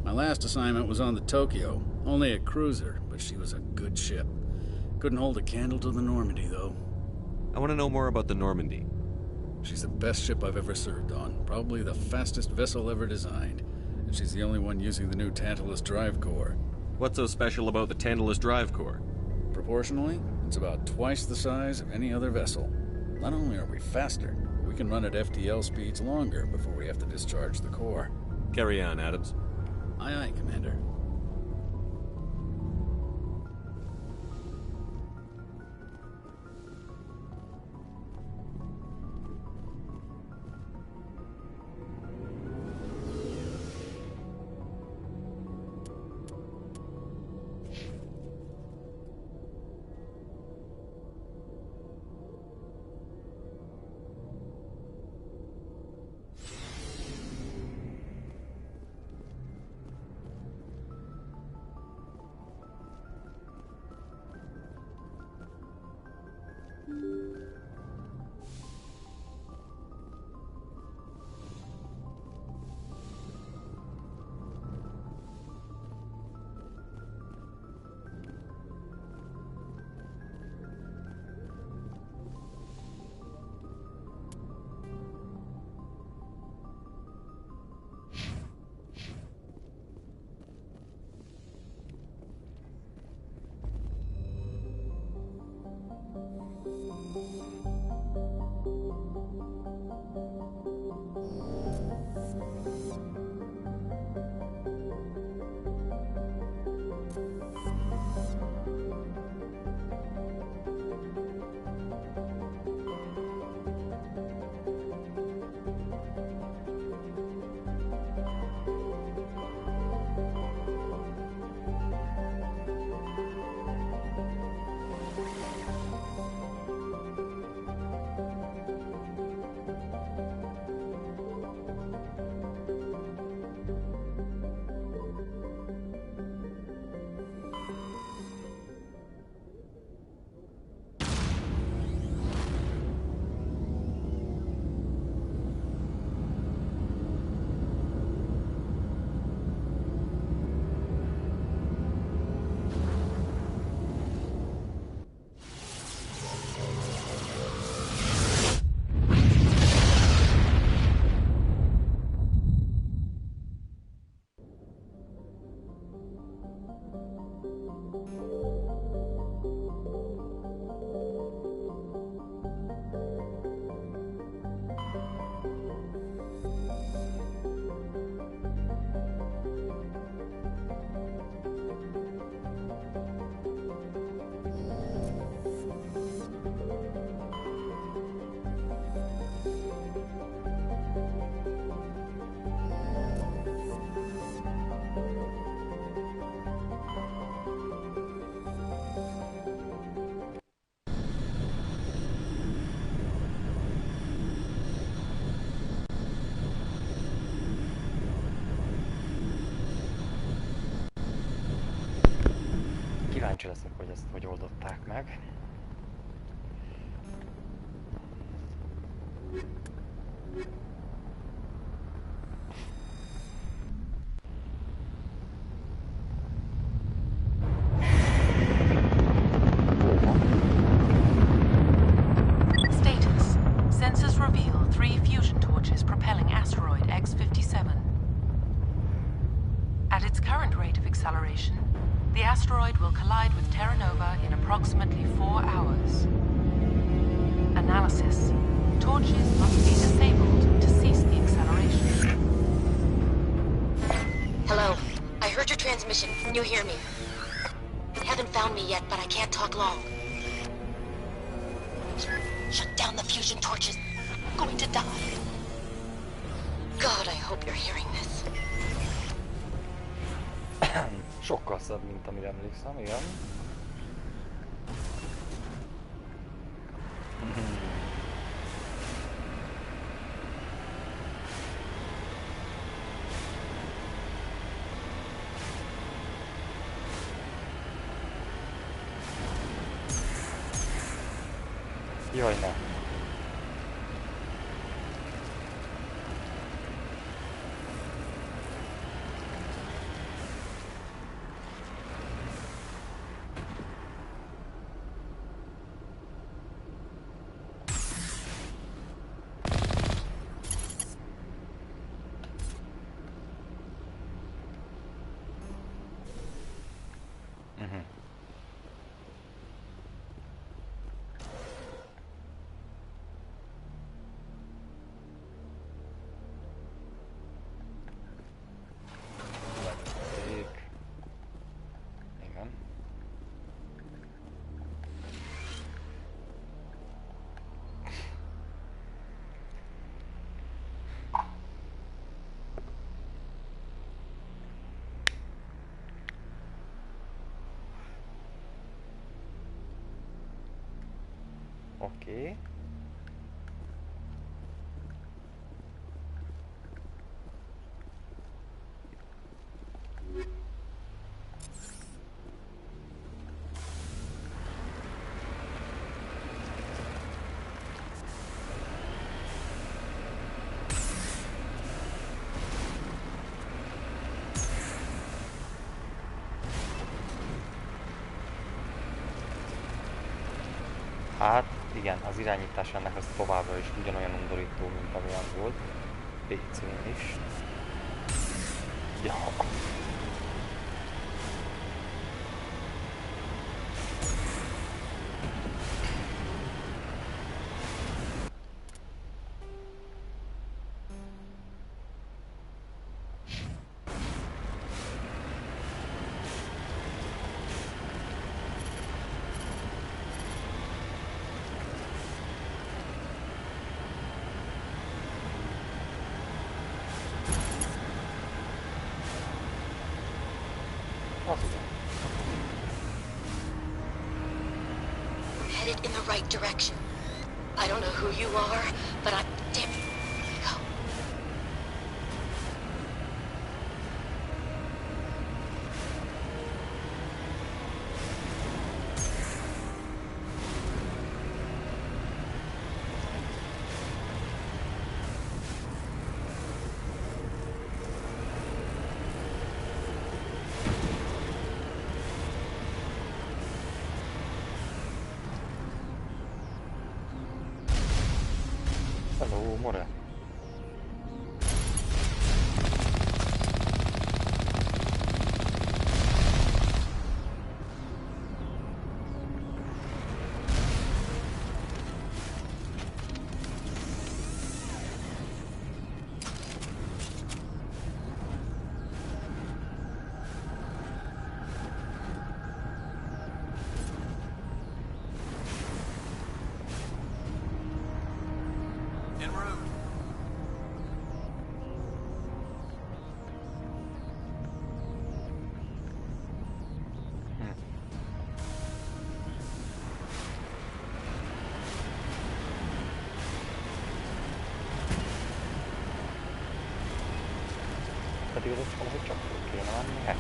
My last assignment was on the Tokyo, only a cruiser, but she was a good ship. Couldn't hold a candle to the Normandy, though. I want to know more about the Normandy. She's the best ship I've ever served on. Probably the fastest vessel ever designed. And she's the only one using the new Tantalus drive core. What's so special about the Tantalus drive core? Proportionally, it's about twice the size of any other vessel. Not only are we faster, we can run at FTL speeds longer before we have to discharge the core. Carry on, Adams. Aye, aye, Commander. Kíváncsi leszek, hogy ezt hogy oldották meg. Status. Sensors reveal 3 fusion torches propelling asteroid X-57. At its current rate of acceleration, the asteroid will collide with Terra Nova in approximately 4 hours. Analysis. Torches must be disabled to cease the acceleration. Hello. I heard your transmission. Can you hear me? Haven't found me yet, but I can't talk long. Shut down the fusion torches. I'm going to die. God, I hope you're hearing this. Sokkal szebb, mint amire emlékszem, igen. Jaj, ne. Oké. Hát igen, az irányítás ennek az továbbra is ugyanolyan undorító, mint amilyen volt. PC-n is. Ja. Headed in the right direction. I don't know who you are, but I'm damn go. Hello, more. Pedig az valahogy csak föl kéne menni.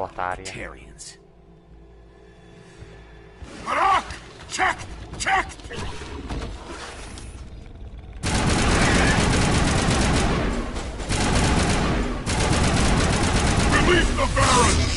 Batarian. Batarians. Check! Check! Release the Baron!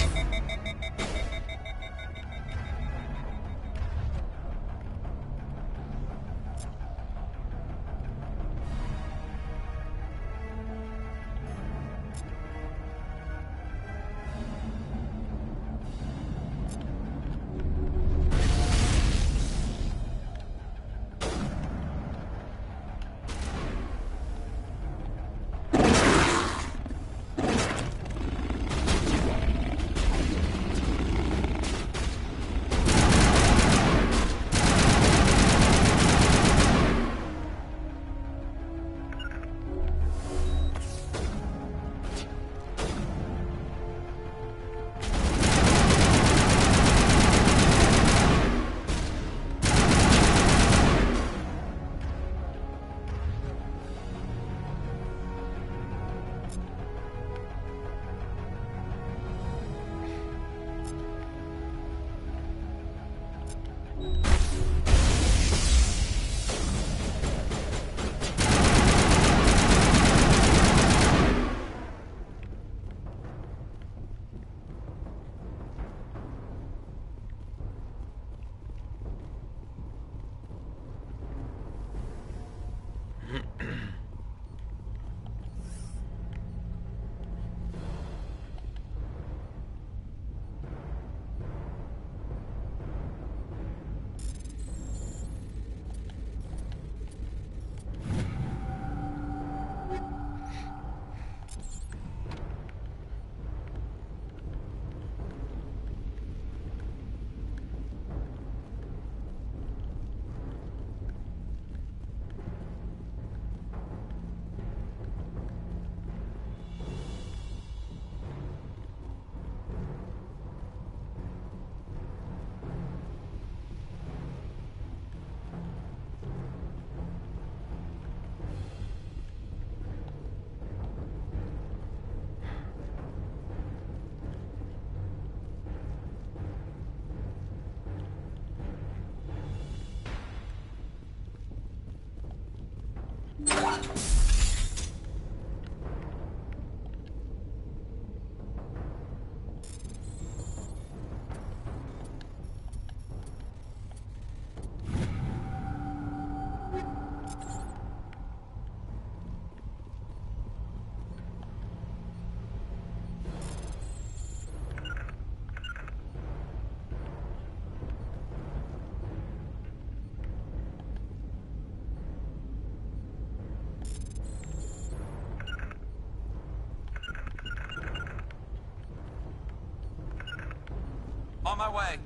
On my way.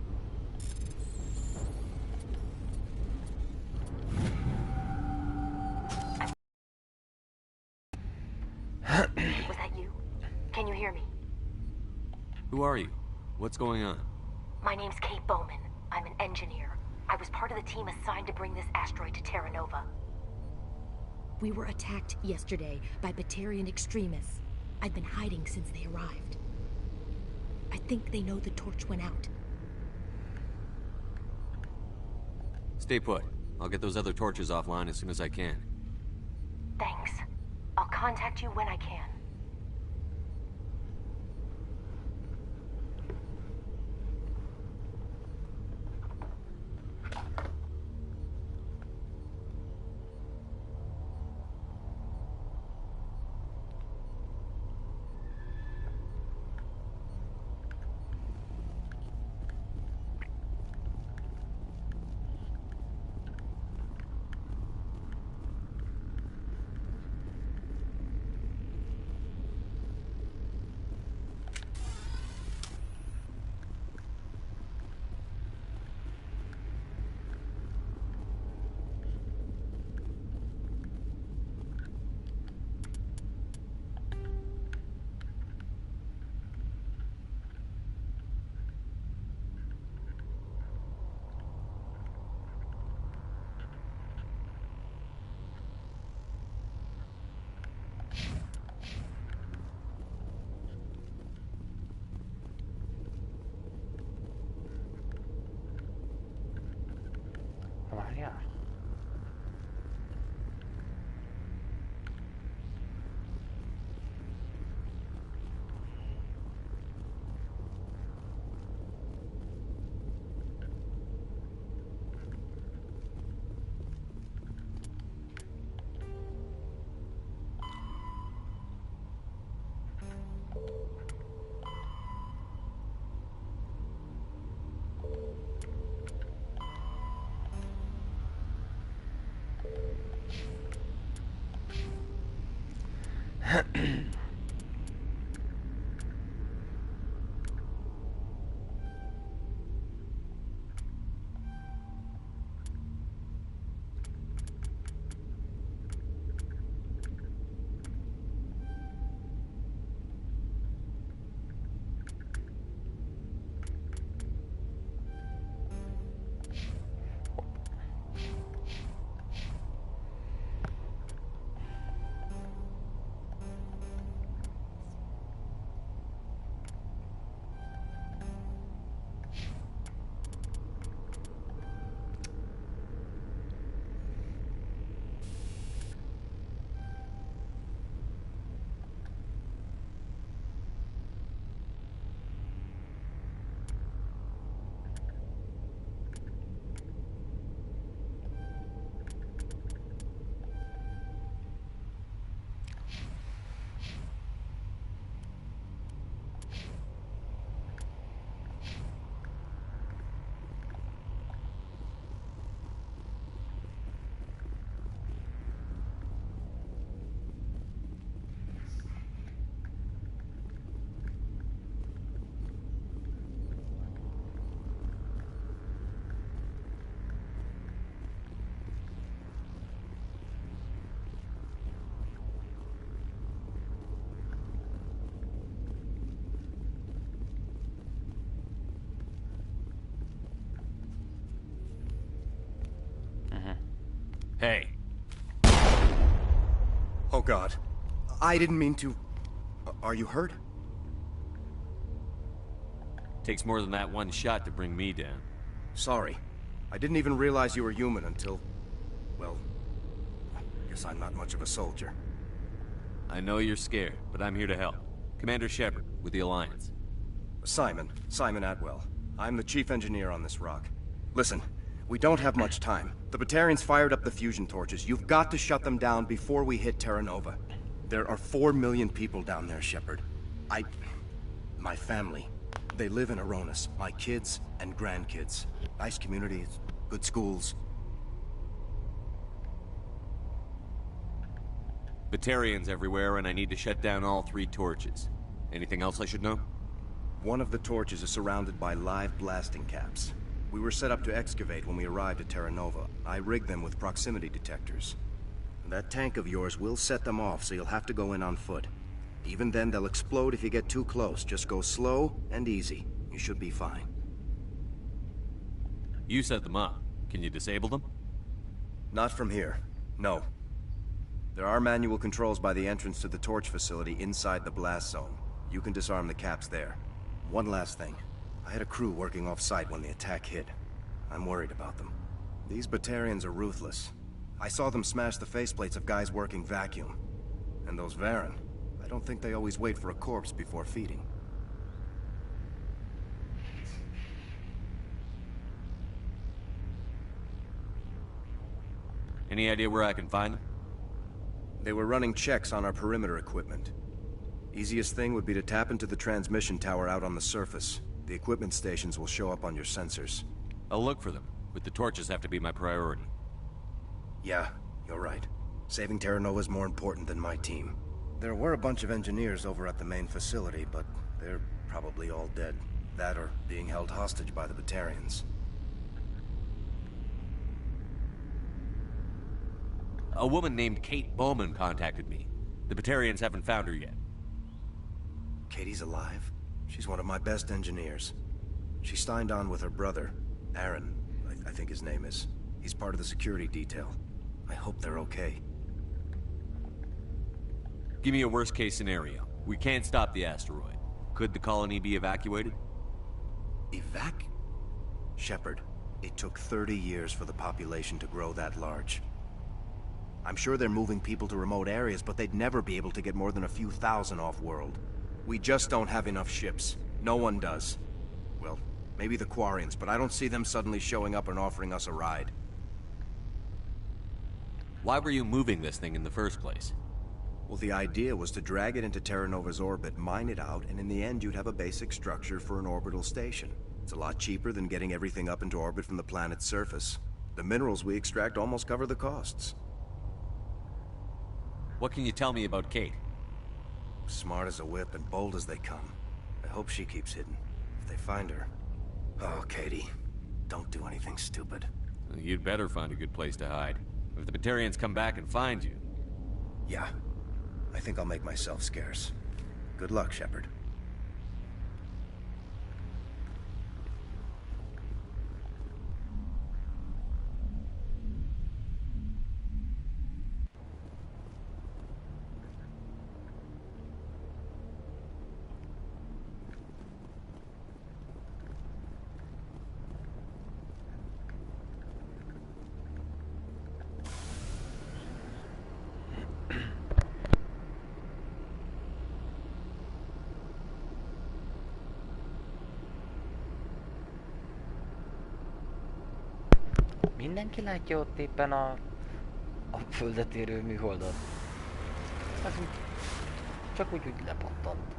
Was that you? Can you hear me? Who are you? What's going on? My name's Kate Bowman. I'm an engineer. I was part of the team assigned to bring this asteroid to Terra Nova. We were attacked yesterday by Batarian extremists. I've been hiding since they arrived. I think they know the torch went out. Stay put. I'll get those other torches offline as soon as I can. Thanks. I'll contact you when I can. Hey. Oh God. I didn't mean to... Are you hurt? Takes more than that one shot to bring me down. Sorry. I didn't even realize you were human until... Well... I guess I'm not much of a soldier. I know you're scared, but I'm here to help. Commander Shepard, with the Alliance. Simon Atwell. I'm the chief engineer on this rock. Listen, we don't have much time. The Batarians fired up the fusion torches. You've got to shut them down before we hit Terra Nova. There are 4 million people down there, Shepard. My family. They live in Aronis. My kids and grandkids. Nice communities, good schools. Batarians everywhere, and I need to shut down all 3 torches. Anything else I should know? One of the torches is surrounded by live blasting caps. We were set up to excavate when we arrived at Terra Nova. I rigged them with proximity detectors. That tank of yours will set them off, so you'll have to go in on foot. Even then, they'll explode if you get too close. Just go slow and easy. You should be fine. You set them up. Can you disable them? Not from here. No. There are manual controls by the entrance to the torch facility inside the blast zone. You can disarm the caps there. One last thing. I had a crew working off-site when the attack hit. I'm worried about them. These Batarians are ruthless. I saw them smash the faceplates of guys working vacuum. And those Varen, I don't think they always wait for a corpse before feeding. Any idea where I can find them? They were running checks on our perimeter equipment. Easiest thing would be to tap into the transmission tower out on the surface. The equipment stations will show up on your sensors. I'll look for them, but the torches have to be my priority. Yeah, you're right. Saving Terra Nova is more important than my team. There were a bunch of engineers over at the main facility, but they're probably all dead. That or being held hostage by the Batarians. A woman named Kate Bowman contacted me. The Batarians haven't found her yet. Katie's alive? She's one of my best engineers. She signed on with her brother, Aaron, I think his name is. He's part of the security detail. I hope they're okay. Give me a worst-case scenario. We can't stop the asteroid. Could the colony be evacuated? Shepard, it took 30 years for the population to grow that large. I'm sure they're moving people to remote areas, but they'd never be able to get more than a few thousand off-world. We just don't have enough ships. No one does. Well, maybe the Quarians, but I don't see them suddenly showing up and offering us a ride. Why were you moving this thing in the first place? Well, the idea was to drag it into Terra Nova's orbit, mine it out, and in the end you'd have a basic structure for an orbital station. It's a lot cheaper than getting everything up into orbit from the planet's surface. The minerals we extract almost cover the costs. What can you tell me about Kate? Smart as a whip and bold as they come. I hope she keeps hidden. If they find her... Oh, Katie. Don't do anything stupid. You'd better find a good place to hide. If the Batarians come back and find you... Yeah. I think I'll make myself scarce. Good luck, Shepard. Mindenki látja ott éppen a földet érő műholdat. Ez úgy, csak úgy lepattant.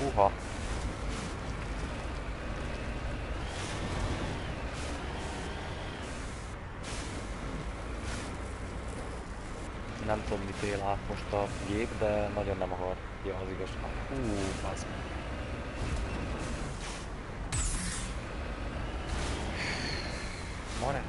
Húha. Nem tudom, mit él át most a gép, de nagyon nem akarja az igazság. Bazd meg. Mare.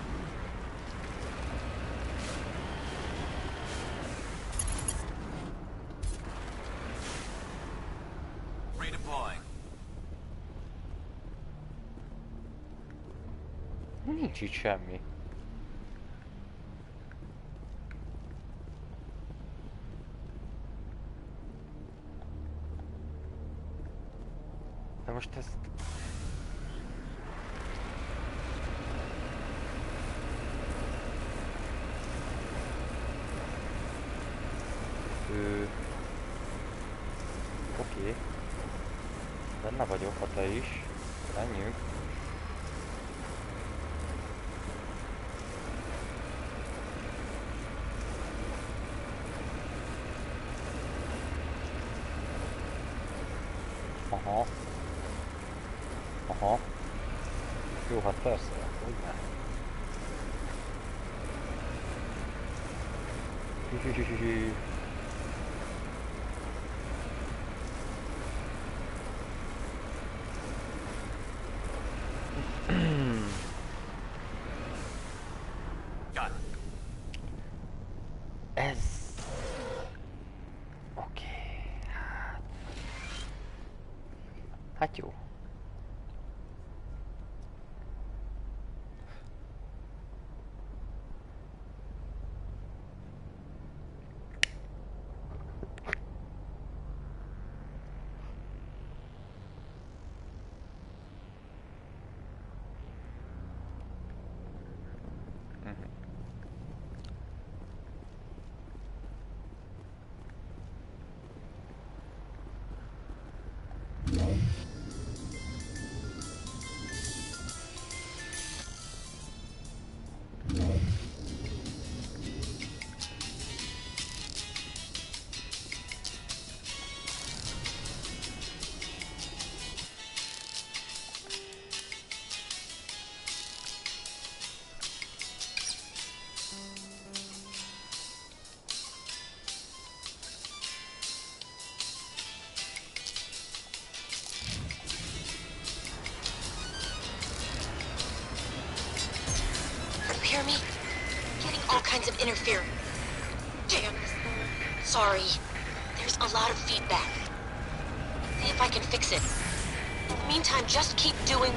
Nincs itt semmi. De most ezt... Oké. Benne vagyok, ha te is. Menjünk. Aha. Aha. Jó, hát persze, hogy ne. Ez... Oké. Hát jó. Hear me? Getting all kinds of interference. Damn. Sorry. There's a lot of feedback. See if I can fix it. In the meantime, just keep doing...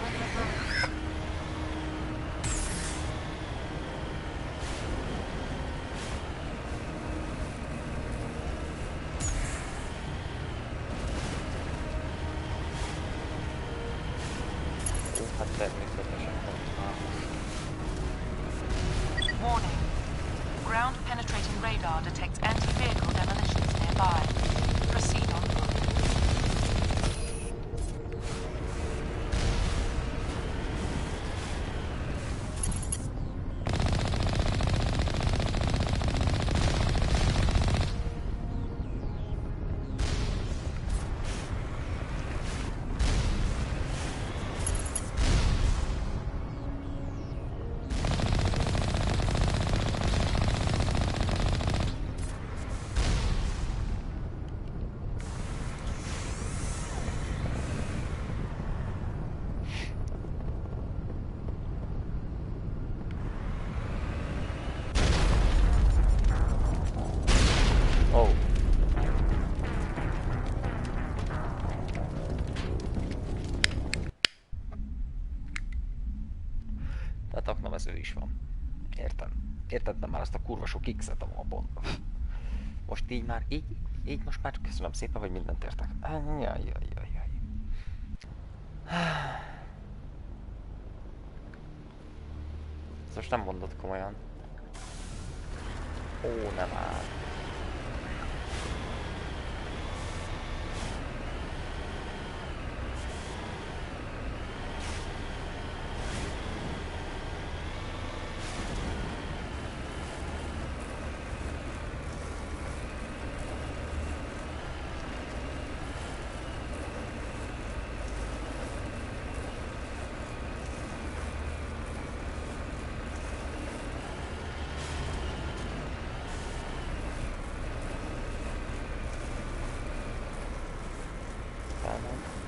is van. Értettem már azt a kurva sok X-et a mapon. Most így már, így most már köszönöm szépen, hogy mindent értek. Jaj. Ezt most nem mondod komolyan. Ó, nem áll.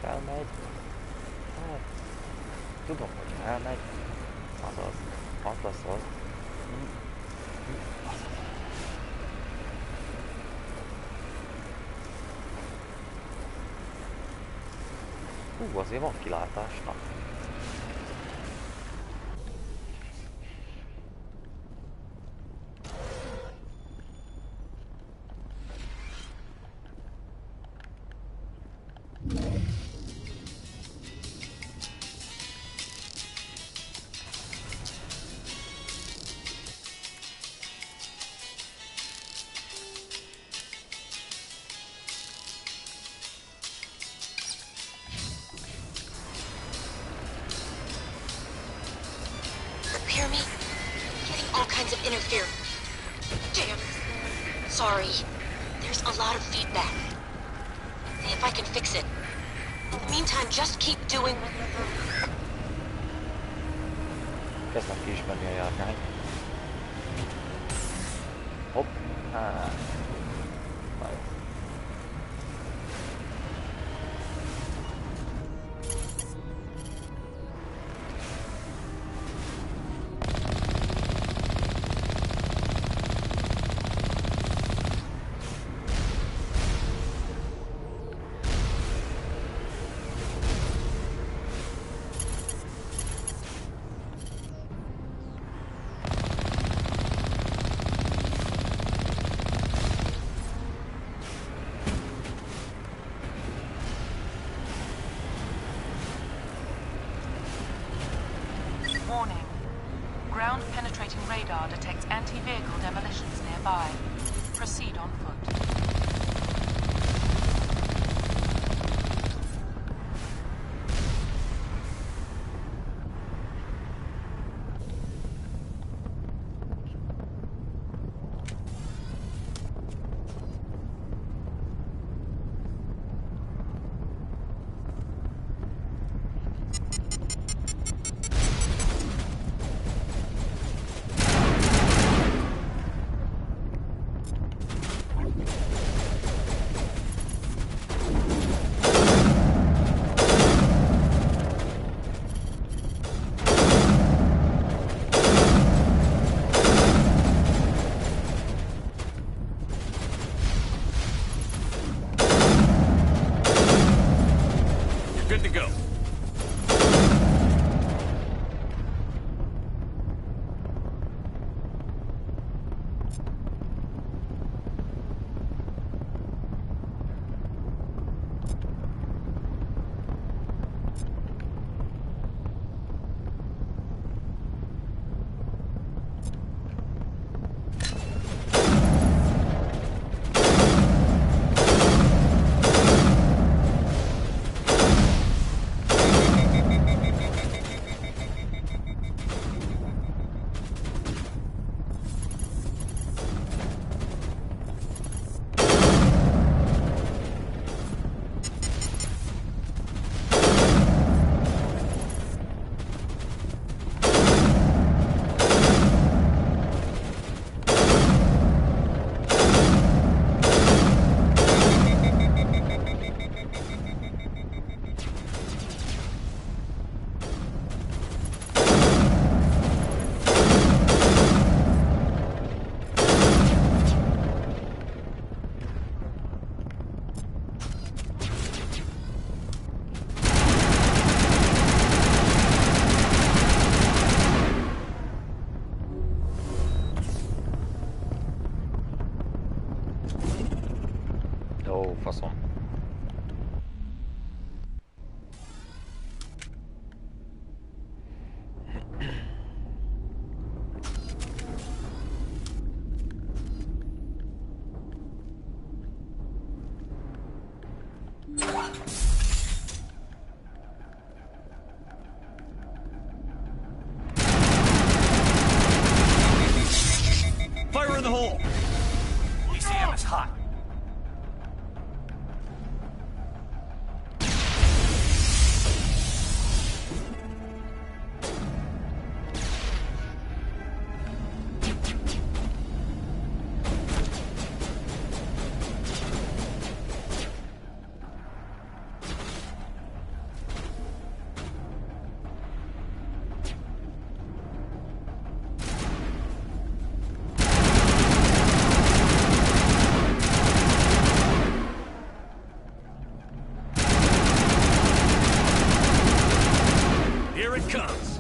Elmegy. Hát, tudom, hogy elmegy. Az lesz az. Azért van kilátásnak. Hear me? Getting all kinds of interference. Damn. Sorry. There's a lot of feedback. See if I can fix it. In the meantime, just keep doing... Kezdem ki is menni a járgány. Hopp. Warning. Ground-penetrating radar detects anti-vehicle demolitions nearby. Proceed on foot. Good to go. Ó, faszom. Fire in the hole! ECM is hot. Here it comes.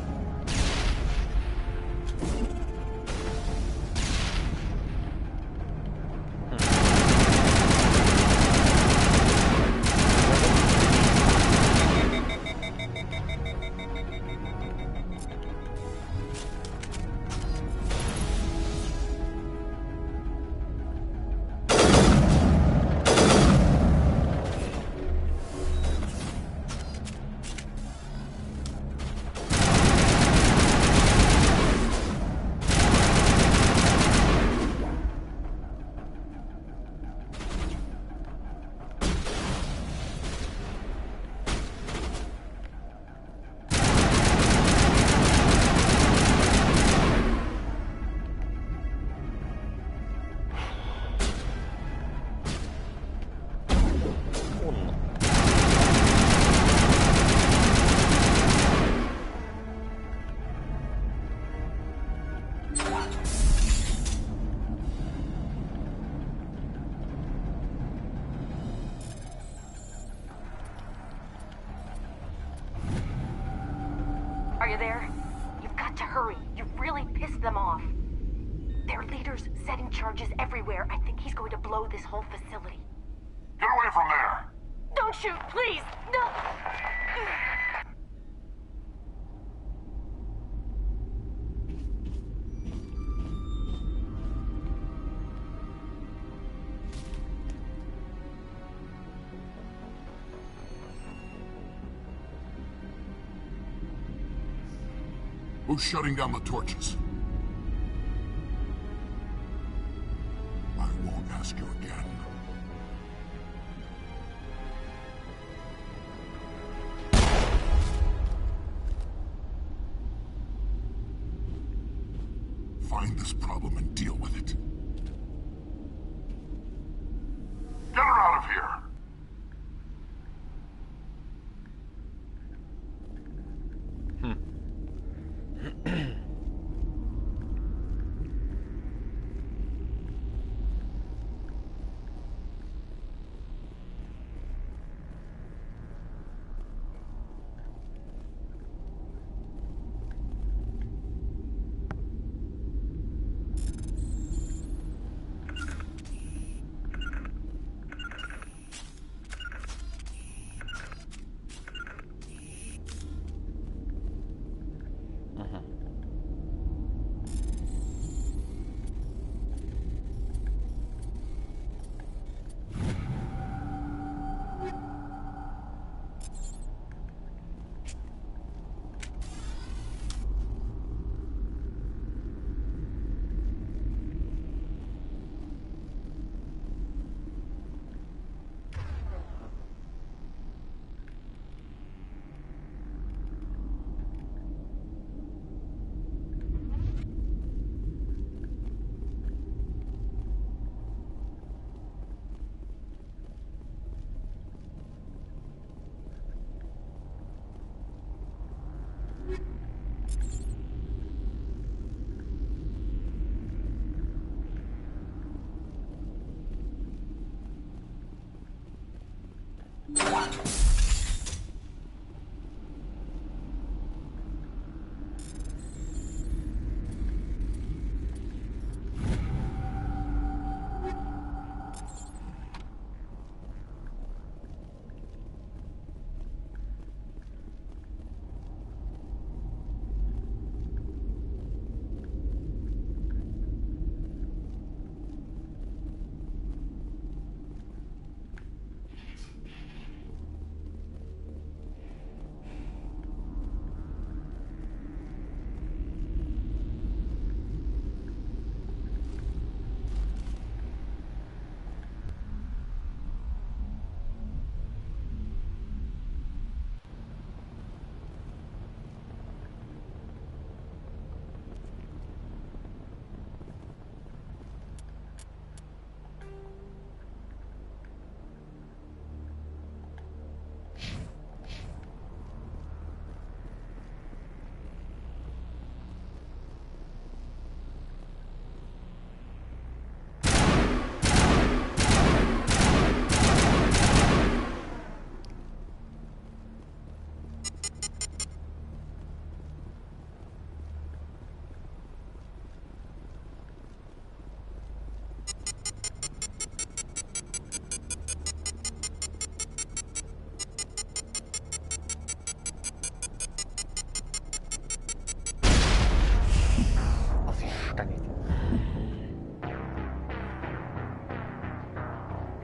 Are you there? You've got to hurry. You've really pissed them off. Their leader's setting charges everywhere. I think he's going to blow this whole facility. Get away from there! Don't shoot, please! No! Who's shutting down the torches? I won't ask you again. Find this problem and deal with it. Get her out of here!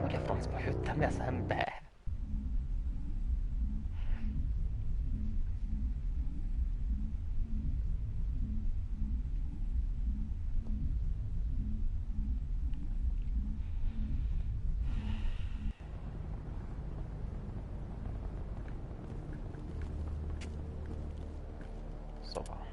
Hogy a francba jöttem eszembe? Szóval.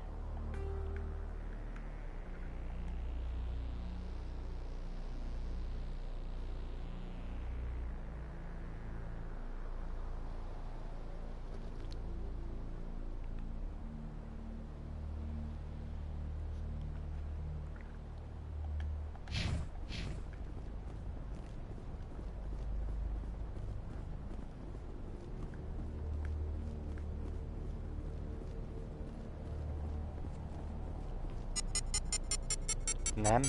Nem.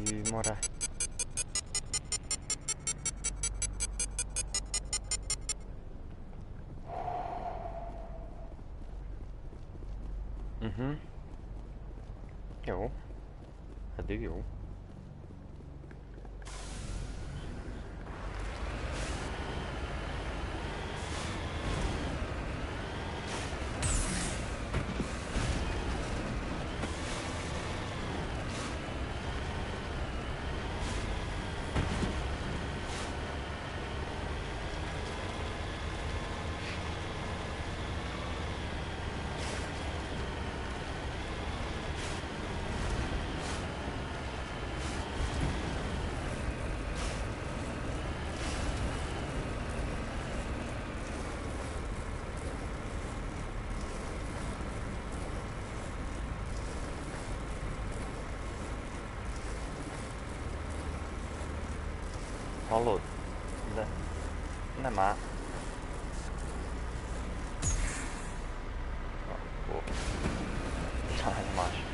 Imára. Jó. Eddig jó. Hallod? De nem áll. Akkor... Csinálj más.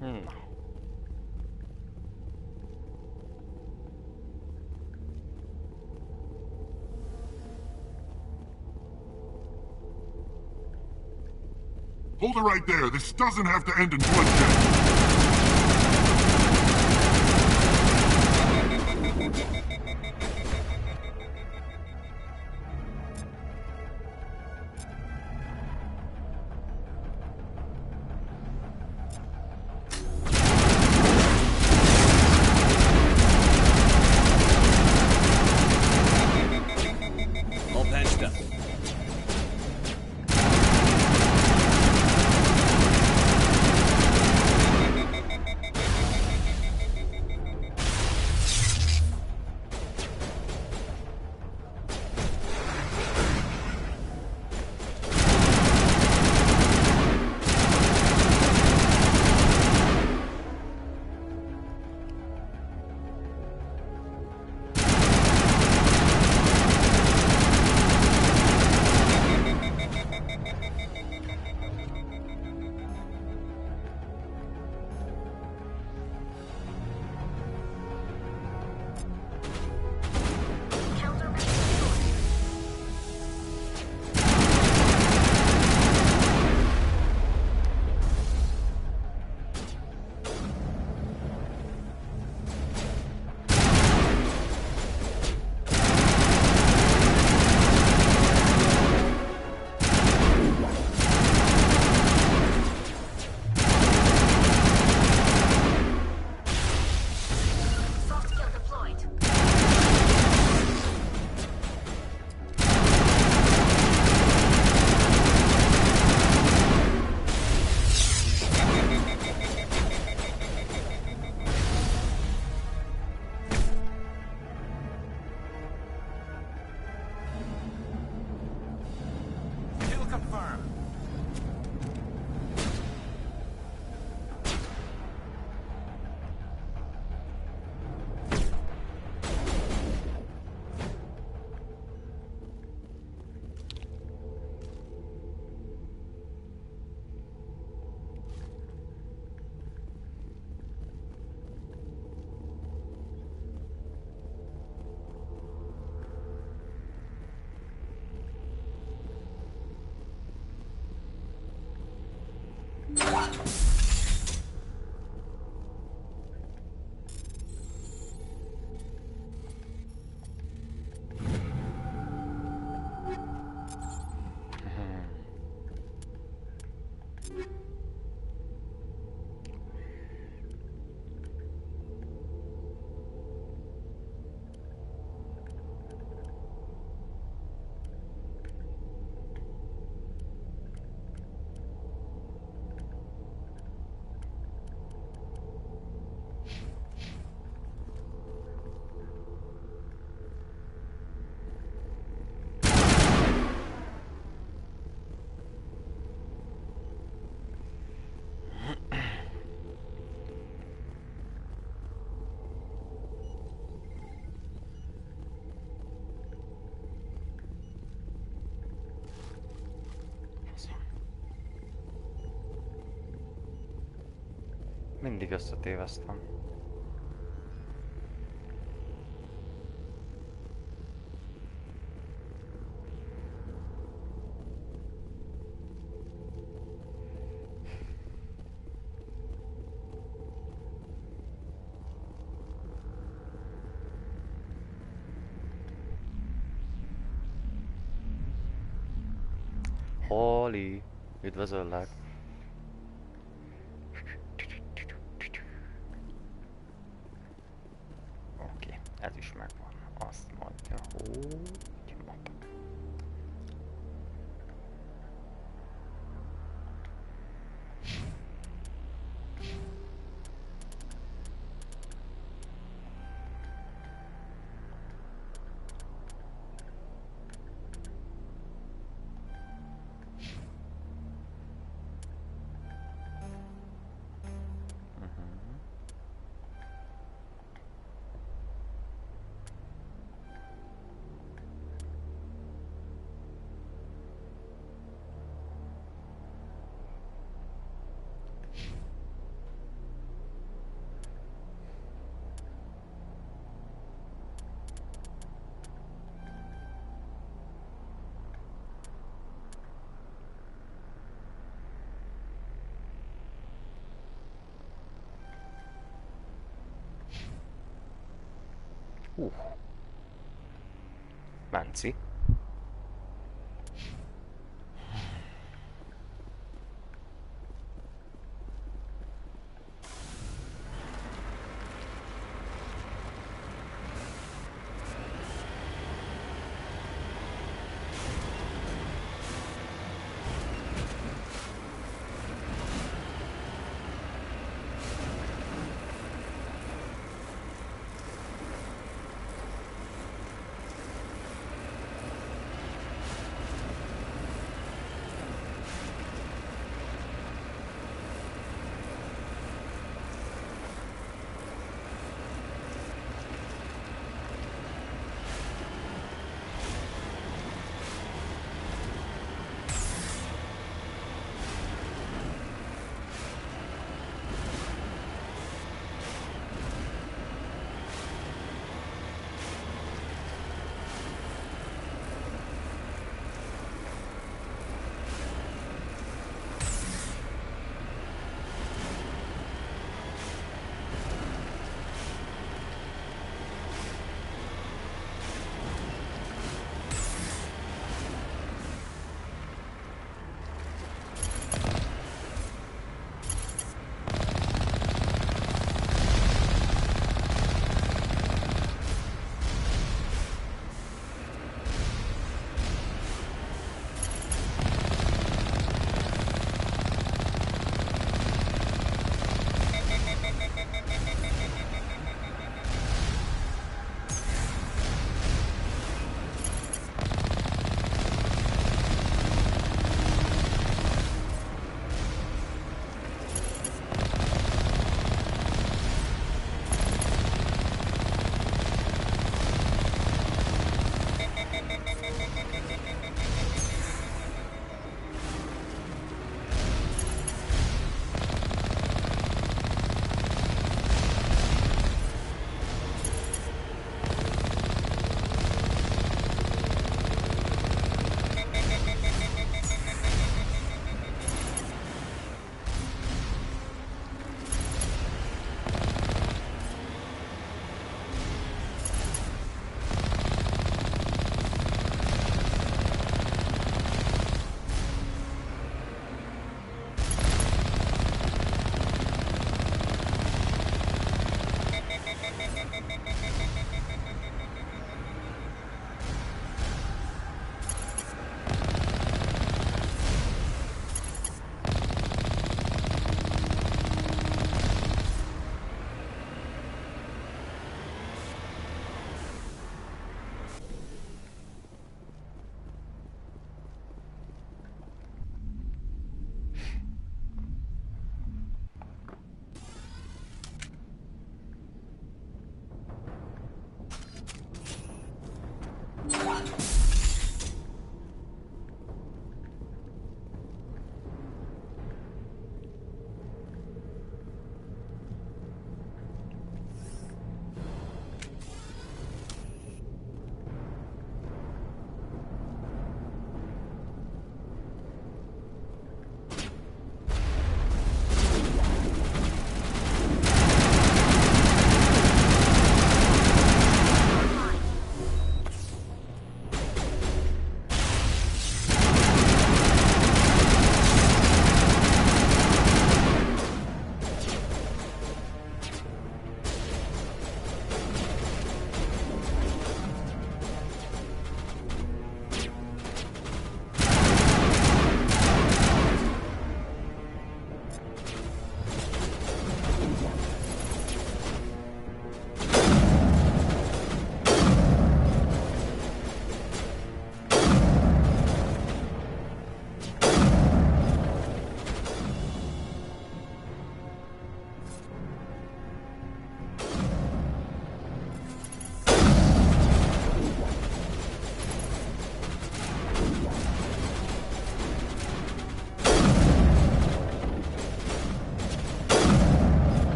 Na. Hold it right there. This doesn't have to end in bloodshed. All patched up. Mindig összetévesztem. Holly, üdvözöllek. Oké, ez is megvan. Azt mondja, hogy matek. Menci.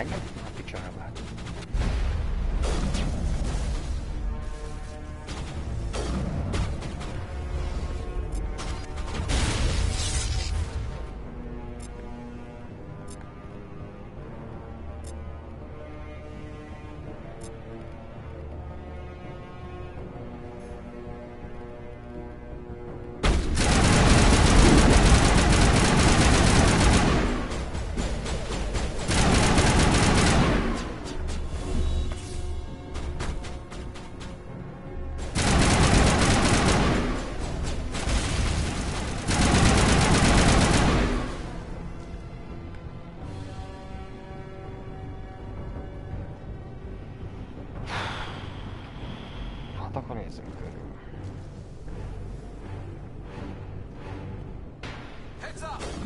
meg? A picsárvát. Akkor nézzünk körül. Heads up!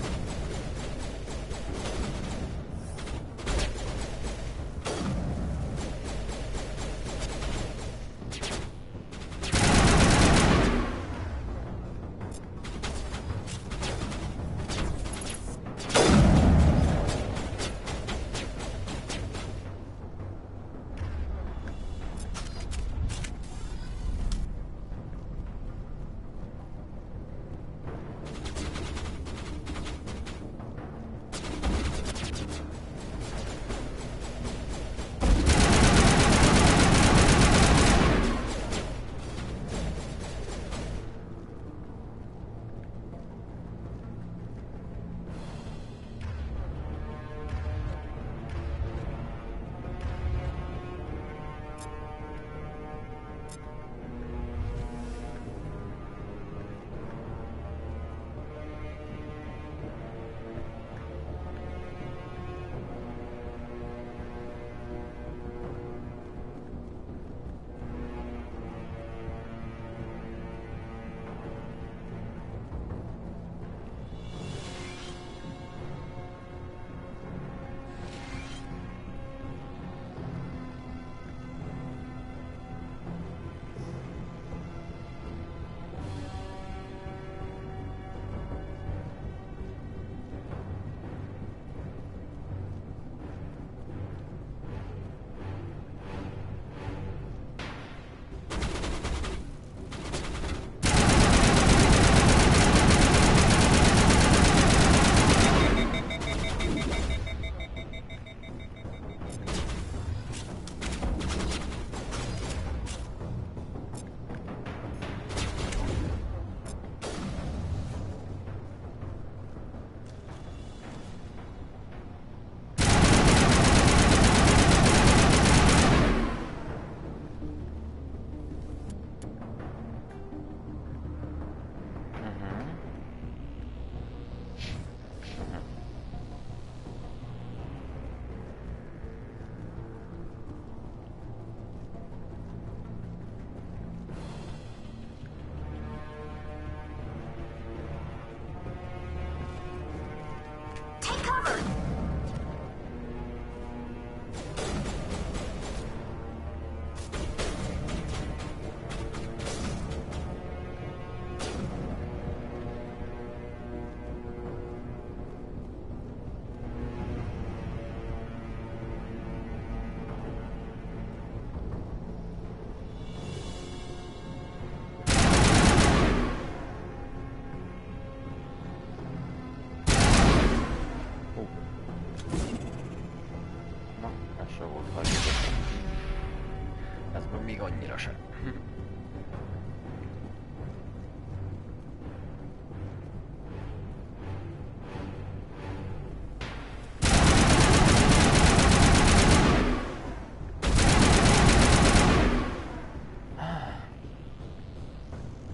még annyira sem.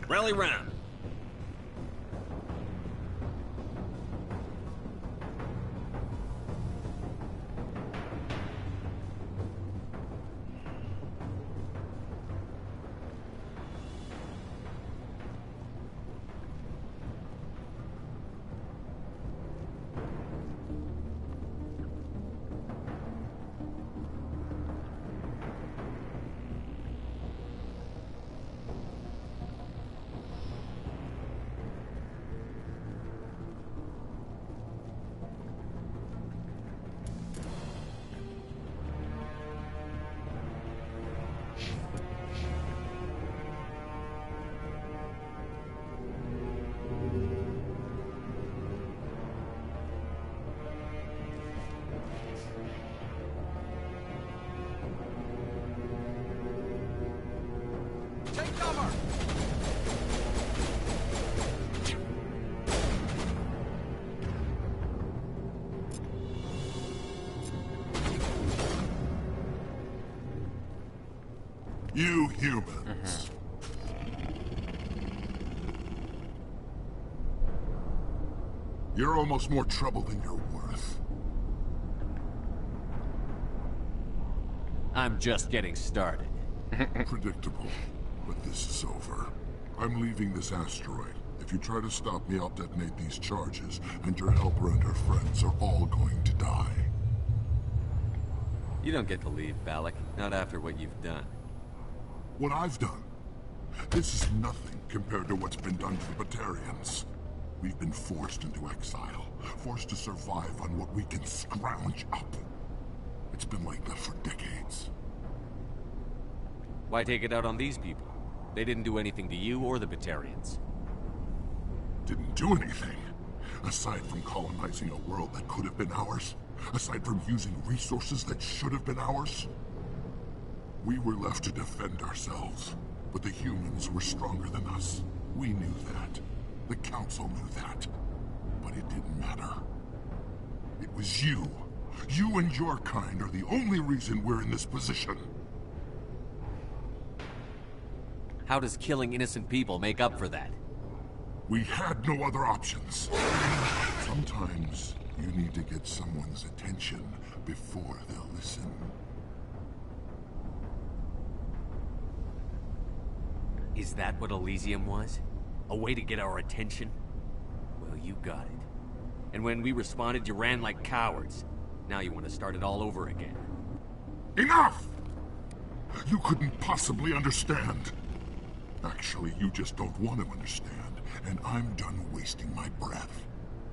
Rally round. You humans. You're almost more trouble than you're worth. I'm just getting started. Predictable, but this is over. I'm leaving this asteroid. If you try to stop me, I'll detonate these charges, and your helper and her friends are all going to die. You don't get to leave, Balak. Not after what you've done. What I've done? This is nothing compared to what's been done to the Batarians. We've been forced into exile, forced to survive on what we can scrounge up. It's been like that for decades. Why take it out on these people? They didn't do anything to you or the Batarians. Didn't do anything. Aside from colonizing a world that could have been ours. Aside from using resources that should have been ours. We were left to defend ourselves. But the humans were stronger than us. We knew that. The Council knew that. But it didn't matter. It was you. You and your kind are the only reason we're in this position. How does killing innocent people make up for that? We had no other options. Sometimes you need to get someone's attention before they'll listen. Is that what Elysium was? A way to get our attention? Well, you got it. And when we responded, you ran like cowards. Now you want to start it all over again. Enough! You couldn't possibly understand. Actually, you just don't want to understand, and I'm done wasting my breath.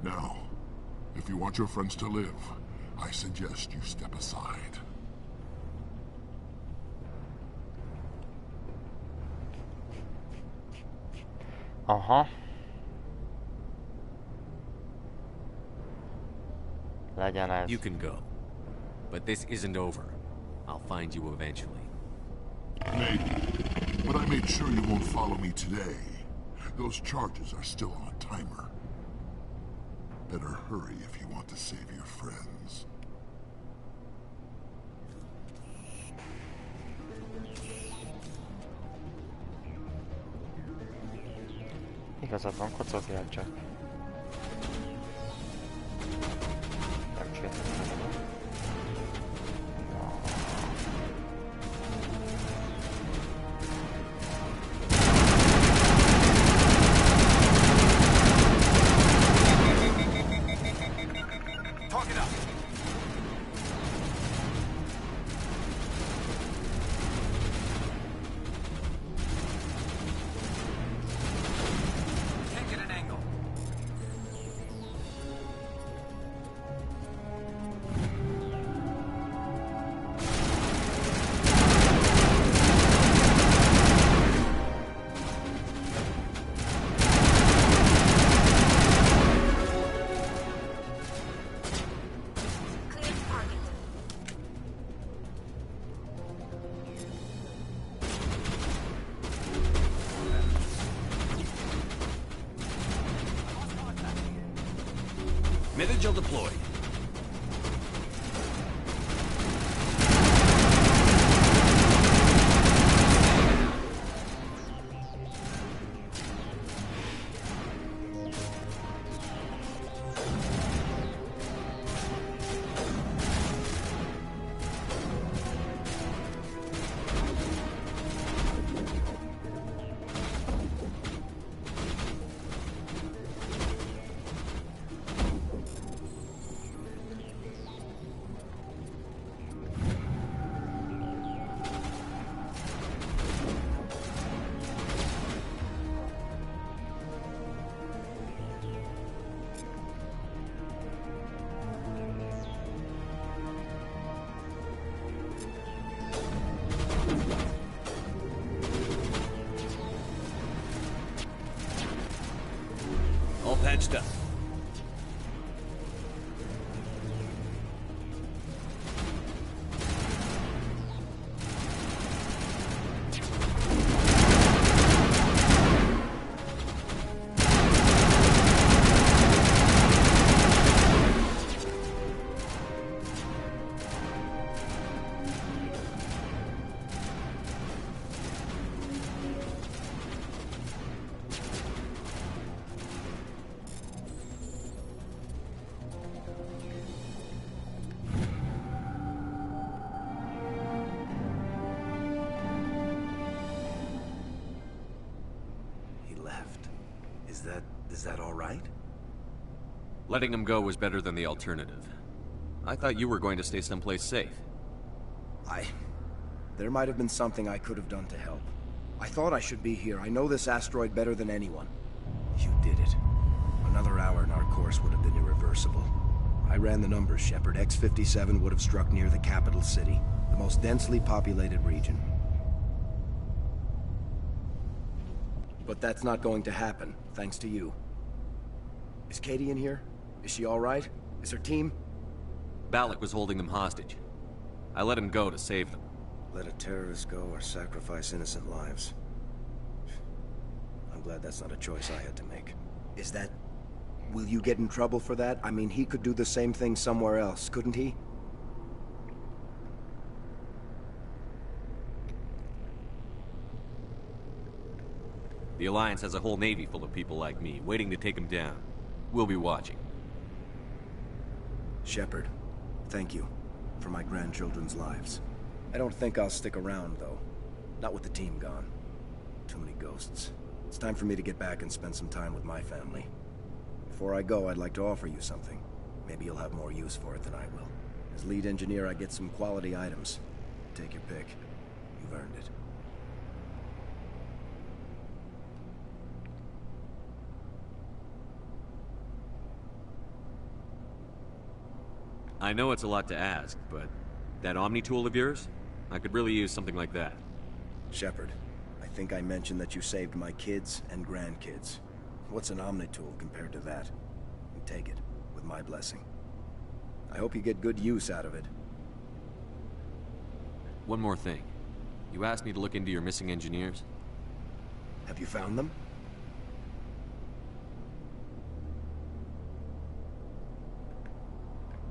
Now, if you want your friends to live, I suggest you step aside. Aha. Legyen ez. You can go. But this isn't over. I'll find you eventually. Maybe. But I made sure you won't follow me today. Those charges are still on a timer. Better hurry if you want to save your friends. Igazad van, kocogja csak. Nem csináltam meg. Mid-agile deployed. All patched up. Is that all right? Letting him go was better than the alternative. I thought you were going to stay someplace safe. There might have been something I could have done to help. I thought I should be here. I know this asteroid better than anyone. You did it. Another hour and our course would have been irreversible. I ran the numbers, Shepard. X-57 would have struck near the capital city, the most densely populated region. But that's not going to happen, thanks to you. Is Katie in here? Is she all right? Is her team? Balak was holding them hostage. I let him go to save them. Let a terrorist go or sacrifice innocent lives. I'm glad that's not a choice I had to make. Is that... Will you get in trouble for that? I mean, he could do the same thing somewhere else, couldn't he? The Alliance has a whole navy full of people like me, waiting to take him down. We'll be watching. Shepard, thank you for my grandchildren's lives. I don't think I'll stick around, though. Not with the team gone. Too many ghosts. It's time for me to get back and spend some time with my family. Before I go, I'd like to offer you something. Maybe you'll have more use for it than I will. As lead engineer, I get some quality items. Take your pick. You've earned it. I know it's a lot to ask, but that Omni tool of yours? I could really use something like that. Shepard, I think I mentioned that you saved my kids and grandkids. What's an Omni tool compared to that? You take it, with my blessing. I hope you get good use out of it. One more thing. You asked me to look into your missing engineers? Have you found them?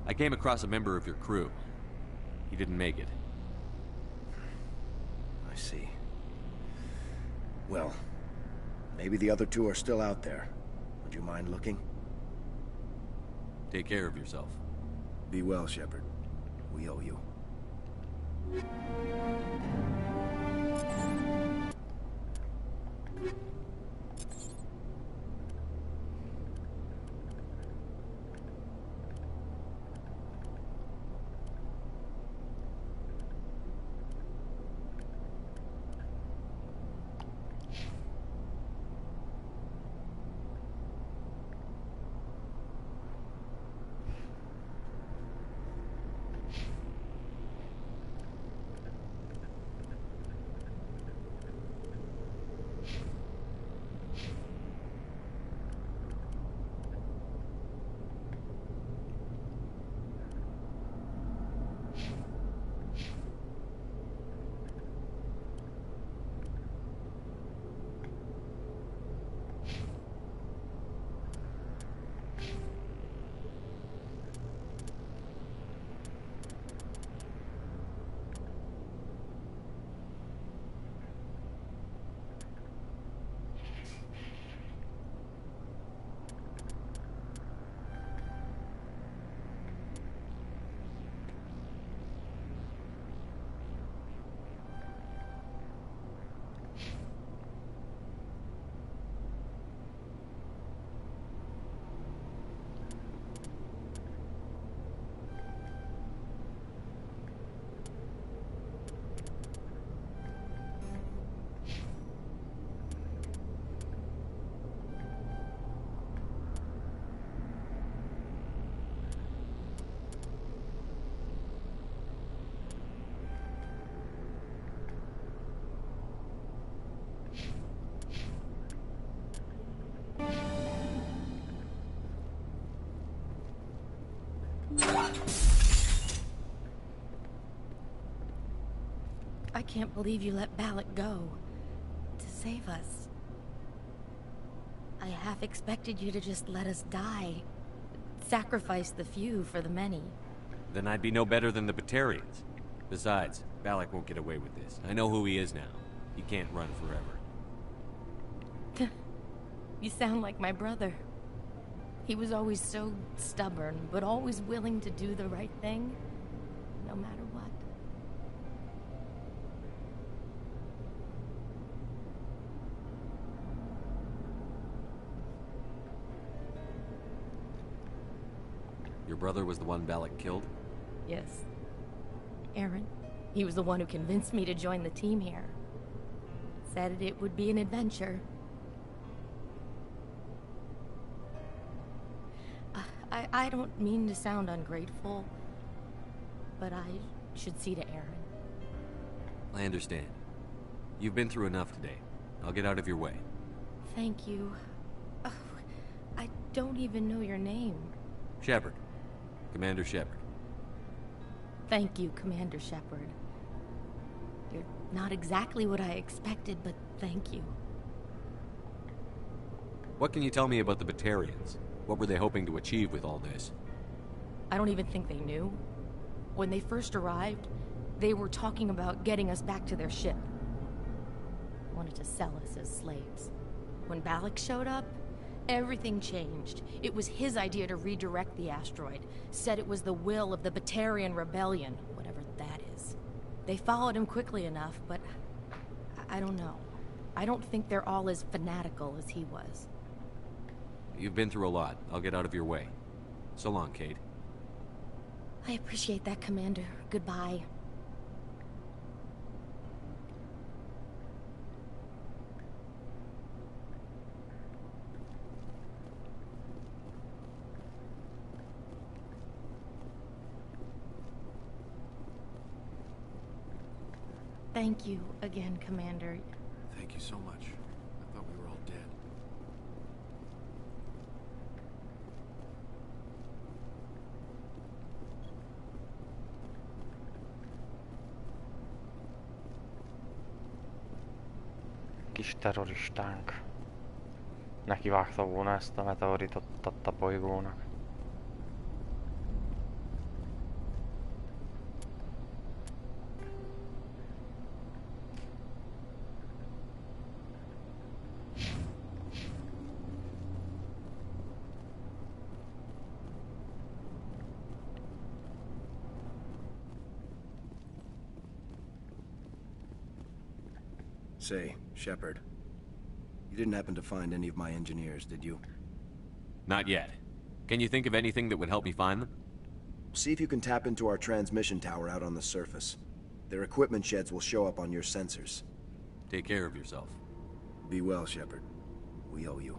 I came across a member of your crew. He didn't make it. I see. Well, maybe the other two are still out there. Would you mind looking? Take care of yourself. Be well, Shepard. We owe you. I can't believe you let Balak go. To save us. I half expected you to just let us die. Sacrifice the few for the many. Then I'd be no better than the Batarians. Besides, Balak won't get away with this. I know who he is now. He can't run forever. You sound like my brother. He was always so stubborn, but always willing to do the right thing, no matter what. Your brother was the one Balak killed? Yes. Aaron. He was the one who convinced me to join the team here. Said it would be an adventure. I don't mean to sound ungrateful, but I should see to Aaron. I understand. You've been through enough today. I'll get out of your way. Thank you. Oh, I don't even know your name. Shepard. Commander Shepard. Thank you, Commander Shepard. You're not exactly what I expected, but thank you. What can you tell me about the Batarians? What were they hoping to achieve with all this? I don't even think they knew. When they first arrived, they were talking about getting us back to their ship. Wanted to sell us as slaves. When Balak showed up, everything changed. It was his idea to redirect the asteroid. Said it was the will of the Batarian Rebellion, whatever that is. They followed him quickly enough, but I don't know. I don't think they're all as fanatical as he was. You've been through a lot. I'll get out of your way. So long, Kate. I appreciate that, Commander. Goodbye. Thank you again, Commander. Thank you so much. I thought we were all dead. Kis terroristánk. Nekivágta volna ezt a meteoritot a bolygónak. Say, Shepard, you didn't happen to find any of my engineers, did you? Not yet. Can you think of anything that would help me find them? See if you can tap into our transmission tower out on the surface. Their equipment sheds will show up on your sensors. Take care of yourself. Be well, Shepard. We owe you.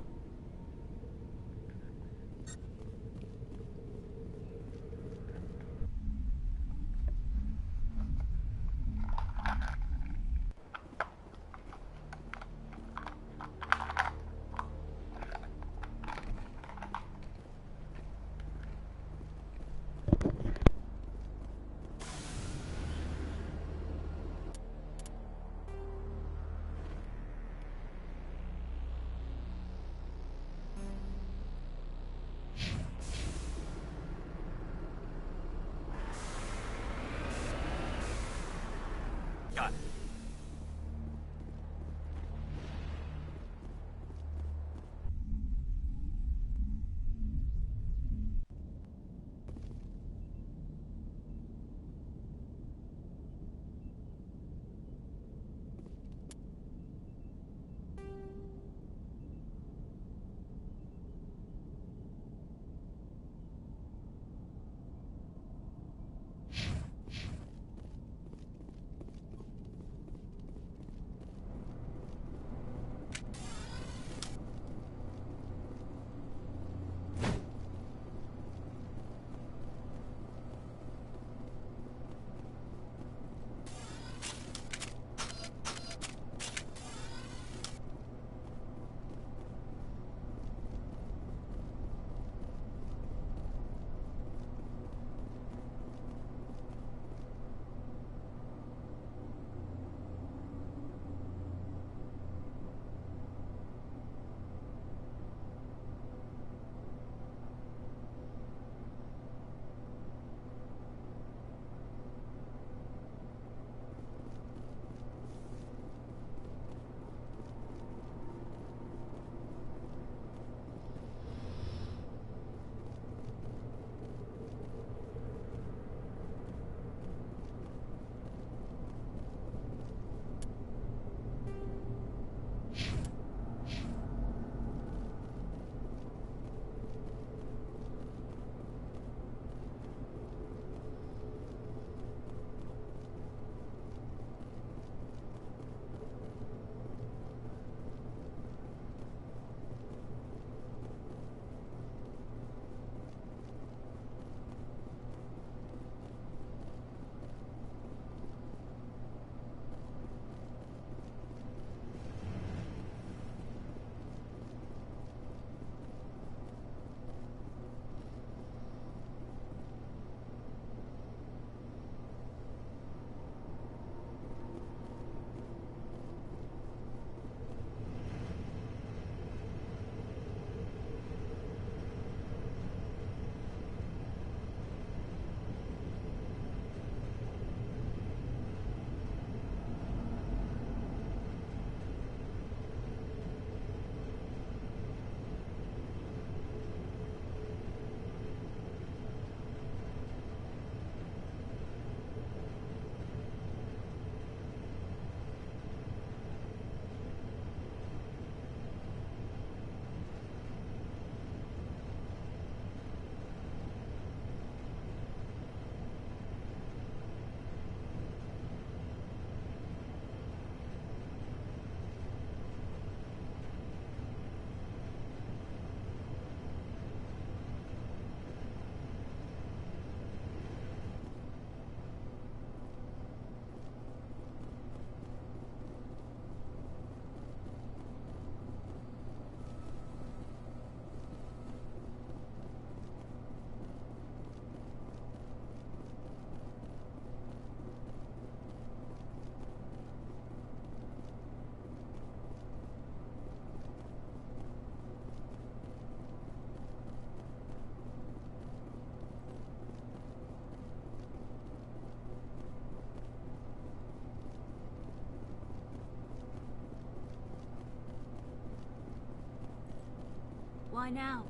Why now?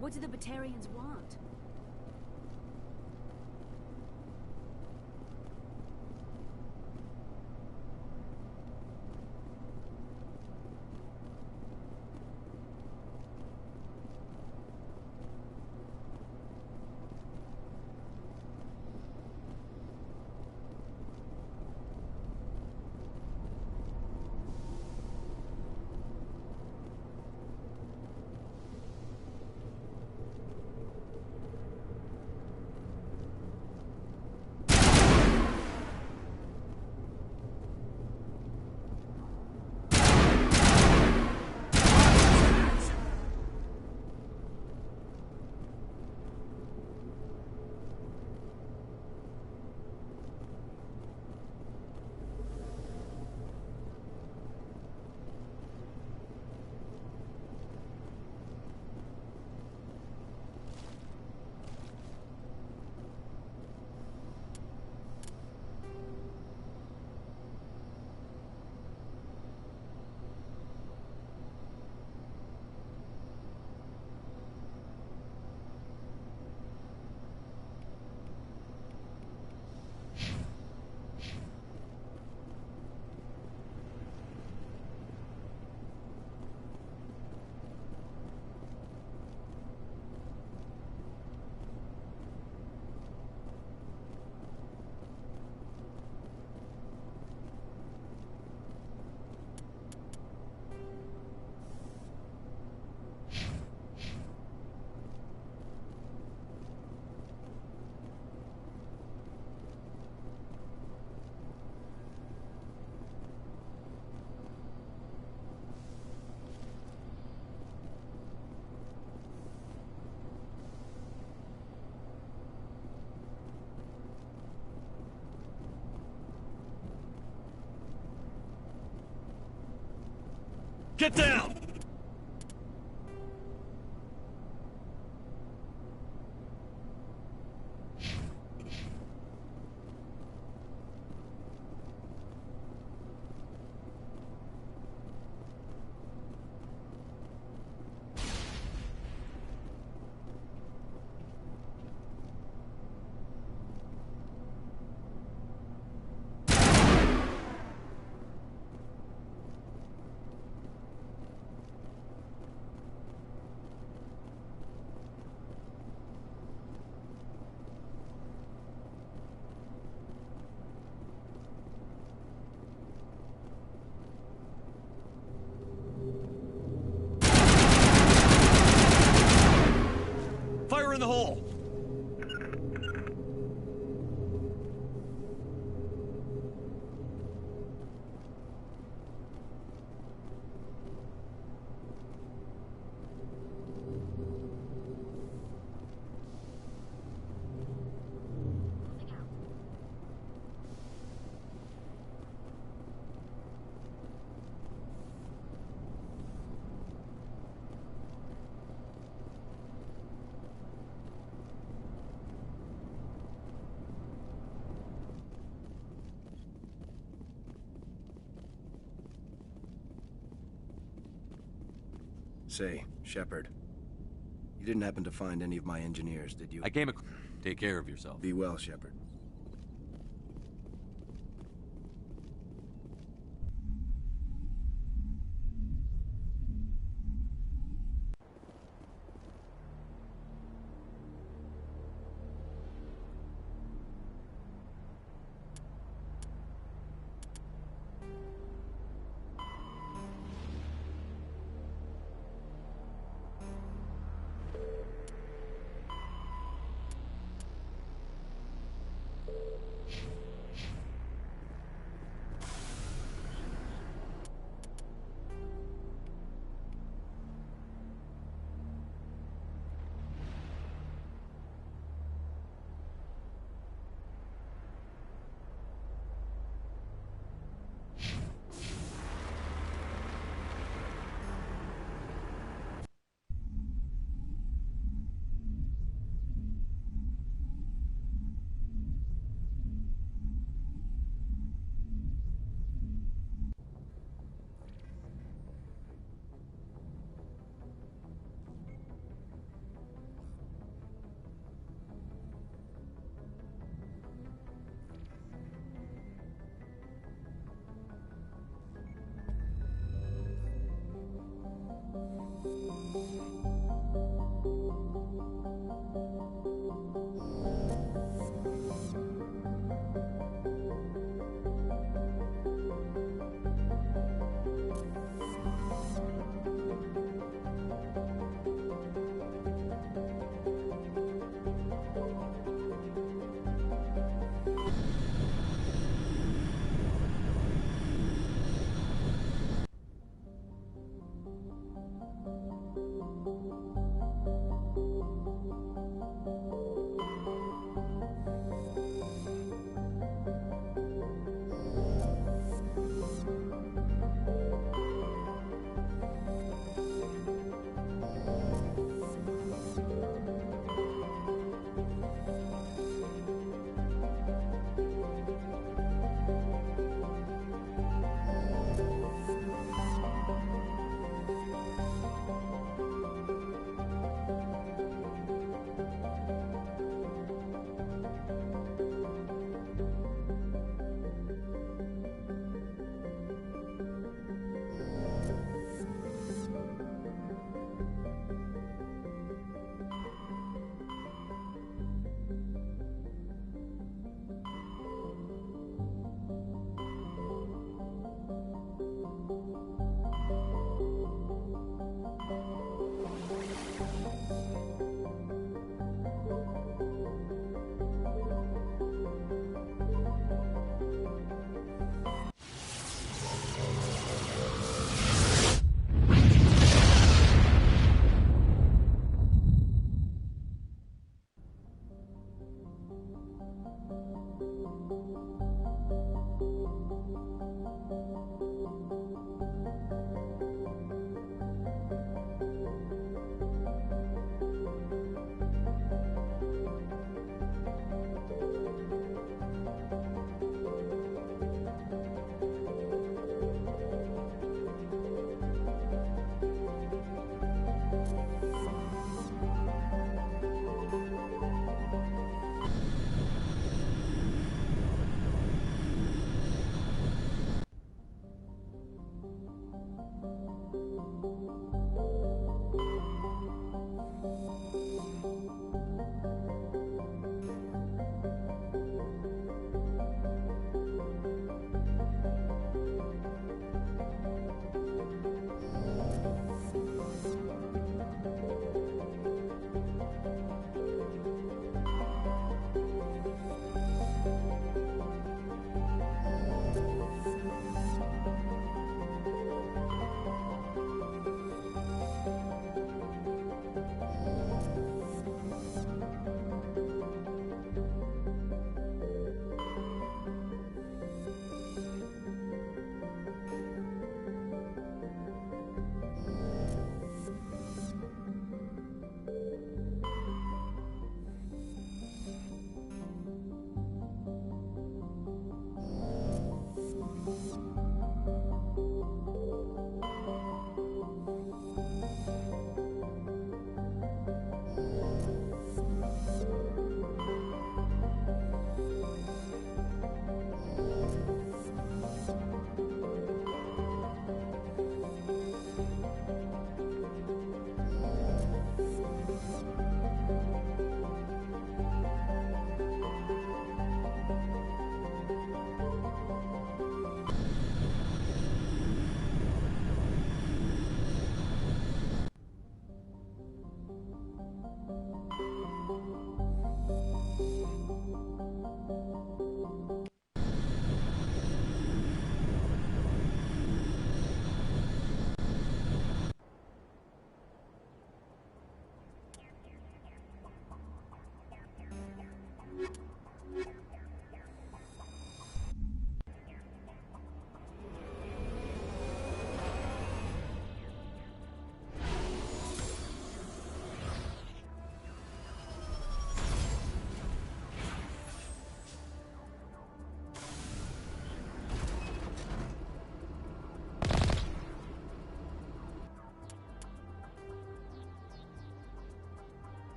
What do the Batarians want? Get down! Fire in the hole! Say, Shepard, you didn't happen to find any of my engineers, did you? I came Take care of yourself. Be well, Shepard.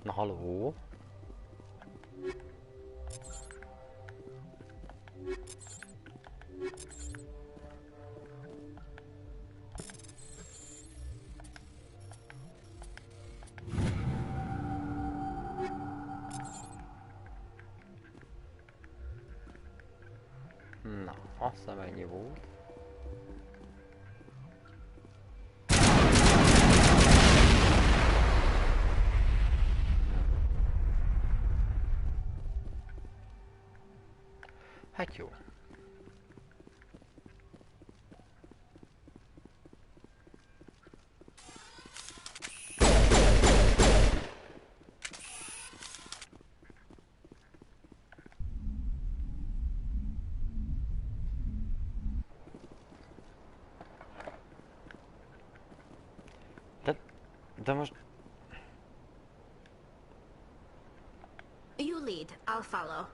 Na, haló? Na, azt hiszem ennyi volt. Hát jó. De most... You lead, I'll follow.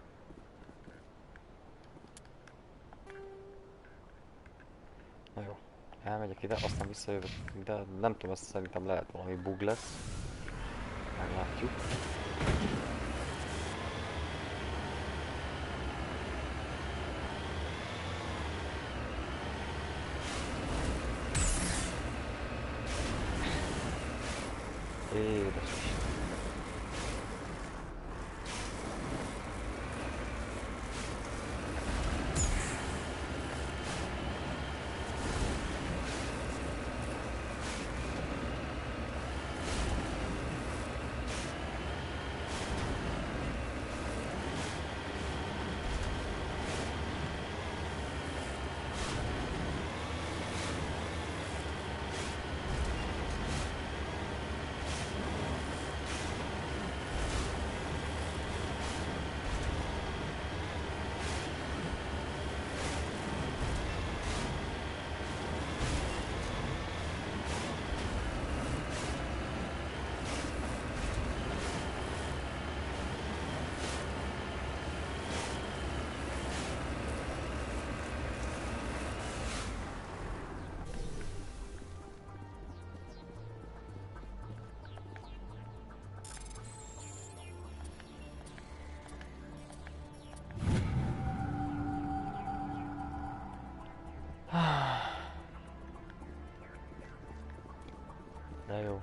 Na jó, elmegyek ide, aztán visszajövök, de nem tudom, ezt szerintem lehet valami bug lesz. Meglátjuk. Édes Isten. De jó.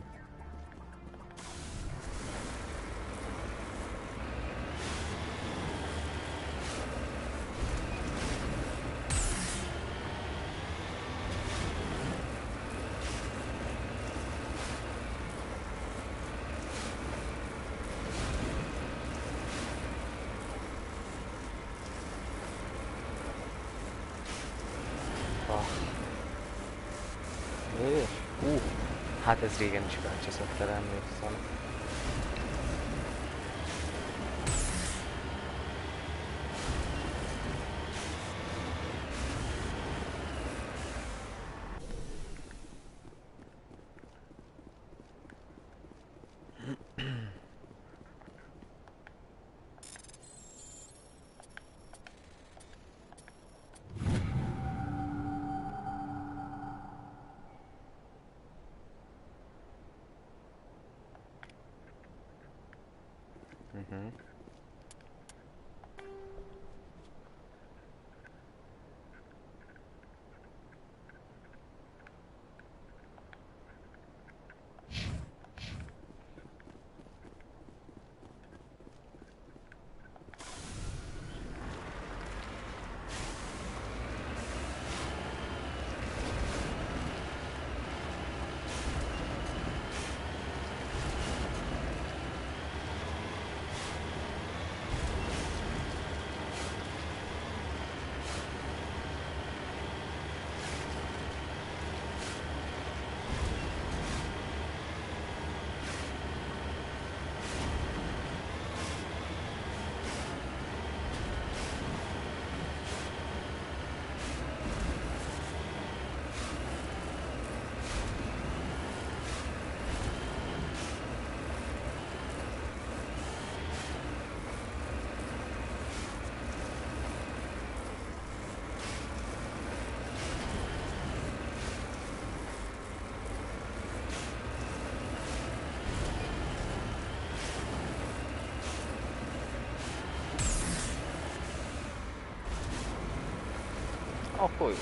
És? Hát ez régen is felcseszett el, emlékszem. Akkor jó.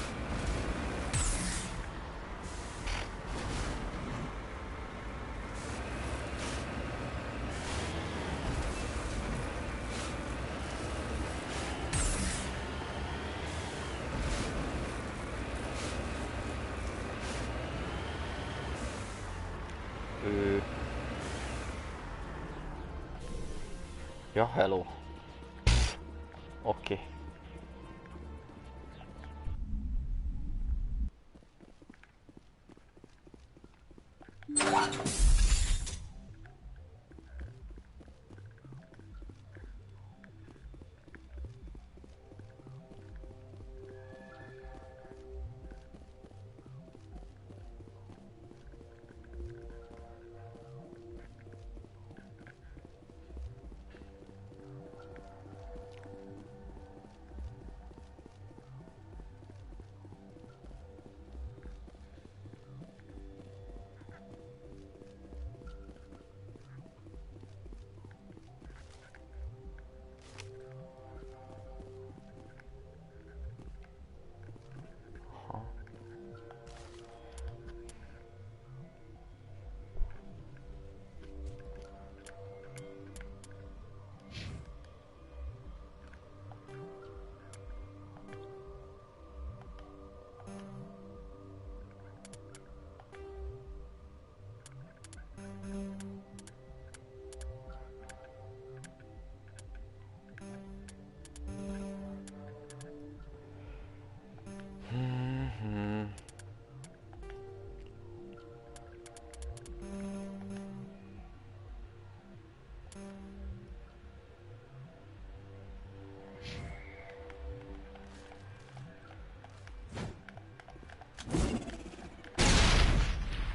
Ja, hello. Oké.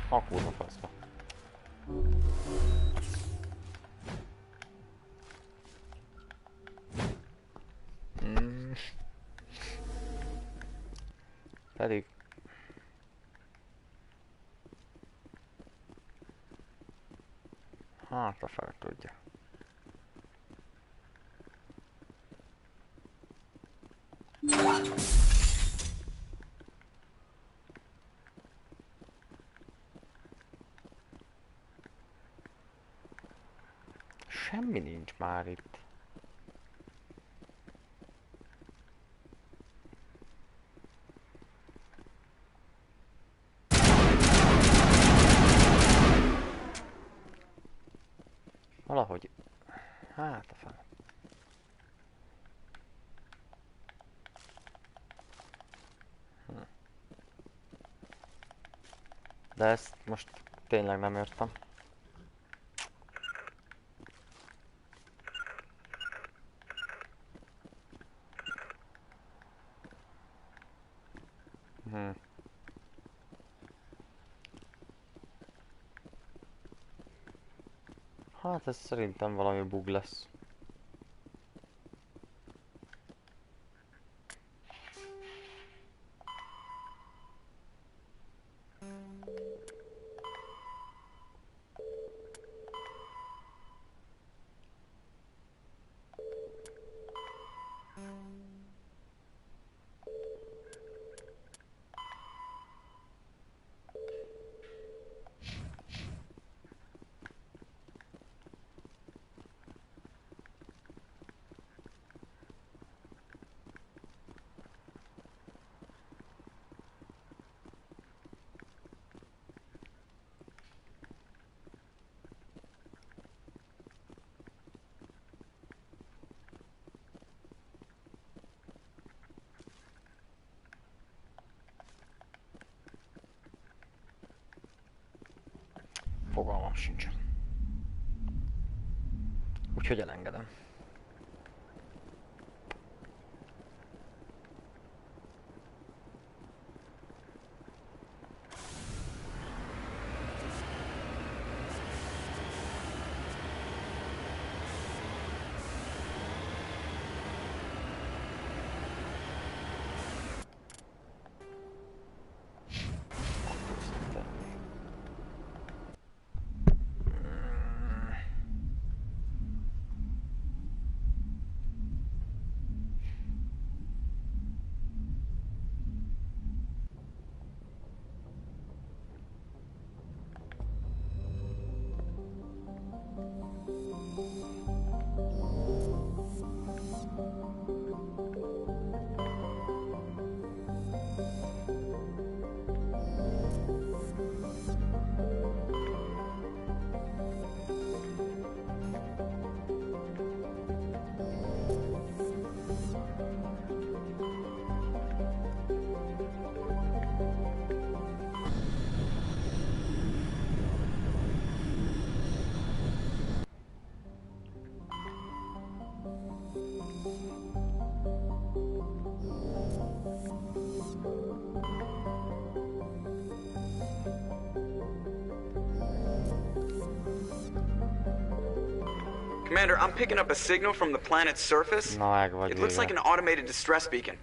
A kurva faszba. Pedig... Hát, a fel tudja. Semmi nincs már itt. Valahogy... Hát a fel. De ezt most tényleg nem értem. Hát ez szerintem valami bug lesz. Fogalmam sincs. Úgyhogy elengedem. Commander, I'm picking up a signal from the planet's surface. Na, meg vagy It looks like an automated distress beacon.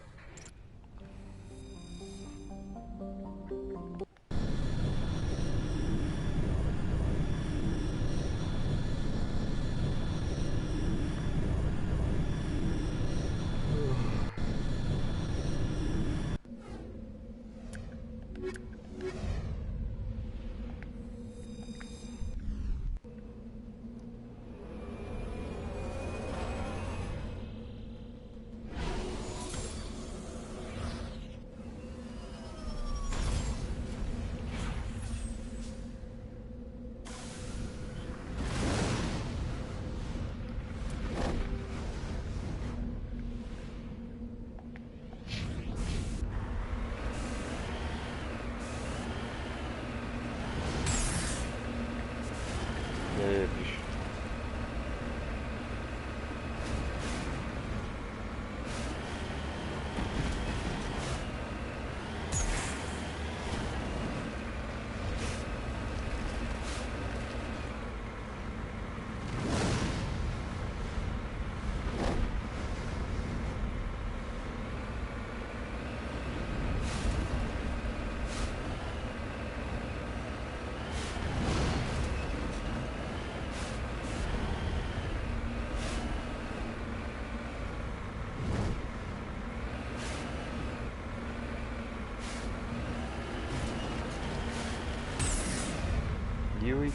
Yui.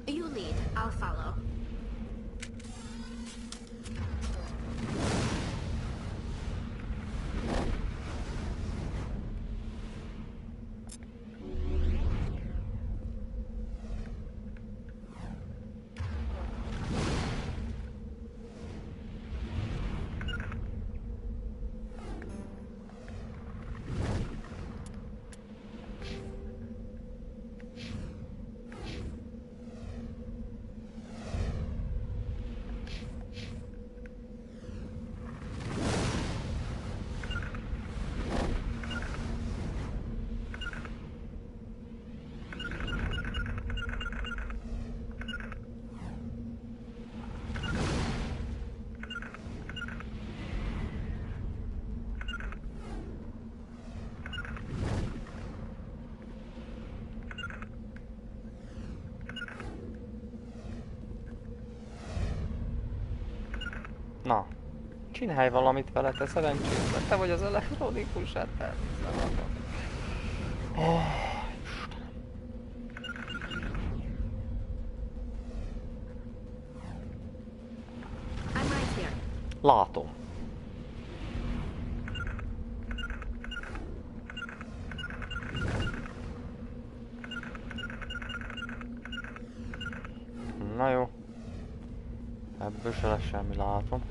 You lead, I'll follow. Na, csinálj valamit vele, te szerencsétlen. Te vagy az elektronikus, hát elhiszem. Oh, Istenem. Látom. Na jó. Ebből se lesz semmi, látom.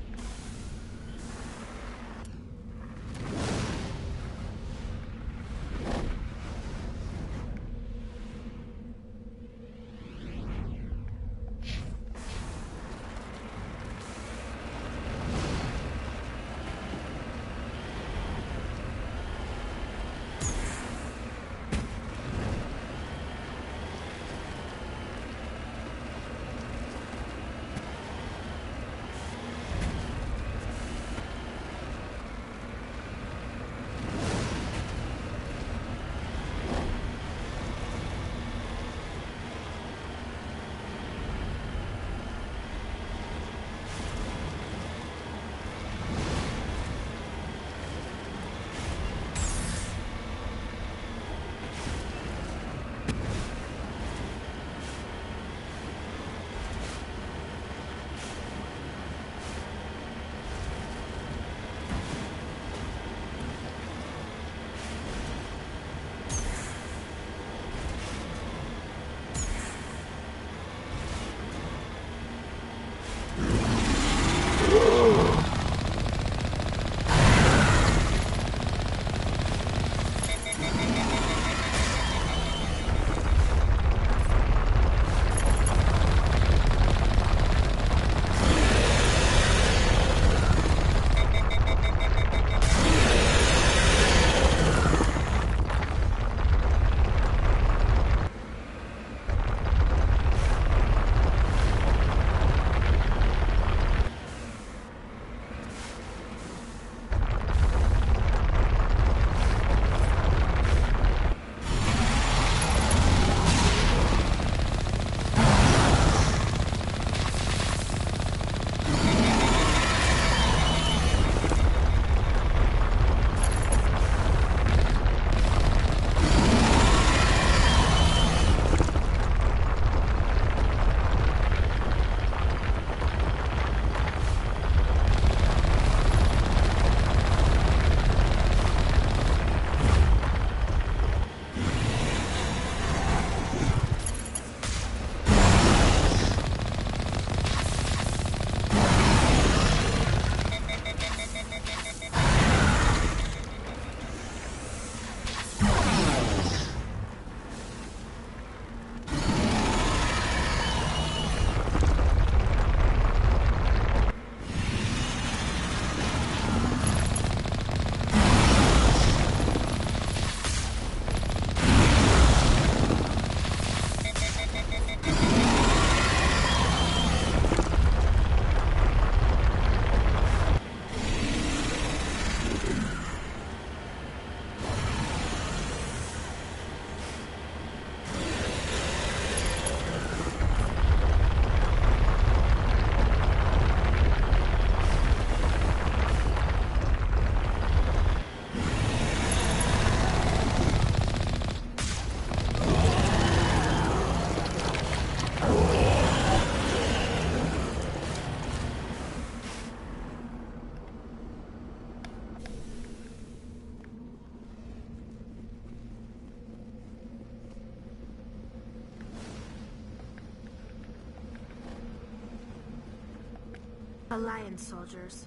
Alliance soldiers.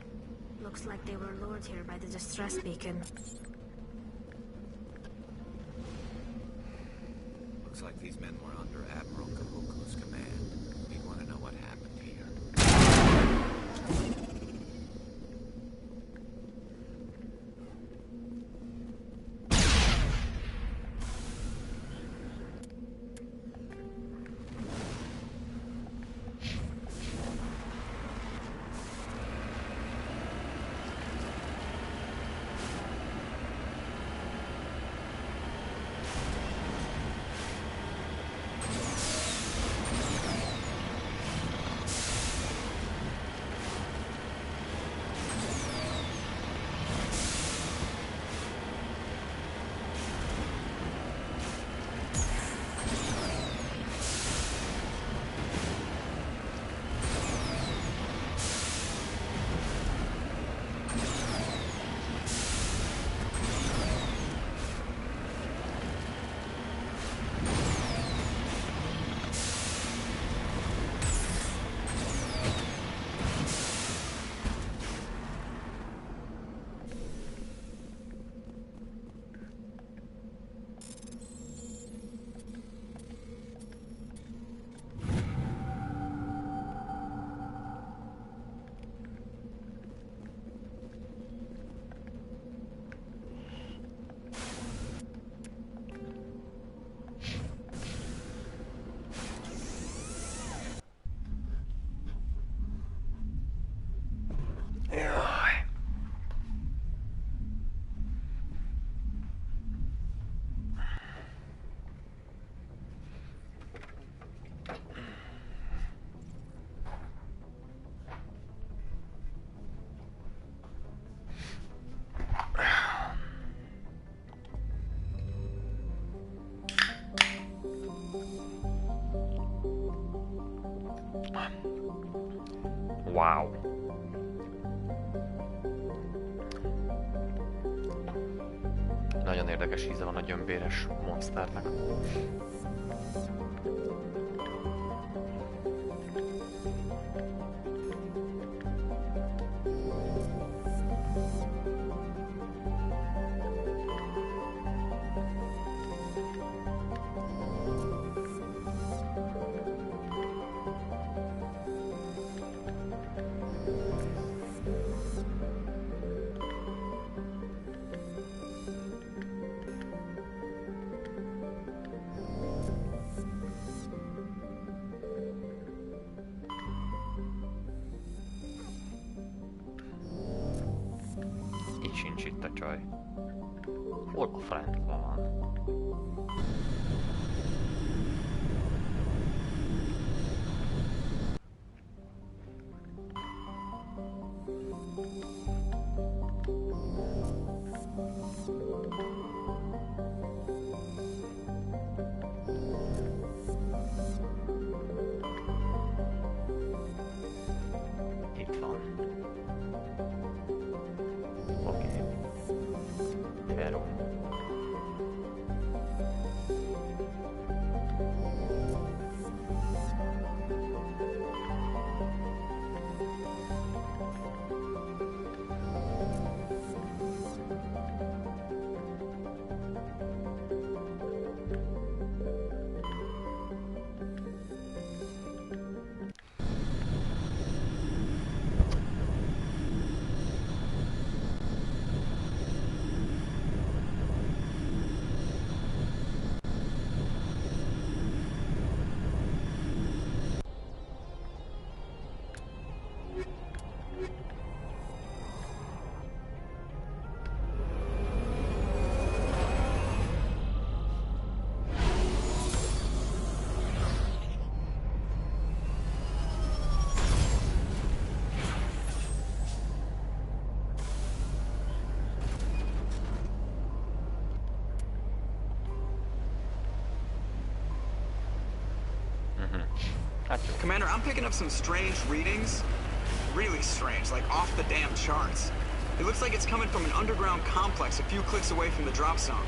Looks like they were lured here by the distress beacon. Looks like these men were under Admiral Kabuku's command. We want to know what happened here. Wow. Nagyon érdekes íze van a gyömbéres monsternek. Sincs itt a csaj. Hol a francba van? Itt van. Commander, I'm picking up some strange readings. Really strange, like off the damn charts. It looks like it's coming from an underground complex a few clicks away from the drop zone.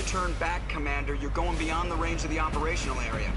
turn back, Commander, you're going beyond the range of the operational area.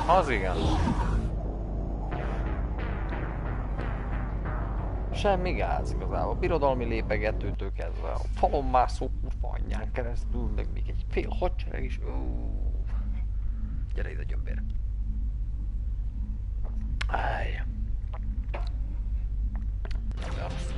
Az igen. Semmi gáz igazából. Birodalmi lépegetőtől kezdve a falon mászó kurva anyján keresztül, meg még egy fél hadsereg is. Gyere ide, gyömbér. Áj. Nem olyan rossz.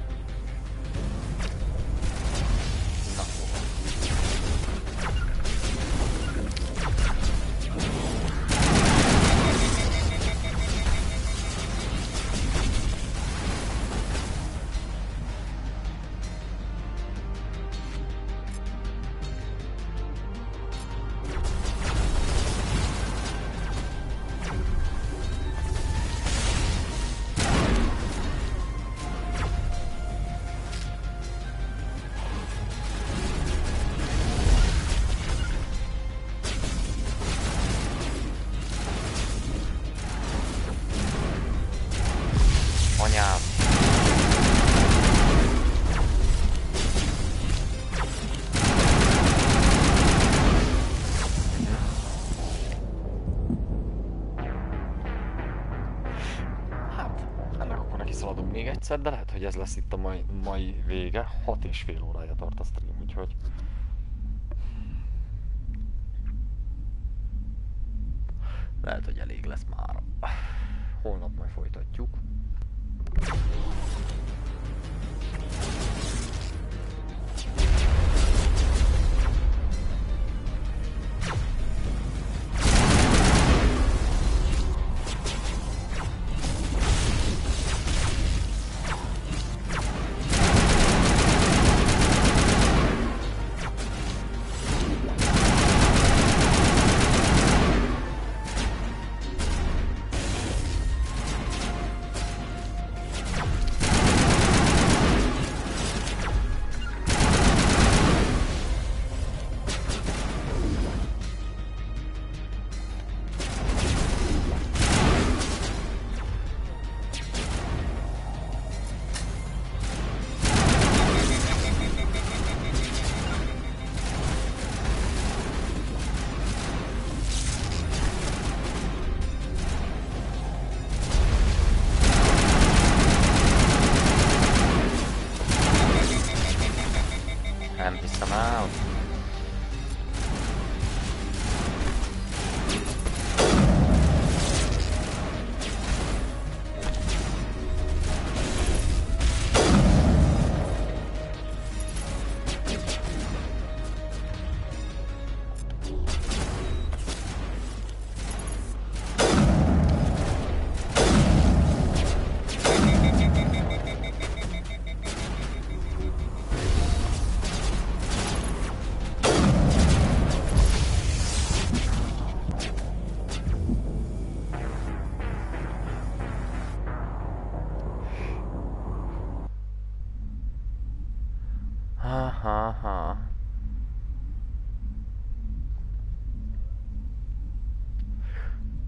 Na, de lehet, hogy ez lesz itt a mai vége. 6,5 órája tart a stream, úgyhogy... lehet, hogy elég lesz már. Holnap majd folytatjuk.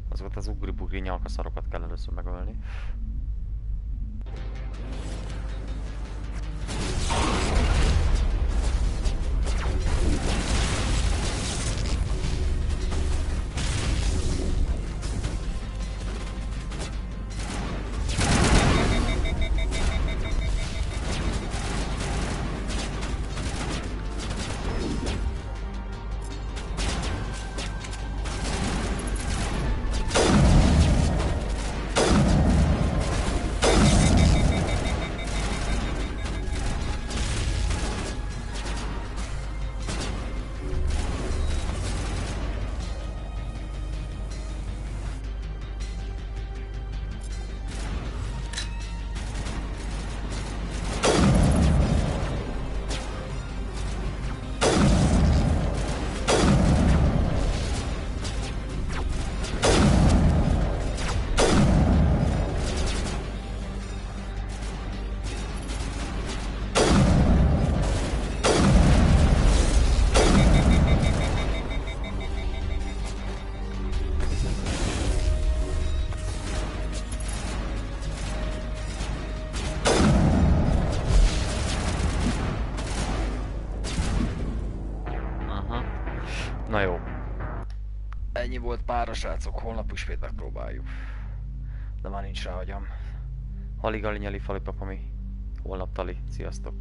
Azokat az ugri-bugri nyalkaszarokat kell először megölni. Ennyi volt mára, srácok, holnap ismét megpróbáljuk. De már nincs rá agyam. Haligalinyalifalipapimami. Holnap tali. Sziasztok.